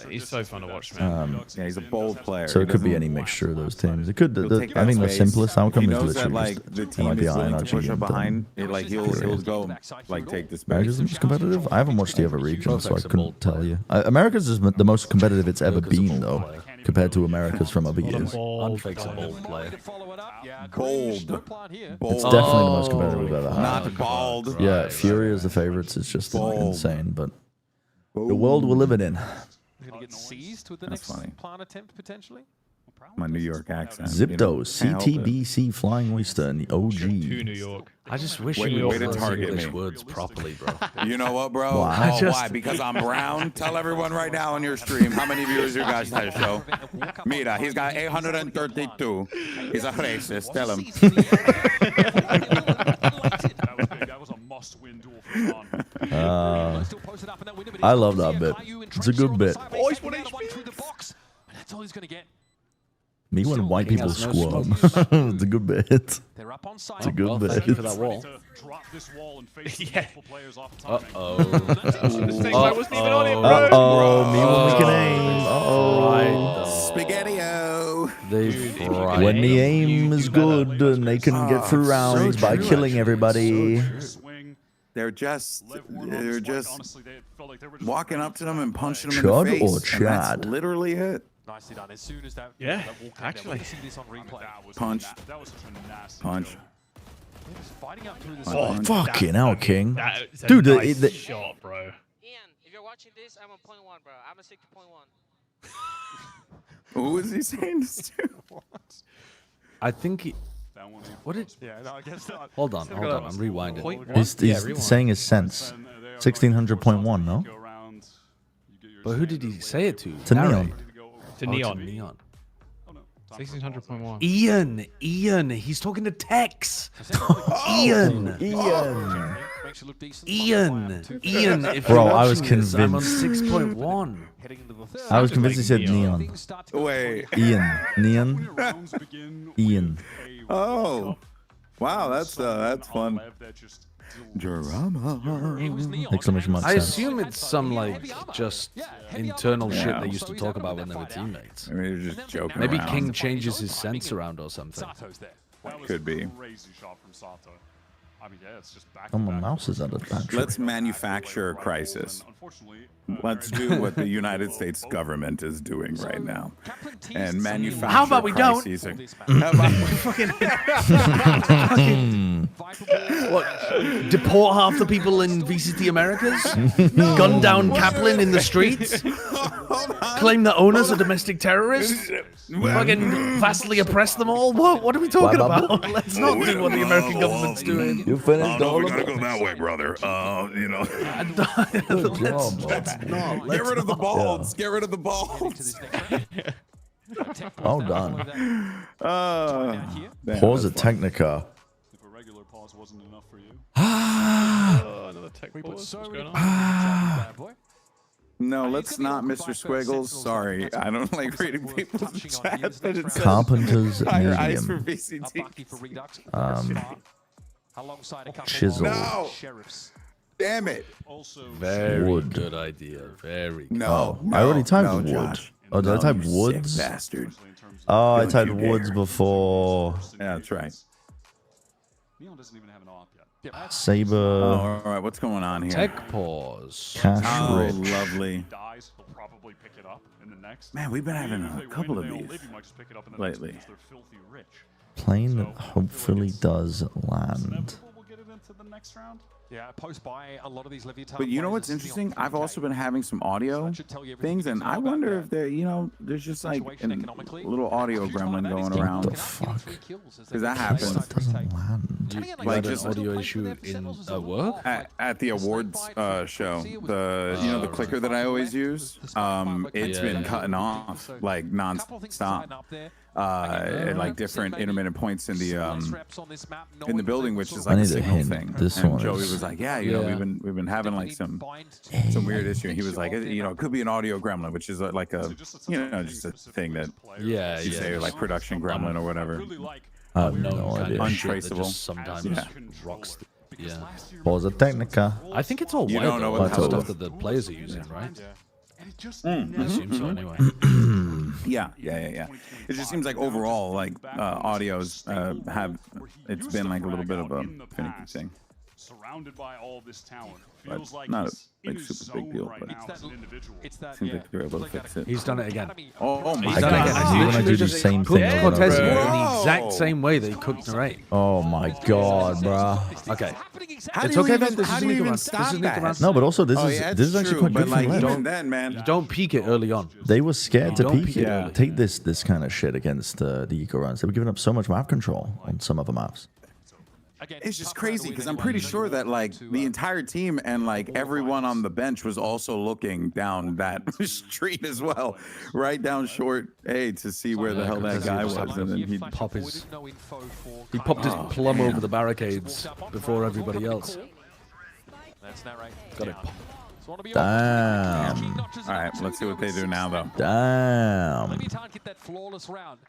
he's so fun to watch, man. Yeah, he's a bold player. So it could be any mixture of those teams. It could. I think the simplest outcome is literally like the just team is willing to push NRG up and behind. Like he'll go like take this. America's the most competitive. I haven't watched the other regions, so I couldn't tell you. America's is the most competitive it's ever been, though, compared to America's from other years. Unfixable player. Bold. It's definitely the most competitive we've ever had. Not bald. Yeah, Fury as the favorites is just insane, but the world we're living in. We're going to get seized with the That's next funny. plant attempt, potentially. My New York accent. Zipto, CTBC Flying Oyster, and the OG. To New York. I just wish Way you to target English me. words properly, bro. You know what, bro? Why? Why? Because I'm brown? Tell everyone right now on your stream how many viewers you guys have show. Mira, he's got 832. He's a racist. Tell him. That was a must-win duel for John. I love that bit. It's a good bit. Boys, 1 HP. Through the box. And that's all he's going to get. Me when white King people has no squirm. smoke. It's a good bit. They're up on site. It's a good Well, bit. thank you for that wall. Yeah. Uh-oh. Me when we can aim. Uh-oh. Spaghetti-o. They fried When the them. aim is good and they can get through rounds by killing everybody. They're just walking up to them and punching them Chud in the face. or And Chad? that's literally it. Nicely done. As soon as that, Yeah, that wall came actually. down, we see this on replay. Punch. Punch. They're just fighting up through the Oh, side. fucking hell, King. That is a Dude, nice the shot, bro. Ian, if you're watching this, I'm on 0.1, bro. I'm a 60.1. Who is he saying this to? I think he. What did? Yeah, no, I guess not. Hold on. I'm rewinding. He's saying his sense. 1600.1, no? But who did he say it to? To Narrate. Neon. To Oh, Neon. To Neon. 1600.1. Ian, he's talking to Tex. Ian. If Bro, you're I was watching this, I'm on convinced. 6.1 I was convinced he said Neon. Wait. Ian. Neon? Ian. Oh. Wow, that's fun. Drama. Exclamation mark. I sense. assume it's some like just internal shit they used to talk about when they were teammates. I mean, you're just joking Maybe around. King changes his sense around or something. Could be. Oh, my mouse is out of battery. Let's manufacture a crisis. Let's do what the United States government is doing right now, and manufacture. How about we don't? crises. How about What? Deport half the people in VCT Americas? Gun down Kaplan in the streets? Claim the owners are domestic terrorists? Fucking vastly oppress them all? What are we talking about? Let's not do what the American government's doing. You finished all we of gotta it? go that way, brother. You know. Get rid of the balls. Get rid of the balls. All done. Man, Pause that's at fun. Technica. If a regular pause wasn't enough for you. Another tech pause. What's going on? No, let's not, Mr. Squiggles. Sorry, I don't like reading people's chats. But it says Carpenter's higher ice for medium. VCT. Chisel. No. Damn it. Very Wood. good idea. Very good. Oh, I already typed wood. Josh. Oh, did I No, type you sick woods? bastard. Oh, I Don't typed you woods dare. before. Yeah, that's right. Neon doesn't even have an AWP yet. Oh, Saber. all right, what's going on here? Tech pause. Cash Oh, rich. lovely. Dies, he'll probably pick it up in the next. Man, we've been having If a they couple win of and they these live, you might just pick it up in the next lately. because they're filthy rich. Plane hopefully does land. We'll get it into the next round. Yeah, post by a lot of these Leviathan. But you know what's interesting? I've also been having some audio things, and I wonder if there, there's just like a little audio gremlin going around. What the fuck? Because that happens. It doesn't land. You Like had an just audio issue in work? at the awards show, the clicker that I always use, it's been cutting off like non-stop. At like different intermittent points in the building, which is I like a need a signal hint. thing. This And one Joey is- was like, "Yeah, we've been having like some weird issue." He was like, "It could be an audio gremlin, which is like a just a thing that you say like production gremlin or whatever." I have no kind idea. of shit that Untraceable. just sometimes Yeah. rocks. Yeah. Pause at Technica. I think it's all You white, don't know though, what the the stuff hell- that the players are using, right? I Mm. assume so anyway. Yeah. It just seems like overall, like audios it's been like a little bit of a finicky thing. Surrounded by all this talent. But Feels like not he's a in big, his super big zone deal, right but now as an individual. Seems like they're able to fix it. He's done it again. Oh my He's done it god! again. He's gonna do the Literally same cooked thing. Cortez over and over. in the exact same way that he cooked Narrate. Oh my god, bruh. Okay. How It's do you okay, even, man. This how is do you Nick even around. stop This is Nick that? around. No, but also this Oh, is yeah, this is it's actually true, quite but good like for even Lem. then, man. You don't peek it early on. They were scared to Don't peek peek it. it early. Take this kind of shit against the eco runs. They were giving up so much map control on some of the maps. It's just crazy because I'm pretty sure that like the entire team and like everyone on the bench was also looking down that street as well, right down short A to see where the hell that guy was, and then he popped his plum over the barricades before everybody else. That's not right. Got it. Damn. All right, let's see what they do now though. Damn. Leviathan get that flawless round.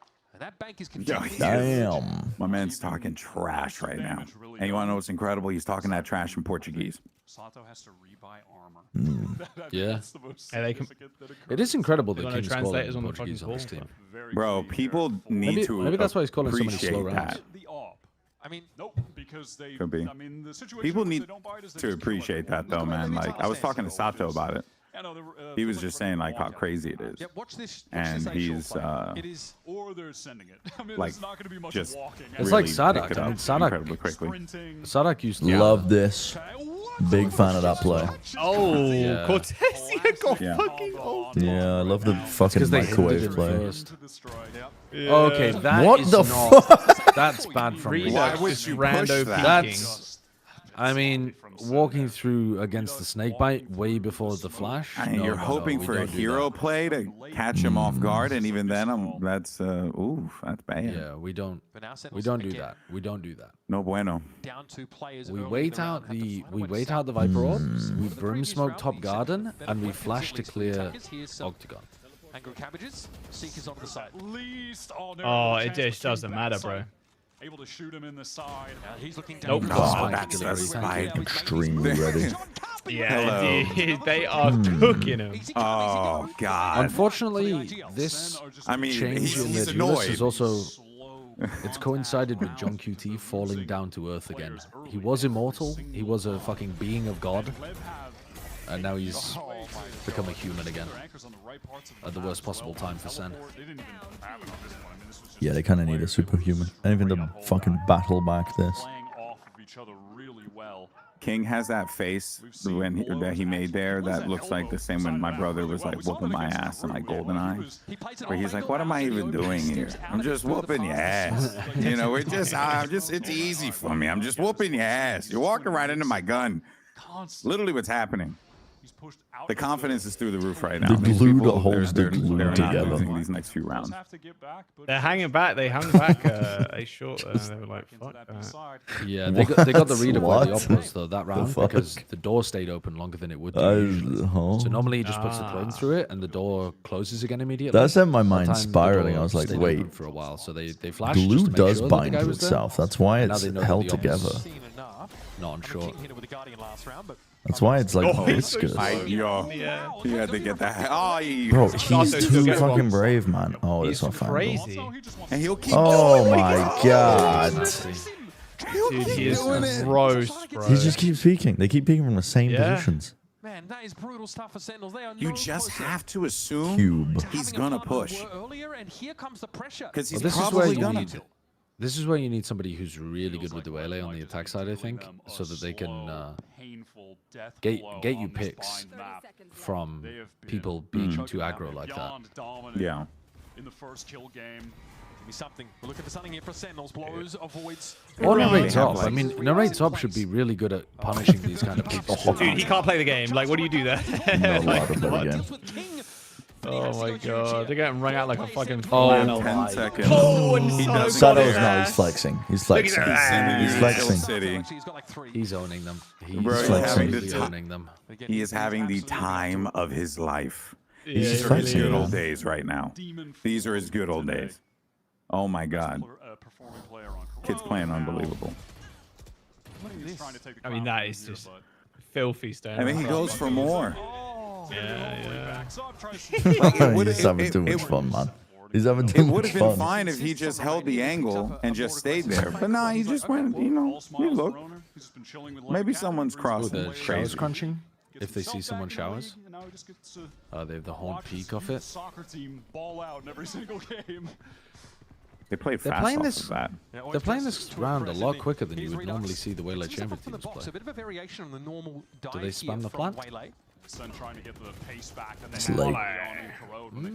That bank is Damn. My man's talking trash right now. And you want to know what's incredible? He's talking that trash in Portuguese. Sato has to rebuy armor. Yeah. That's the most Hey, significant that occurs. It is incredible that Got no King's calling translators on the Portuguese fucking on this call. team. Bro, people need to maybe that's why he's calling so many slow appreciate rounds. that. The op. I mean, Nope, because they. Could be. I mean, the situation. People in which need they don't buy it is they to just kill appreciate everyone. that, though, man. Like, I was talking to Sato about it. Yeah, no, He was just saying, like, how crazy it is. yeah, watch this. And he's, It is. Or they're sending it. I mean, like, it's not going to be much just walking. It's really like Sadak. picked it I mean, up Sadak. incredibly quickly. Sadak used to Love this. Big fan of that play. Oh, Yeah. Cortezia got Yeah. fucking old. Yeah, I love the fucking 'cause they hindered microwave him play. first. Okay, that What is the not. fuck? That's bad from me. Why Redux would just you rando push that? peeking. That's. I mean, walking through against the snake bite way before the flash. And no, you're no, hoping we for a don't do hero that. play to catch him off guard, and even then, that's ooh, that's bad. Yeah, we don't. But now We Sentinels don't do again that. We don't do that. No bueno. Down 2 players. We early in wait the round, out have to the find a we way to wait save out the them. Viper orbs. We For the brim previous smoke round, top we said garden, better and we weapons, flash at to least for the clear attackers. Here's some octagon. Angry cabbages. Seekers onto the side. Least. Oh, it just doesn't matter, bro. Able to shoot him in the side. He's looking Nope. down. Oh, Spike that's delivery. a spike. Extremely ready. Yeah, Hello. dude, they are cooking him. Oh God. Unfortunately, this I mean, change in he's the duelist annoyed. is also it's coincided with John QT falling down to earth again. He was immortal. He was a fucking being of God, and now he's become a human again at the worst possible time for Sen. Yeah, they kind of need a superhuman. Anything to fucking battle back this. Playing off of each other really well. King has that face that he made there that looks like the same when my brother was like whooping my ass in like GoldenEye, where he's like, "What am I even doing here? I'm just whooping your ass. You know, it's easy for me. I'm just whooping your ass. You're walking right into my gun. Literally, what's happening? The confidence is through the roof right now. The These glue people, that holds the they're glue not together. losing these next few rounds. They're hanging back. They hung back a short. They were like, fuck that. Yeah, they got the reader by the What? Opals though that round fuck? because the door stayed open longer than it would do usually. So normally he just puts the clone through it and the door closes again immediately. That sent my That mind time, the spiraling. door I was like, stayed wait. open for a while, so they flashed Glue just to make does sure that the bind guy to was there. itself. That's why And now it's they know that held the Opals- together. Not on short. That's why it's like Oh, viscous. Yeah. You had to get that. Oh, Bro, Sato he's still too gets fucking bombs. brave, man. Oh, He's it's not fun. crazy. and he'll keep. Oh going. my god. Dude, he is doing it. gross, bro. He just keeps peeking. They keep peeking from the same Yeah. positions. Man, that is brutal stuff for Sentinels. They are You no just closer have to assume Cube. he's having a gonna partner push who were earlier, and here comes the pressure. because he's Well, this is where probably you gonna. need. This is where you need somebody who's really good with the waylay on the attack side, I think, so that they can get you picks from people being too aggro like that. Yeah. In the first kill game. Give me something. We're looking for something here for Sentinels. Blows, avoids. Or Right. narrate top. I mean, narrate top should be really good at punishing these kind of people. Dude, he can't play the game. Like, what do you do there? Not allowed to play what? the game. Oh my god, they're getting rung out like a fucking Oh, flannel. 10 seconds. Oh, and He Sato does got Sato's his now, ass. he's flexing. He's Look at flexing. that. He's Kill flexing. City. Actually, he's got like 3. He's owning them. He's Bro, he's flexing. having the absolutely ti- owning them. He is having the time of his life. Yeah, These He's are his flexing, good old man. days right now. These are his good old days. Oh my God. Kid's playing unbelievable. I mean, that is just filthy stone. I mean, he goes for more. Yeah, He's having too much fun, man. He's having It too would much have been fun. fine if he just held the angle and just stayed there. But nah, he just went, you know, you look. Maybe someone's Oh, crossing. the showers Crazy. crunching. If they see someone showers, they have the horn peak of it. Soccer team ball out in every single game. They played They're fast playing off this. of that. They're playing this round a lot quicker than you would normally see the Waylay Chamber Up in the teams box, play. a bit of a variation on the normal Do dive they spam here the from plant? Waylay. Sun trying to get the pace back and It's then late.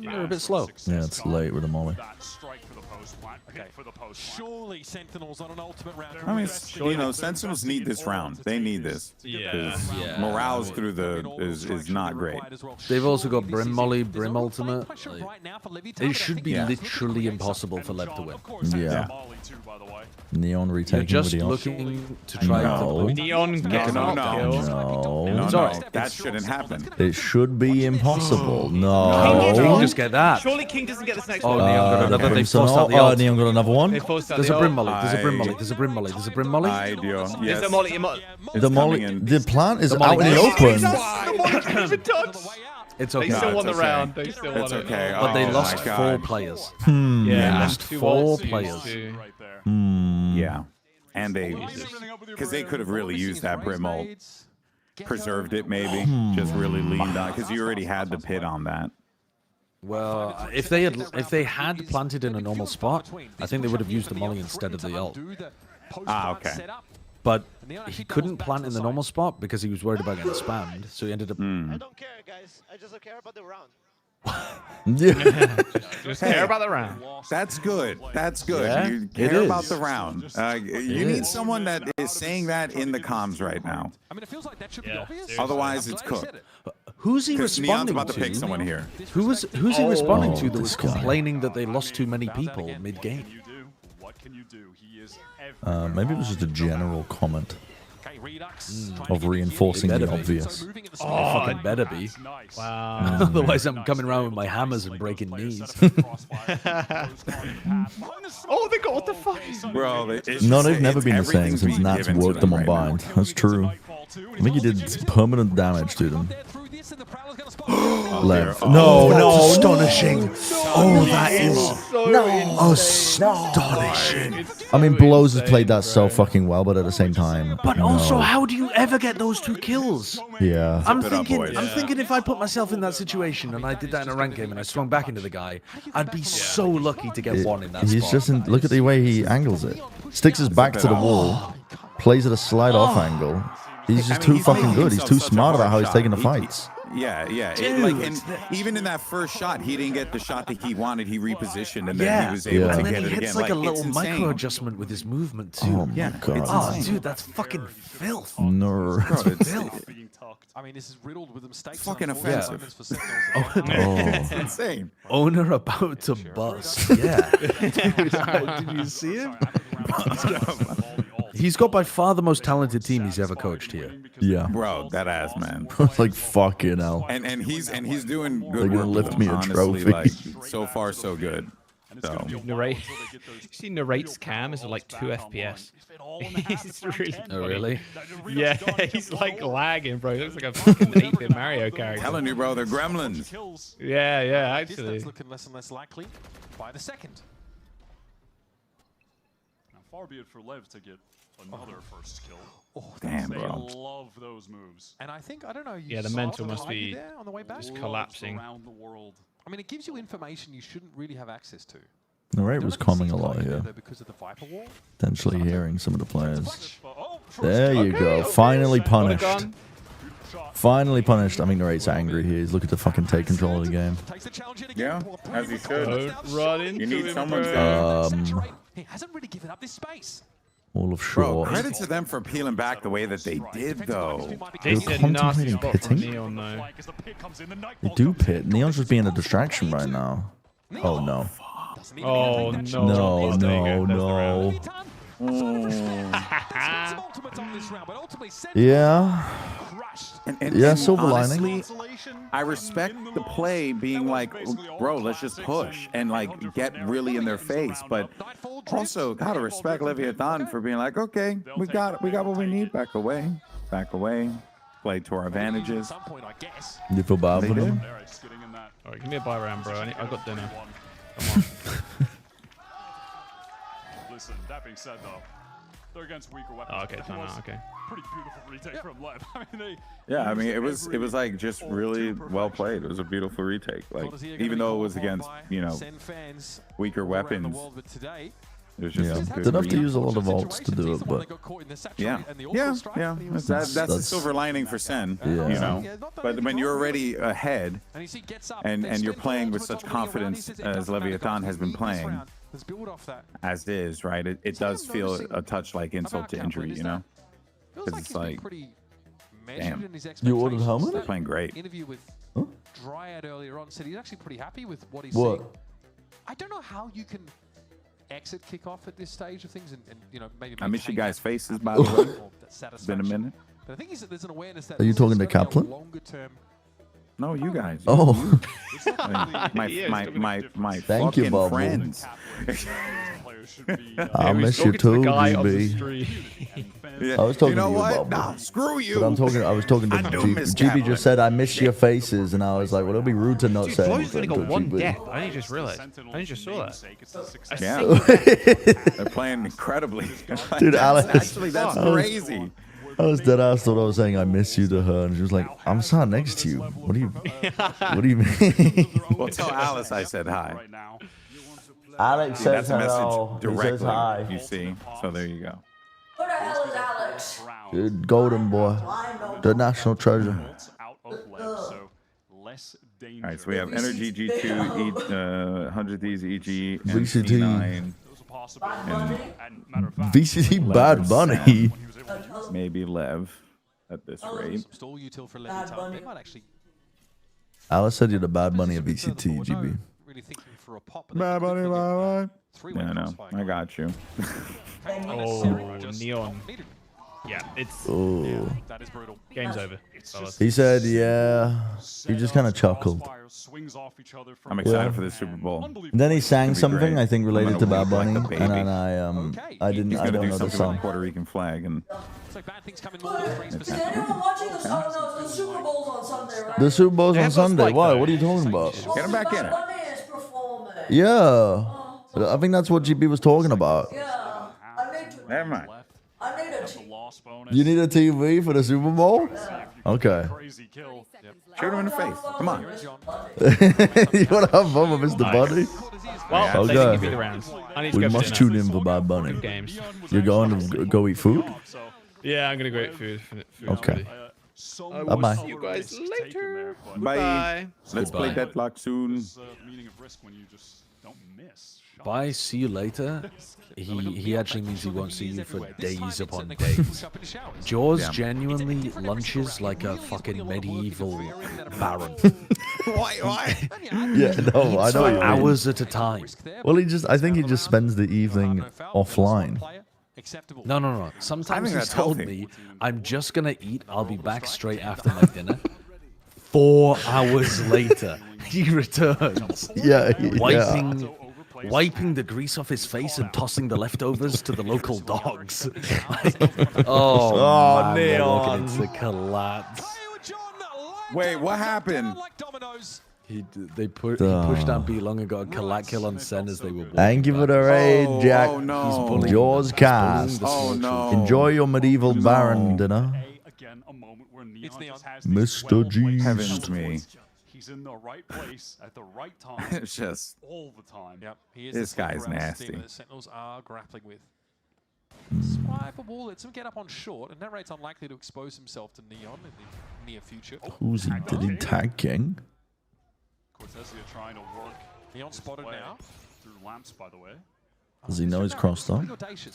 They're a bit slow. Yeah, it's late with the molly. that strike for the post plant, pick for the post plant. Surely Sentinels on an ultimate round. I mean, you know, Sentinels need this round. They need this. Yeah. Because morale's through the is not great. They've also got Brim Molly, Brim Ultimate. Pressure Like, right now for Levy it should be Yeah. literally impossible for Lev to win. Yeah. Molly too, by the way. Neon You're retaking with just the off. looking to try No. to. Neon gets no, not no. kill. No, No. no, that shouldn't happen. happen. It should be impossible. King No. just get that. Surely King doesn't get this next Oh, one. Neon got another. They Crimson forced out ult. the ult. Neon got another one. They forced out There's the a brim ult. molly. There's a brim molly. There's a brim molly. There's a brim molly. I do. There's Yes. a molly. The molly. The plant is The out molly in the goes. open. The molly didn't even touch. It's They okay. still No, won the it's okay. round. They still won It's it. okay. But they Oh lost my 4 God. players. Hmm. They Yeah, lost 2 4 ults, players. two. Right there. Yeah. And they, because they could have really used that brim ult, preserved it maybe, just really leaned on, because you already had the pit on that. Well, if they had planted in a normal spot, I think they would have used the molly instead of the ult. Ah, okay. But he couldn't plant in the normal spot because he was worried about getting spammed, so he ended up. I don't care, guys. I just don't care about the round. Yeah. Just care about the round. That's good. That's good. Yeah, You it care about is. the round. You need someone that is saying that in the comms right now. I mean, it feels like that should be obvious. Otherwise, it's cooked. Who's he Because Neon's responding about to to? pick someone here. Who's he responding to that was this guy. complaining that they lost too many people mid-game? What can you do? He is Maybe it was just a general comment Okay, Redux. of reinforcing It the better be. obvious. Oh, fucking better be. Wow. Otherwise, I'm coming around with my hammers and breaking knees. Oh, they got what the fuck? Bro, it's No, just- they've never it's been the same everything's since being Nats given to worked them on right now. bind. That's true. I think he did permanent damage to them. Lev. No, That's no, astonishing. Oh, that is astonishing. I mean, Blows has played that so fucking well, but at the same time. But also, no. how do you ever get those 2 kills? Yeah. I'm Zip it up, thinking, boys. I'm thinking if I put myself in that situation and I did that in a ranked game and I swung back into the guy, I'd be so lucky to get 1 in that He's spot. just in, look at the way he angles it. Sticks his back to the wall, plays at a slide off angle. He's just I mean, too he's fucking making good. He's himself too such a smart about hard how he's shot. taking the He- fights. Yeah, yeah. Even in that first shot, he didn't get the shot that he wanted. He repositioned, and then Yeah, he was able to and then get he it hits again. like a it's little insane. micro adjustment with his movement too. Oh my god. Oh, insane. dude, that's fucking filth. No. Bro, it's I mean, this is riddled with mistakes. fucking and unfortunate offensive. moments for Sentinels. It's insane. Owner about to bust. Yeah. Dude, did you see him? He's got by far the most talented team he's ever coached here. Yeah. Bro, that ass, man. Like fucking hell. And he's doing good They're gonna work lift with me him, a honestly, trophy. Like, so far, so good. So. Narrate. You see, narrates cam is like 2 FPS. He's really. Oh, really? Yeah, he's like lagging, bro. He looks like a fucking 8-bit Mario character. Telling you, bro, they're gremlins. Yeah, yeah, This actually. that's looking less and less likely by the second. Now, far be it for Lev to get another first kill. Oh, Damn, They bro. love those moves. And I think, I don't know. You Yeah, the saw mental the must Ivy be there on the way back. just collapsing. Around the world. I mean, it gives you information you shouldn't really have access to. The rate was calming a lot here. Because of the Viper wall. Potentially hearing some of the players. There you go. Finally punished. Finally punished. I mean, the rate's angry here. He's looking to fucking take control of the game. Yeah, as he should. Don't run into You need him, someone bro. to. He hasn't really given up this space. All of Bro, short. credit to them for peeling back the way that they did, though. This is a nasty spot from pitting? Neon, though. They do pit. Neon's just being a distraction right now. Oh no. Oh, no. No, no, no. Yeah. Yeah, silver lining. Honestly, I respect the play being like, bro, let's just push and like get really in their face. But also gotta respect Leviathan for being like, okay, we got what we need. Back away, play to our advantages. You feel bad They for did. them? All right, give me a buy round, bro. I've got dinner. Come on. Listen, that being said, though, they're against weaker weapons. Oh, okay, That no, no, was okay. Pretty beautiful retake from Lev. I mean, Yeah, I mean, it was like just really well played. It was a beautiful retake. Like, even though it was against, you know, weaker weapons, it was just a good Didn't have to read. use a lot of ults to do it, but Yeah. That's the silver lining for Sen, you know. But when you're already ahead and you're playing with such confidence as Leviathan has been playing, as is, right? It does feel a touch like insult to injury, you know? Because it's like, damn, You ordered helmet? they're playing great. Interview with Dryad earlier on said he's actually pretty happy with what he's What? seeing. I don't know how you can exit kickoff at this stage of things and you know, maybe I miss you maintain guys' that faces, by the way. that It's been a minute. But I think there's an awareness that Are you this talking is to gonna be a Kaplan? longer term No, you guys. Oh. My Thank you, fucking Bob. friends. I miss you too, GB. I was talking You know to you what? about Nah, screw you. But I was talking to GB. Just said I miss your faces, and I was like, well, it'll be rude to not Dude, say Floyd's only anything got to one GB. death. I only just realized. I only just saw that. Yeah. They're playing incredibly. Dude, Alex. Actually, that's crazy. I was dead ass thought I was saying I miss you to her, and she was like, I'm sat next to you. What do you mean? Well, tell Alice I said hi. Alex See, says that's a message hello. He directly. says hi. You see, so there you go. Who the hell is Alex? Good golden boy, the national treasure. All right, so we have Energy G2, 100 Thieves EG, and VCT. C9. VCT Bad Bunny. Maybe Lev at this rate. Stall util for Levy time. They might actually Alice said you're the Bad Bunny of VCT, GB. really thinking for a pop. Bad Bunny, bye. Yeah, no, I got you. Oh, Neon. Yeah, it's Oh. That is brutal. Game's over. fellas. He said, yeah. He just kind of chuckled. I'm excited for this Super Bowl. And then he sang It's something, gonna be great. I think, related I'm to gonna Bad weep like Bunny, a baby. and then I He's don't gonna know do the something with song. a Puerto Rican flag and. So bad things coming more than 3%. Is anyone watching the, oh, no, the Super Bowl's on Sunday, right? The Super Bowl's They on have those Sunday. like Why? the- What are you talking about? Get him back in it. Bunny is performing. Yeah. I think that's what GB was talking about. Yeah. I need to. Never mind. I need a You need a TV for the Super Bowl? Okay. Shoot him in the face. Come on. You want to have fun with Mr. Bunny? Well, they didn't give me the rounds. I need to We go for must dinner. tune in for Bad Bunny. Good games. You're going to go eat food? Yeah, I'm gonna go eat food. Okay. I will Bye-bye. see you guys later. Bye. Let's play Goodbye. Deadlock soon. By see you later, he actually means he won't see you for days upon days. Jaws Yeah. genuinely lunches like a fucking medieval baron. Why? Yeah, no, I know For what you mean. hours at a time. Well, I think he just spends the evening offline. No. Sometimes think he's that's told healthy. me, I'm just gonna eat, I'll be back straight after my dinner. 4 hours later, he returns. Yeah, Wiping the grease off his face and tossing the leftovers to the local dogs. Oh, man, they're Neon. looking to collapse. Wait, what happened? He pushed down B long and got a collect kill on Sen as they were walking Thank you for the back. raid, Jack. Oh, no. Jaws cast. Oh, no. Enjoy your medieval baron dinner. Mr. G. Heavens me. He's in the right place at the right time. It's just. all the time. Yep, he is This the guy's foreground nasty. steam that the Sentinels are grappling with. Swipe a wall, lets him get up on short, and that rate's unlikely to expose himself to Neon in the near future. Who's he? Did he tag King? Cortesia trying to work Neon spotted now. through lamps, by the way. Does he know he's crossed up?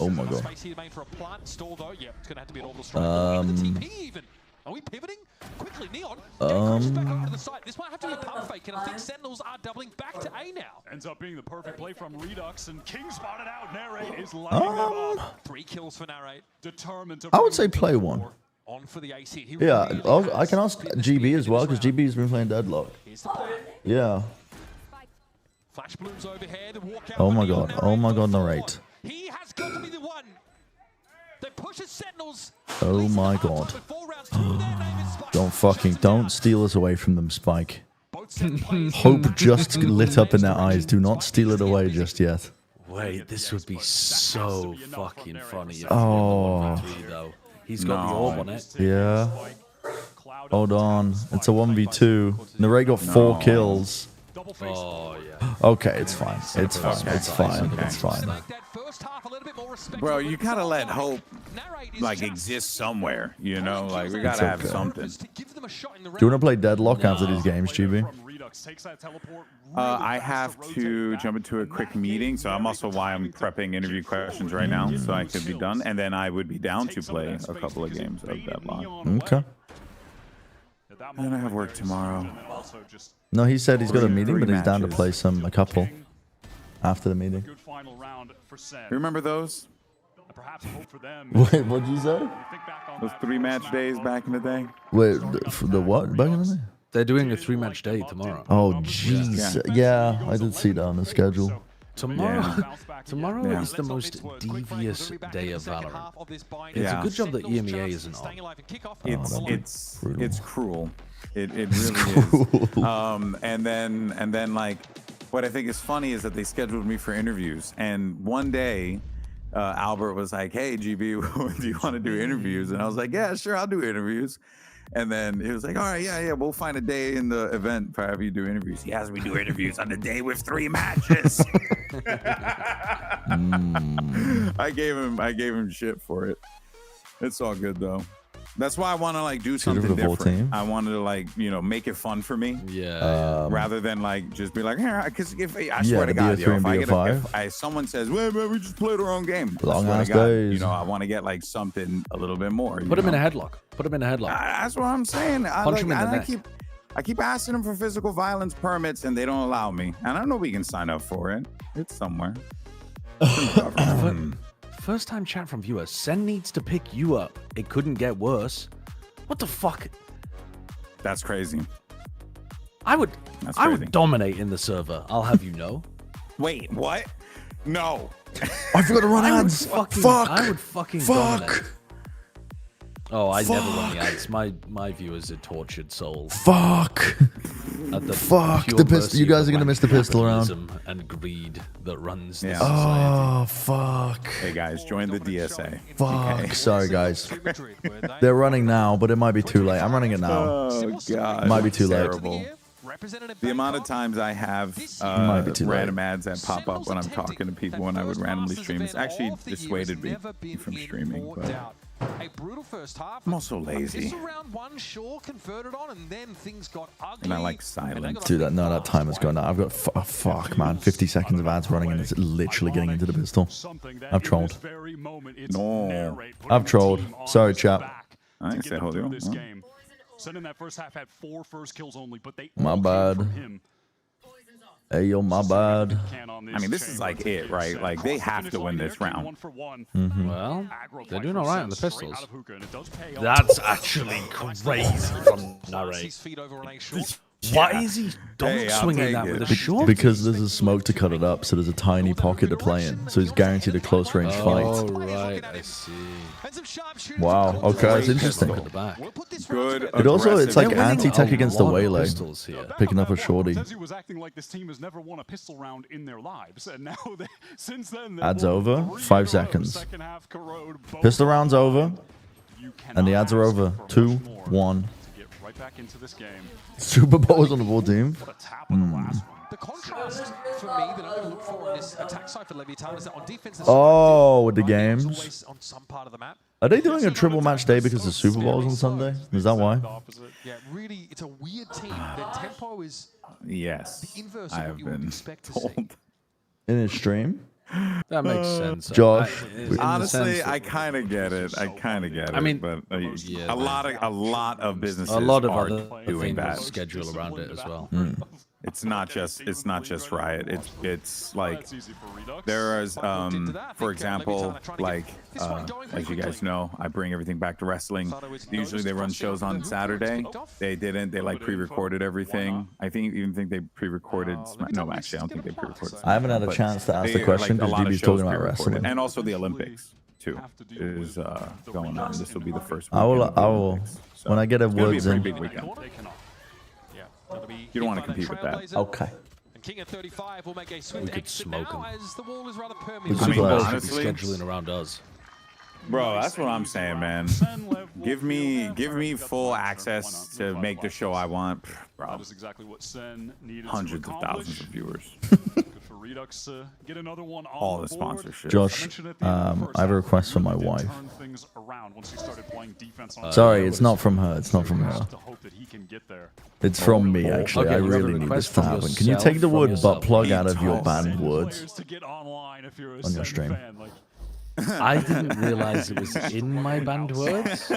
Oh my god. Space here made for a plant stall though. Yep, it's gonna have to be an orbital strike. The TP even. Are we pivoting? Quickly, Neon. Crosses back over to the side. This might have to be a pump fake, and I think Sentinels are doubling back to A now. Ends up being the perfect play from Redux, and King spotted out. Narrate is lighting them up. 3 kills for Narrate. Determined to I would say play one. On for the AC. He Yeah, really I can ask GB as well, because GB's been playing Deadlock. Here's the play. Yeah. Flash blooms overhead. Walk out Oh for my Neon. god. Oh my god, narrate. He has got to be the one. They push his Sentinels. Oh my god. Don't steal us away from them, Spike. Hope just lit up in their eyes. Do not steal it away just yet. Wait, this would be so fucking funny. If Oh. he won the 1v3 though. He's got the orb on it. Yeah. Hold on. It's a 1v2. Narray got 4 kills. Oh yeah. Okay, it's fine. It's fine. It's fine. It's fine. Bro, you gotta let hope like exist somewhere. You know, like we gotta have okay. something. Do you want to play Deadlock after these games, GB? I have to jump into a quick meeting, so I'm also why I'm prepping interview questions right now, so I could be done, and then I would be down to play a couple of games of Deadlock. Okay. And then I have work tomorrow. No, he said he's got a meeting, Three but he's down to matches. play a couple after the meeting. Good final round for Sen. Remember those? Perhaps hope for them. Wait, what'd you say? Those 3 match days back in the day? Wait, the what? Back in the day? They're doing a 3-match day tomorrow. Oh, jeez. Yeah, I did see that on the schedule. Tomorrow is the most devious day of Valorant. It's a good job that EMEA isn't on. It's cruel. It really is. And then like, what I think is funny is that they scheduled me for interviews, and one day, Albert was like, "Hey, GB, do you want to do interviews?" And I was like, "Yeah, sure, I'll do interviews." And then he was like, "All right, yeah, we'll find a day in the event for have you do interviews." He has me do interviews on the day with 3 matches. I gave him shit for it. It's all good though. That's why I want to like do something different. I wanted to like, you know, make it fun for me. Yeah. Rather than like just be like, because if I swear to God, yo, if someone says, "Well, man, we just played our own game," Long I swear ass to God, days. you know, I want to get like something a little bit more. Put him in a headlock. Put him in a headlock. That's what I'm saying. Punch him in the neck. I keep asking them for physical violence permits, and they don't allow me. And I know we can sign up for it. It's somewhere. First time chat from viewer. Sen needs to pick you up. It couldn't get worse. What the fuck? That's crazy. I would dominate in the server. I'll have you know. Wait, what? No. I forgot to run ads. I would fucking dominate. Oh, I never run the ads. My viewers are tortured souls. Fuck. The pistol. You guys are gonna miss the pistol round. And greed that runs this Oh, society. fuck. Hey guys, join the DSA. Fuck. Okay. Sorry, guys. They're running now, but it might be too late. I'm running it now. Oh God. Might be too late. Terrible. The amount of times I have Might be too random ads that pop up when I'm talking to people when I would randomly stream, it's actually dissuaded me from streaming. But A brutal first half. I'm also lazy. This round one, sure, converted on, and then things got ugly. And I like silence. Dude, that time is going now. I've got fuck, man. 50 seconds of ads running, and it's literally getting into the pistol. I've trolled. No. I've trolled. Sorry, chat. I didn't say hold you. Sen in that first half had 4 first kills only, but they My all came bad. from him. Hey, yo, my bad. I mean, this is like it, right? Like, they have to win this round. Well, they're doing all right on the pistols. That's actually crazy from Narrate. Why is he swinging that with a short? Because there's a smoke to cut it up, so there's a tiny pocket to play in. So he's guaranteed a close range fight. Oh, right, I see. Wow, okay, that's interesting. Good. It also, it's like They're winning anti-tech a against the lot of waylay. pistols here. Picking up a shorty. He was acting like this team has never won a pistol round in their lives, and now since then Ads over. 5 seconds. Pistol round's over. And the ads are over. 2, 1. Right back into this game. Super Bowl is on the ball team. The contrast for me that I'm going to look for in this attack side for Leviathan is that on defense, Oh, with the games. always on some part of the map. Are they doing a triple match day because the Super Bowl is on Sunday? Is that why? Yeah, really, it's a weird team. Their tempo is Yes, the inverse I of have what you would been expect to told. see. In his stream? That makes sense. Josh. Honestly, I kind of get it. I mean, but a lot of businesses a lot of are other doing things that. schedule around it as well. It's not just Riot. It's like there is for example, like as you guys know, I bring everything back to wrestling. Usually they run shows on Saturday. They didn't. They like pre-recorded everything. I even think they pre-recorded. No, actually, I don't think they pre-recorded. I haven't had a chance to ask the question because DB's talking about wrestling. And also the Olympics too is going on. This will be the first. I will. When I get a Woods in. Big weekend. You don't want to compete with that. Okay. And King at 35 will make a swift We could exit smoke now him. as the wall is rather We permeable. could honestly, scheduling around us. Bro, that's what I'm saying, man. Give me full access to make the show I want, bro. That is exactly what Sen needed Hundreds to of accomplish. thousands of viewers. Good for Redux to get another one on All the board. sponsorships. Josh, I have a request from my wife. Turn things around once he started playing defense on Sorry, it's not from her. It's not from her. to hope that he can get there. It's from me, actually. Okay, I you have a really need request this to from happen. Can you yourself, take the from word yourself. butt plug out of your banned words Players to get online if you're a on your Sen stream? fan, like, I didn't realize it was in my banned words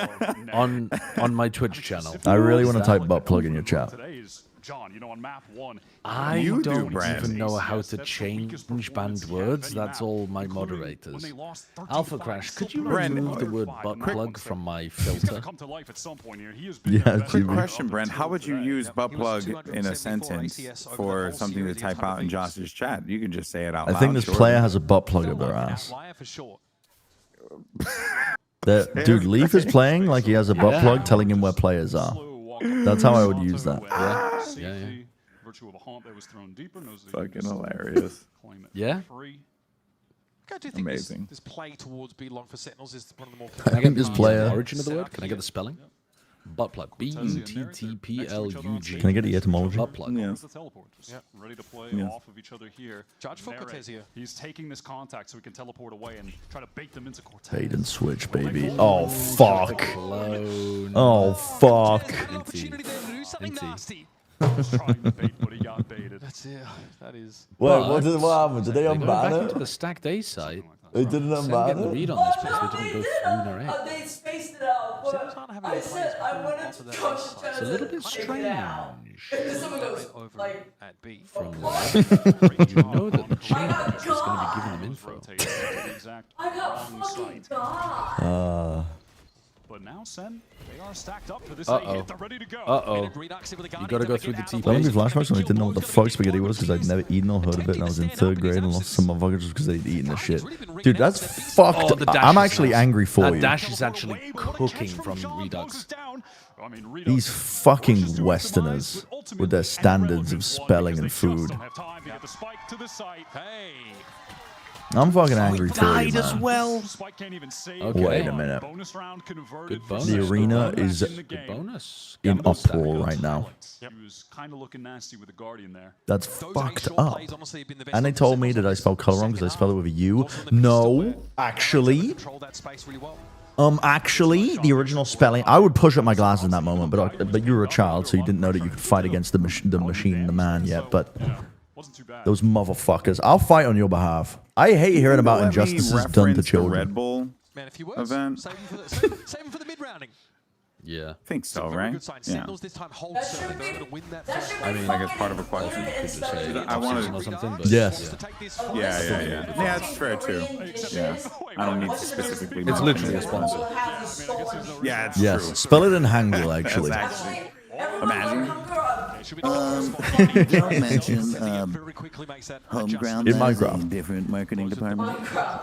on my Twitch channel. I really want to type butt plug in your chat. today's John, you know, on map 1. I You do, don't Brad. even know how Yes, to that's the weakest change performance banned he had of words. any That's map, all my including moderators. when they lost Alpha 13-5, Crash, still could you Brent, remove the word 5 butt in plug round from my He's going filter? to come to life at some point here. He has been Yeah, their best Quick GB. player question, up Brent. How until would you today. use butt He was plug in a 274 sentence ATS over the for whole something to series. He had type out in 100 Josh's chat? You can just say it out I loud. think this sure. player has a butt plug up their ass. Outlier for sure. Dude, Leaf is playing like he has a butt plug telling him where players are. That's how I would use that. Yeah. Virtue of a haunt that was thrown deeper. Knows that Fucking he can hilarious. claim it Yeah. free. I do think Amazing. this play towards B long for Sentinels is one of the more. I think this player. Origin of the word? Can I get the spelling? Butt plug. B-U-T-T-P-L-U-G. Can I get the etymology? Butt plug. Yes. The teleport. Just ready to play Yes. off of each other here. Judge for Narrate. Cortezia. He's taking this contact so he can teleport away and try to bait them into Cortez. Bait and switch, baby. Oh, fuck. Clone. Oh, fuck. Opportunity there to do something nasty. Was trying to bait, but he got baited. That's it. That is. Wait, what happened? Did they They're going back unban into it? the stacked A side. They didn't Sen unban getting the it? read on this because they didn't go through narrate. They spaced it out, Sentinels aren't but having I any said players I wanted onto to that touch side. it. It's a little bit Take it out. strange. And someone goes, Over like, at B. From the you know that the champion is going to be giving them info. I got fucking God. But now Sen, they are stacked up for this Uh-oh. hit. They're ready to go. Uh-oh. You got to go through the T. That would be flashbacks when I didn't know what the fuck spaghetti was because I'd never eaten or heard of it and I was in 3rd grade and lost some motherfuckers just because they'd eaten the shit. Dude, that's fucked. Oh, the dash I'm is actually nice. angry for That you. dash is actually cooking from Redux. These fucking Westerners with their standards of spelling and food. Hey. I'm fucking angry for you, Died as man. well. Okay. Wait a minute. Good bonus. The arena is Good bonus. in uproar right now. He was kind of looking nasty with the Guardian there. That's fucked up. And they told me that I spelled color wrong because I spelled it with a U. No, actually. Actually, the original spelling. I would push up my glasses in that moment, but you were a child, so you didn't know that you could fight against the machine, the man yet. But those motherfuckers, I'll fight on your behalf. I hate hearing about injustices done to children. Red Bull Man, if you were, event. save him for the mid rounding. Yeah. I think so, Very right? good sign. Yeah. Sentinels this time hold serve. They're going to win that first. I mean, like it's part of a question. I wanted or something. But Yes. Yeah. Yeah, it's fair too. Yeah. I don't need to specifically. It's mention literally it. a sponsor. Yeah, it's Yes. true. Spell it in Hangul, actually. That's actually. Imagine. Don't mention home ground In Minecraft. different marketing department.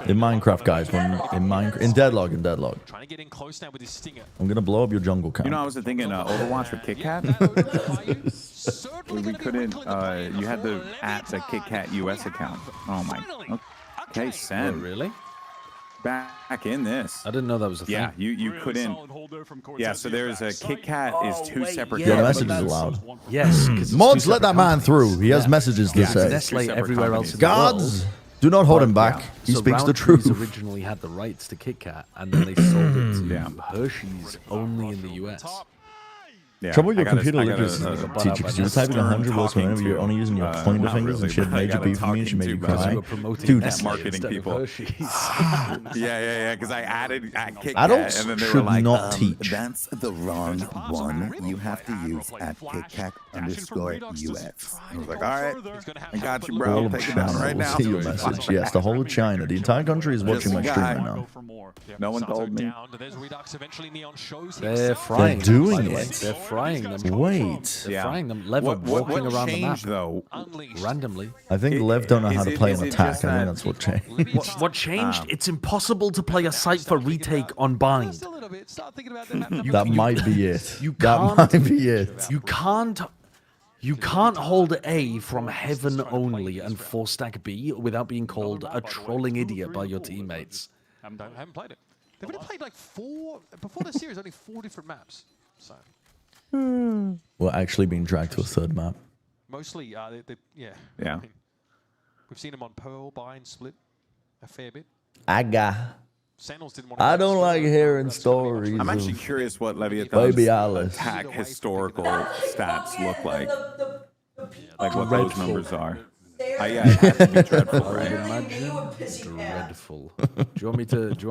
In Minecraft, guys. In Deadlog. Trying to get in close now with his stinger. I'm gonna blow up your jungle camp. You know, I was thinking Overwatch for Kit Kat. We couldn't. You had to at the Kit Kat US account. Oh my. Okay, Sen. Oh, really? Back in this. I didn't know that was a thing. Yeah, you couldn't. Yeah, so there's a Kit Kat is two separate. Yeah, the message is allowed. Yes. Mods, let that man through. He has messages to say. Nestle everywhere else in the Gods, world. do not hold him back. He So speaks the Roundtree's truth. originally had the rights to Kit Kat, and then they sold it to Hershey's only in the US. Yeah, Trouble with your I gotta- computer I gotta, literacy uh, teacher because you were typing 100 words per minute, you're only using your pointer not fingers and really, shit but I made you gotta beef with me and she talking made you to cry. were promoting Dude, Nestle marketing instead of people. Hershey's. Yeah, because I added at Kit Kat, Adults and then they were should like, not teach. That's the wrong one. You have to use at KitKat_UX. I was like, all right, I got you, bro. All I'll of take it China down right will now. see your message. Yes, the whole of China. The entire country is watching my stream right now. No one told me. There's Redux eventually Neon shows They're himself. frying They're them, by doing the way. it. They're frying them. Wait. They're frying them. Lever walking around the map changed, though? randomly. I think Lev don't know how Is to it- play is an it attack. just I think that- that's what changed. What changed? It's impossible to play a site for retake on bind. Just a little bit. Start thinking about that. That might be it. You That can't- might be it. You can't hold A from heaven only and 4-stack B without being called a trolling idiot by your teammates. Haven't played it. They've only played like 4 before the series. Only 4 different maps. So We're actually being dragged to a third map. mostly, yeah. Yeah. I mean, we've seen them on Pearl, Bind, Split, a fair bit. Sentinels didn't want to I don't like hearing stories. I'm actually of curious what Baby Leviathan's Alice. attack historical stats look like. Like what those numbers are. Yeah, it has to be dreadful, I would right? imagine dreadful. Do you want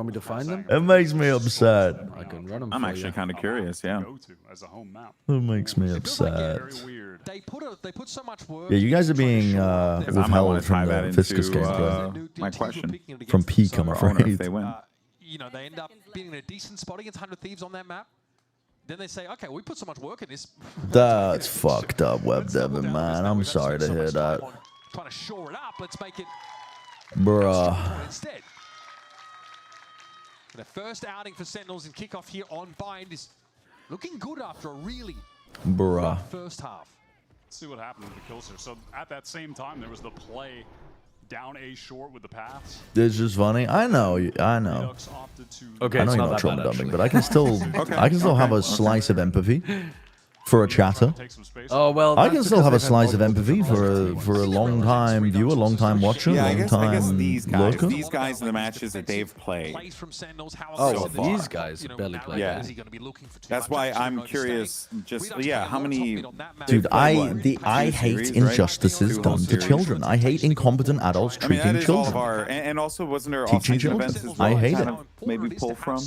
me to find them? It makes me upset. I can run them. I'm for actually you. kind of curious, yeah. As a home map. It makes me It feels like upset. very weird They put so much work. Yeah, you guys are being withheld from the Fiscus into, game. my question. From Peak, I'm Owner, if afraid. they win. You know, they end up being in a decent spot against 100 Thieves on that map. Then they say, okay, we put so much work in this. That's fucked up, Web Devin, man. I'm sorry to hear that. Trying to shore it up. Let's make it Bruh. instead. The first outing for Sentinels in kickoff here on Bind is looking good after a really rough first half. Let's see what happened with the kills here. So at that same time, there was the play down A short with the paths. It's just funny. I know. I know. Okay, I know you're not trauma dumping, but I can still, I can still have a slice of empathy for a chatter. Oh well, I can still have a slice of empathy for a long time viewer, long time watcher, Yeah, long I guess time these lurker. guys in the matches that they've played. Oh, so these guys barely played. Yeah, that's why I'm curious. Just how many? Dude, I hate injustices done to children. I hate incompetent adults I mean, that treating is all of children. our, and also wasn't there Teaching off-season children. events as well? I hate kind it. of maybe pull from.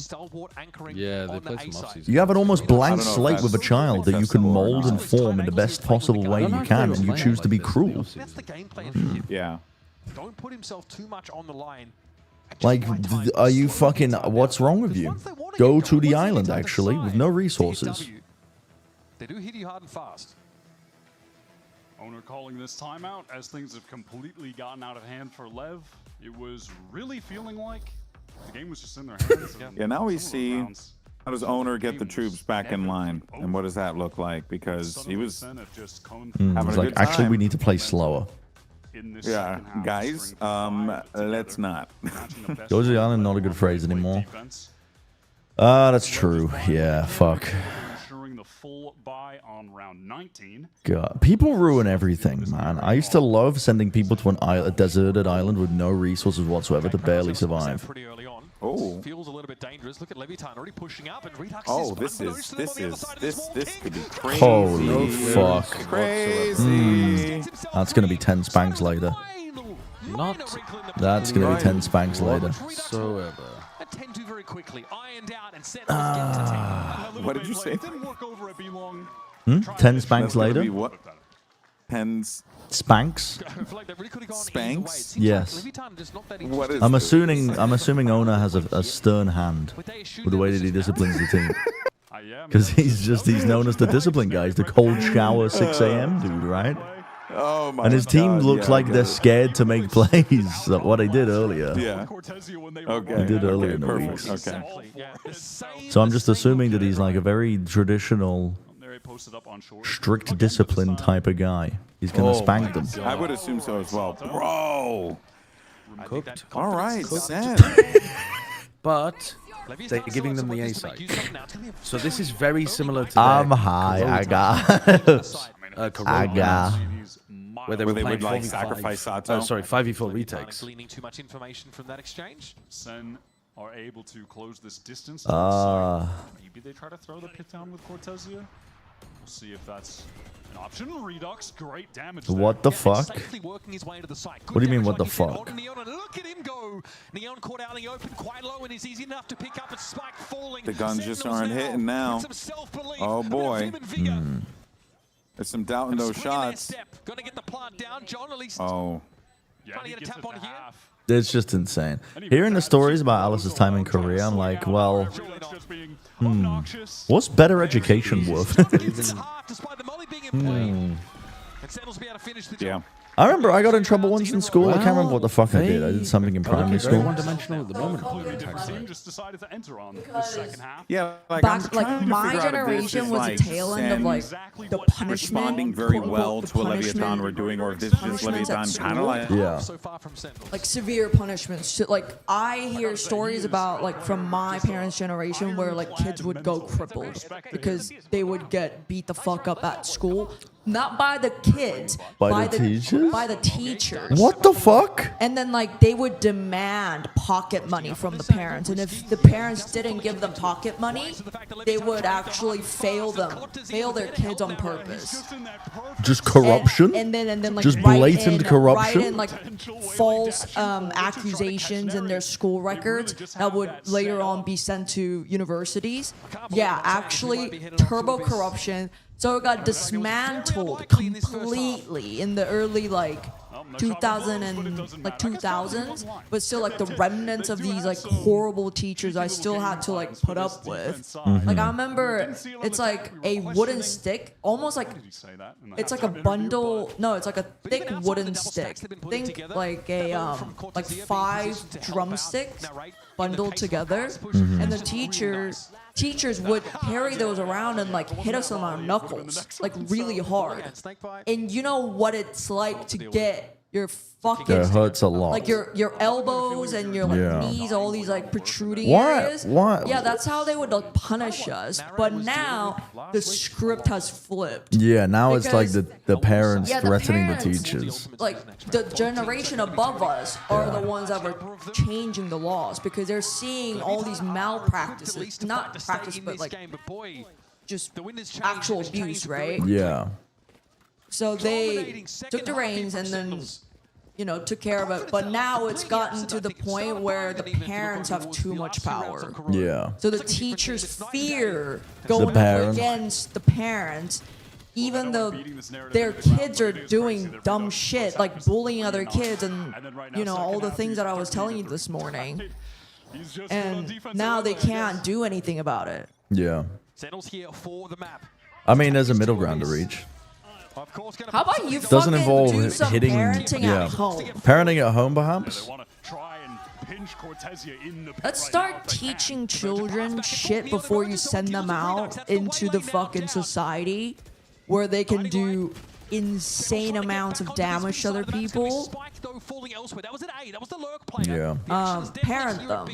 Yeah, they played some off-season. You have an almost blank I don't know if slate with a that's child that you can acceptable or mold and not. form in the best possible way you can, and you choose to be cruel. That's the game plan. Yeah. Don't put himself too much on the line. Like, are you fucking? What's wrong with you? Go to the island, actually, with no resources. They do hit you hard and fast. Owner calling this timeout as things have completely gotten out of hand for Lev. It was really feeling like the game was just in their hands. Yeah, now we see how does Owner get the troops back in line, and what does that look like? Because he was having It's a like, good actually, time. we need to play slower. Yeah, guys, let's not. Go to the island, not a good phrase anymore. Ah, that's true. Yeah, fuck. Ensuring the full buy on round 19. God, people ruin everything, man. I used to love sending people to a deserted island with no resources whatsoever to barely survive. Oh. Feels a little bit dangerous. Look at Levitan already pushing up, and Redux Oh, is this could be crazy. Holy fuck. Crazy. That's gonna be 10 spanks later. Not. That's gonna be 10 spanks later. Whatsoever. Attend to very quickly. Ironed out and set What did you say? 10 spanks That's gonna later? be what? Pens. Spanks? Spanks? Yes. What is I'm this? assuming Owner has a stern hand with the way that he disciplines the team. Because he's known as the discipline guy. He's the cold shower 6 a.m. dude, right? Oh my And his team God, looks yeah, like I they're get it. scared to make plays. What they did earlier. Yeah. Okay. He did earlier in the week. perfect. Okay. So I'm just assuming that he's like a very traditional, strict discipline type of guy. He's gonna spank them. I would assume so as well. Bro. Cooked. All right, Cooked. Sen. But they're giving them the A side. So this is very similar to I'm high, I got. I got. Where they Where were they playing would, like, 4v5. sacrifice Sato? Sorry, 5v4 retakes. Gleaning too much information from that exchange. Sen are able to close this distance. Maybe they try to throw the pit down with Cortezia. We'll see if that's an option. Redux, great damage there. What the fuck? What do you mean, what the fuck? Look at him go. Neon caught out in the open quite low and is easy enough to pick up a spike falling. The guns just aren't hitting now. Oh boy. There's some doubt in those shots. Gonna get the plant down. John at least Oh. trying to get a tap on here. It's just insane. Hearing the stories about Alice's time in Korea, I'm like, well, what's better education worth? Yeah. I remember I got in trouble once in school. I can't remember what the fuck I did. I did something in primary Very school. one-dimensional at the moment. Just decided to enter on the second half. Yeah, like, Back, I'm trying to my figure out if this generation is, was like, a tail end of Sen like the punishment, responding very quote, well unquote, to a the Leviathan punishment, we're doing, or if this is just punishments at Leviathan kind of school. like Like severe punishments. So, like I hear stories about like from my parents' generation where like kids would go crippled because they would get beat the fuck up at school. Not by the kids, By the teachers? By the teachers. What the fuck? And then like they would demand pocket money from the parents, and if the parents didn't give them pocket money, they would actually fail their kids on purpose. Just corruption? And then like just write blatant in, corruption? Write in like false accusations in their school records that would later on be sent to universities. Yeah, actually turbo corruption. So it got dismantled completely in the early 2000s, but still the remnants of these horrible teachers I still had to put up with. I remember it's a wooden stick, almost it's a bundle. No, it's a thick wooden stick. Think a 5 drumsticks bundled together, and the teachers would carry those around and hit us on our knuckles really hard. And you know what it's like to get your fucking It hurts a lot. Your elbows and your knees, all these protruding What? areas. What? Yeah, that's how they would punish us. But now the script has flipped. Yeah, now it's the parents Yeah, the threatening the parents, teachers. The generation above us are the ones that are changing the laws because they're seeing all these malpractices, not practice, but just actual abuse, right? Yeah. So they took the reins and then, took care of it. But now it's gotten to the point where the parents have too much power. Yeah. So the teachers fear going up against the parents, even though their kids are doing dumb shit, like bullying other kids and, all the things that I was telling you this morning. And now they can't do anything about it. Yeah. I mean, there's a middle ground to reach. How about you Doesn't involve do some hitting parenting at home? Parenting at home, perhaps? Let's start teaching children shit before you send them out into the fucking society where they can do insane amounts of damage to other people. Yeah. Parent them.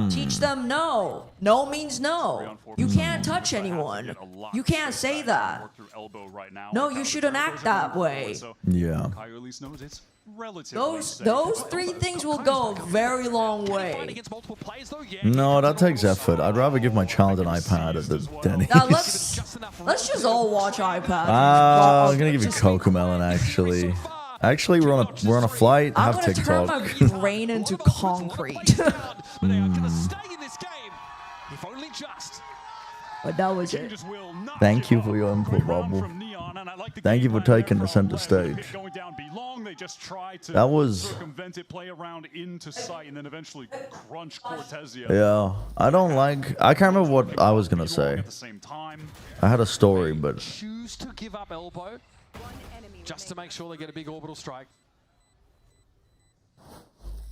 Teach them no. No means no. You can't touch anyone. You can't say that. No, you shouldn't act that way. Yeah. Those 3 things will go a very long way. No, that takes effort. I'd rather give my child an iPad at the Denny's. Now let's just all watch iPads. I'm gonna give you Cocomelon actually. Actually, we're on a flight. I'm Have gonna TikTok. turn my brain into concrete. But that was it. Thank you for your input, Bubble. Thank you for taking the center stage. That was. Yeah, I don't like. I can't remember what I was gonna say. I had a story, but. Choose to give up elbow just to make sure they get a big orbital strike.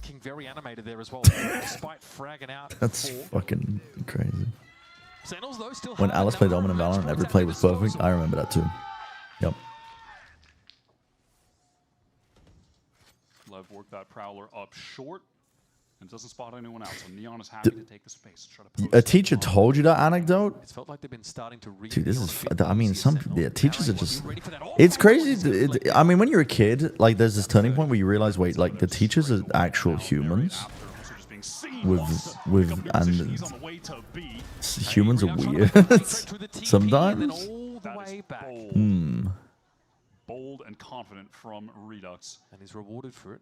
King very animated there as well, despite fragging out. That's 4. fucking crazy. Sentinels, though, still When Alice played Dominant Valorant, every play was perfect. I remember that too. Yep. Lev worked that Prowler up short and doesn't spot anyone else. So Neon is happy to take the space. Try to post A teacher told you that anecdote? It's felt like they've been starting to Dude, this is. I mean, teachers are just. It's crazy. I mean, when you're a kid, there's this turning point where you realize, wait, the teachers are actual humans. And humans are weird sometimes. Bold and confident from Redux. And he's rewarded for it.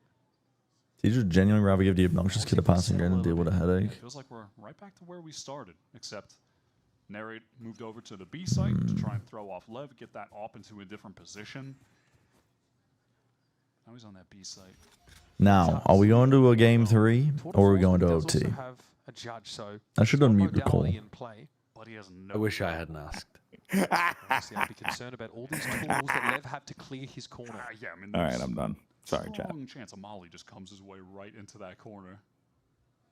Teachers genuinely rather give the obnoxious kid a passing grade and deal with a headache. Feels like we're right back to where we started, except Narrate moved over to the B site to try and throw off Lev, get that op into a different position. Now he's on that B site. Now, are we going to a game 3 or are we going to OT? I should unmute the call. I wish I hadn't asked. Honestly, I'd be concerned about all these tools that Lev have to clear his corner. Yeah, I mean, All right, I'm done. Sorry, chat. Strong chance a Molly just comes his way right into that corner.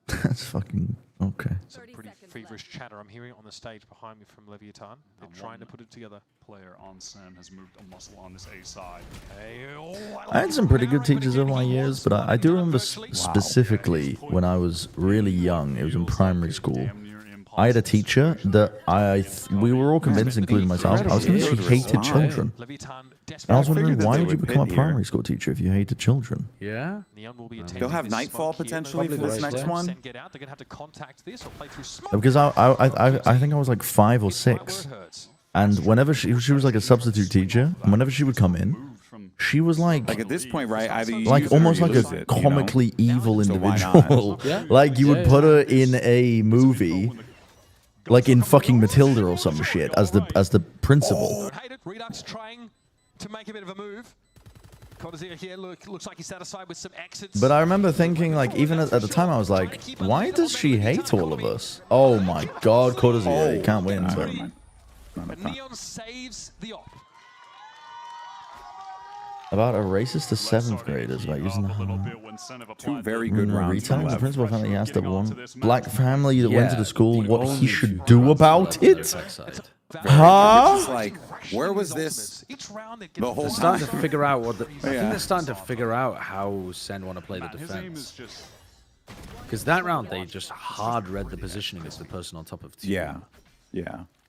That's fucking okay. Some pretty feverish chatter I'm hearing on the stage behind me from Leviathan. They're trying to put it together. Player on Sen has moved a muscle on this A side. I had some pretty good teachers over my years, but I do remember specifically when I was really young. It was in primary school. I had a teacher that we were all convinced, including myself, I was convinced she hated children. And I was wondering, why did you become a primary school teacher if you hated children? Yeah. They'll have Nightfall potentially for this next one. Because I think I was like 5 or 6. And whenever she was like a substitute teacher, and whenever she would come in, she was like at this point, right? Either you like use it almost or you like lose a it, comically evil So why individual. not? Like you would put her in a movie, like in fucking Matilda or some shit, as the principal. Redux trying to make a bit of a move. Cortezia here looks like he's satisfied with some exits. But I remember thinking, like, even at the time, I was like, why does she hate all of us? Oh my god, Cortezia, you can't win. But Neon saves the op. About a racist to 7th graders about using the 2 very good rounds. Retelling the principal family he asked one black family that went to the school what he should do about it. Huh? Like, where was this the whole They're time? starting to figure out what. I think they're starting to figure out how Sen want to play the defense. Because that round they just hard read the positioning of the person on top of 2. Yeah.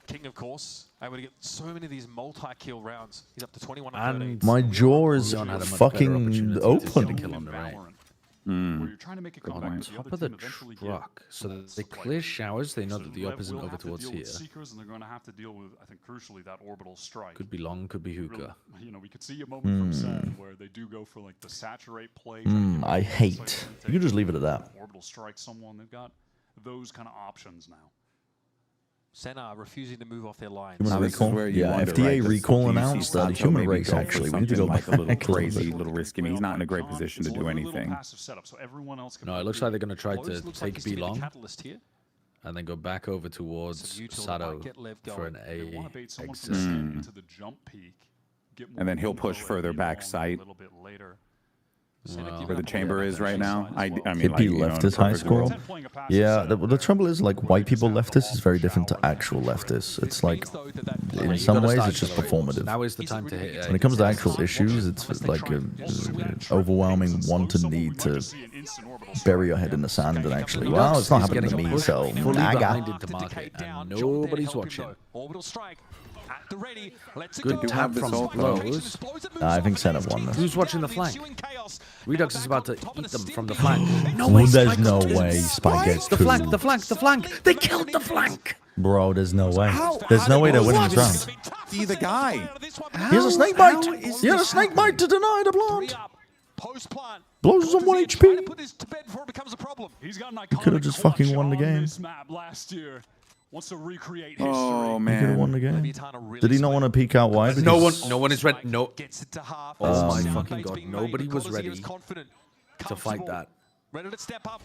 King, of course, able to get so many of these multi-kill rounds. He's up to 21 and my jaw is fucking open. To kill on the right. Where you're trying to make a On comeback. top of the truck, so that they clear showers. They know that the op isn't over towards here. Seekers, and they're going to have to deal with, I think, crucially, that orbital strike. Could be long, could be hookah. You know, we could see a moment from Sen where they do go for like the saturate play. I hate. You can just leave it at that. Orbital strike someone. They've got those kind of options now. Senna refusing to move off their line. Human recall? Yeah, FDA recall announced that human race, actually. We need to go like back a little crazy, little risky. I mean, he's not in a great position to do anything. No, it looks like they're going to try to take B long and then go back over towards Sato for an A exit. And then he'll push further back site. Where the chamber is right now. I mean, Hippie leftist high score. Yeah, the trouble is, like, white people leftists is very different to actual leftists. It's like, in some ways, it's just performative. Now is the time to hit. When it comes to actual issues, it's like an overwhelming want and need to bury your head in the sand and actually, well, it's not happening to me, so I got and nobody's watching. Orbital strike. At the ready. Good tap from close. I think Sen have won this. Who's watching the flank? Redux is about to eat them from the flank. No way, there's no way Spike gets the flank, the flank, the flank. They killed the flank. Bro, there's no way. There's no way they're winning this round. See the guy. He has a snake bite. He has a snake bite to deny the plant. Blows on 1 HP. He could have just fucking won the game. Wants to recreate history. Oh He could have man. won the game. Did he not want to peek out wide? No one is ready. No. Oh my fucking god! Nobody was ready to fight that.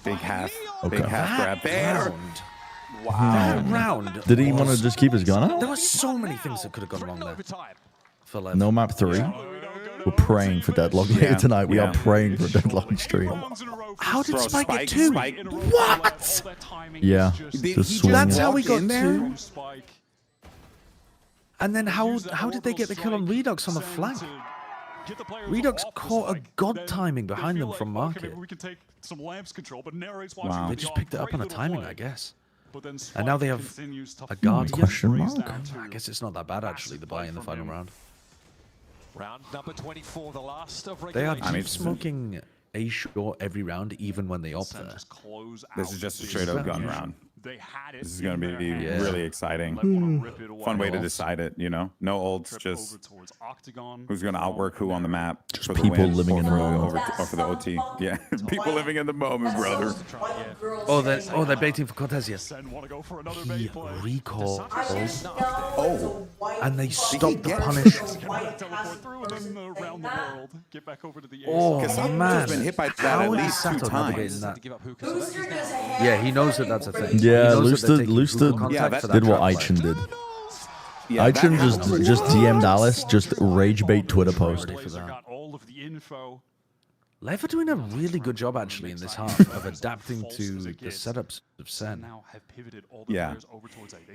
Big half. Okay. Big half grab there. Wow. That round. Did he want to just keep his gun out? There were so many things that could have gone wrong there. For Lev. No map 3. We're praying for deadlock later tonight. We are praying for a deadlock stream. How did Spike get 2? What? Yeah. Just swing That's it. how we got 2. And then how did they get the kill on Redux on the flank? Redux caught a god timing behind them from Market. Wow. They just picked it up on a timing, I guess. And now they have a guard. Question mark. I guess it's not that bad actually, the buy in the final round. Round number 24, the last of They are regulation. deep smoking A short every round, even when they opt there. This is just a straight up gun round. This is going to be really exciting. Fun way to decide it, you know? No ults, just who's going to outwork who on the map. Just for the people win, living in the moment. or for the OT. Yeah, people living in the moment, brother. Oh, they're baiting for Cortezia. He recalls. Oh. And they stop the punish. Oh, Casato's man. been hit by that How at is least 2 Sato times. navigating that? Yeah, he knows that that's a thing. Yeah, He knows that they're taking Lusta brutal contact for that did what trap Aichin play. did. Yeah, Aichin just DM'd Alice, just rage bait Twitter post. Lev are doing a really good job actually in this half of adapting to the setups of Sen. Yeah.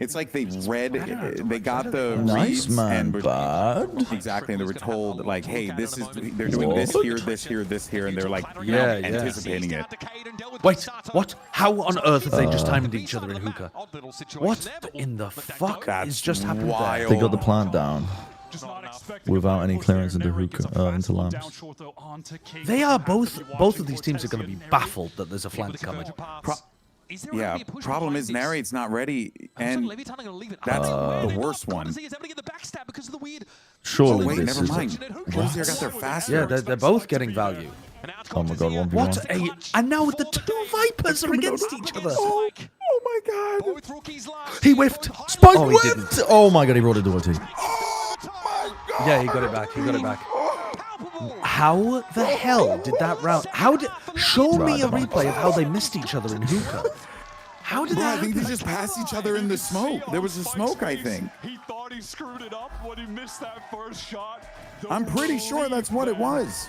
It's like they read, they got the Nice, reads man, and bud. exactly, and they were told like, hey, this is, they're doing this here, this here, this here, and they're like, Yeah, anticipating it. Wait, what? How on earth have they just timed each other in hookah? What in the fuck is just happened there? They got the plant down without any clearance into hookah, into lamps. They are both of these teams are going to be baffled that there's a flank coming. Yeah, problem is Narrate's not ready, and that's the worst one. Surely Oh wait, this never is mind. Corsair got there faster. Yeah, they're both getting value. Oh my god, 1v1. What a... And now the 2 Vipers are against each other. Oh my god. He whiffed. Spike Oh, he whipped! didn't. Oh my god, he rolled into OT. Oh my Yeah, he got it back. He got it back. How the hell did that round? Show me a replay of how they missed each other in hookah. How did that I think they just passed each other in the smoke. There was a smoke, I think. He thought he screwed it up when he missed that first shot. I'm pretty sure that's what it was.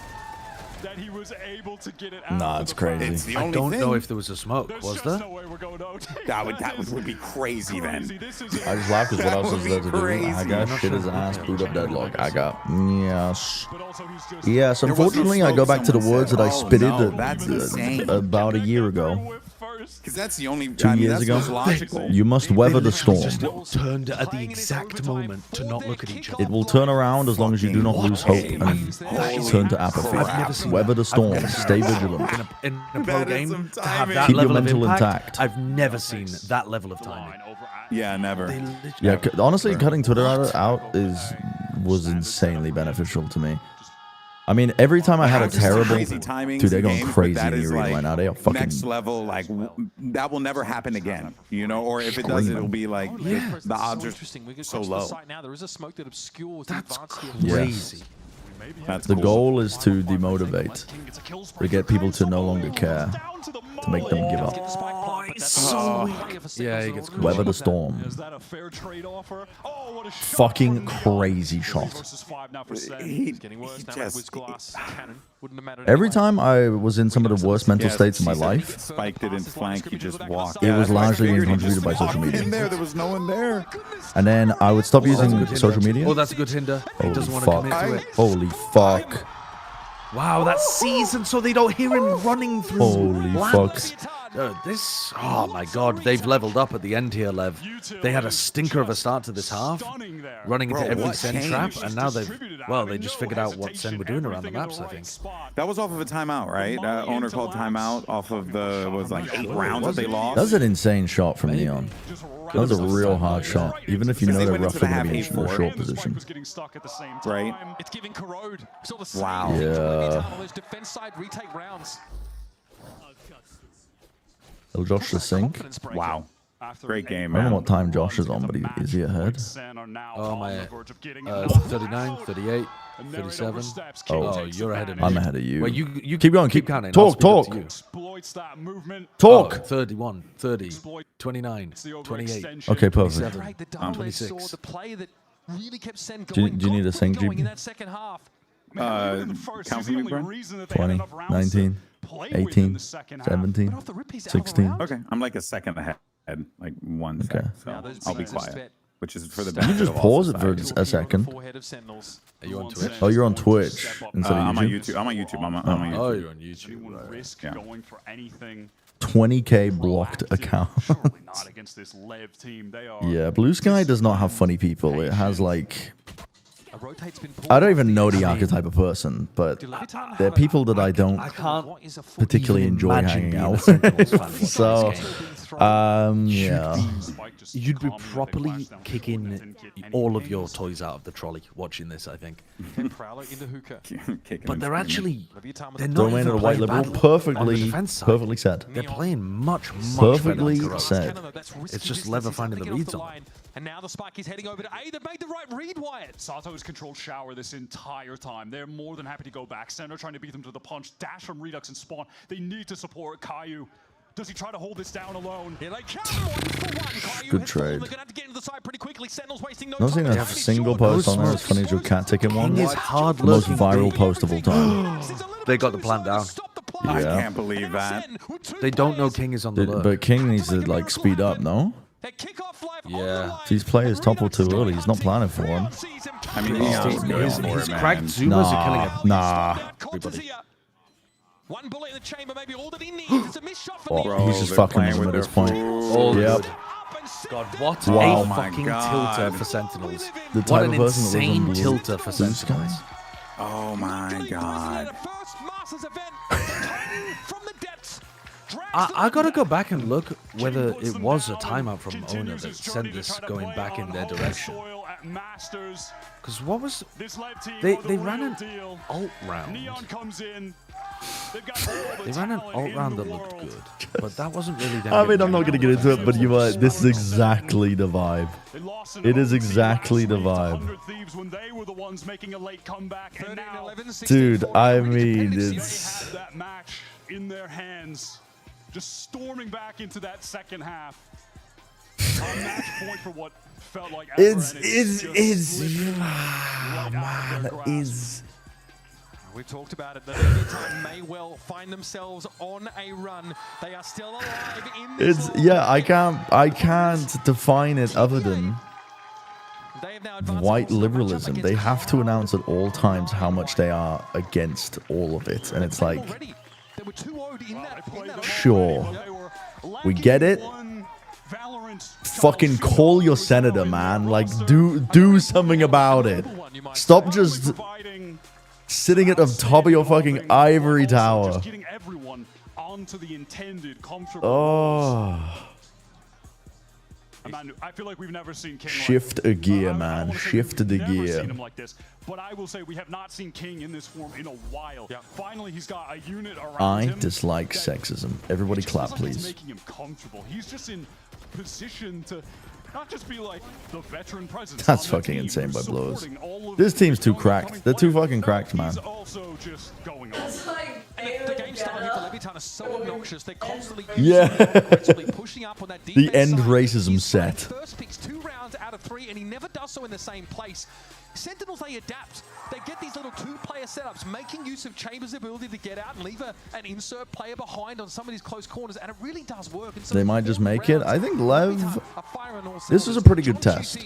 That he was able to get it out. Nah, it's crazy. It's the I only don't thing. know if there was a smoke. Was there? No way we're going out. That would be crazy then. I just laughed because what else was there to do? I got Crazy. shit as an ass, boot up deadlock. I got yes. Yes, unfortunately, I go back to the words that I spitted about a year ago. Because that's the only 2 years ago. logical. You must weather the storm. Turned at the exact moment to not look at each other. It will turn around as long as you do not lose hope and turn to apathy. Weather the storm. Stay vigilant. In a pro game, to have that Keep your level of mental impact, intact. I've never seen that level of timing. Yeah, never. Yeah, honestly, cutting Twitter out was insanely beneficial to me. I mean, every time I had a terrible, dude, they're going crazy in the arena right now. They are fucking next level. Like that will never happen again. You know, or if it does, it'll be like the odds are so low. Now there is a smoke that obscures That's Yes. crazy. The goal is to demotivate, to get people to no longer care, to make them give up. Yeah, he gets Weather the storm. Fucking crazy shot. Every time I was in some of the worst mental states of my life, Spike didn't flank. He just walked. it was largely being contributed by social In media. there was no one there. And then I would stop using social media. Oh, that's a good hinder. He doesn't want to Fuck. commit to it. Holy fuck. Wow, that's seasoned so they don't hear him running through Holy lamps. fuck. Oh my god, they've leveled up at the end here, Lev. They had a stinker of a start to this half, running into every Sen trap, and now they just figured out what Sen were doing around the maps, I think. That was off of a timeout, right? Owner called timeout off of the like 8 rounds that they lost. That was an insane shot from Neon. That was a real hard shot, even if you know they're roughly going to be in a short position. Right? It's giving Corrode. Wow. Yeah. Defense side retake rounds. Will Josh the sink? Wow. Great game, I don't man. know what time Josh is on, but is he ahead? Oh my, 39, 38, 37. Oh, you're ahead of me. I'm ahead of you. Wait, you keep going. Keep counting. Talk. Talk. 31, 30, 29, 28. Okay, perfect. 27, 26. Do you need a sync, GB? Count for me, bro. 20, 19, 18, 17, 16. Okay, I'm like a second ahead, like 1 Okay. second, so I'll be quiet. Which is for the You benefit just of all pause it for society. a second. Are you on Twitch? Oh, you're on Twitch instead of I'm on YouTube. YouTube. I'm on YouTube. I'm on YouTube. Oh, you're on YouTube. Right. Risk Yeah. going for anything. 20k blocked account. Not against this Lev team. They are. Yeah, Blue Sky does not have funny people. It has like, I don't even know the archetype of person, but they're people that I don't particularly enjoy hanging out with. So, yeah. You'd be properly kicking all of your toys out of the trolley watching this, I think. But they're actually, they're not Domain even of the white playing liberal. badly on the Perfectly, defense side. perfectly said. They're playing much Perfectly better. said. It's just Lever finding the reads on. And now the spike is heading over to A. They've made the right read, Wyatt. Sato's controlled shower this entire time. They're more than happy to go back. Center trying to beat them to the punch. Dash from Redux and Spawn. They need to support Caillou. Does he try to hold this down alone? Yeah, they can 1 for 1. Caillou Good has fallen. trade. They're gonna have to get into the side pretty quickly. Sentinel's wasting no Not seeing time. a single post on there as funny as your cat ticket one. King is hard The most looking. viral post of all time. They got the plan down. I Yeah. can't believe that. They don't know King is on the lurk. But King needs to like speed up, no? Yeah. These players topple too early. He's not planning for him. I mean, Neon's going for His it, cracked man. Zumas are killing him. Nah. Everybody. One bullet in the chamber, maybe all that he needs. It's a missed shot for Oh, Neon. he's just they're fucking playing with him with at this their point. Oh, Yep. good. God, what Wow. a my fucking God. tilter for Sentinels. The What type an of person that insane lives on tilter for Blue Sky. Sentinels. Oh my God. I gotta go back and look whether it was a timeout from owner that sent this going back in their direction. Because what was they ran an alt round. Neon comes in. They ran an alt round that looked good, but that wasn't really them. I mean, I'm not going to get into it, but you are. This is exactly the vibe. It is exactly the vibe. Dude, I mean, it's... that match in their hands, just storming back into that second half. A match point for what felt like ever, It's We've talked about it. The Leviathan may well find themselves on a run. They are still alive in this. It's yeah. I can't define it other than white liberalism. They have to announce at all times how much they are against all of it, and it's like, sure, we get it. Fucking call your senator, man. Like, do something about it. Stop just sitting at the top of your fucking ivory tower. Oh. I feel like we've never seen King Shift a gear, man. Shift the gear. like this. But I will say we have not seen King in this form in a while. Finally, he's got a unit around I him. dislike sexism. Everybody clap, please. Making him comfortable. He's just in position to not just be like the veteran presence. That's fucking insane by blows. This team's too cracked. They're too fucking cracked, man. Also just going on. The game style here for Leviathan is so obnoxious. They're constantly pushing up on that The end racism set. First picks 2 rounds out of 3, and he never does so in the same place. Sentinels, they adapt. They get these little 2-player setups, making use of Chambers' ability to get out and leave an insert player behind on some of these close corners, and it really does work. They might just make it. I think Lev... This is a pretty good test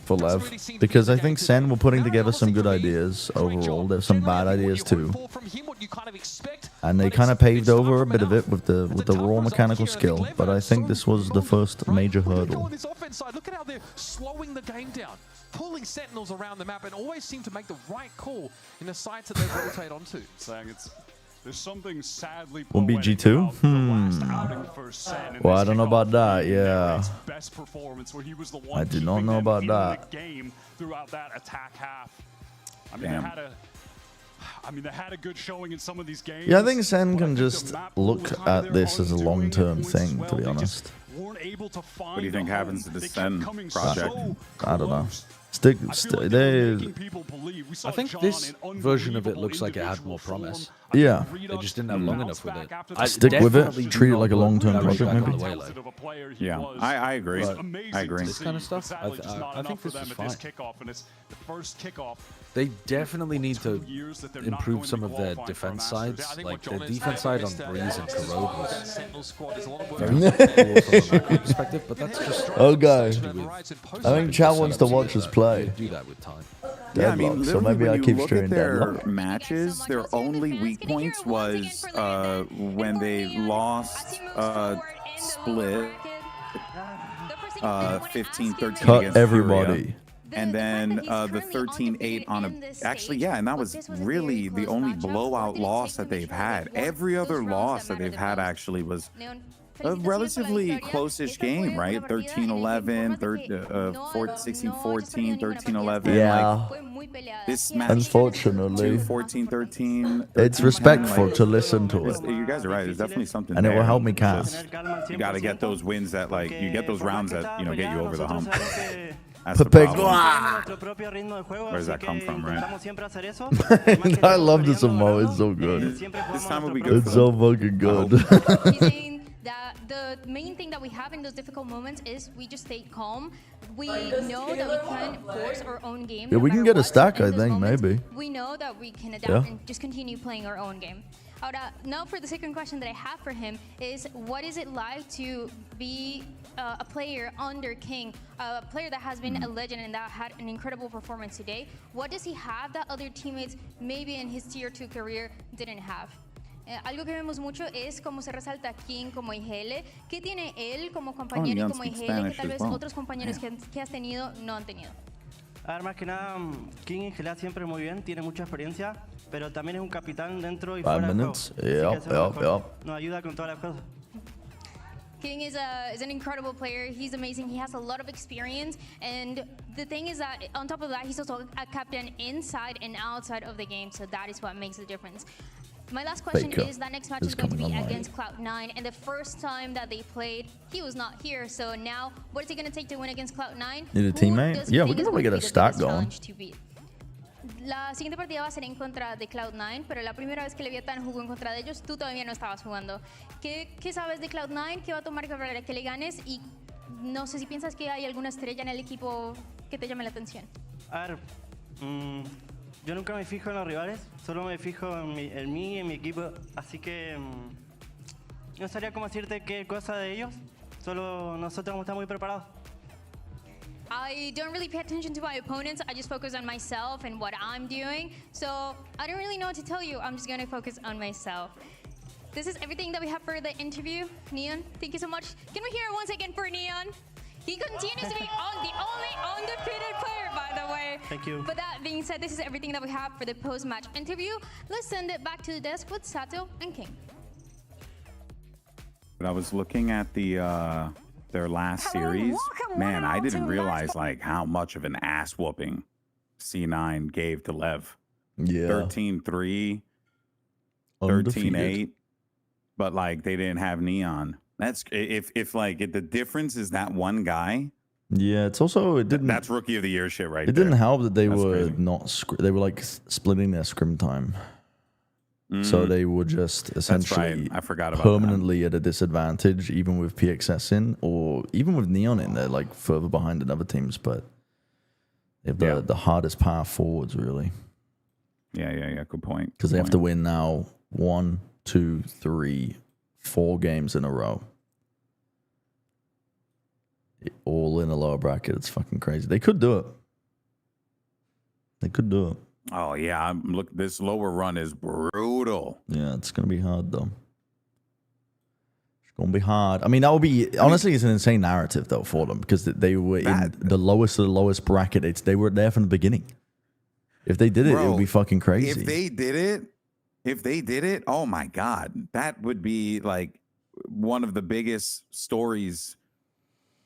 for Lev, because I think Sen were putting together some good ideas overall. There's some bad ideas too. And they kind of paved over a bit of it with the raw mechanical skill, but I think this was the first major hurdle. On this offense side, look at how they're slowing the game down, pulling Sentinels around the map, and always seem to make the right call in the sites that they rotate onto. There's something sadly Will be G2? Well, I don't know about that. Yeah. I did not know about that. Throughout that attack half. I mean, they had a good showing in some of these games. Yeah, I think Sen can just look at this as a long-term thing, to be honest. What do you think happens to the Sen project? I don't know. I think this version of it looks like it had more promise. Yeah. They just didn't have long enough with it. Stick with it. Treat it like a long-term project, maybe. Yeah, I agree. I agree. This kind of stuff, I think this was fine. They definitely need to improve some of their defense sides. Like, their defense side on Breeze and Corrode was very cool from a macro perspective, but that's just... Okay. I think Chad wants to watch us play. Do that with time. Yeah, I mean, so maybe I keep streaming their Deadlock. matches, their only weak points was when they lost split 15-13 Cut against everybody. Furia. And then the 13-8 on a... Actually, yeah, and that was really the only blowout loss that they've had. Every other loss that they've had actually was a relatively close-ish game, right? 13-11, 16-14, 13-11. Yeah. Like, this match, unfortunately, 14-13. it's respectful to listen to it. You guys are right. There's definitely something and there. it will help me cast. You got to get those wins that, like, you get those rounds that, you know, get you over the hump. That's the Where does that come from, right? I love this emote. It's so good. This time will be good. It's so fucking good. That the main thing that we have in those difficult moments is we just stay calm. We know that we can force our own game. Yeah, we can get a stack, I think, maybe. We know that we can adapt and just continue playing our own game. Now for the second question that I have for him is, what is it like to be a player under King, a player that has been a legend and that had an incredible performance today? What does he have that other teammates maybe in his tier 2 career didn't have? Algo que vemos mucho es cómo se resalta King como IGL. ¿Qué tiene él como compañero y como IGL que tal vez otros compañeros que has tenido no han tenido? A ver, más que nada, King IGL siempre muy bien, tiene mucha experiencia, pero también es un capitán dentro y fuera del juego. Nos ayuda con todas las cosas. King is an incredible player. He's amazing. He has a lot of experience. And the thing is that on top of that, he's also a captain inside and outside of the game. So that is what makes the difference. My last question Faker is that next match is is going to be coming online. against Cloud9, and the first time that they played, he was not here. So now, what is he going to take to win against Cloud9? Need a Who teammate? does he Yeah, we think can is probably going to get a be the stack biggest going. challenge to beat? La siguiente partida va a ser en contra de Cloud9, pero la primera vez que Leviathan jugó en contra de ellos, tú todavía no estabas jugando. ¿Qué sabes de Cloud9? ¿Qué va a tomar para que le ganes? Y no sé si piensas que hay alguna estrella en el equipo que te llame la atención. A ver, yo nunca me fijo en los rivales, solo me fijo en mí y en mi equipo, así que no sabría cómo decirte qué cosa de ellos, solo nosotros vamos a estar muy preparados. I don't really pay attention to my opponents. I just focus on myself and what I'm doing. So I don't really know what to tell you. I'm just going to focus on myself. This is everything that we have for the interview. Neon, thank you so much. Can we hear it once again for Neon? He continues to be the only undefeated player, by the way. Thank you. But that being said, this is everything that we have for the post-match interview. Let's send it back to the desk with Sato and King. But I was looking at the their last series. Man, I didn't realize like how much of an ass whooping C9 gave to Lev. Yeah. 13-3, 13-8. But like they didn't have Neon. That's if like the difference is that one guy. Yeah, it's also it didn't. That's rookie of the year shit right It there. didn't help that they That's were crazy. not. They were like splitting their scrim time. So they were just essentially I forgot about permanently at a disadvantage, even with PXS in, or even with Neon in. They're like further behind than other teams, but they have the hardest path forwards, really. Yeah. Good point. Because they have to win now 1, 2, 3, 4 games in a row. All in a lower bracket. It's fucking crazy. They could do it. They could do it. Oh yeah, look, this lower run is brutal. Yeah, it's gonna be hard though. It's gonna be hard. I mean, that would be honestly, it's an insane narrative though for them because they were in the lowest of the lowest bracket. They were there from the beginning. If they did it, it would be fucking crazy. If they did it, oh my god, that would be like one of the biggest stories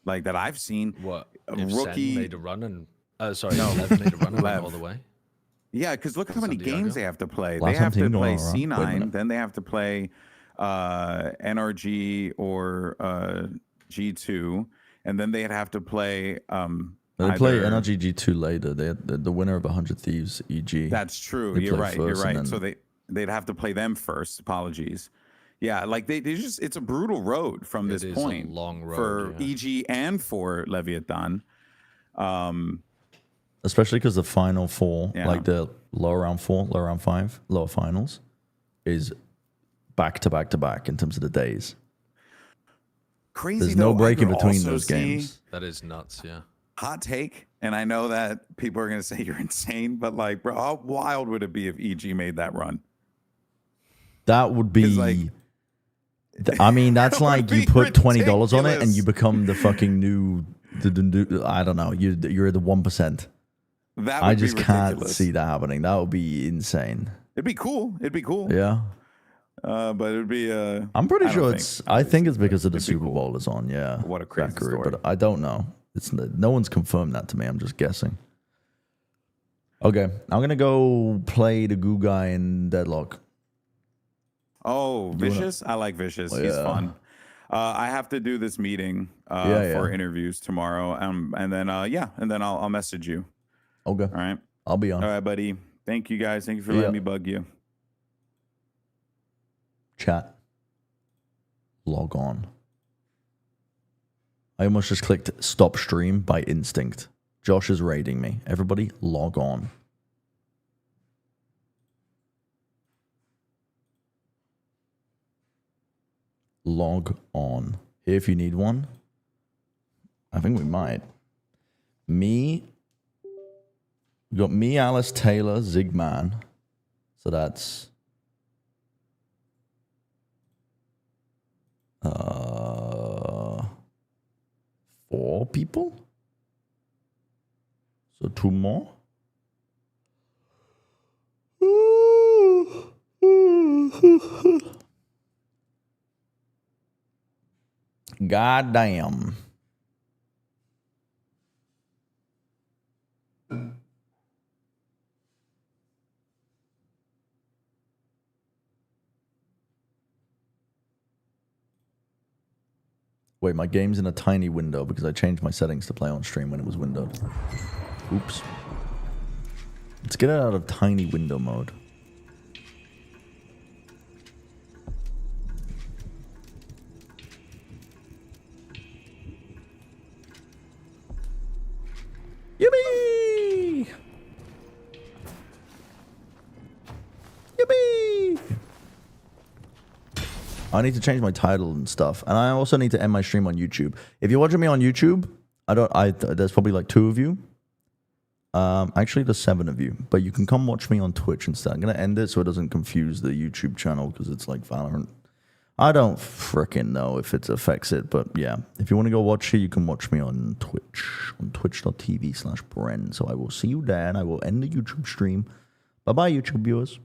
like that I've seen. What? A If rookie Sen made a run and Lev made a run and went all the way. Yeah, because look how many games they have to play. Last They have time to team play going around. Wait a C9, minute. then they have to play NRG or G2, and then they'd have to play. They play either- NRG G2 later. They had the winner of 100 Thieves EG. That's true. They You're play right. You're first and right. then- So they'd have to play them first. Apologies. Yeah, like they just it's a brutal road from this is a point. long road, for yeah. EG and for Leviathan. Especially because the final 4, Yeah. like the lower round 4, lower round 5, lower finals, is back to back to back in terms of the days. Crazy. There's no though, break I in could between also those see- games. That is nuts, yeah. Hot take, and I know that people are going to say you're insane, but like, bro, how wild would it be if EG made that run? That would be. I mean, that's That would like you be put $20 on it and ridiculous. you become the fucking new. I don't know. You're the 1%. That would I just be can't ridiculous. see that happening. That would be insane. It'd be cool. It'd be cool. Yeah. But it'd be. I'm pretty I don't sure think. it's. I think it's because of the Super Bowl is on. Yeah. What a crazy Zachary, story. But I don't know. It's no one's confirmed that to me. I'm just guessing. Okay, I'm gonna go play the goo guy in Deadlock. Oh, You wanna- Vicious. I like Vicious. Oh, He's yeah. fun. I have to do this meeting Yeah. for interviews tomorrow, and then I'll message you. Okay. All right. I'll be on. All right, buddy. Thank you guys. Thank you for letting me bug you. Chat. Log on. I almost just clicked stop stream by instinct. Josh is raiding me. Everybody log on. Log on. Here if you need one. I think we might. We got me, Alice, Taylor, Zigman. So that's 4 people. So 2 more. God damn. Wait, my game's in a tiny window because I changed my settings to play on stream when it was windowed. Oops. Let's get it out of tiny window mode. Yippee! Yippee! I need to change my title and stuff, and I also need to end my stream on YouTube. If you're watching me on YouTube, there's probably like 2 of you. Actually, there's 7 of you, but you can come watch me on Twitch instead. I'm gonna end it so it doesn't confuse the YouTube channel because it's like Valorant. I don't frickin' know if it affects it, but yeah. If you want to go watch it, you can watch me on Twitch, on twitch.tv/Bren. So I will see you there, and I will end the YouTube stream. Bye-bye, YouTube viewers.